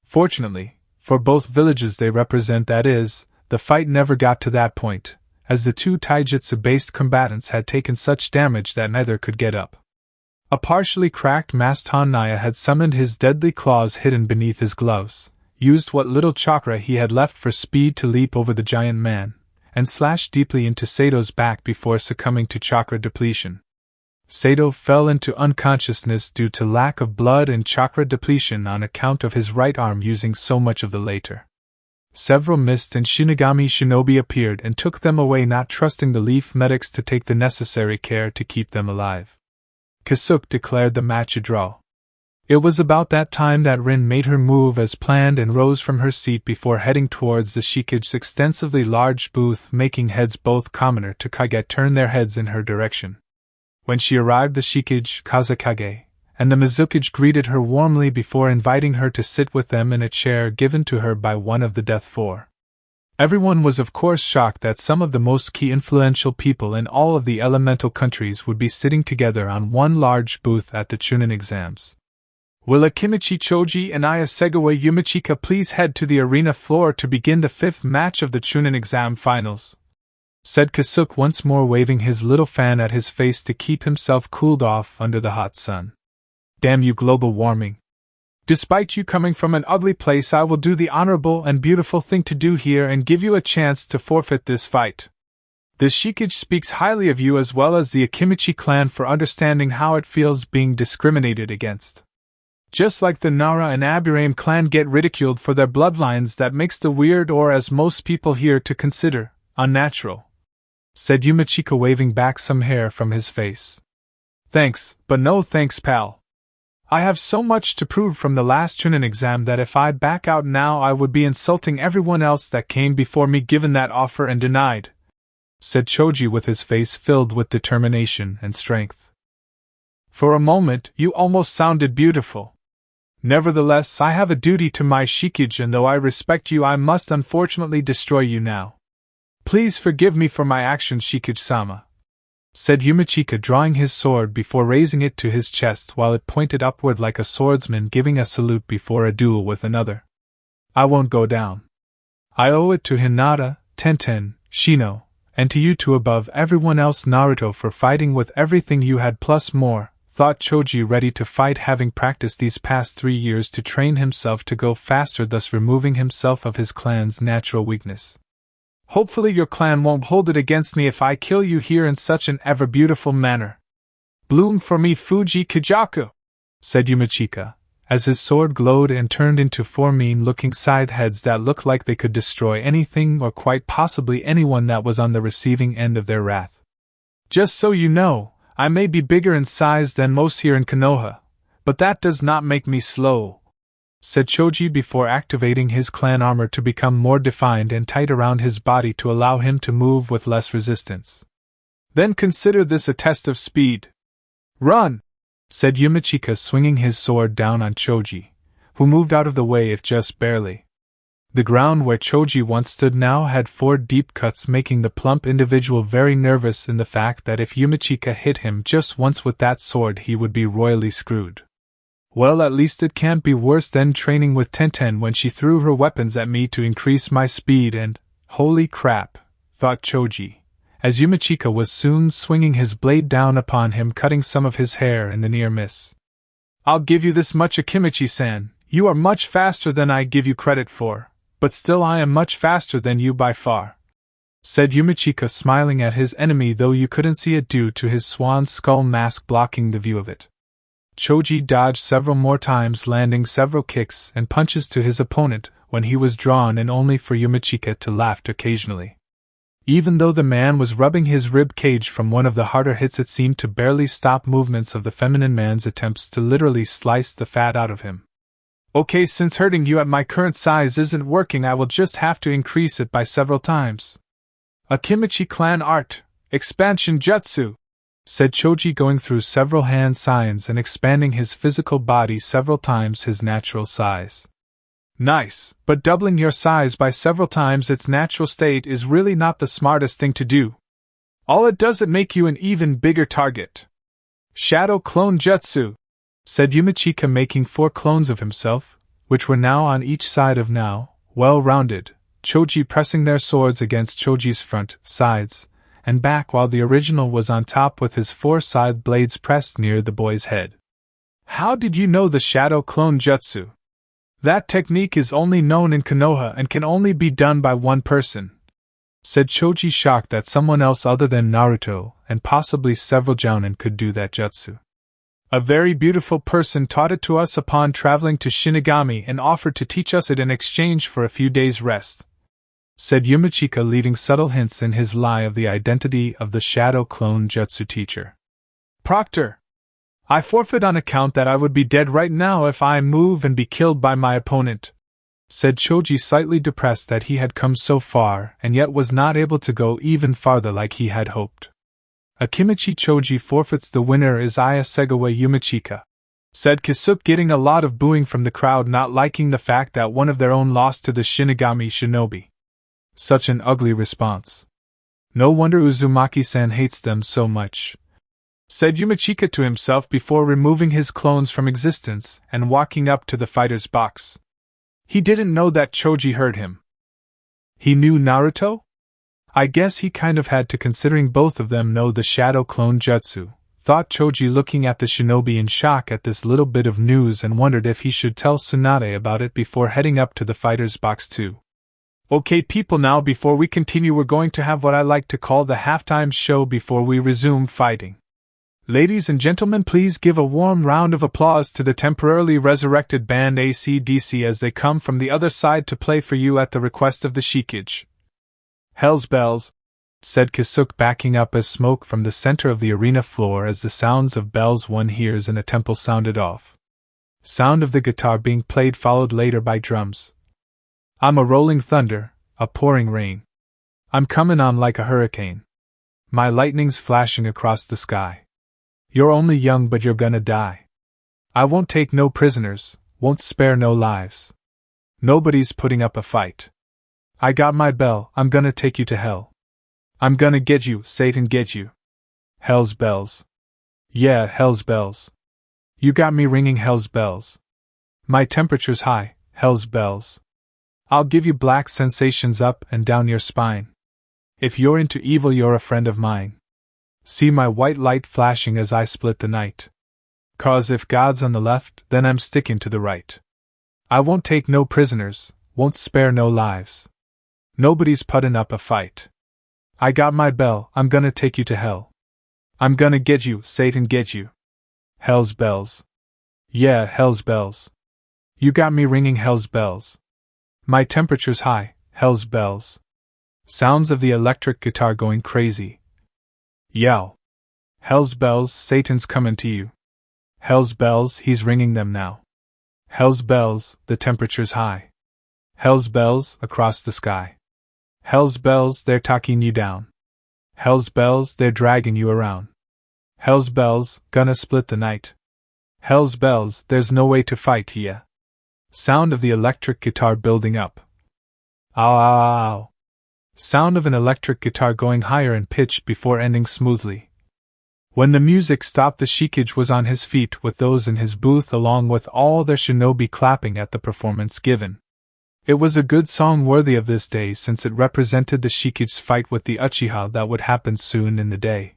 Fortunately, for both villages they represent, that is, the fight never got to that point, as the 2 taijutsu-based combatants had taken such damage that neither could get up. A partially cracked masked Hanaya had summoned his deadly claws hidden beneath his gloves, used what little chakra he had left for speed to leap over the giant man, and slashed deeply into Sato's back before succumbing to chakra depletion. Sato fell into unconsciousness due to lack of blood and chakra depletion on account of his right arm using so much of the latter. Several mist and Shinigami shinobi appeared and took them away, not trusting the leaf medics to take the necessary care to keep them alive. Kasuke declared the match a draw. It was about that time that Rin made her move as planned and rose from her seat before heading towards the Shikage's extensively large booth, making heads both commoner to Kage turn their heads in her direction. When she arrived, the Shikage, Kazekage, and the Mizukage greeted her warmly before inviting her to sit with them in a chair given to her by one of the Death Four. Everyone was of course shocked that some of the most key influential people in all of the elemental countries would be sitting together on one large booth at the Chuunin exams. Will Akimichi Choji and Ayasegawa Yumichika please head to the arena floor to begin the 5th match of the Chuunin exam finals? Said Kasuke, once more waving his little fan at his face to keep himself cooled off under the hot sun. Damn you, global warming. Despite you coming from an ugly place, I will do the honorable and beautiful thing to do here and give you a chance to forfeit this fight. The Shikage speaks highly of you as well as the Akimichi clan for understanding how it feels being discriminated against. Just like the Nara and Aburaim clan get ridiculed for their bloodlines, that makes the weird, or as most people here to consider, unnatural, said Yumichika, waving back some hair from his face. Thanks, but no thanks, pal. I have so much to prove from the last Chuunin exam that if I back out now I would be insulting everyone else that came before me given that offer and denied, said Choji with his face filled with determination and strength. For a moment, you almost sounded beautiful. Nevertheless, I have a duty to my Shikage, and though I respect you, I must unfortunately destroy you now. Please forgive me for my actions, Shikage-sama, said Yumichika, drawing his sword before raising it to his chest while it pointed upward like a swordsman giving a salute before a duel with another. I won't go down. I owe it to Hinata, Tenten, Shino, and to you two above everyone else, Naruto, for fighting with everything you had plus more, thought Choji, ready to fight, having practiced these past 3 years to train himself to go faster, thus removing himself of his clan's natural weakness. Hopefully your clan won't hold it against me if I kill you here in such an ever-beautiful manner. Bloom for me, Fuji Kajaku, said Yumichika, as his sword glowed and turned into 4 mean-looking scythe heads that looked like they could destroy anything or quite possibly anyone that was on the receiving end of their wrath. Just so you know, I may be bigger in size than most here in Konoha, but that does not make me slow, said Choji before activating his clan armor to become more defined and tight around his body to allow him to move with less resistance. Then consider this a test of speed. Run, said Yumichika, swinging his sword down on Choji, who moved out of the way if just barely. The ground where Choji once stood now had 4 deep cuts, making the plump individual very nervous in the fact that if Yumichika hit him just once with that sword he would be royally screwed. Well, at least it can't be worse than training with Tenten when she threw her weapons at me to increase my speed and, holy crap, thought Choji, as Yumichika was soon swinging his blade down upon him, cutting some of his hair in the near miss. I'll give you this much, Akimichi-san, you are much faster than I give you credit for. But still I am much faster than you by far, said Yumichika, smiling at his enemy, though you couldn't see it due to his swan skull mask blocking the view of it. Choji dodged several more times, landing several kicks and punches to his opponent when he was drawn in, only for Yumichika to laugh occasionally. Even though the man was rubbing his rib cage from one of the harder hits, it seemed to barely stop movements of the feminine man's attempts to literally slice the fat out of him. Okay, since hurting you at my current size isn't working, I will just have to increase it by several times. Akimichi clan art, expansion jutsu, said Choji, going through several hand signs and expanding his physical body several times his natural size. Nice, but doubling your size by several times its natural state is really not the smartest thing to do. All it does is make you an even bigger target. Shadow clone jutsu, said Yumichika, making 4 clones of himself, which were now on each side of now, well-rounded, Choji pressing their swords against Choji's front, sides, and back, while the original was on top with his 4 side blades pressed near the boy's head. How did you know the shadow clone jutsu? That technique is only known in Konoha and can only be done by one person, said Choji, shocked that someone else other than Naruto, and possibly several jounin, could do that jutsu. A very beautiful person taught it to us upon traveling to Shinigami and offered to teach us it in exchange for a few days' rest," said Yumachika, leaving subtle hints in his lie of the identity of the shadow clone jutsu teacher. "Proctor, I forfeit on account that I would be dead right now if I move and be killed by my opponent," said Choji, slightly depressed that he had come so far and yet was not able to go even farther like he had hoped. "Akimichi Choji forfeits, the winner is Ayasegawa Yumachika," said Kisuke, getting a lot of booing from the crowd, not liking the fact that one of their own lost to the Shinigami Shinobi. Such an ugly response. No wonder Uzumaki-san hates them so much, said Yumachika to himself before removing his clones from existence and walking up to the fighter's box. He didn't know that Choji heard him. He knew Naruto? I guess he kind of had to, considering both of them know the shadow clone jutsu, thought Choji, looking at the shinobi in shock at this little bit of news, and wondered if he should tell Tsunade about it before heading up to the fighter's box too. Okay people, now before we continue we're going to have what I like to call the halftime show before we resume fighting. Ladies and gentlemen, please give a warm round of applause to the temporarily resurrected band AC/DC as they come from the other side to play for you at the request of the Shikage. Hell's bells, said Kisuke, backing up as smoke from the center of the arena floor as the sounds of bells one hears in a temple sounded off. Sound of the guitar being played followed later by drums. I'm a rolling thunder, a pouring rain. I'm coming on like a hurricane. My lightning's flashing across the sky. You're only young but you're gonna die. I won't take no prisoners, won't spare no lives. Nobody's putting up a fight. I got my bell, I'm gonna take you to hell. I'm gonna get you, Satan, get you. Hell's bells. Yeah, hell's bells. You got me ringing hell's bells. My temperature's high, hell's bells. I'll give you black sensations up and down your spine. If you're into evil, you're a friend of mine. See my white light flashing as I split the night. 'Cause if God's on the left, then I'm sticking to the right. I won't take no prisoners, won't spare no lives. Nobody's putting up a fight. I got my bell, I'm gonna take you to hell. I'm gonna get you, Satan, get you. Hell's bells. Yeah, hell's bells. You got me ringing hell's bells. My temperature's high, hell's bells. Sounds of the electric guitar going crazy. Yow. Hell's bells, Satan's coming to you. Hell's bells, he's ringing them now. Hell's bells, the temperature's high. Hell's bells, across the sky. Hell's bells, they're talking you down. Hell's bells, they're dragging you around. Hell's bells, gonna split the night. Hell's bells, there's no way to fight, yeah. Sound of the electric guitar building up. Ow, ow, ow, ow. Sound of an electric guitar going higher in pitch before ending smoothly. When the music stopped, the Shikage was on his feet with those in his booth along with all their shinobi clapping at the performance given. It was a good song worthy of this day since it represented the Shikage's fight with the Uchiha that would happen soon in the day.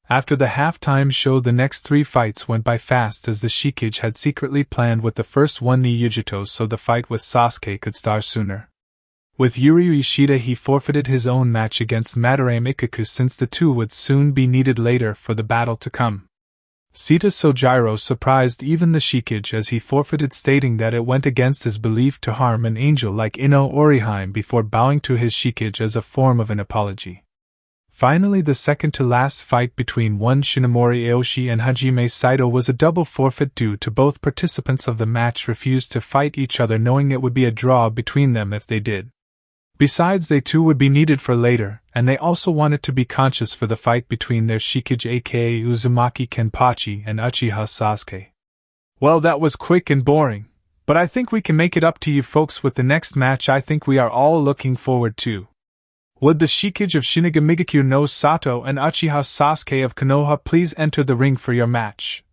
After the halftime show, the next 3 fights went by fast as the Shikage had secretly planned with the first one Nijito so the fight with Sasuke could start sooner. With Yuryu Ishida, he forfeited his own match against Madarame Ikaku since the two would soon be needed later for the battle to come. Sita Sojiro surprised even the Shikage as he forfeited, stating that it went against his belief to harm an angel like Ino Oriheim before bowing to his Shikage as a form of an apology. Finally, the second-to-last fight between one Shinomori Aoshi and Hajime Saito was a double forfeit due to both participants of the match refused to fight each other, knowing it would be a draw between them if they did. Besides, they too would be needed for later, and they also wanted to be conscious for the fight between their Shikage aka Uzumaki Kenpachi and Uchiha Sasuke. Well, that was quick and boring, but I think we can make it up to you folks with the next match I think we are all looking forward to. Would the Shikage of Shinigami no Sato and Uchiha Sasuke of Konoha please enter the ring for your match?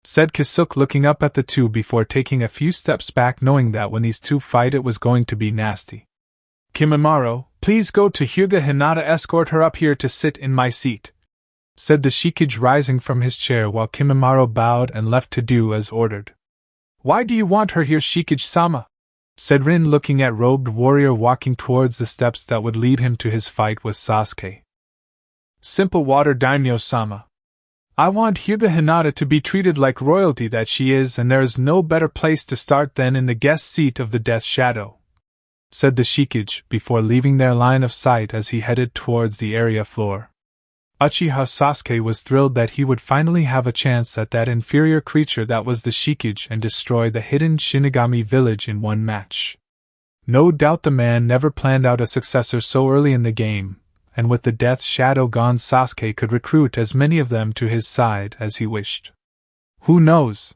Said Kisuke, looking up at the two before taking a few steps back, knowing that when these two fight it was going to be nasty. Kimimaro, please go to Hyuga Hinata, escort her up here to sit in my seat, said the Shikage, rising from his chair while Kimimaro bowed and left to do as ordered. Why do you want her here, Shikage-sama? Said Rin, looking at robed warrior walking towards the steps that would lead him to his fight with Sasuke. Simple water, Daimyo-sama. I want Hyuga Hinata to be treated like royalty that she is, and there is no better place to start than in the guest seat of the Death Shadow," said the Shikage before leaving their line of sight as he headed towards the area floor. Uchiha Sasuke was thrilled that he would finally have a chance at that inferior creature that was the Shikage and destroy the hidden Shinigami village in one match. No doubt the man never planned out a successor so early in the game, and with the Death Shadow gone, Sasuke could recruit as many of them to his side as he wished. Who knows?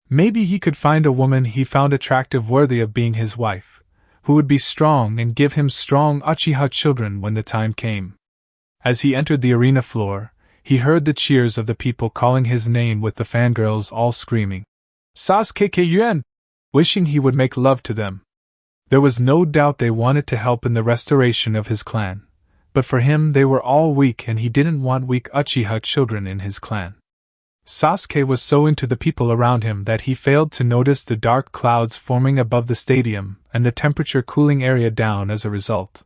Maybe he could find a woman he found attractive worthy of being his wife, who would be strong and give him strong Uchiha children when the time came. As he entered the arena floor, he heard the cheers of the people calling his name, with the fangirls all screaming, "Sasuke Kyuubi!" wishing he would make love to them. There was no doubt they wanted to help in the restoration of his clan, but for him they were all weak and he didn't want weak Uchiha children in his clan. Sasuke was so into the people around him that he failed to notice the dark clouds forming above the stadium and the temperature cooling area down as a result.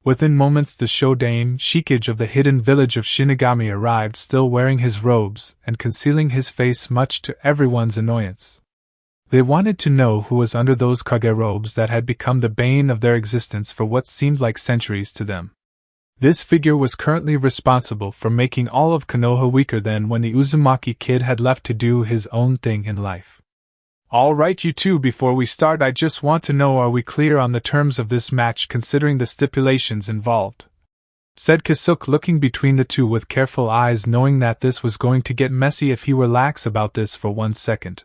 Within moments the Shodaime Shikage of the hidden village of Shinigami arrived, still wearing his robes and concealing his face, much to everyone's annoyance. They wanted to know who was under those Kage robes that had become the bane of their existence for what seemed like centuries to them. This figure was currently responsible for making all of Konoha weaker than when the Uzumaki kid had left to do his own thing in life. "All right, you two, before we start, I just want to know, are we clear on the terms of this match considering the stipulations involved?" said Kasuke, looking between the two with careful eyes, knowing that this was going to get messy if he were lax about this for 1 second.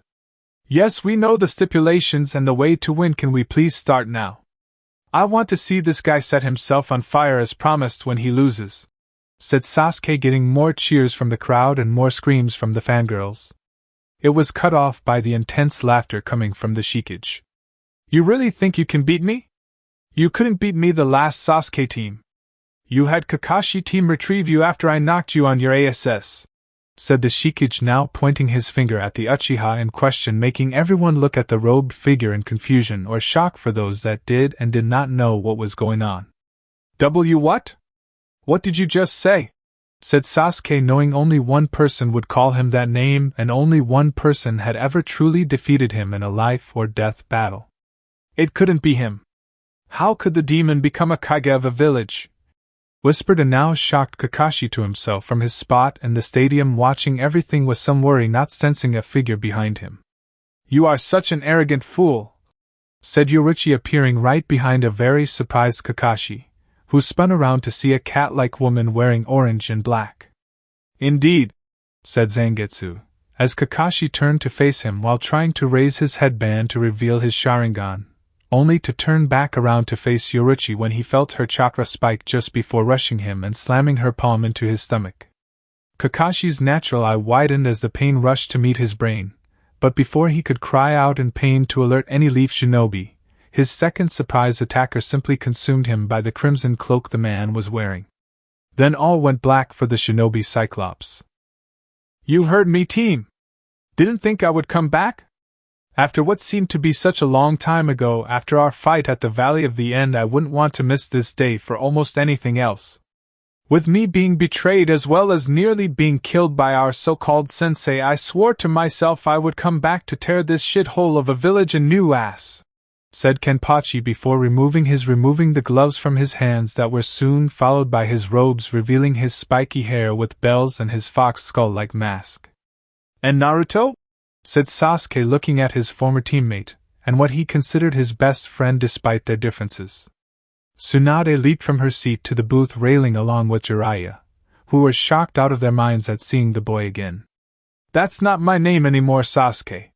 "Yes, we know the stipulations and the way to win. Can we please start now? I want to see this guy set himself on fire as promised when he loses," said Sasuke, getting more cheers from the crowd and more screams from the fangirls. It was cut off by the intense laughter coming from the Shikage. "You really think you can beat me? You couldn't beat me the last Sasuke team. You had Kakashi team retrieve you after I knocked you on your ass," said the Shikage, now pointing his finger at the Uchiha in question, making everyone look at the robed figure in confusion or shock for those that did and did not know what was going on. What? What did you just say?" said Sasuke, knowing only one person would call him that name and only one person had ever truly defeated him in a life-or-death battle. "It couldn't be him. How could the demon become a Kage of a village?" whispered a now shocked Kakashi to himself from his spot in the stadium, watching everything with some worry, not sensing a figure behind him. "You are such an arrogant fool," said Yoruichi, appearing right behind a very surprised Kakashi, who spun around to see a cat-like woman wearing orange and black. "Indeed," said Zangetsu, as Kakashi turned to face him while trying to raise his headband to reveal his Sharingan, only to turn back around to face Yoruichi when he felt her chakra spike just before rushing him and slamming her palm into his stomach. Kakashi's natural eye widened as the pain rushed to meet his brain, but before he could cry out in pain to alert any Leaf Shinobi, his second surprise attacker simply consumed him by the crimson cloak the man was wearing. Then all went black for the Shinobi Cyclops. "You heard me, team! Didn't think I would come back? After what seemed to be such a long time ago, after our fight at the Valley of the End, I wouldn't want to miss this day for almost anything else. With me being betrayed as well as nearly being killed by our so-called sensei, I swore to myself I would come back to tear this shithole of a village a new ass," said Kenpachi before removing the gloves from his hands that were soon followed by his robes, revealing his spiky hair with bells and his fox skull-like mask. "And Naruto?" said Sasuke, looking at his former teammate, and what he considered his best friend despite their differences. Tsunade leaped from her seat to the booth railing along with Jiraiya, who were shocked out of their minds at seeing the boy again. "That's not my name anymore, Sasuke.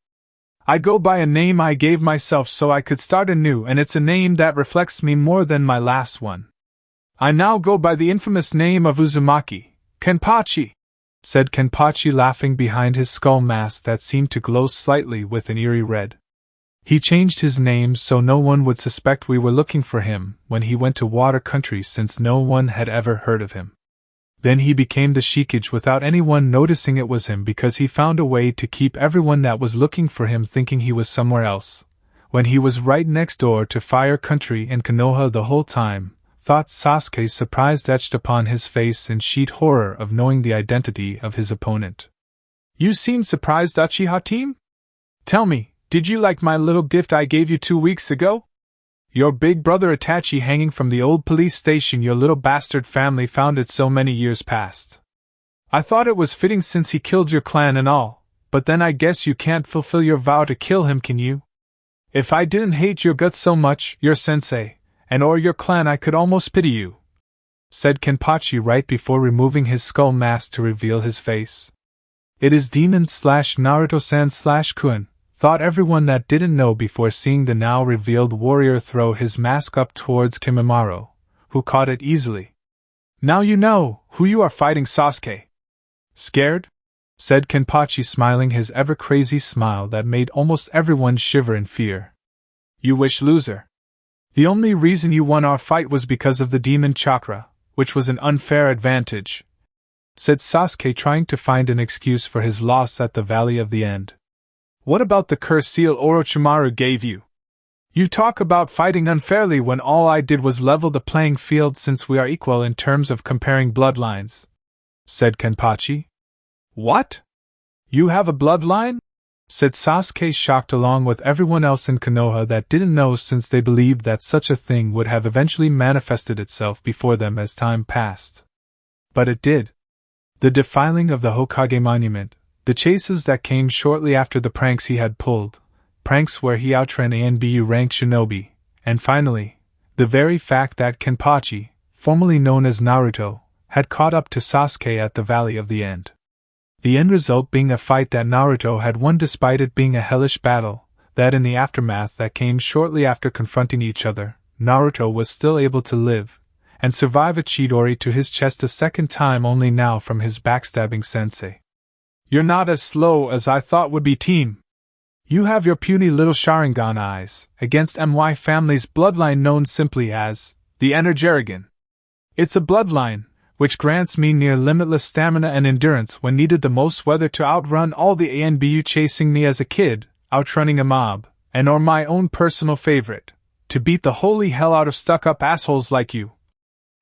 I go by a name I gave myself so I could start anew, and it's a name that reflects me more than my last one. I now go by the infamous name of Uzumaki, Kenpachi," said Kenpachi, laughing behind his skull mask that seemed to glow slightly with an eerie red. "He changed his name so no one would suspect we were looking for him when he went to Water Country, since no one had ever heard of him. Then he became the Shikage without anyone noticing it was him, because he found a way to keep everyone that was looking for him thinking he was somewhere else, when he was right next door to Fire Country in Konoha the whole time, thought Sasuke, surprise etched upon his face in sheet horror of knowing the identity of his opponent. You seem surprised, Uchiha team? Tell me, did you like my little gift I gave you 2 weeks ago? Your big brother Itachi hanging from the old police station your little bastard family founded so many years past. I thought it was fitting since he killed your clan and all, but then I guess you can't fulfill your vow to kill him, can you? If I didn't hate your guts so much, your sensei, and or your clan, I could almost pity you, said Kenpachi right before removing his skull mask to reveal his face. It is Demon/Naruto-san/Kun, thought everyone that didn't know before seeing the now revealed warrior throw his mask up towards Kimimaro, who caught it easily. Now you know who you are fighting, Sasuke. Scared? Said Kenpachi, smiling his ever-crazy smile that made almost everyone shiver in fear. You wish, loser. The only reason you won our fight was because of the demon chakra, which was an unfair advantage, said Sasuke, trying to find an excuse for his loss at the Valley of the End. What about the curse seal Orochimaru gave you? You talk about fighting unfairly when all I did was level the playing field since we are equal in terms of comparing bloodlines, said Kenpachi. What? You have a bloodline? Said Sasuke, shocked along with everyone else in Konoha that didn't know, since they believed that such a thing would have eventually manifested itself before them as time passed. But it did. The defiling of the Hokage monument, the chases that came shortly after the pranks he had pulled, pranks where he outran ANBU ranked shinobi, and finally, the very fact that Kenpachi, formerly known as Naruto, had caught up to Sasuke at the Valley of the End. The end result being a fight that Naruto had won despite it being a hellish battle, that in the aftermath that came shortly after confronting each other, Naruto was still able to live and survive a Chidori to his chest a second time, only now from his backstabbing sensei. You're not as slow as I thought would be, team. You have your puny little Sharingan eyes against my family's bloodline known simply as the Energerigan. It's a bloodline which grants me near limitless stamina and endurance when needed the most, whether to outrun all the ANBU chasing me as a kid, outrunning a mob, and or my own personal favorite, to beat the holy hell out of stuck-up assholes like you,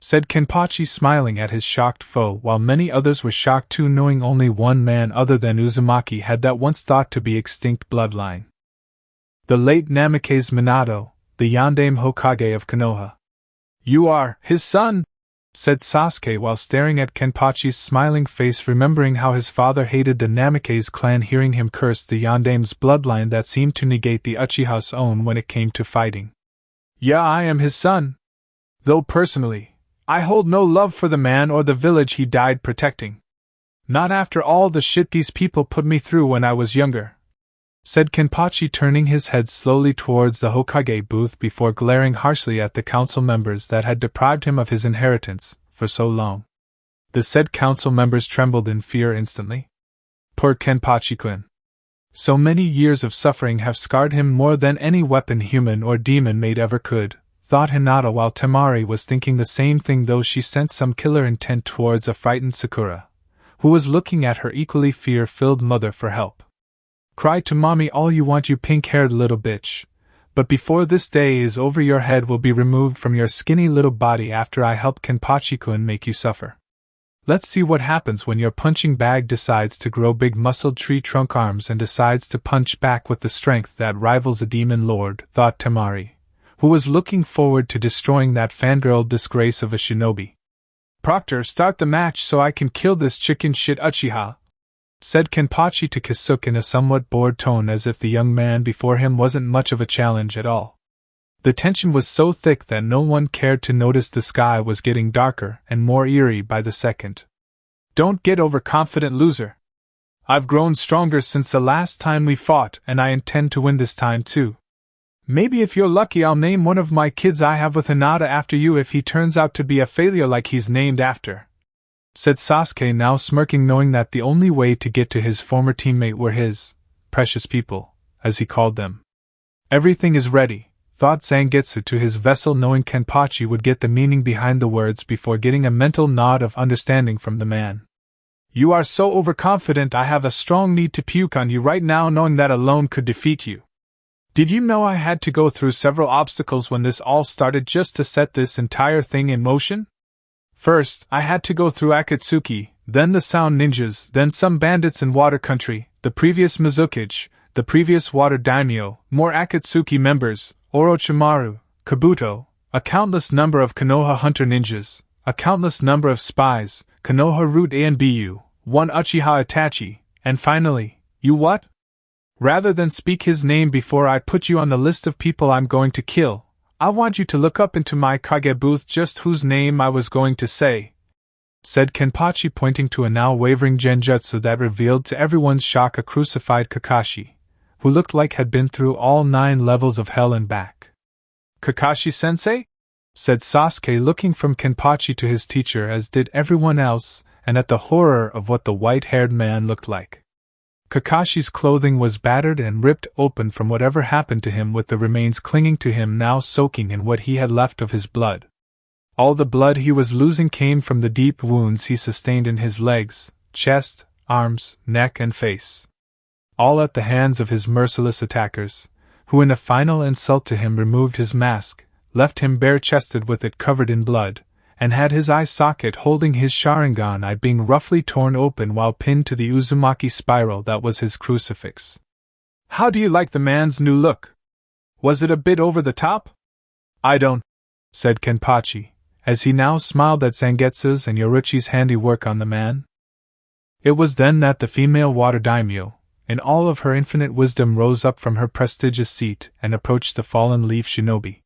said Kenpachi, smiling at his shocked foe, while many others were shocked too, knowing only one man other than Uzumaki had that once thought to be extinct bloodline. The late Namikaze Minato, the Yondaime Hokage of Konoha. You are his son, said Sasuke while staring at Kenpachi's smiling face, remembering how his father hated the Namikaze clan, hearing him curse the Yondaime's bloodline that seemed to negate the Uchiha's own when it came to fighting. Yeah, I am his son. Though personally, I hold no love for the man or the village he died protecting. Not after all the shit these people put me through when I was younger, said Kenpachi, turning his head slowly towards the Hokage booth before glaring harshly at the council members that had deprived him of his inheritance for so long. The said council members trembled in fear instantly. Poor Kenpachi-kun. So many years of suffering have scarred him more than any weapon human or demon-made ever could, thought Hinata, while Temari was thinking the same thing, though she sent some killer intent towards a frightened Sakura, who was looking at her equally fear-filled mother for help. Cry to mommy all you want, you pink-haired little bitch, but before this day is over your head will be removed from your skinny little body after I help Kenpachi-kun make you suffer. Let's see what happens when your punching bag decides to grow big muscled tree trunk arms and decides to punch back with the strength that rivals a demon lord, thought Temari, who was looking forward to destroying that fangirl disgrace of a shinobi. Proctor, start the match so I can kill this chicken shit Uchiha, said Kenpachi to Kisuke in a somewhat bored tone, as if the young man before him wasn't much of a challenge at all. The tension was so thick that no one cared to notice the sky was getting darker and more eerie by the second. Don't get overconfident, loser. I've grown stronger since the last time we fought, and I intend to win this time too. Maybe if you're lucky I'll name one of my kids I have with Hinata after you if he turns out to be a failure like he's named after, said Sasuke, now smirking, knowing that the only way to get to his former teammate were his precious people, as he called them. Everything is ready, thought Zangetsu to his vessel, knowing Kenpachi would get the meaning behind the words before getting a mental nod of understanding from the man. You are so overconfident I have a strong need to puke on you right now, knowing that alone could defeat you. Did you know I had to go through several obstacles when this all started just to set this entire thing in motion? First, I had to go through Akatsuki, then the Sound Ninjas, then some bandits in Water Country, the previous Mizukage, the previous Water Daimyo, more Akatsuki members, Orochimaru, Kabuto, a countless number of Konoha Hunter ninjas, a countless number of spies, Konoha Root A and BU, one Uchiha Itachi, and finally, you what? Rather than speak his name before I put you on the list of people I'm going to kill, I want you to look up into my Kage booth just whose name I was going to say, said Kenpachi, pointing to a now wavering genjutsu that revealed to everyone's shock a crucified Kakashi, who looked like had been through all 9 levels of hell and back. Kakashi-sensei? Said Sasuke, looking from Kenpachi to his teacher, as did everyone else, and at the horror of what the white-haired man looked like. Kakashi's clothing was battered and ripped open from whatever happened to him, with the remains clinging to him now soaking in what he had left of his blood. All the blood he was losing came from the deep wounds he sustained in his legs, chest, arms, neck and face. All at the hands of his merciless attackers, who in a final insult to him removed his mask, left him bare-chested with it covered in blood, and had his eye socket holding his Sharingan eye being roughly torn open while pinned to the Uzumaki spiral that was his crucifix. How do you like the man's new look? Was it a bit over the top? I don't, said Kenpachi, as he now smiled at Zangetsu's and Yoruichi's handiwork on the man. It was then that the female water daimyo, in all of her infinite wisdom, rose up from her prestigious seat and approached the fallen leaf shinobi.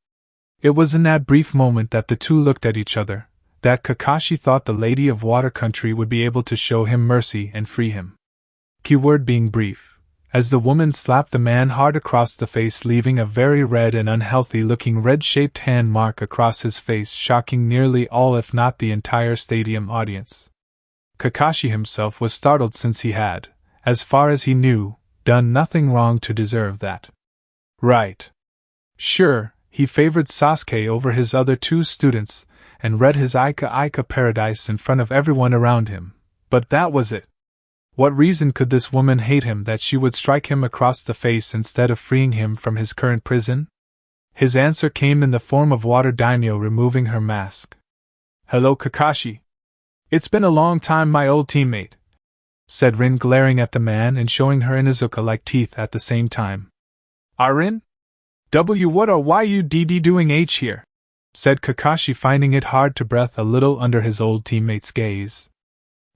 It was in that brief moment that the two looked at each other, that Kakashi thought the Lady of Water Country would be able to show him mercy and free him. Keyword being brief, as the woman slapped the man hard across the face, leaving a very red and unhealthy-looking red-shaped hand mark across his face, shocking nearly all if not the entire stadium audience. Kakashi himself was startled, since he had, as far as he knew, done nothing wrong to deserve that. Right. Sure, he favored Sasuke over his other 2 students, and read his Ika paradise in front of everyone around him, but that was it. What reason could this woman hate him that she would strike him across the face instead of freeing him from his current prison? His answer came in the form of Water Daimyo removing her mask. Hello, Kakashi. It's been a long time, my old teammate, said Rin, glaring at the man and showing her Inuzuka-like teeth at the same time. Rin? What are you doing here? Said Kakashi, finding it hard to breathe a little under his old teammate's gaze.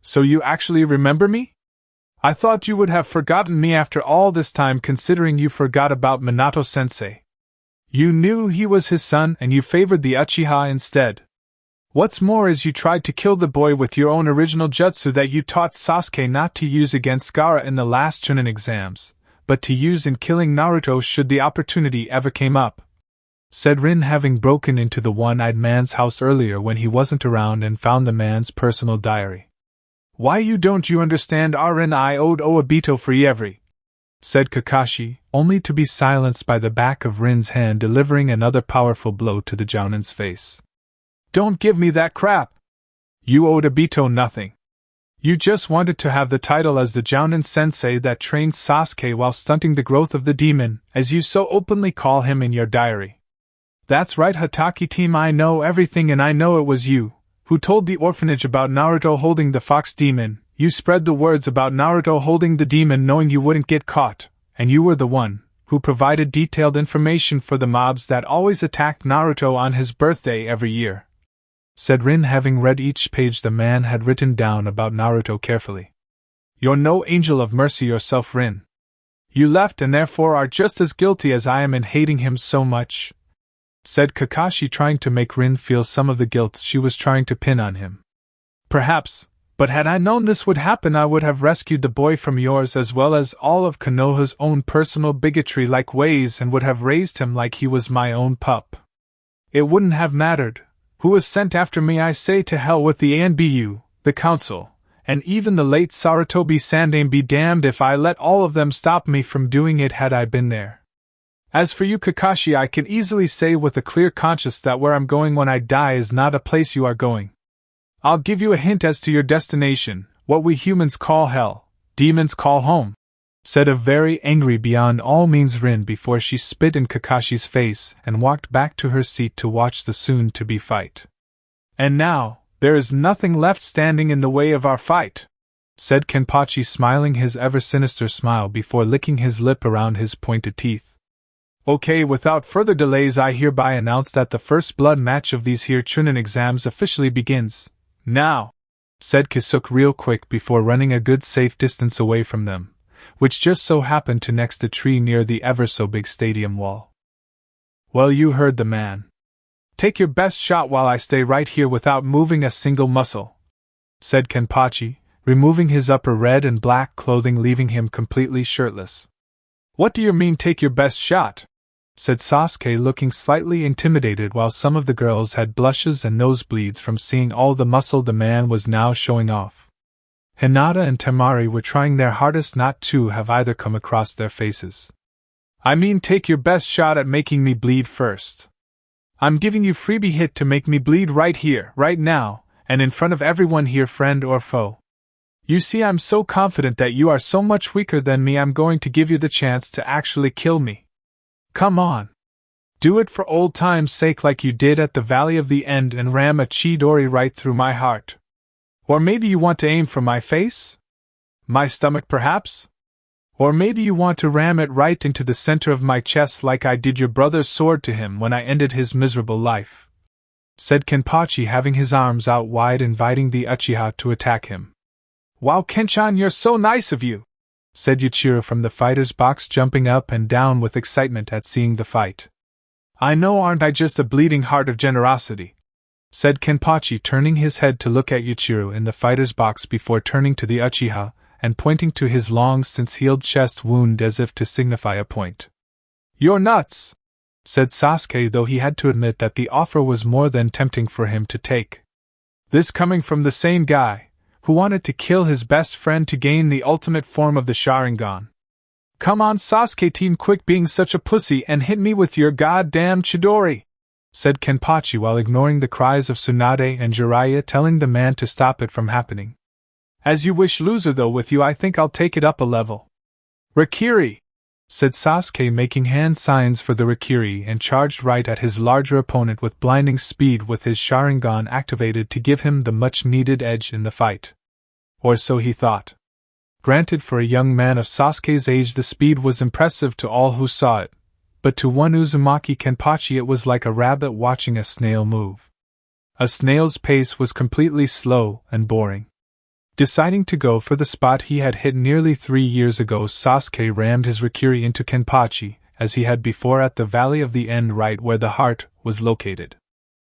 So you actually remember me? I thought you would have forgotten me after all this time, considering you forgot about Minato-sensei. You knew he was his son and you favored the Uchiha instead. What's more is you tried to kill the boy with your own original jutsu that you taught Sasuke not to use against Gaara in the last Chuunin exams, but to use in killing Naruto should the opportunity ever came up, said Rin, having broken into the one-eyed man's house earlier when he wasn't around and found the man's personal diary. Why don't you understand, Rin? I owed Obito for every, said Kakashi, only to be silenced by the back of Rin's hand delivering another powerful blow to the Jounin's face. Don't give me that crap! You owed Obito nothing. You just wanted to have the title as the Jounin sensei that trained Sasuke while stunting the growth of the demon, as you so openly call him in your diary. That's right, Hatake team, I know everything, and I know it was you who told the orphanage about Naruto holding the fox demon. You spread the words about Naruto holding the demon knowing you wouldn't get caught, and you were the one who provided detailed information for the mobs that always attacked Naruto on his birthday every year, said Rin, having read each page the man had written down about Naruto carefully. You're no angel of mercy yourself, Rin. You left and therefore are just as guilty as I am in hating him so much, said Kakashi, trying to make Rin feel some of the guilt she was trying to pin on him. Perhaps, but had I known this would happen, I would have rescued the boy from yours as well as all of Konoha's own personal bigotry-like ways and would have raised him like he was my own pup. It wouldn't have mattered who was sent after me. I say to hell with the ANBU, the council, and even the late Sarutobi Sandaime be damned if I let all of them stop me from doing it had I been there. As for you, Kakashi, I can easily say with a clear conscience that where I'm going when I die is not a place you are going. I'll give you a hint as to your destination, what we humans call hell, demons call home, said a very angry beyond all means Rin before she spit in Kakashi's face and walked back to her seat to watch the soon-to-be fight. And now, there is nothing left standing in the way of our fight, said Kenpachi, smiling his ever-sinister smile before licking his lip around his pointed teeth. Okay, without further delays, I hereby announce that the first blood match of these here Chuunin exams officially begins. Now, said Kisuke real quick before running a good safe distance away from them, which just so happened to next the tree near the ever-so-big stadium wall. Well, you heard the man. Take your best shot while I stay right here without moving a single muscle, said Kenpachi, removing his upper red and black clothing, leaving him completely shirtless. What do you mean, take your best shot? Said Sasuke, looking slightly intimidated, while some of the girls had blushes and nosebleeds from seeing all the muscle the man was now showing off. Hinata and Temari were trying their hardest not to have either come across their faces. I mean, take your best shot at making me bleed first. I'm giving you freebie hit to make me bleed right here, right now, and in front of everyone here, friend or foe. You see, I'm so confident that you are so much weaker than me, I'm going to give you the chance to actually kill me. Come on. Do it for old time's sake, like you did at the Valley of the End and ram a Chidori right through my heart. Or maybe you want to aim for my face? My stomach, perhaps? Or maybe you want to ram it right into the center of my chest like I did your brother's sword to him when I ended his miserable life, said Kenpachi, having his arms out wide, inviting the Uchiha to attack him. Wow, Kenchan, you're so nice of you, said Yuichiro from the fighter's box, jumping up and down with excitement at seeing the fight. I know, aren't I just a bleeding heart of generosity, said Kenpachi, turning his head to look at Yuichiro in the fighter's box before turning to the Uchiha and pointing to his long-since-healed chest wound as if to signify a point. You're nuts, said Sasuke, though he had to admit that the offer was more than tempting for him to take. This coming from the same guy who wanted to kill his best friend to gain the ultimate form of the Sharingan. Come on, Sasuke team, quit being such a pussy and hit me with your goddamn Chidori, said Kenpachi, while ignoring the cries of Tsunade and Jiraiya telling the man to stop it from happening. As you wish, loser, though with you I think I'll take it up a level. Rakiri, said Sasuke, making hand signs for the Rakiri, and charged right at his larger opponent with blinding speed, with his Sharingan activated to give him the much-needed edge in the fight. Or so he thought. Granted, for a young man of Sasuke's age the speed was impressive to all who saw it, but to one Uzumaki Kenpachi it was like a rabbit watching a snail move. A snail's pace was completely slow and boring. Deciding to go for the spot he had hit nearly 3 years ago, Sasuke rammed his Rakiri into Kenpachi, as he had before at the Valley of the End, right where the heart was located.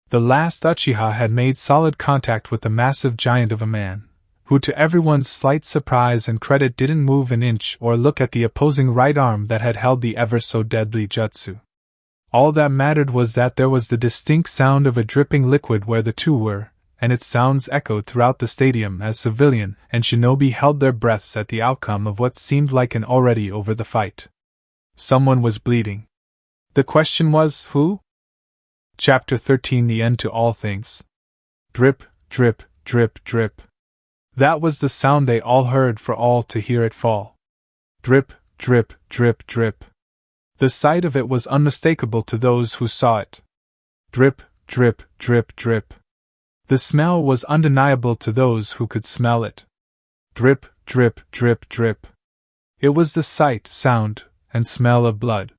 The last Uchiha had made solid contact with the massive giant of a man, who to everyone's slight surprise and credit didn't move an inch or look at the opposing right arm that had held the ever-so-deadly jutsu. All that mattered was that there was the distinct sound of a dripping liquid where the two were, and its sounds echoed throughout the stadium as civilian and shinobi held their breaths at the outcome of what seemed like an already over the fight. Someone was bleeding. The question was, who? Chapter 13, The End to All Things. Drip, drip, drip, drip. That was the sound they all heard, for all to hear it fall. Drip, drip, drip, drip. The sight of it was unmistakable to those who saw it. Drip, drip, drip, drip. The smell was undeniable to those who could smell it. Drip, drip, drip, drip. It was the sight, sound, and smell of blood.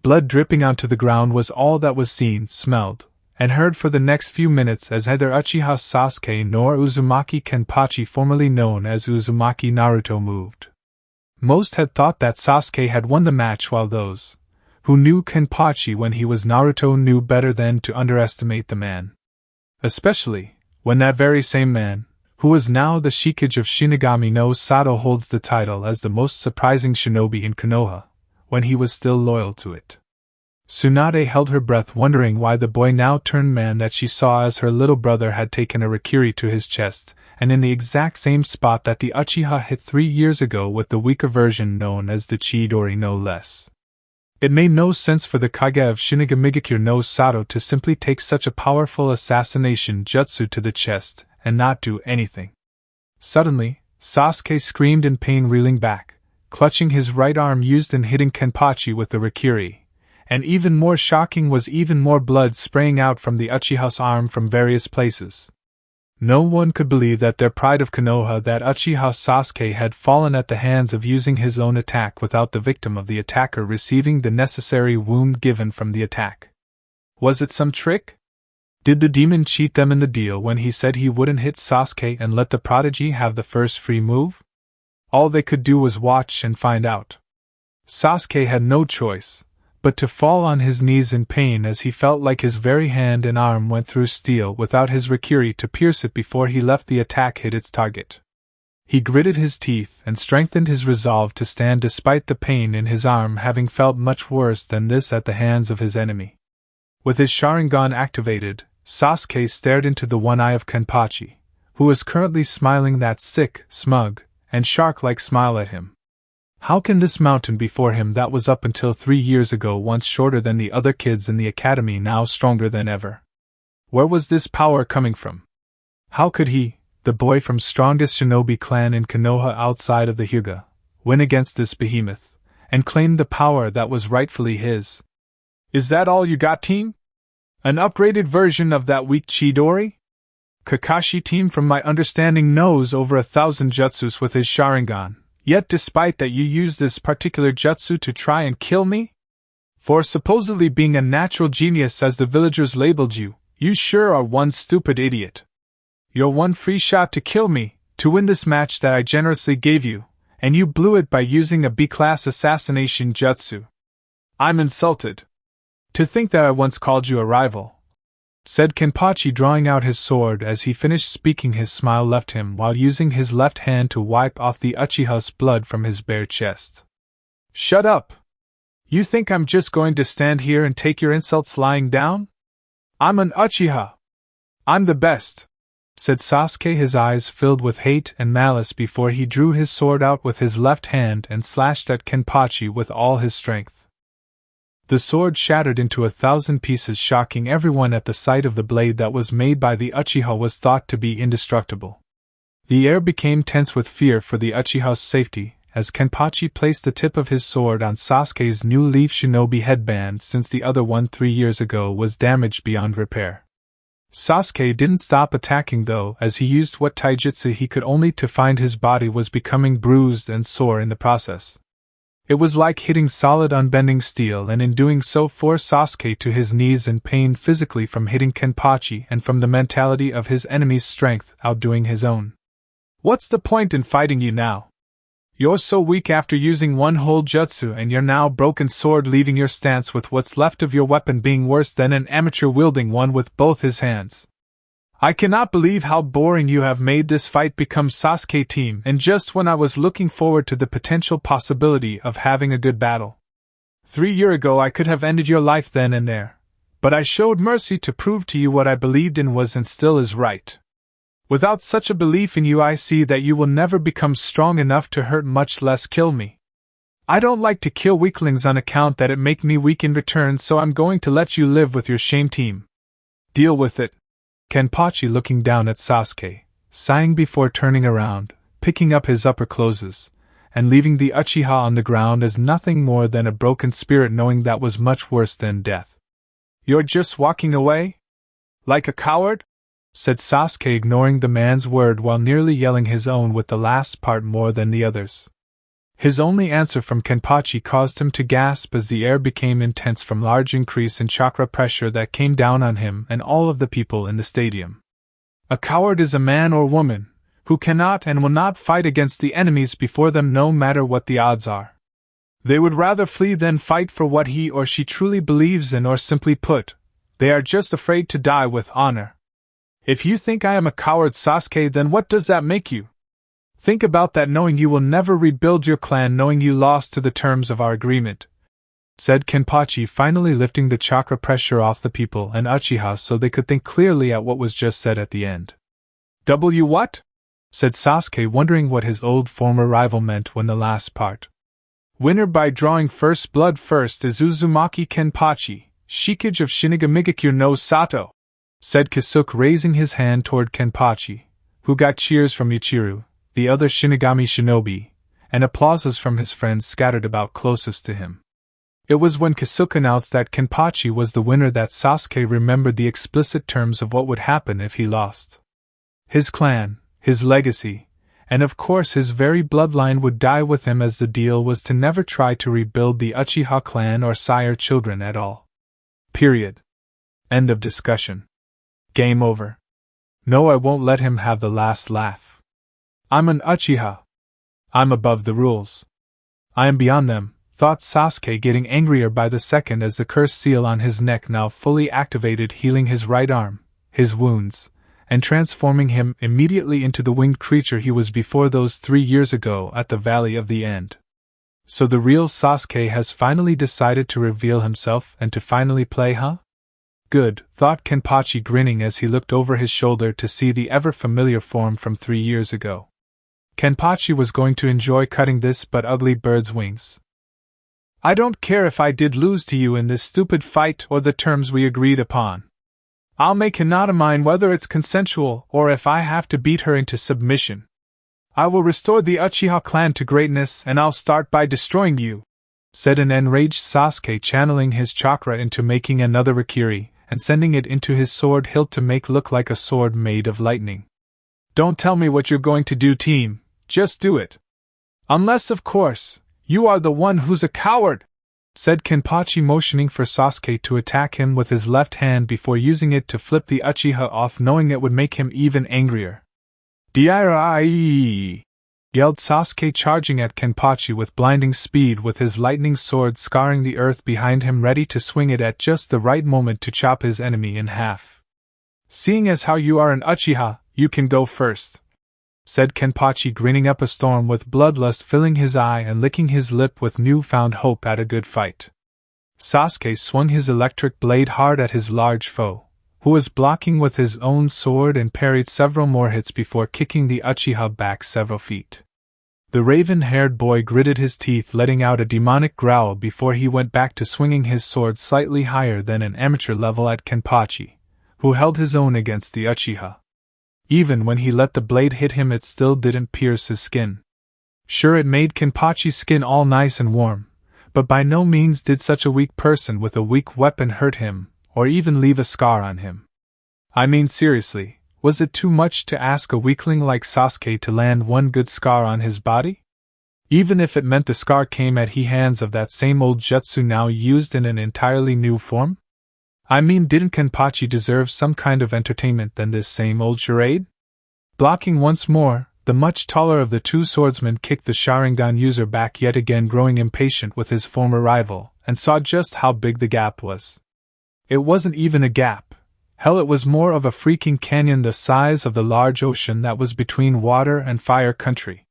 Blood dripping onto the ground was all that was seen, smelled, and heard for the next few minutes, as neither Uchiha Sasuke nor Uzumaki Kenpachi, formerly known as Uzumaki Naruto, moved. Most had thought that Sasuke had won the match, while those who knew Kenpachi when he was Naruto knew better than to underestimate the man. Especially when that very same man, who was now the Shikage of Shinigami no Sato, holds the title as the most surprising shinobi in Konoha, when he was still loyal to it. Tsunade held her breath, wondering why the boy now turned man that she saw as her little brother had taken a Rakiri to his chest, and in the exact same spot that the Uchiha hit 3 years ago with the weaker version known as the Chidori, no less. It made no sense for the Kage of Shinigami no Sato to simply take such a powerful assassination jutsu to the chest and not do anything. Suddenly, Sasuke screamed in pain, reeling back, clutching his right arm used in hitting Kenpachi with the Rikiri, and even more shocking was even more blood spraying out from the Uchiha's arm from various places. No one could believe that their pride of Konoha that Uchiha Sasuke had fallen at the hands of using his own attack without the victim of the attacker receiving the necessary wound given from the attack. Was it some trick? Did the demon cheat them in the deal when he said he wouldn't hit Sasuke and let the prodigy have the first free move? All they could do was watch and find out. Sasuke had no choice but to fall on his knees in pain as he felt like his very hand and arm went through steel without his Rikiri to pierce it before he left the attack hit its target. He gritted his teeth and strengthened his resolve to stand despite the pain in his arm having felt much worse than this at the hands of his enemy. With his Sharingan activated, Sasuke stared into the one eye of Kenpachi, who was currently smiling that sick, smug, and shark-like smile at him. How can this mountain before him that was up until 3 years ago once shorter than the other kids in the academy now stronger than ever? Where was this power coming from? How could he, the boy from strongest shinobi clan in Konoha outside of the Hyuga, win against this behemoth, and claim the power that was rightfully his? Is that all you got, team? An upgraded version of that weak Chidori? Kakashi team from my understanding knows over 1,000 jutsus with his Sharingan. Yet despite that you use this particular jutsu to try and kill me? For supposedly being a natural genius as the villagers labeled you, you sure are one stupid idiot. Your one free shot to kill me, to win this match that I generously gave you, and you blew it by using a B-class assassination jutsu. I'm insulted. To think that I once called you a rival, said Kenpachi drawing out his sword as he finished speaking. His smile left him while using his left hand to wipe off the Uchiha's blood from his bare chest. Shut up! You think I'm just going to stand here and take your insults lying down? I'm an Uchiha! I'm the best! Said Sasuke, his eyes filled with hate and malice before he drew his sword out with his left hand and slashed at Kenpachi with all his strength. The sword shattered into 1,000 pieces, shocking everyone at the sight of the blade that was made by the Uchiha was thought to be indestructible. The air became tense with fear for the Uchiha's safety, as Kenpachi placed the tip of his sword on Sasuke's new leaf shinobi headband since the other one 3 years ago was damaged beyond repair. Sasuke didn't stop attacking though, as he used what taijutsu he could only to find his body was becoming bruised and sore in the process. It was like hitting solid unbending steel, and in doing so forced Sasuke to his knees in pain physically from hitting Kenpachi and from the mentality of his enemy's strength outdoing his own. What's the point in fighting you now? You're so weak after using one whole jutsu and your now broken sword leaving your stance with what's left of your weapon being worse than an amateur wielding one with both his hands. I cannot believe how boring you have made this fight become, Sasuke team, and just when I was looking forward to the potential possibility of having a good battle. 3 years ago I could have ended your life then and there, but I showed mercy to prove to you what I believed in was and still is right. Without such a belief in you, I see that you will never become strong enough to hurt, much less kill me. I don't like to kill weaklings on account that it make me weak in return, so I'm going to let you live with your shame, team. Deal with it. Kenpachi looking down at Sasuke, sighing before turning around, picking up his upper clothes, and leaving the Uchiha on the ground as nothing more than a broken spirit, knowing that was much worse than death. You're just walking away? Like a coward? Said Sasuke, ignoring the man's word while nearly yelling his own with the last part more than the others. His only answer from Kenpachi caused him to gasp as the air became intense from large increase in chakra pressure that came down on him and all of the people in the stadium. A coward is a man or woman who cannot and will not fight against the enemies before them no matter what the odds are. They would rather flee than fight for what he or she truly believes in, or simply put, they are just afraid to die with honor. If you think I am a coward, Sasuke, then what does that make you? Think about that, knowing you will never rebuild your clan, knowing you lost to the terms of our agreement, said Kenpachi, finally lifting the chakra pressure off the people and Uchiha so they could think clearly at what was just said at the end. What? Said Sasuke, wondering what his old former rival meant when the last part. Winner by drawing first blood first is Uzumaki Kenpachi, Shikage of Shinigami no Sato, said Kisuke, raising his hand toward Kenpachi, who got cheers from Ichiraku, the other Shinigami shinobi, and applauses from his friends scattered about closest to him. It was when Kasuke announced that Kenpachi was the winner that Sasuke remembered the explicit terms of what would happen if he lost. His clan, his legacy, and of course his very bloodline would die with him, as the deal was to never try to rebuild the Uchiha clan or sire children at all. Period. End of discussion. Game over. No, I won't let him have the last laugh. I'm an Uchiha. I'm above the rules. I am beyond them, thought Sasuke, getting angrier by the second as the curse seal on his neck now fully activated, healing his right arm, his wounds, and transforming him immediately into the winged creature he was before those 3 years ago at the Valley of the End. So the real Sasuke has finally decided to reveal himself and to finally play, huh? Good, thought Kenpachi, grinning as he looked over his shoulder to see the ever-familiar form from 3 years ago. Kenpachi was going to enjoy cutting this but ugly bird's wings. I don't care if I did lose to you in this stupid fight or the terms we agreed upon. I'll make Hinata mine whether it's consensual or if I have to beat her into submission. I will restore the Uchiha clan to greatness, and I'll start by destroying you, said an enraged Sasuke, channeling his chakra into making another Rakiri and sending it into his sword hilt to make look like a sword made of lightning. Don't tell me what you're going to do, team, just do it. Unless, of course, you are the one who's a coward, said Kenpachi, motioning for Sasuke to attack him with his left hand before using it to flip the Uchiha off, knowing it would make him even angrier. Dirai! Yelled Sasuke, charging at Kenpachi with blinding speed, with his lightning sword scarring the earth behind him, ready to swing it at just the right moment to chop his enemy in half. Seeing as how you are an Uchiha, you can go first, said Kenpachi, grinning up a storm with bloodlust filling his eye and licking his lip with newfound hope at a good fight. Sasuke swung his electric blade hard at his large foe, who was blocking with his own sword, and parried several more hits before kicking the Uchiha back several feet. The raven-haired boy gritted his teeth, letting out a demonic growl before he went back to swinging his sword slightly higher than an amateur level at Kenpachi, who held his own against the Uchiha. Even when he let the blade hit him, it still didn't pierce his skin. Sure, it made Kenpachi's skin all nice and warm, but by no means did such a weak person with a weak weapon hurt him, or even leave a scar on him. I mean, seriously, was it too much to ask a weakling like Sasuke to land one good scar on his body? Even if it meant the scar came at the hands of that same old jutsu now used in an entirely new form? I mean, didn't Kenpachi deserve some kind of entertainment than this same old charade? Blocking once more, the much taller of the two swordsmen kicked the Sharingan user back yet again, growing impatient with his former rival, and saw just how big the gap was. It wasn't even a gap. Hell, it was more of a freaking canyon the size of the large ocean that was between water and fire country.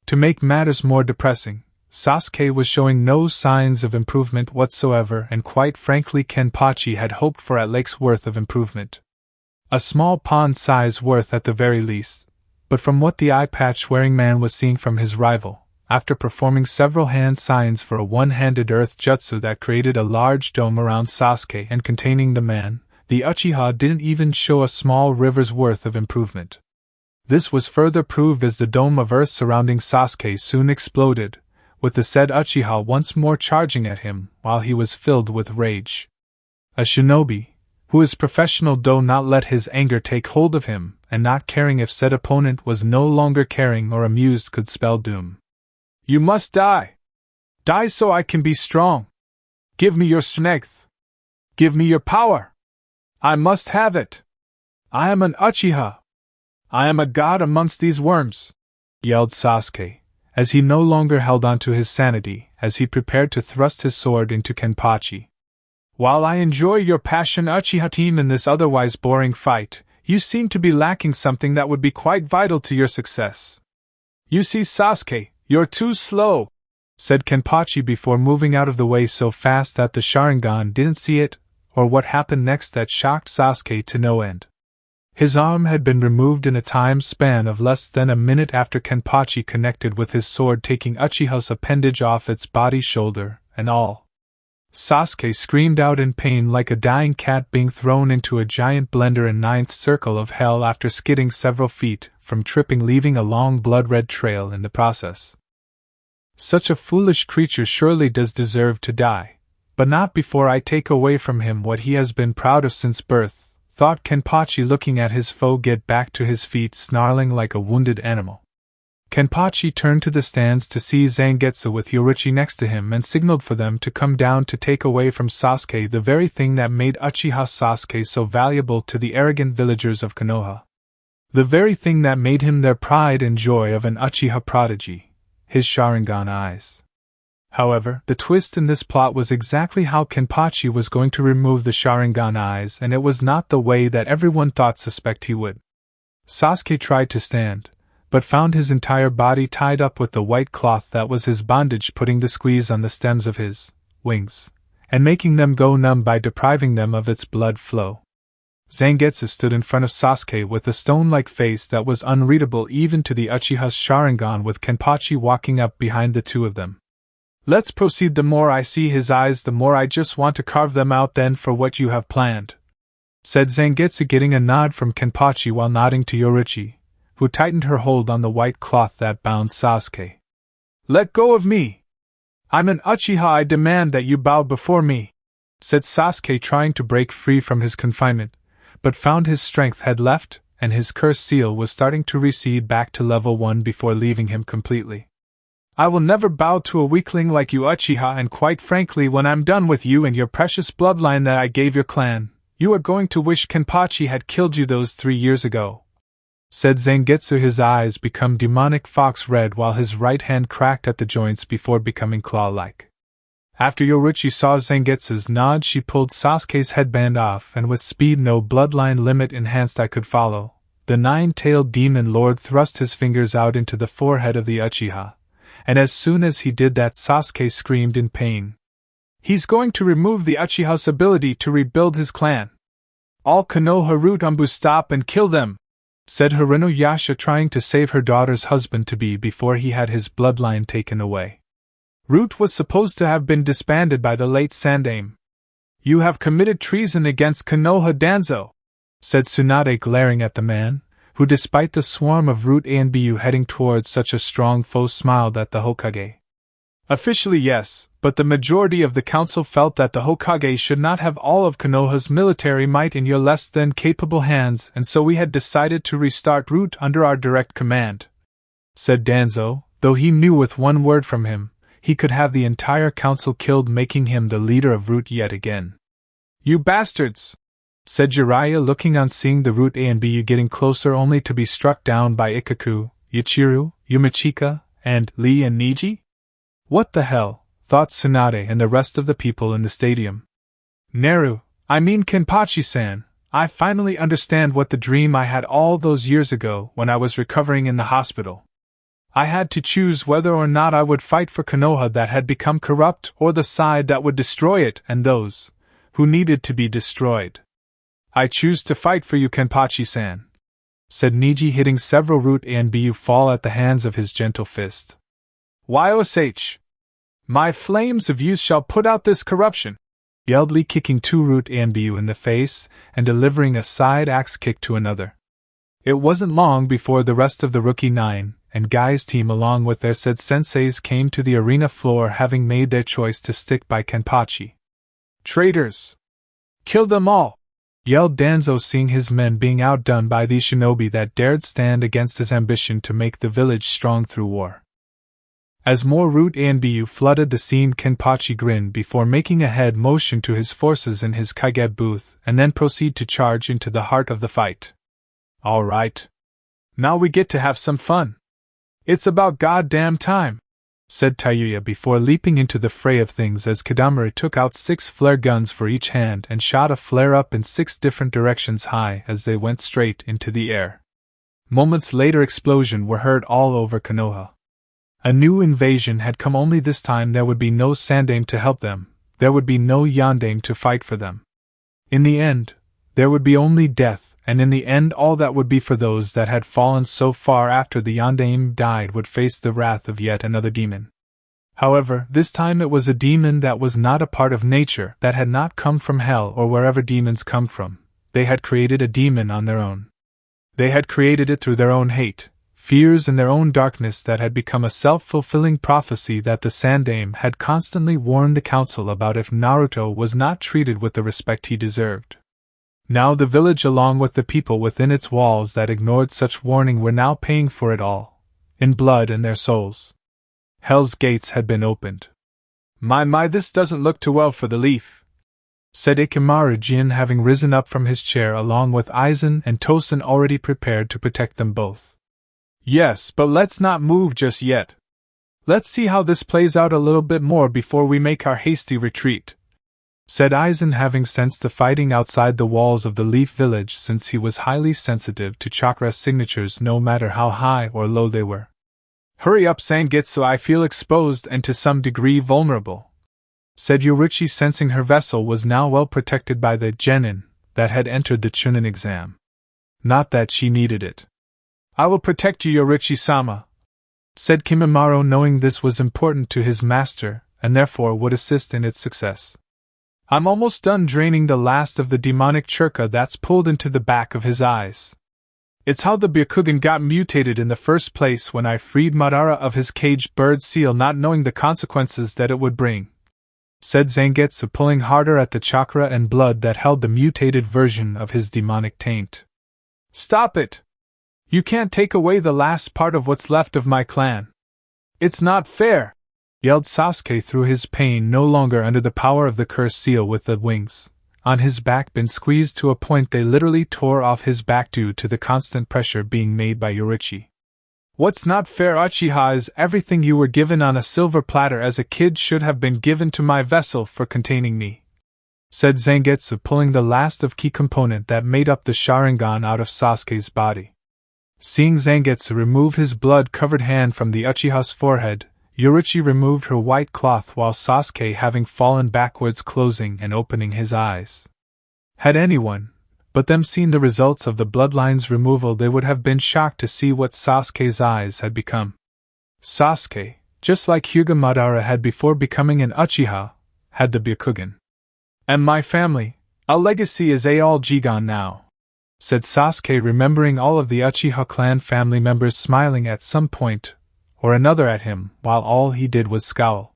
To make matters more depressing, Sasuke was showing no signs of improvement whatsoever, and quite frankly Kenpachi had hoped for a lake's worth of improvement. A small pond size worth at the very least, but from what the eye-patch-wearing man was seeing from his rival, after performing several hand signs for a one-handed earth jutsu that created a large dome around Sasuke and containing the man, the Uchiha didn't even show a small river's worth of improvement. This was further proved as the dome of earth surrounding Sasuke soon exploded, with the said Uchiha once more charging at him while he was filled with rage. A shinobi, who is professional, do not let his anger take hold of him, and not caring if said opponent was no longer caring or amused could spell doom. You must die. Die so I can be strong. Give me your strength. Give me your power. I must have it. I am an Uchiha. I am a god amongst these worms, yelled Sasuke, as he no longer held on to his sanity as he prepared to thrust his sword into Kenpachi. While I enjoy your passion, Uchiha team, in this otherwise boring fight, you seem to be lacking something that would be quite vital to your success. You see, Sasuke, you're too slow, said Kenpachi before moving out of the way so fast that the Sharingan didn't see it, or what happened next that shocked Sasuke to no end. His arm had been removed in a time span of less than a minute after Kenpachi connected with his sword, taking Uchiha's appendage off its body, shoulder, and all. Sasuke screamed out in pain like a dying cat being thrown into a giant blender in ninth circle of hell after skidding several feet from tripping, leaving a long blood-red trail in the process. Such a foolish creature surely does deserve to die, but not before I take away from him what he has been proud of since birth, thought Kenpachi, looking at his foe get back to his feet snarling like a wounded animal. Kenpachi turned to the stands to see Zangetsu with Yoruichi next to him and signaled for them to come down to take away from Sasuke the very thing that made Uchiha Sasuke so valuable to the arrogant villagers of Konoha. The very thing that made him their pride and joy of an Uchiha prodigy, his Sharingan eyes. However, the twist in this plot was exactly how Kenpachi was going to remove the Sharingan eyes, and it was not the way that everyone thought he would. Sasuke tried to stand, but found his entire body tied up with the white cloth that was his bondage, putting the squeeze on the stems of his wings, and making them go numb by depriving them of its blood flow. Zangetsu stood in front of Sasuke with a stone-like face that was unreadable even to the Uchiha's Sharingan, with Kenpachi walking up behind the two of them. Let's proceed. The more I see his eyes, the more I just want to carve them out then for what you have planned, said Zangetsu, getting a nod from Kenpachi while nodding to Yoruichi, who tightened her hold on the white cloth that bound Sasuke. Let go of me! I'm an Uchiha, I demand that you bow before me, said Sasuke, trying to break free from his confinement, but found his strength had left, and his curse seal was starting to recede back to level 1 before leaving him completely. I will never bow to a weakling like you, Uchiha, and quite frankly, when I'm done with you and your precious bloodline that I gave your clan, you are going to wish Kenpachi had killed you those 3 years ago, said Zangetsu, his eyes become demonic fox red while his right hand cracked at the joints before becoming claw-like. After Yoruichi saw Zangetsu's nod, she pulled Sasuke's headband off, and with speed no bloodline limit enhanced I could follow, the nine-tailed demon lord thrust his fingers out into the forehead of the Uchiha, and as soon as he did that, Sasuke screamed in pain. He's going to remove the Uchiha's ability to rebuild his clan. All Konoha root Umbu, stop and kill them, said Harino Yasha, trying to save her daughter's husband-to-be before he had his bloodline taken away. Root was supposed to have been disbanded by the late Sandaime. You have committed treason against Konoha Danzo, said Tsunade, glaring at the man, who despite the swarm of Root Anbu heading towards such a strong foe smiled at the Hokage. Officially yes, but the majority of the council felt that the Hokage should not have all of Konoha's military might in your less than capable hands, and so we had decided to restart Root under our direct command, said Danzo, though he knew with one word from him, he could have the entire council killed, making him the leader of Root yet again. You bastards, said Jiraiya, looking on seeing the Root Anbu getting closer only to be struck down by Ikaku, Yachiru, Yumichika, and Lee and Niji? What the hell, thought Tsunade and the rest of the people in the stadium. I mean Kenpachi-san, I finally understand what the dream I had all those years ago when I was recovering in the hospital. I had to choose whether or not I would fight for Konoha that had become corrupt or the side that would destroy it and those who needed to be destroyed. I choose to fight for you, Kenpachi-san, said Niji, hitting several Root Anbu fall at the hands of his gentle fist. YOSH! My flames of youth shall put out this corruption, yelled Lee, kicking two Root Anbu in the face and delivering a side axe kick to another. It wasn't long before the rest of the Rookie 9 and Guy's team along with their said senseis came to the arena floor, having made their choice to stick by Kenpachi. Traitors! Kill them all! Yelled Danzo, seeing his men being outdone by these shinobi that dared stand against his ambition to make the village strong through war. As more Root Anbu flooded the scene, Kenpachi grinned before making a head motion to his forces in his Kage booth and then proceed to charge into the heart of the fight. Alright. Now we get to have some fun. It's about goddamn time, said Tayuya before leaping into the fray of things as Kadamari took out 6 flare guns for each hand and shot a flare up in 6 different directions high as they went straight into the air. Moments later, explosions were heard all over Konoha. A new invasion had come, only this time there would be no Sandaime to help them, there would be no Yondaime to fight for them. In the end, there would be only death, and in the end all that would be for those that had fallen so far after the Yondaime died would face the wrath of yet another demon. However, this time it was a demon that was not a part of nature, that had not come from hell or wherever demons come from. They had created a demon on their own. They had created it through their own hate, fears in their own darkness that had become a self-fulfilling prophecy that the Sandaime had constantly warned the council about if Naruto was not treated with the respect he deserved. Now the village along with the people within its walls that ignored such warning were now paying for it all, in blood and their souls. Hell's gates had been opened. My, this doesn't look too well for the Leaf, said Ikemaru Jin, having risen up from his chair along with Aizen and Tosen already prepared to protect them both. Yes, but let's not move just yet. Let's see how this plays out a little bit more before we make our hasty retreat, said Aizen, having sensed the fighting outside the walls of the Leaf Village since he was highly sensitive to chakra signatures no matter how high or low they were. Hurry up, Zangetsu, I feel exposed and to some degree vulnerable, said Yoruichi, sensing her vessel was now well protected by the genin that had entered the Chuunin exam. Not that she needed it. I will protect you, Yoruichi-sama, said Kimimaro, knowing this was important to his master and therefore would assist in its success. I'm almost done draining the last of the demonic churka that's pulled into the back of his eyes. It's how the Byakugan got mutated in the first place when I freed Madara of his caged bird seal, not knowing the consequences that it would bring, said Zangetsu, pulling harder at the chakra and blood that held the mutated version of his demonic taint. Stop it! You can't take away the last part of what's left of my clan. It's not fair! Yelled Sasuke through his pain, no longer under the power of the cursed seal with the wings on his back been squeezed to a point they literally tore off his back due to the constant pressure being made by Yoruichi. What's not fair, Uchiha, is everything you were given on a silver platter as a kid should have been given to my vessel for containing me, said Zangetsu, pulling the last of key component that made up the Sharingan out of Sasuke's body. Seeing Zangetsu remove his blood-covered hand from the Uchiha's forehead, Yoruichi removed her white cloth while Sasuke, having fallen backwards, closing and opening his eyes. Had anyone but them seen the results of the bloodline's removal, they would have been shocked to see what Sasuke's eyes had become. Sasuke, just like Hyuga Madara had before becoming an Uchiha, had the Byakugan. And my family, our legacy is all Jigan now, said Sasuke, remembering all of the Uchiha clan family members smiling at some point or another at him, while all he did was scowl.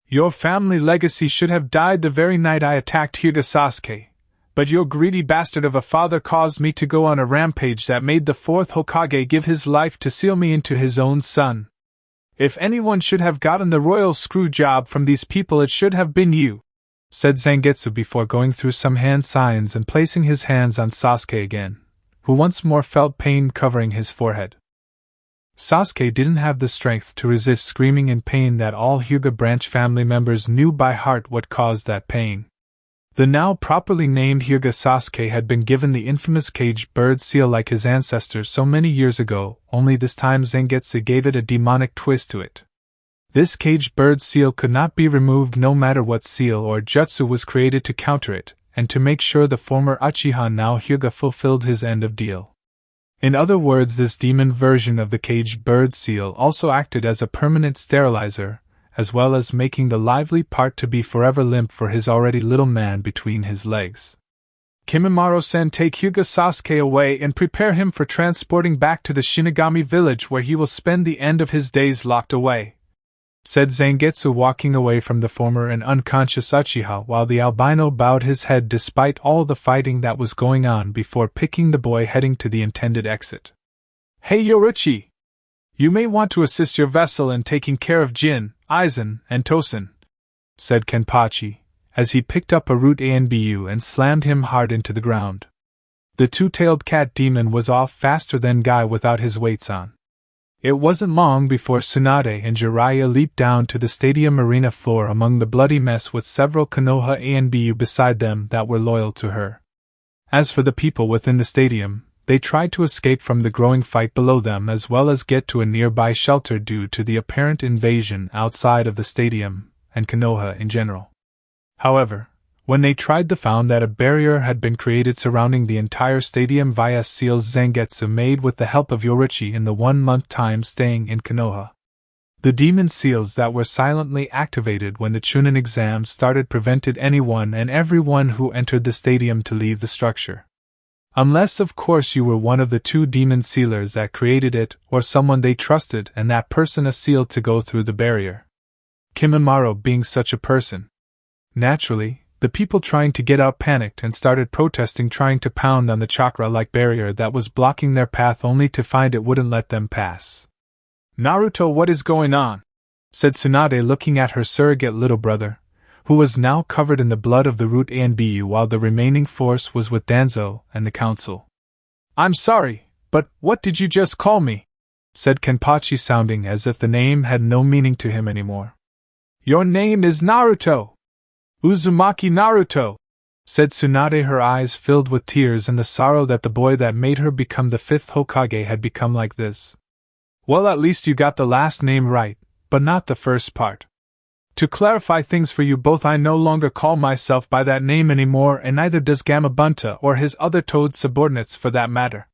Your family legacy should have died the very night I attacked Hyuga, Sasuke, but your greedy bastard of a father caused me to go on a rampage that made the fourth Hokage give his life to seal me into his own son. If anyone should have gotten the royal screw job from these people, it should have been you, said Zangetsu before going through some hand signs and placing his hands on Sasuke again, who once more felt pain covering his forehead. Sasuke didn't have the strength to resist screaming in pain that all Hyuga branch family members knew by heart what caused that pain. The now properly named Hyuga Sasuke had been given the infamous caged bird seal like his ancestors so many years ago, only this time Zangetsu gave it a demonic twist to it. This caged bird seal could not be removed no matter what seal or jutsu was created to counter it, and to make sure the former Uchiha now Hyuga fulfilled his end of deal. In other words, this demon version of the caged bird seal also acted as a permanent sterilizer, as well as making the lively part to be forever limp for his already little man between his legs. Kimimaro-sen, take Hyuga Sasuke away and prepare him for transporting back to the Shinigami village where he will spend the end of his days locked away, said Zangetsu, walking away from the former and unconscious Uchiha while the albino bowed his head despite all the fighting that was going on before picking the boy heading to the intended exit. Hey Yoruichi! You may want to assist your vessel in taking care of Jin, Aizen, and Tosen, said Kenpachi, as he picked up a root Anbu and slammed him hard into the ground. The two-tailed cat demon was off faster than Guy without his weights on. It wasn't long before Tsunade and Jiraiya leaped down to the stadium arena floor among the bloody mess with several Konoha Anbu beside them that were loyal to her. As for the people within the stadium, they tried to escape from the growing fight below them as well as get to a nearby shelter due to the apparent invasion outside of the stadium and Konoha in general. However, when they tried they found that a barrier had been created surrounding the entire stadium via seals Zangetsu made with the help of Yoruichi in the 1 month time staying in Konoha. The demon seals that were silently activated when the Chuunin exam started prevented anyone and everyone who entered the stadium to leave the structure. Unless, of course, you were one of the 2 demon sealers that created it, or someone they trusted and that person a seal to go through the barrier. Kimimaro being such a person. Naturally, the people trying to get out panicked and started protesting, trying to pound on the chakra-like barrier that was blocking their path, only to find it wouldn't let them pass. "Naruto, what is going on?" said Tsunade, looking at her surrogate little brother, who was now covered in the blood of the root Anbu while the remaining force was with Danzo and the council. "I'm sorry, but what did you just call me?" said Kenpachi, sounding as if the name had no meaning to him anymore. "Your name is Naruto! Uzumaki Naruto!" said Tsunade, her eyes filled with tears and the sorrow that the boy that made her become the 5th Hokage had become like this. "Well, at least you got the last name right, but not the first part. To clarify things for you both, I no longer call myself by that name anymore, and neither does Gamabunta or his other Toad subordinates for that matter.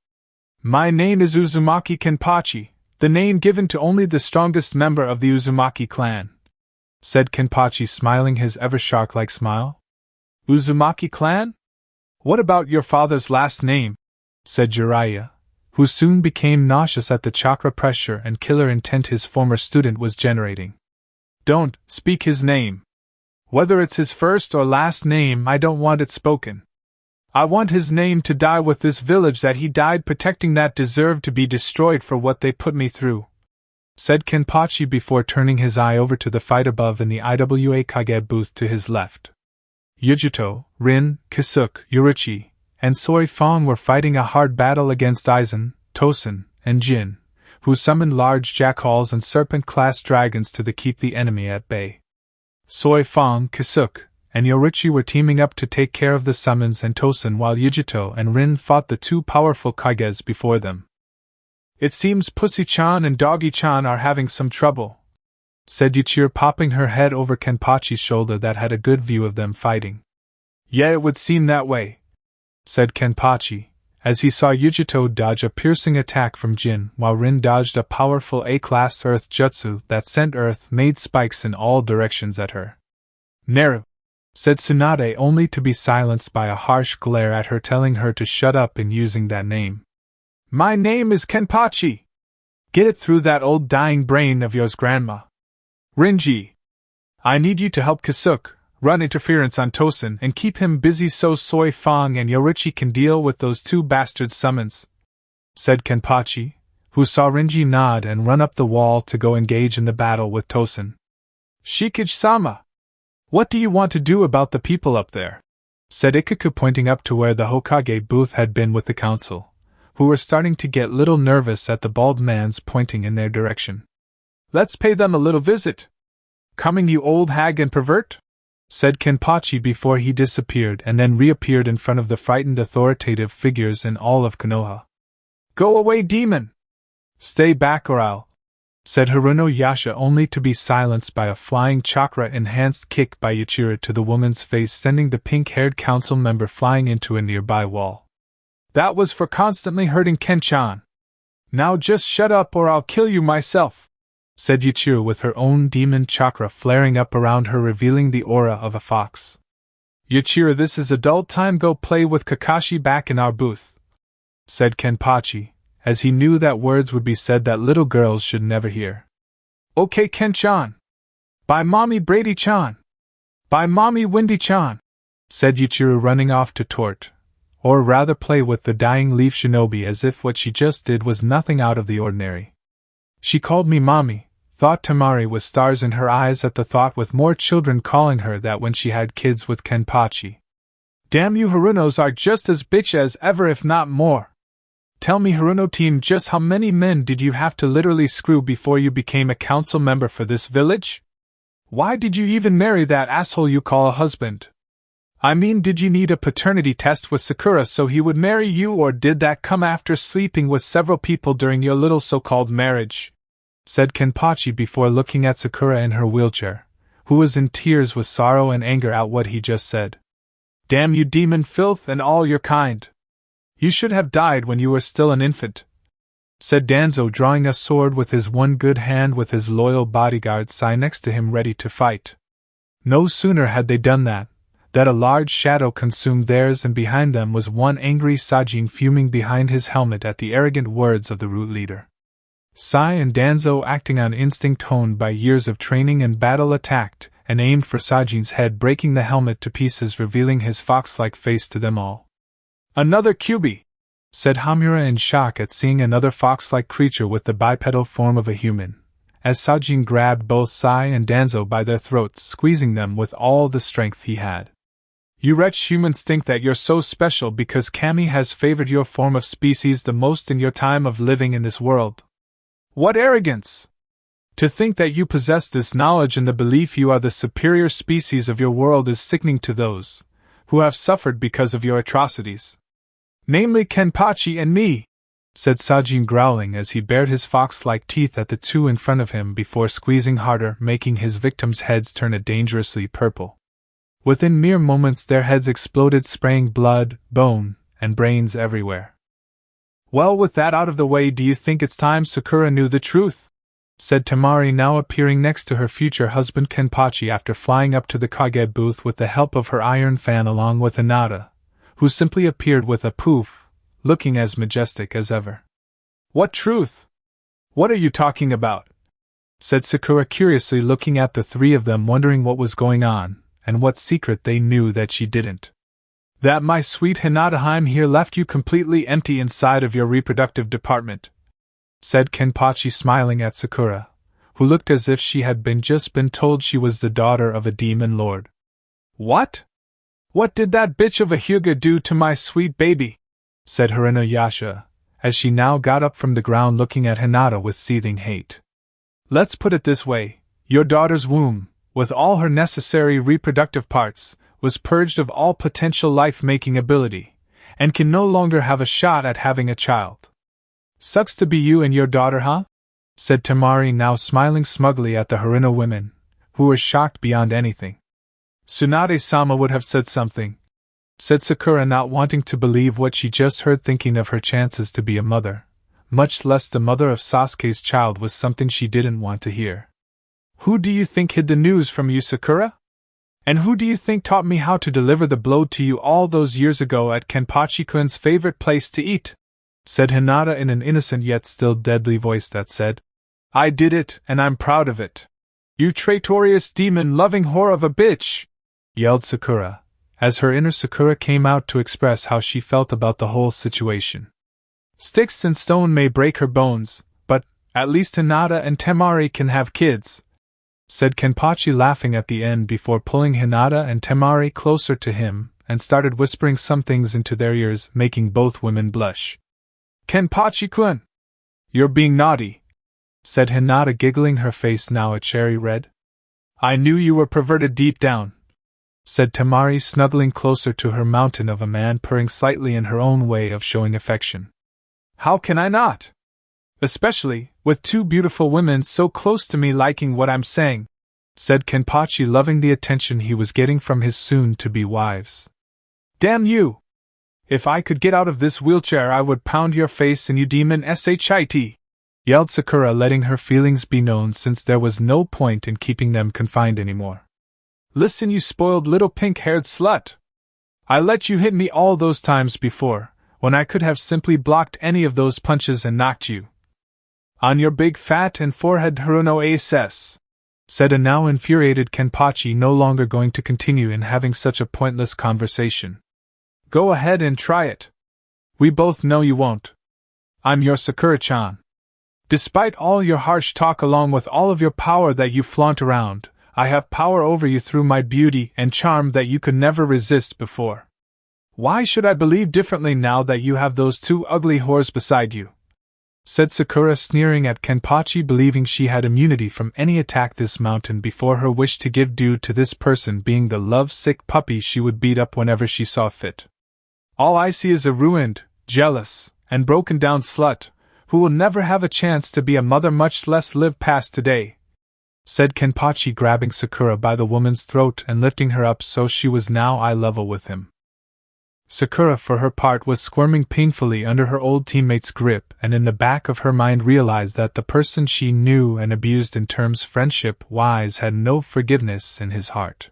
My name is Uzumaki Kenpachi, the name given to only the strongest member of the Uzumaki clan," said Kenpachi, smiling his ever-shark-like smile. "Uzumaki clan? What about your father's last name?" said Jiraiya, who soon became nauseous at the chakra pressure and killer intent his former student was generating. "Don't speak his name. Whether it's his first or last name, I don't want it spoken. I want his name to die with this village that he died protecting, that deserved to be destroyed for what they put me through," said Kenpachi before turning his eye over to the fight above in the IWA Kage booth to his left. Yujito, Rin, Kisuke, Yorichi, and Soi Fong were fighting a hard battle against Aizen, Tosen, and Jin, who summoned large jackals and serpent-class dragons to keep the enemy at bay. Soi Fong, Kisuke, and Yorichi were teaming up to take care of the summons and Tosen, while Yujito and Rin fought the 2 powerful Kages before them. "It seems Pussy-chan and Doggy-chan are having some trouble," said Yuchiro, popping her head over Kenpachi's shoulder that had a good view of them fighting. "Yeah, it would seem that way," said Kenpachi, as he saw Yujito dodge a piercing attack from Jin, while Rin dodged a powerful A-class earth jutsu that sent earth-made spikes in all directions at her. "Naru," said Tsunade, only to be silenced by a harsh glare at her telling her to shut up in using that name. "My name is Kenpachi. Get it through that old dying brain of yours, Grandma. Rinji, I need you to help Kisuke run interference on Tosen and keep him busy so Soi Fong and Yorichi can deal with those 2 bastard summons," said Kenpachi, who saw Rinji nod and run up the wall to go engage in the battle with Tosen. "Shikage-sama, what do you want to do about the people up there?" said Ikaku, pointing up to where the Hokage booth had been with the council, who were starting to get little nervous at the bald man's pointing in their direction. "Let's pay them a little visit. Coming, you old hag and pervert?" said Kenpachi before he disappeared and then reappeared in front of the frightened authoritative figures in all of Konoha. "Go away, demon! Stay back or I'll," said Haruno Yasha, only to be silenced by a flying chakra-enhanced kick by Ichiraku to the woman's face, sending the pink-haired council member flying into a nearby wall. "That was for constantly hurting Ken-chan. Now just shut up or I'll kill you myself," said Ichiraku, with her own demon chakra flaring up around her, revealing the aura of a fox. "Ichiraku, this is adult time, go play with Kakashi back in our booth," said Kenpachi, as he knew that words would be said that little girls should never hear. "Okay, Ken-chan. Bye, Mommy Brady-chan. Bye, Mommy Windy-chan," said Ichiraku, running off to tort, or rather play with the dying leaf shinobi, as if what she just did was nothing out of the ordinary. "She called me Mommy," thought Tamari with stars in her eyes at the thought, with more children calling her that when she had kids with Kenpachi. "Damn you Harunos are just as bitch as ever, if not more. Tell me, Haruno team, just how many men did you have to literally screw before you became a council member for this village? Why did you even marry that asshole you call a husband? I mean, did you need a paternity test with Sakura so he would marry you, or did that come after sleeping with several people during your little so-called marriage?" said Kenpachi before looking at Sakura in her wheelchair, who was in tears with sorrow and anger at what he just said. "Damn you demon filth and all your kind. You should have died when you were still an infant," said Danzo, drawing a sword with his one good hand, with his loyal bodyguard Sai next to him ready to fight. No sooner had they done that that a large shadow consumed theirs, and behind them was one angry Sajin fuming behind his helmet at the arrogant words of the root leader. Sai and Danzo, acting on instinct honed by years of training and battle, attacked and aimed for Sajin's head, breaking the helmet to pieces, revealing his fox-like face to them all. "Another Kyuubi!" said Hamura in shock at seeing another fox-like creature with the bipedal form of a human, as Sajin grabbed both Sai and Danzo by their throats, squeezing them with all the strength he had. "You wretched humans think that you're so special because Kami has favored your form of species the most in your time of living in this world. What arrogance! To think that you possess this knowledge and the belief you are the superior species of your world is sickening to those who have suffered because of your atrocities. Namely Kenpachi and me," said Sajin, growling as he bared his fox-like teeth at the two in front of him before squeezing harder, making his victims' heads turn a dangerously purple. Within mere moments their heads exploded, spraying blood, bone, and brains everywhere. "Well, with that out of the way, do you think it's time Sakura knew the truth?" said Temari, now appearing next to her future husband Kenpachi after flying up to the Kage booth with the help of her iron fan along with Hinata, who simply appeared with a poof, looking as majestic as ever. "What truth? What are you talking about?" said Sakura curiously, looking at the three of them, wondering what was going on, and what secret they knew that she didn't. "That my sweet Hinata here left you completely empty inside of your reproductive department," said Kenpachi, smiling at Sakura, who looked as if she had just been told she was the daughter of a demon lord. "What? What did that bitch of a Hyuga do to my sweet baby?" said Yasha, as she now got up from the ground, looking at Hinata with seething hate. "Let's put it this way, your daughter's womb, with all her necessary reproductive parts, was purged of all potential life-making ability, and can no longer have a shot at having a child. Sucks to be you and your daughter, huh?" said Temari, now smiling smugly at the Haruna women, who were shocked beyond anything. "Tsunade-sama would have said something," said Sakura, not wanting to believe what she just heard, thinking of her chances to be a mother, much less the mother of Sasuke's child, was something she didn't want to hear. "Who do you think hid the news from you, Sakura? And who do you think taught me how to deliver the blow to you all those years ago at Kenpachi-kun's favorite place to eat?" said Hinata in an innocent yet still deadly voice that said, "I did it, and I'm proud of it. You traitorous demon-loving whore of a bitch!" yelled Sakura, as her inner Sakura came out to express how she felt about the whole situation. "Sticks and stone may break her bones, but at least Hinata and Temari can have kids," said Kenpachi, laughing at the end before pulling Hinata and Temari closer to him and started whispering some things into their ears, making both women blush. "Kenpachi-kun! You're being naughty," said Hinata, giggling, her face now a cherry red. "I knew you were perverted deep down," said Temari, snuggling closer to her mountain of a man, purring slightly in her own way of showing affection. "How can I not? Especially with two beautiful women so close to me liking what I'm saying," said Kenpachi, loving the attention he was getting from his soon-to-be wives. "Damn you! If I could get out of this wheelchair, I would pound your face in, you demon shit!" yelled Sakura, letting her feelings be known since there was no point in keeping them confined anymore. "Listen, you spoiled little pink-haired slut! I let you hit me all those times before, when I could have simply blocked any of those punches and knocked you on your big fat and forehead, Haruno Aces," said a now infuriated Kenpachi, no longer going to continue in having such a pointless conversation. "Go ahead and try it. We both know you won't. I'm your Sakura-chan. Despite all your harsh talk, along with all of your power that you flaunt around, I have power over you through my beauty and charm that you could never resist before. Why should I believe differently now that you have those two ugly whores beside you?" said Sakura, sneering at Kenpachi, believing she had immunity from any attack this mountain before her wish to give due to this person being the love-sick puppy she would beat up whenever she saw fit. "All I see is a ruined, jealous, and broken-down slut, who will never have a chance to be a mother, much less live past today," said Kenpachi, grabbing Sakura by the woman's throat and lifting her up so she was now eye level with him. Sakura, for her part, was squirming painfully under her old teammate's grip, and in the back of her mind realized that the person she knew and abused in terms friendship-wise had no forgiveness in his heart.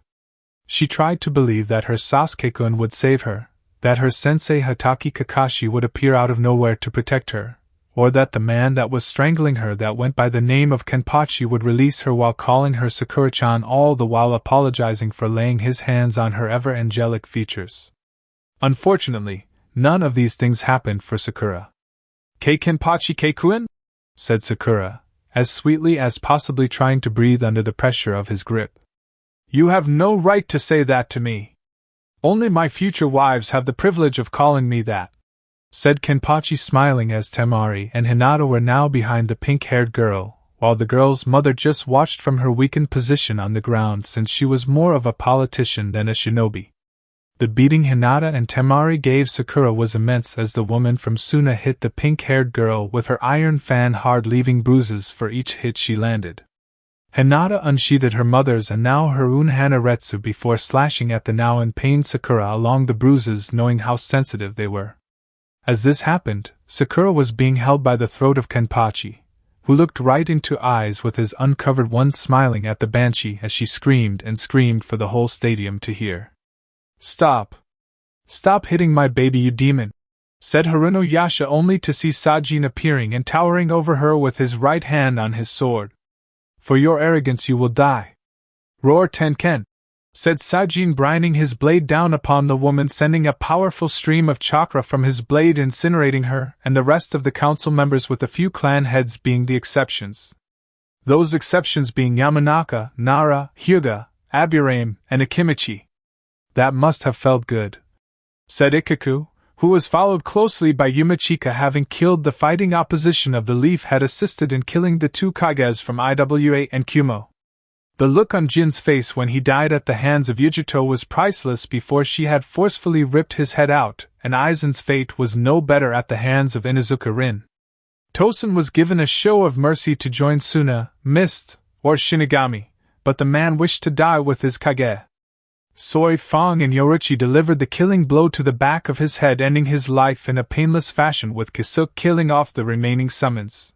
She tried to believe that her Sasuke-kun would save her, that her sensei Hatake Kakashi would appear out of nowhere to protect her, or that the man that was strangling her that went by the name of Kenpachi would release her while calling her Sakura-chan, all the while apologizing for laying his hands on her ever-angelic features. Unfortunately, none of these things happened for Sakura. Kenpachi Keikuen? Said Sakura, as sweetly as possibly trying to breathe under the pressure of his grip. You have no right to say that to me. Only my future wives have the privilege of calling me that, said Kenpachi, smiling as Temari and Hinata were now behind the pink-haired girl, while the girl's mother just watched from her weakened position on the ground since she was more of a politician than a shinobi. The beating Hinata and Temari gave Sakura was immense as the woman from Suna hit the pink-haired girl with her iron fan hard, leaving bruises for each hit she landed. Hinata unsheathed her mother's and now her own Hanaretsu before slashing at the now in pain Sakura along the bruises, knowing how sensitive they were. As this happened, Sakura was being held by the throat of Kenpachi, who looked right into eyes with his uncovered one, smiling at the banshee as she screamed and screamed for the whole stadium to hear. Stop! Stop hitting my baby, you demon! Said Haruno Yasha, only to see Sajin appearing and towering over her with his right hand on his sword. For your arrogance you will die! Roar Tenken! Said Sajin, brining his blade down upon the woman, sending a powerful stream of chakra from his blade, incinerating her and the rest of the council members, with a few clan heads being the exceptions. Those exceptions being Yamanaka, Nara, Hyuga, Aburame, and Akimichi. That must have felt good, said Ikaku, who was followed closely by Yumachika, having killed the fighting opposition of the Leaf, had assisted in killing the two Kages from Iwa and Kumo. The look on Jin's face when he died at the hands of Yujito was priceless before she had forcefully ripped his head out, and Aizen's fate was no better at the hands of Inuzuka Rin. Tosen was given a show of mercy to join Suna, Mist, or Shinigami, but the man wished to die with his Kage. Soi Fong and Yoruchi delivered the killing blow to the back of his head, ending his life in a painless fashion, with Kisuke killing off the remaining summons.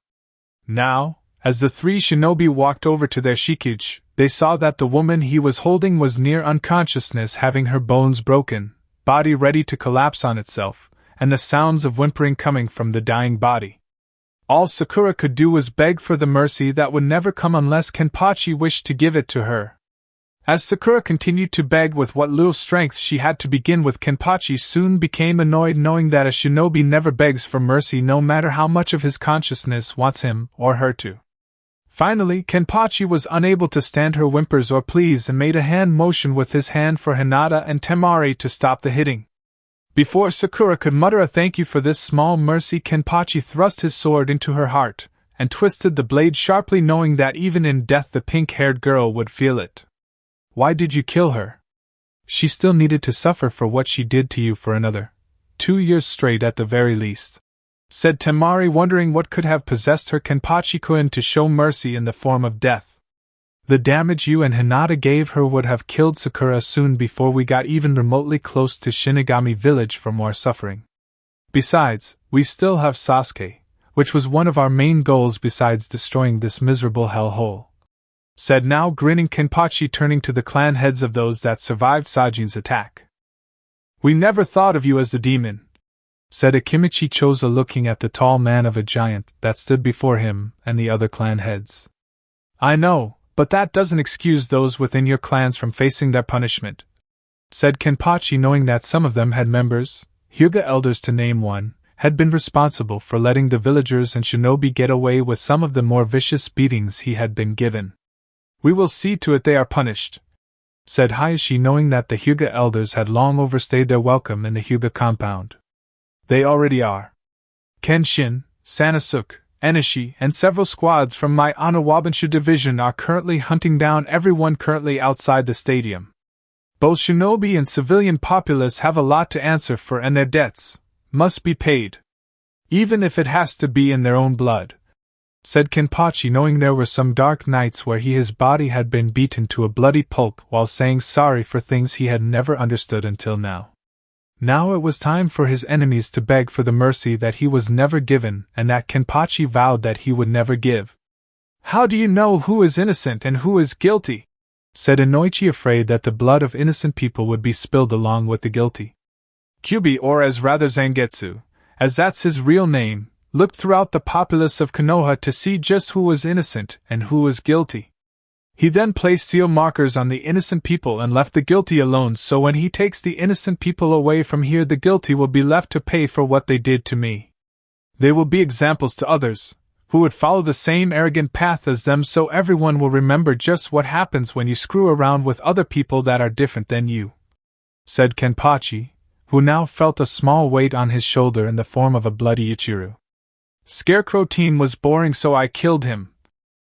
Now, as the three shinobi walked over to their shikage, they saw that the woman he was holding was near unconsciousness, having her bones broken, body ready to collapse on itself, and the sounds of whimpering coming from the dying body. All Sakura could do was beg for the mercy that would never come unless Kenpachi wished to give it to her. As Sakura continued to beg with what little strength she had to begin with, Kenpachi soon became annoyed, knowing that a shinobi never begs for mercy no matter how much of his consciousness wants him or her to. Finally, Kenpachi was unable to stand her whimpers or pleas and made a hand motion with his hand for Hinata and Temari to stop the hitting. Before Sakura could mutter a thank you for this small mercy, Kenpachi thrust his sword into her heart and twisted the blade sharply, knowing that even in death the pink-haired girl would feel it. Why did you kill her? She still needed to suffer for what she did to you for another 2 years straight at the very least, said Temari, wondering what could have possessed her Kenpachi-kun to show mercy in the form of death. The damage you and Hinata gave her would have killed Sakura soon before we got even remotely close to Shinigami Village for more suffering. Besides, we still have Sasuke, which was one of our main goals besides destroying this miserable hellhole, said now grinning Kenpachi, turning to the clan heads of those that survived Sajin's attack. We never thought of you as the demon, said Akimichi Choza, looking at the tall man of a giant that stood before him and the other clan heads. I know, but that doesn't excuse those within your clans from facing their punishment, said Kenpachi, knowing that some of them had members, Hyuga elders to name one, had been responsible for letting the villagers and shinobi get away with some of the more vicious beatings he had been given. We will see to it they are punished, said Hayashi, knowing that the Hyuga elders had long overstayed their welcome in the Hyuga compound. They already are. Kenshin, Sanosuke, Enishi, and several squads from my Anawabanshu division are currently hunting down everyone currently outside the stadium. Both shinobi and civilian populace have a lot to answer for, and their debts must be paid, even if it has to be in their own blood, said Kenpachi, knowing there were some dark nights where his body had been beaten to a bloody pulp while saying sorry for things he had never understood until now. Now it was time for his enemies to beg for the mercy that he was never given and that Kenpachi vowed that he would never give. How do you know who is innocent and who is guilty? said Inoichi, afraid that the blood of innocent people would be spilled along with the guilty. Kyuubi, or as rather Zangetsu, as that's his real name, looked throughout the populace of Konoha to see just who was innocent and who was guilty. He then placed seal markers on the innocent people and left the guilty alone, so when he takes the innocent people away from here, the guilty will be left to pay for what they did to me. They will be examples to others, who would follow the same arrogant path as them, so everyone will remember just what happens when you screw around with other people that are different than you," said Kenpachi, who now felt a small weight on his shoulder in the form of a bloody Ichiraku. "Scarecrow Teen was boring, so I killed him,"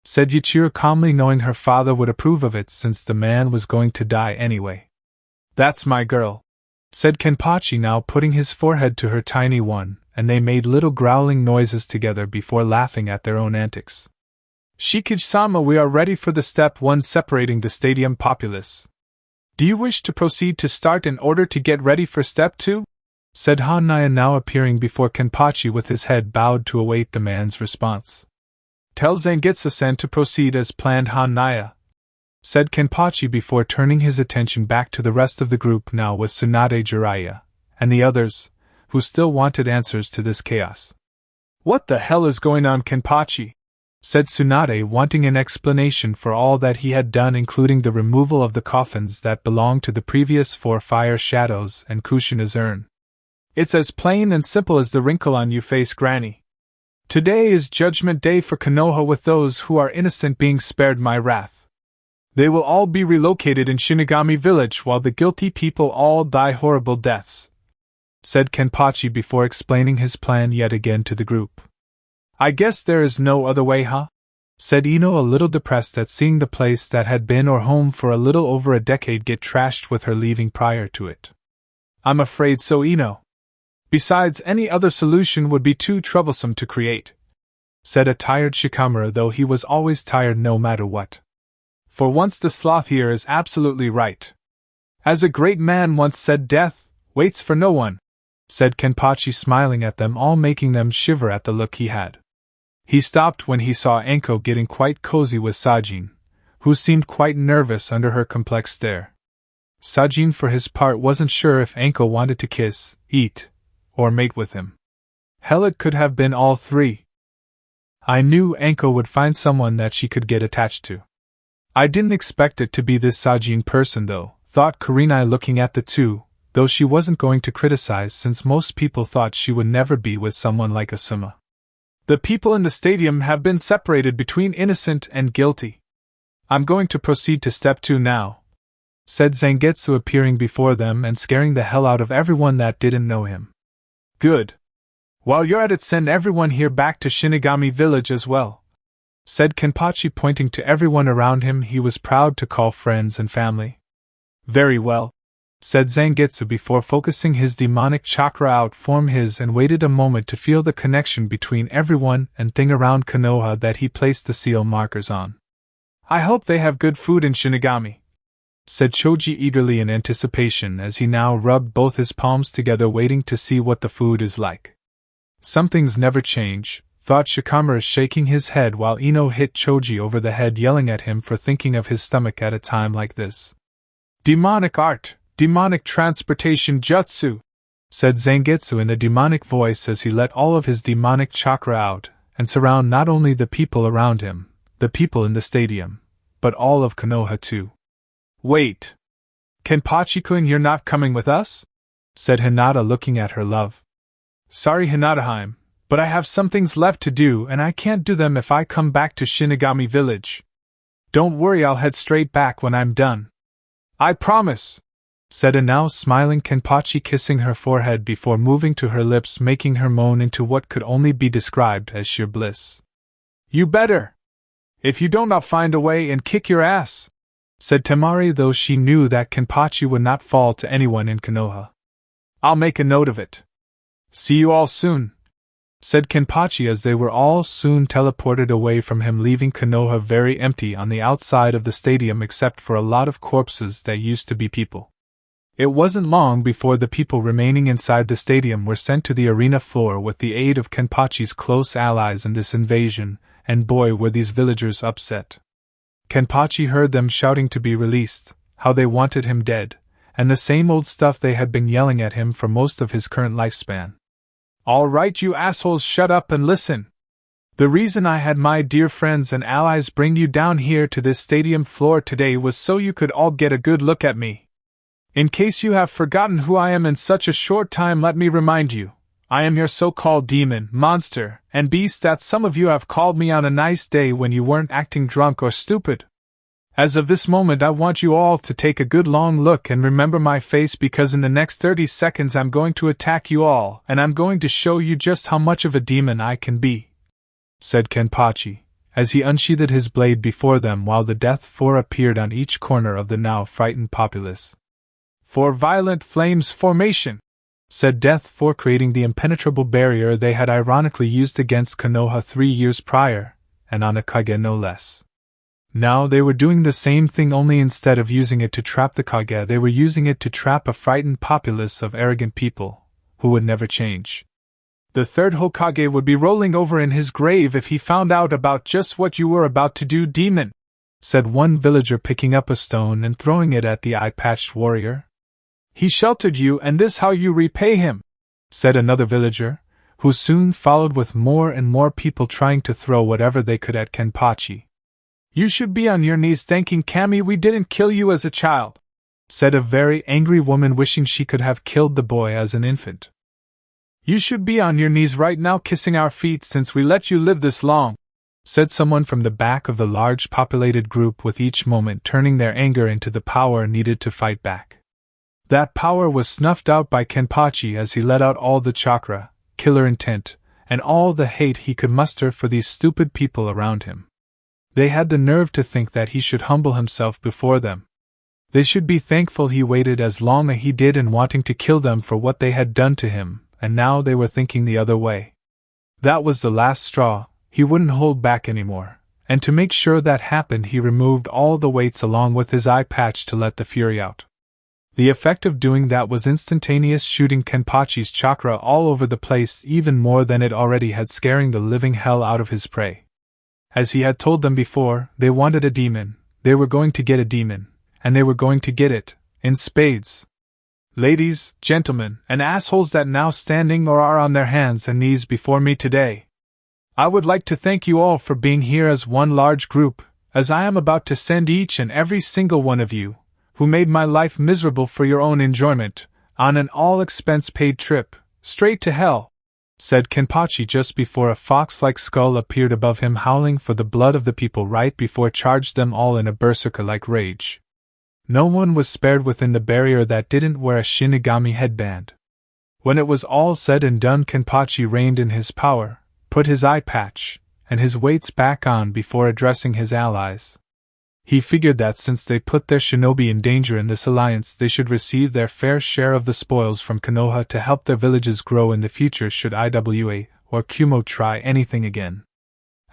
said Ichiraku calmly, knowing her father would approve of it since the man was going to die anyway. "That's my girl," said Kenpachi, now putting his forehead to her tiny one, and they made little growling noises together before laughing at their own antics. "Shikage-sama, we are ready for the step 1 separating the stadium populace. Do you wish to proceed to start in order to get ready for step 2? Said Hanaya, now appearing before Kenpachi with his head bowed to await the man's response. "Tell Zangetsu-san to proceed as planned, Hanaya," said Kenpachi before turning his attention back to the rest of the group, now with Tsunade Jiraiya and the others, who still wanted answers to this chaos. "What the hell is going on, Kenpachi?" said Tsunade, wanting an explanation for all that he had done, including the removal of the coffins that belonged to the previous 4 fire shadows and Kushina's urn. "It's as plain and simple as the wrinkle on your face, Granny. Today is Judgment Day for Konoha, with those who are innocent being spared my wrath. They will all be relocated in Shinigami Village while the guilty people all die horrible deaths," said Kenpachi before explaining his plan yet again to the group. "I guess there is no other way, huh?" said Ino, a little depressed at seeing the place that had been her home for a little over a decade get trashed with her leaving prior to it. "I'm afraid so, Ino. Besides, any other solution would be too troublesome to create," said a tired Shikamura, though he was always tired no matter what. "For once the sloth here is absolutely right. As a great man once said, death waits for no one," said Kenpachi, smiling at them all, making them shiver at the look he had. He stopped when he saw Anko getting quite cozy with Sajin, who seemed quite nervous under her complex stare. Sajin, for his part, wasn't sure if Anko wanted to kiss, eat, or mate with him. Hell, it could have been all 3. "I knew Anko would find someone that she could get attached to. I didn't expect it to be this Sajin person, though," thought Kurenai, looking at the two, though she wasn't going to criticize since most people thought she would never be with someone like Asuma. "The people in the stadium have been separated between innocent and guilty. I'm going to proceed to step 2 now," said Zangetsu, appearing before them and scaring the hell out of everyone that didn't know him. "Good. While you're at it, send everyone here back to Shinigami Village as well," said Kenpachi, pointing to everyone around him he was proud to call friends and family. "Very well," said Zangetsu before focusing his demonic chakra out from his, and waited a moment to feel the connection between everyone and thing around Konoha that he placed the seal markers on. "I hope they have good food in Shinigami," said Choji eagerly in anticipation as he now rubbed both his palms together, waiting to see what the food is like. "Some things never change," thought Shikamura, shaking his head while Ino hit Choji over the head, yelling at him for thinking of his stomach at a time like this. "Demonic art! Demonic transportation jutsu!" said Zangetsu in a demonic voice as he let all of his demonic chakra out and surround not only the people around him, the people in the stadium, but all of Konoha too. "Wait! Kenpachi-kun, you're not coming with us?" said Hinata, looking at her love. "Sorry, Hinata-heim, but I have some things left to do and I can't do them if I come back to Shinigami Village. Don't worry, I'll head straight back when I'm done. I promise," said a now smiling Kenpachi, kissing her forehead before moving to her lips, making her moan into what could only be described as sheer bliss. "You better! If you don't, I'll find a way and kick your ass," said Temari, though she knew that Kenpachi would not fall to anyone in Konoha. "I'll make a note of it. See you all soon," said Kenpachi as they were all soon teleported away from him, leaving Konoha very empty on the outside of the stadium except for a lot of corpses that used to be people. It wasn't long before the people remaining inside the stadium were sent to the arena floor with the aid of Kenpachi's close allies in this invasion, and boy were these villagers upset. Kenpachi heard them shouting to be released, how they wanted him dead, and the same old stuff they had been yelling at him for most of his current lifespan. All right, you assholes, shut up and listen. The reason I had my dear friends and allies bring you down here to this stadium floor today was so you could all get a good look at me. In case you have forgotten who I am in such a short time, let me remind you. I am your so-called demon, monster, and beast that some of you have called me on a nice day when you weren't acting drunk or stupid. As of this moment, I want you all to take a good long look and remember my face, because in the next 30 seconds I'm going to attack you all, and I'm going to show you just how much of a demon I can be," said Kenpachi, as he unsheathed his blade before them while the Death Four appeared on each corner of the now frightened populace. "For violent flames formation," said Death Four, creating the impenetrable barrier they had ironically used against Konoha 3 years prior, and on Kage no less. Now they were doing the same thing, only instead of using it to trap the Kage, they were using it to trap a frightened populace of arrogant people, who would never change. "The third Hokage would be rolling over in his grave if he found out about just what you were about to do, demon," said one villager, picking up a stone and throwing it at the eye-patched warrior. "He sheltered you, and this how you repay him," said another villager, who soon followed with more and more people trying to throw whatever they could at Kenpachi. "You should be on your knees thanking Kami we didn't kill you as a child," said a very angry woman, wishing she could have killed the boy as an infant. "You should be on your knees right now kissing our feet since we let you live this long," said someone from the back of the large populated group, with each moment turning their anger into the power needed to fight back. That power was snuffed out by Kenpachi as he let out all the chakra, killer intent, and all the hate he could muster for these stupid people around him. They had the nerve to think that he should humble himself before them. They should be thankful he waited as long as he did in wanting to kill them for what they had done to him, and now they were thinking the other way. That was the last straw. He wouldn't hold back anymore, and to make sure that happened he removed all the weights along with his eye patch to let the fury out. The effect of doing that was instantaneous, shooting Kenpachi's chakra all over the place even more than it already had, scaring the living hell out of his prey. As he had told them before, they wanted a demon, they were going to get a demon, and they were going to get it, in spades. Ladies, gentlemen, and assholes that now standing or are on their hands and knees before me today, I would like to thank you all for being here as one large group, as I am about to send each and every single one of you, who made my life miserable for your own enjoyment, on an all-expense-paid trip, straight to hell," said Kenpachi just before a fox-like skull appeared above him, howling for the blood of the people right before it charged them all in a berserker-like rage. No one was spared within the barrier that didn't wear a Shinigami headband. When it was all said and done, Kenpachi reigned in his power, put his eye patch and his weights back on before addressing his allies. He figured that since they put their shinobi in danger in this alliance, they should receive their fair share of the spoils from Konoha to help their villages grow in the future should Iwa or Kumo try anything again.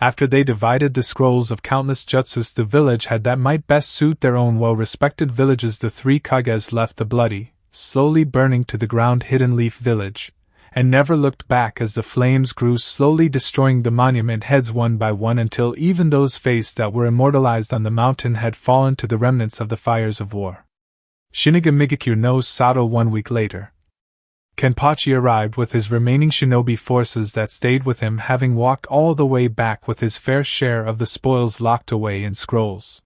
After they divided the scrolls of countless jutsus the village had that might best suit their own well-respected villages, the three Kages left the bloody, slowly burning to the ground Hidden Leaf village, and never looked back as the flames grew, slowly destroying the monument heads one by one until even those faces that were immortalized on the mountain had fallen to the remnants of the fires of war. Shinigami no Sato 1 week later. Kenpachi arrived with his remaining shinobi forces that stayed with him, having walked all the way back with his fair share of the spoils locked away in scrolls.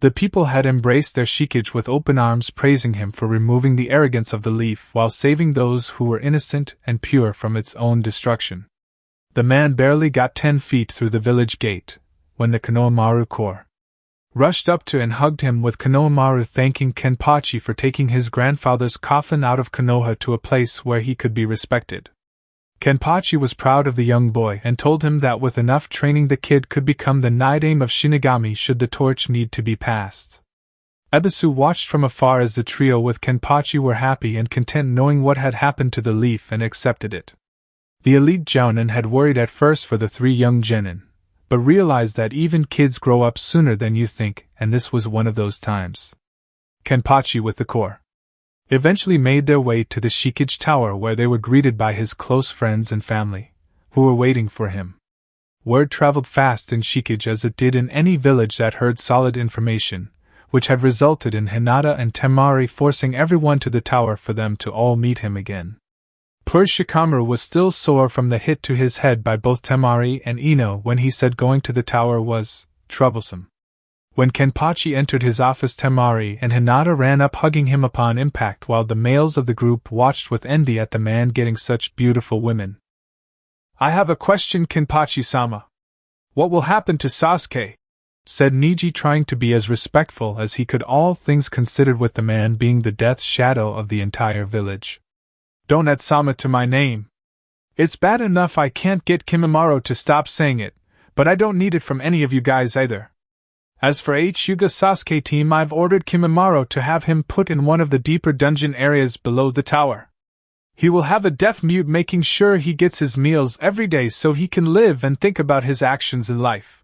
The people had embraced their Shikage with open arms, praising him for removing the arrogance of the leaf while saving those who were innocent and pure from its own destruction. The man barely got 10 feet through the village gate when the Konohamaru Corps rushed up to and hugged him, with Konohamaru thanking Kenpachi for taking his grandfather's coffin out of Konoha to a place where he could be respected. Kenpachi was proud of the young boy and told him that with enough training the kid could become the knight aim of Shinigami should the torch need to be passed. Ebisu watched from afar as the trio with Kenpachi were happy and content knowing what had happened to the leaf and accepted it. The elite Jounin had worried at first for the 3 young genin, but realized that even kids grow up sooner than you think, and this was one of those times. Kenpachi with the Corps eventually made their way to the Shikage Tower, where they were greeted by his close friends and family, who were waiting for him. Word traveled fast in Shikage as it did in any village that heard solid information, which had resulted in Hinata and Temari forcing everyone to the tower for them to all meet him again. Poor Shikamaru was still sore from the hit to his head by both Temari and Ino when he said going to the tower was troublesome. When Kenpachi entered his office, Temari and Hinata ran up hugging him upon impact while the males of the group watched with envy at the man getting such beautiful women. "I have a question, Kenpachi-sama. What will happen to Sasuke?" said Niji, trying to be as respectful as he could, all things considered, with the man being the death shadow of the entire village. "Don't add Sama to my name. It's bad enough I can't get Kimimaro to stop saying it, but I don't need it from any of you guys either. As for Hyuga Sasuke team, I've ordered Kimimaro to have him put in one of the deeper dungeon areas below the tower. He will have a deaf mute making sure he gets his meals every day so he can live and think about his actions in life.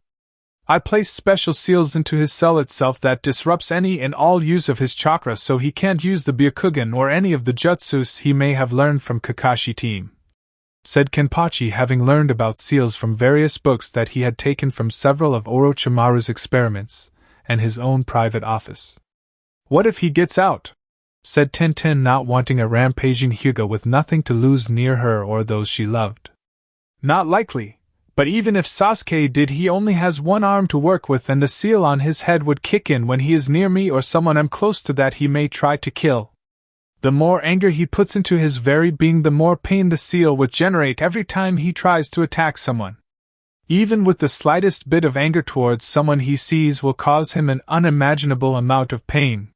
I placed special seals into his cell itself that disrupts any and all use of his chakra so he can't use the Byakugan or any of the jutsus he may have learned from Kakashi team," said Kenpachi, having learned about seals from various books that he had taken from several of Orochimaru's experiments, and his own private office. "What if he gets out?" said Tenten, not wanting a rampaging Hyuga with nothing to lose near her or those she loved. "Not likely, but even if Sasuke did, he only has one arm to work with and the seal on his head would kick in when he is near me or someone I'm close to that he may try to kill. The more anger he puts into his very being, the more pain the seal would generate every time he tries to attack someone. Even with the slightest bit of anger towards someone he sees will cause him an unimaginable amount of pain.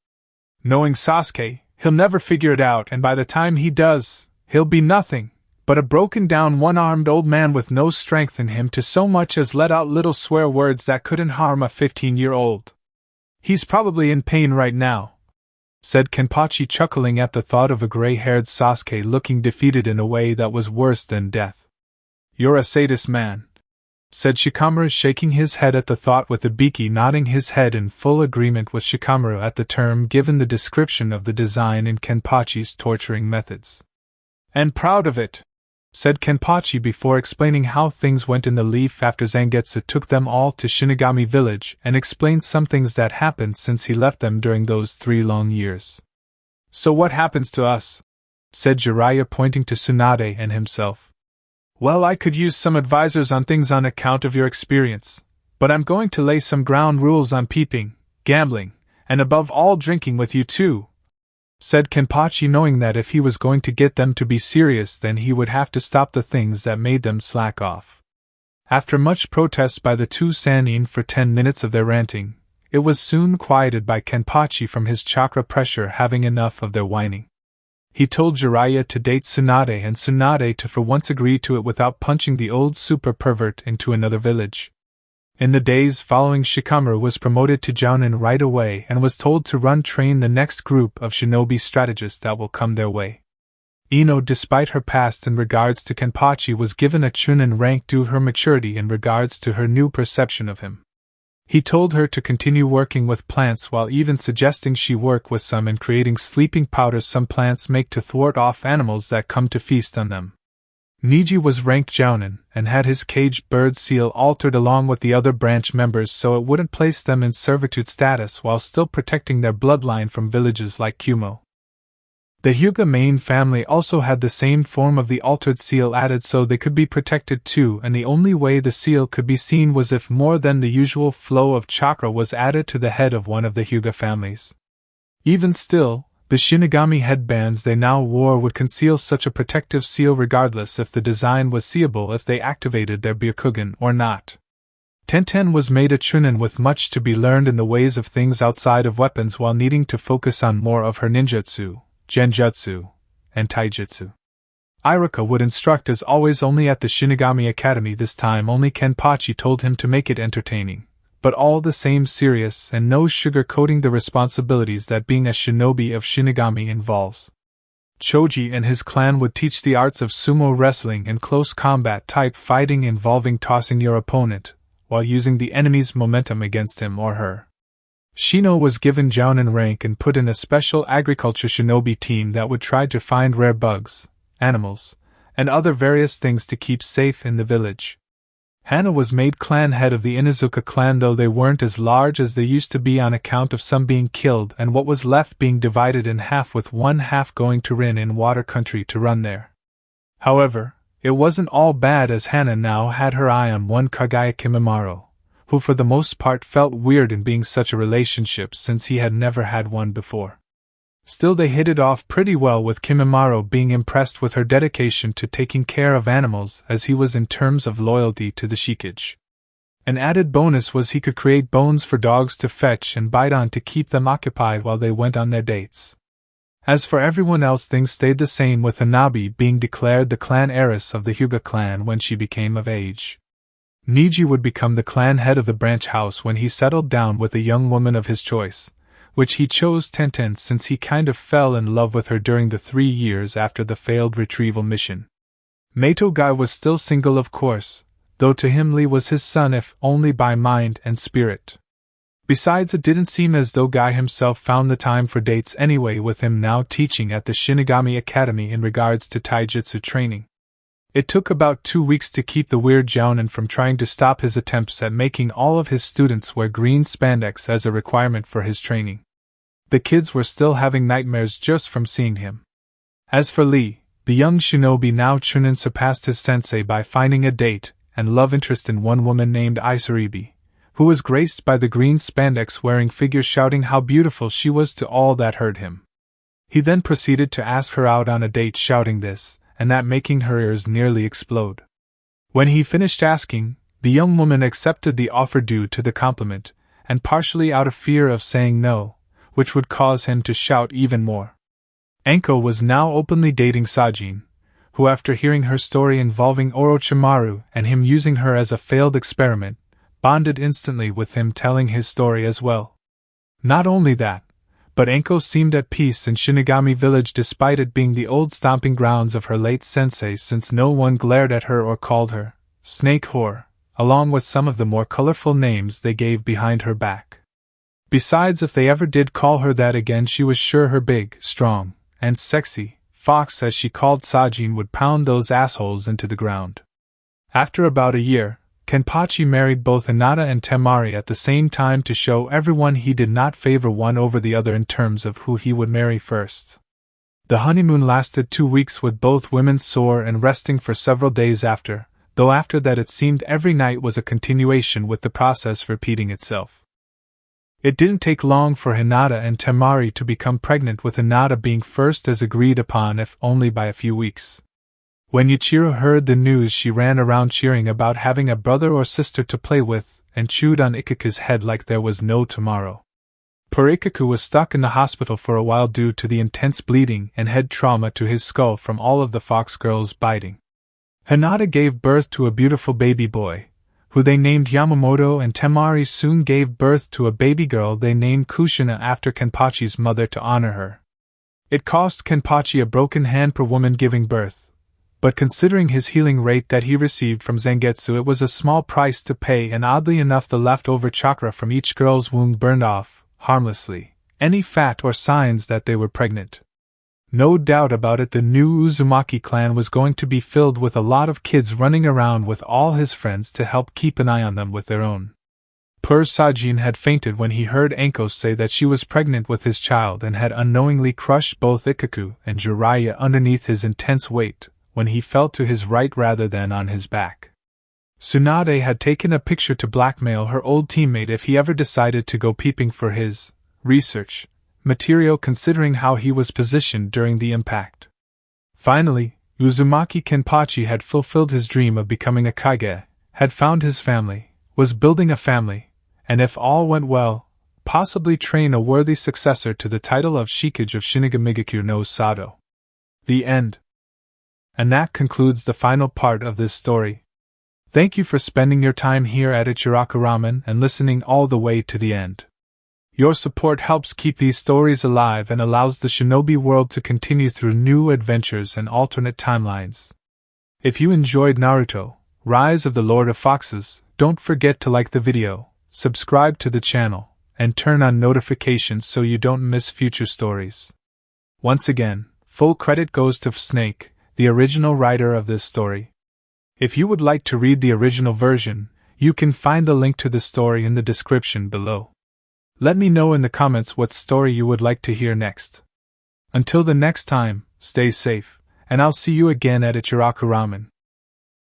Knowing Sasuke, he'll never figure it out, and by the time he does, he'll be nothing but a broken-down one-armed old man with no strength in him to so much as let out little swear words that couldn't harm a 15-year-old. He's probably in pain right now," said Kenpachi, chuckling at the thought of a gray-haired Sasuke looking defeated in a way that was worse than death. "You're a sadist man," said Shikamaru, shaking his head at the thought, with Ibiki nodding his head in full agreement with Shikamaru at the term given the description of the design in Kenpachi's torturing methods. "And proud of it," said Kenpachi before explaining how things went in the leaf after Zangetsu took them all to Shinigami village and explained some things that happened since he left them during those 3 long years. "So what happens to us?" said Jiraiya, pointing to Tsunade and himself. "Well, I could use some advisors on things on account of your experience, but I'm going to lay some ground rules on peeping, gambling, and above all drinking with you too," said Kenpachi, knowing that if he was going to get them to be serious then he would have to stop the things that made them slack off. After much protest by the 2 Sannin for 10 minutes of their ranting, it was soon quieted by Kenpachi from his chakra pressure having enough of their whining. He told Jiraiya to date Tsunade and Tsunade to for once agree to it without punching the old super pervert into another village. In the days following, Shikamaru was promoted to Jounin right away and was told to train the next group of shinobi strategists that will come their way. Ino, despite her past in regards to Kenpachi, was given a Chuunin rank due her maturity in regards to her new perception of him. He told her to continue working with plants while even suggesting she work with some in creating sleeping powders some plants make to thwart off animals that come to feast on them. Niji was ranked Jounin and had his caged bird seal altered along with the other branch members so it wouldn't place them in servitude status while still protecting their bloodline from villages like Kumo. The Hyuga main family also had the same form of the altered seal added so they could be protected too, and the only way the seal could be seen was if more than the usual flow of chakra was added to the head of one of the Hyuga families. Even still, the Shinigami headbands they now wore would conceal such a protective seal regardless if the design was seeable if they activated their Byakugan or not. Tenten was made a Chuunin with much to be learned in the ways of things outside of weapons while needing to focus on more of her ninjutsu, genjutsu, and taijutsu. Ichiraku would instruct as always only at the Shinigami Academy. This time only Kenpachi told him to make it entertaining, but all the same serious and no sugar-coating the responsibilities that being a shinobi of Shinigami involves. Choji and his clan would teach the arts of sumo wrestling and close combat type fighting involving tossing your opponent, while using the enemy's momentum against him or her. Shino was given Jounin rank and put in a special agriculture shinobi team that would try to find rare bugs, animals, and other various things to keep safe in the village. Hana was made clan head of the Inuzuka clan, though they weren't as large as they used to be on account of some being killed and what was left being divided in half, with one half going to Rin in Water Country to run there. However, it wasn't all bad, as Hana now had her eye on one Kagaya Kimimaro, who for the most part felt weird in being such a relationship since he had never had one before. Still, they hit it off pretty well, with Kimimaro being impressed with her dedication to taking care of animals as he was in terms of loyalty to the Shikage. An added bonus was he could create bones for dogs to fetch and bite on to keep them occupied while they went on their dates. As for everyone else, things stayed the same, with Hanabi being declared the clan heiress of the Hyuga clan when she became of age. Niji would become the clan head of the branch house when he settled down with a young woman of his choice, which he chose Tenten since he kind of fell in love with her during the 3 years after the failed retrieval mission. Meito Guy was still single, of course, though to him Lee was his son, if only by mind and spirit. Besides, it didn't seem as though Guy himself found the time for dates anyway, with him now teaching at the Shinigami Academy in regards to taijutsu training. It took about 2 weeks to keep the weird jounin from trying to stop his attempts at making all of his students wear green spandex as a requirement for his training. The kids were still having nightmares just from seeing him. As for Lee, the young shinobi, now Chuunin, surpassed his sensei by finding a date and love interest in one woman named Isaribi, who was graced by the green spandex wearing figure, shouting how beautiful she was to all that heard him. He then proceeded to ask her out on a date, shouting this and that, making her ears nearly explode. When he finished asking, the young woman accepted the offer due to the compliment, and partially out of fear of saying no, which would cause him to shout even more. Anko was now openly dating Sajin, who, after hearing her story involving Orochimaru and him using her as a failed experiment, bonded instantly with him telling his story as well. Not only that, but Anko seemed at peace in Shinigami Village despite it being the old stomping grounds of her late sensei, since no one glared at her or called her Snake Whore, along with some of the more colorful names they gave behind her back. Besides, if they ever did call her that again, she was sure her big, strong, and sexy fox, as she called Sajin, would pound those assholes into the ground. After about a year, Kenpachi married both Hinata and Temari at the same time to show everyone he did not favor one over the other in terms of who he would marry first. The honeymoon lasted 2 weeks, with both women sore and resting for several days after, though after that it seemed every night was a continuation, with the process repeating itself. It didn't take long for Hinata and Temari to become pregnant, with Hinata being first as agreed upon, if only by a few weeks. When Yuichiro heard the news, she ran around cheering about having a brother or sister to play with, and chewed on Ikaku's head like there was no tomorrow. Poor Ikaku was stuck in the hospital for a while due to the intense bleeding and head trauma to his skull from all of the fox girls biting. Hinata gave birth to a beautiful baby boy, who they named Yamamoto, and Temari soon gave birth to a baby girl they named Kushina after Kenpachi's mother to honor her. It cost Kenpachi a broken hand per woman giving birth, but considering his healing rate that he received from Zangetsu, it was a small price to pay, and oddly enough the leftover chakra from each girl's womb burned off, harmlessly, any fat or signs that they were pregnant. No doubt about it, the new Uzumaki clan was going to be filled with a lot of kids running around with all his friends to help keep an eye on them with their own. Poor Sajin had fainted when he heard Anko say that she was pregnant with his child, and had unknowingly crushed both Ikaku and Jiraiya underneath his intense weight, when he fell to his right rather than on his back. Tsunade had taken a picture to blackmail her old teammate if he ever decided to go peeping for his research material, considering how he was positioned during the impact. Finally, Uzumaki Kenpachi had fulfilled his dream of becoming a Kage, had found his family, was building a family, and if all went well, possibly train a worthy successor to the title of Shikage of Shinigami no Sado. The end. And that concludes the final part of this story. Thank you for spending your time here at Ichiraku Ramen and listening all the way to the end. Your support helps keep these stories alive and allows the Shinobi world to continue through new adventures and alternate timelines. If you enjoyed Naruto, Rise of the Lord of Foxes, don't forget to like the video, subscribe to the channel, and turn on notifications so you don't miss future stories. Once again, full credit goes to VFSNAKE, the original writer of this story. If you would like to read the original version, you can find the link to the story in the description below. Let me know in the comments what story you would like to hear next. Until the next time, stay safe, and I'll see you again at Ichiraku Ramen.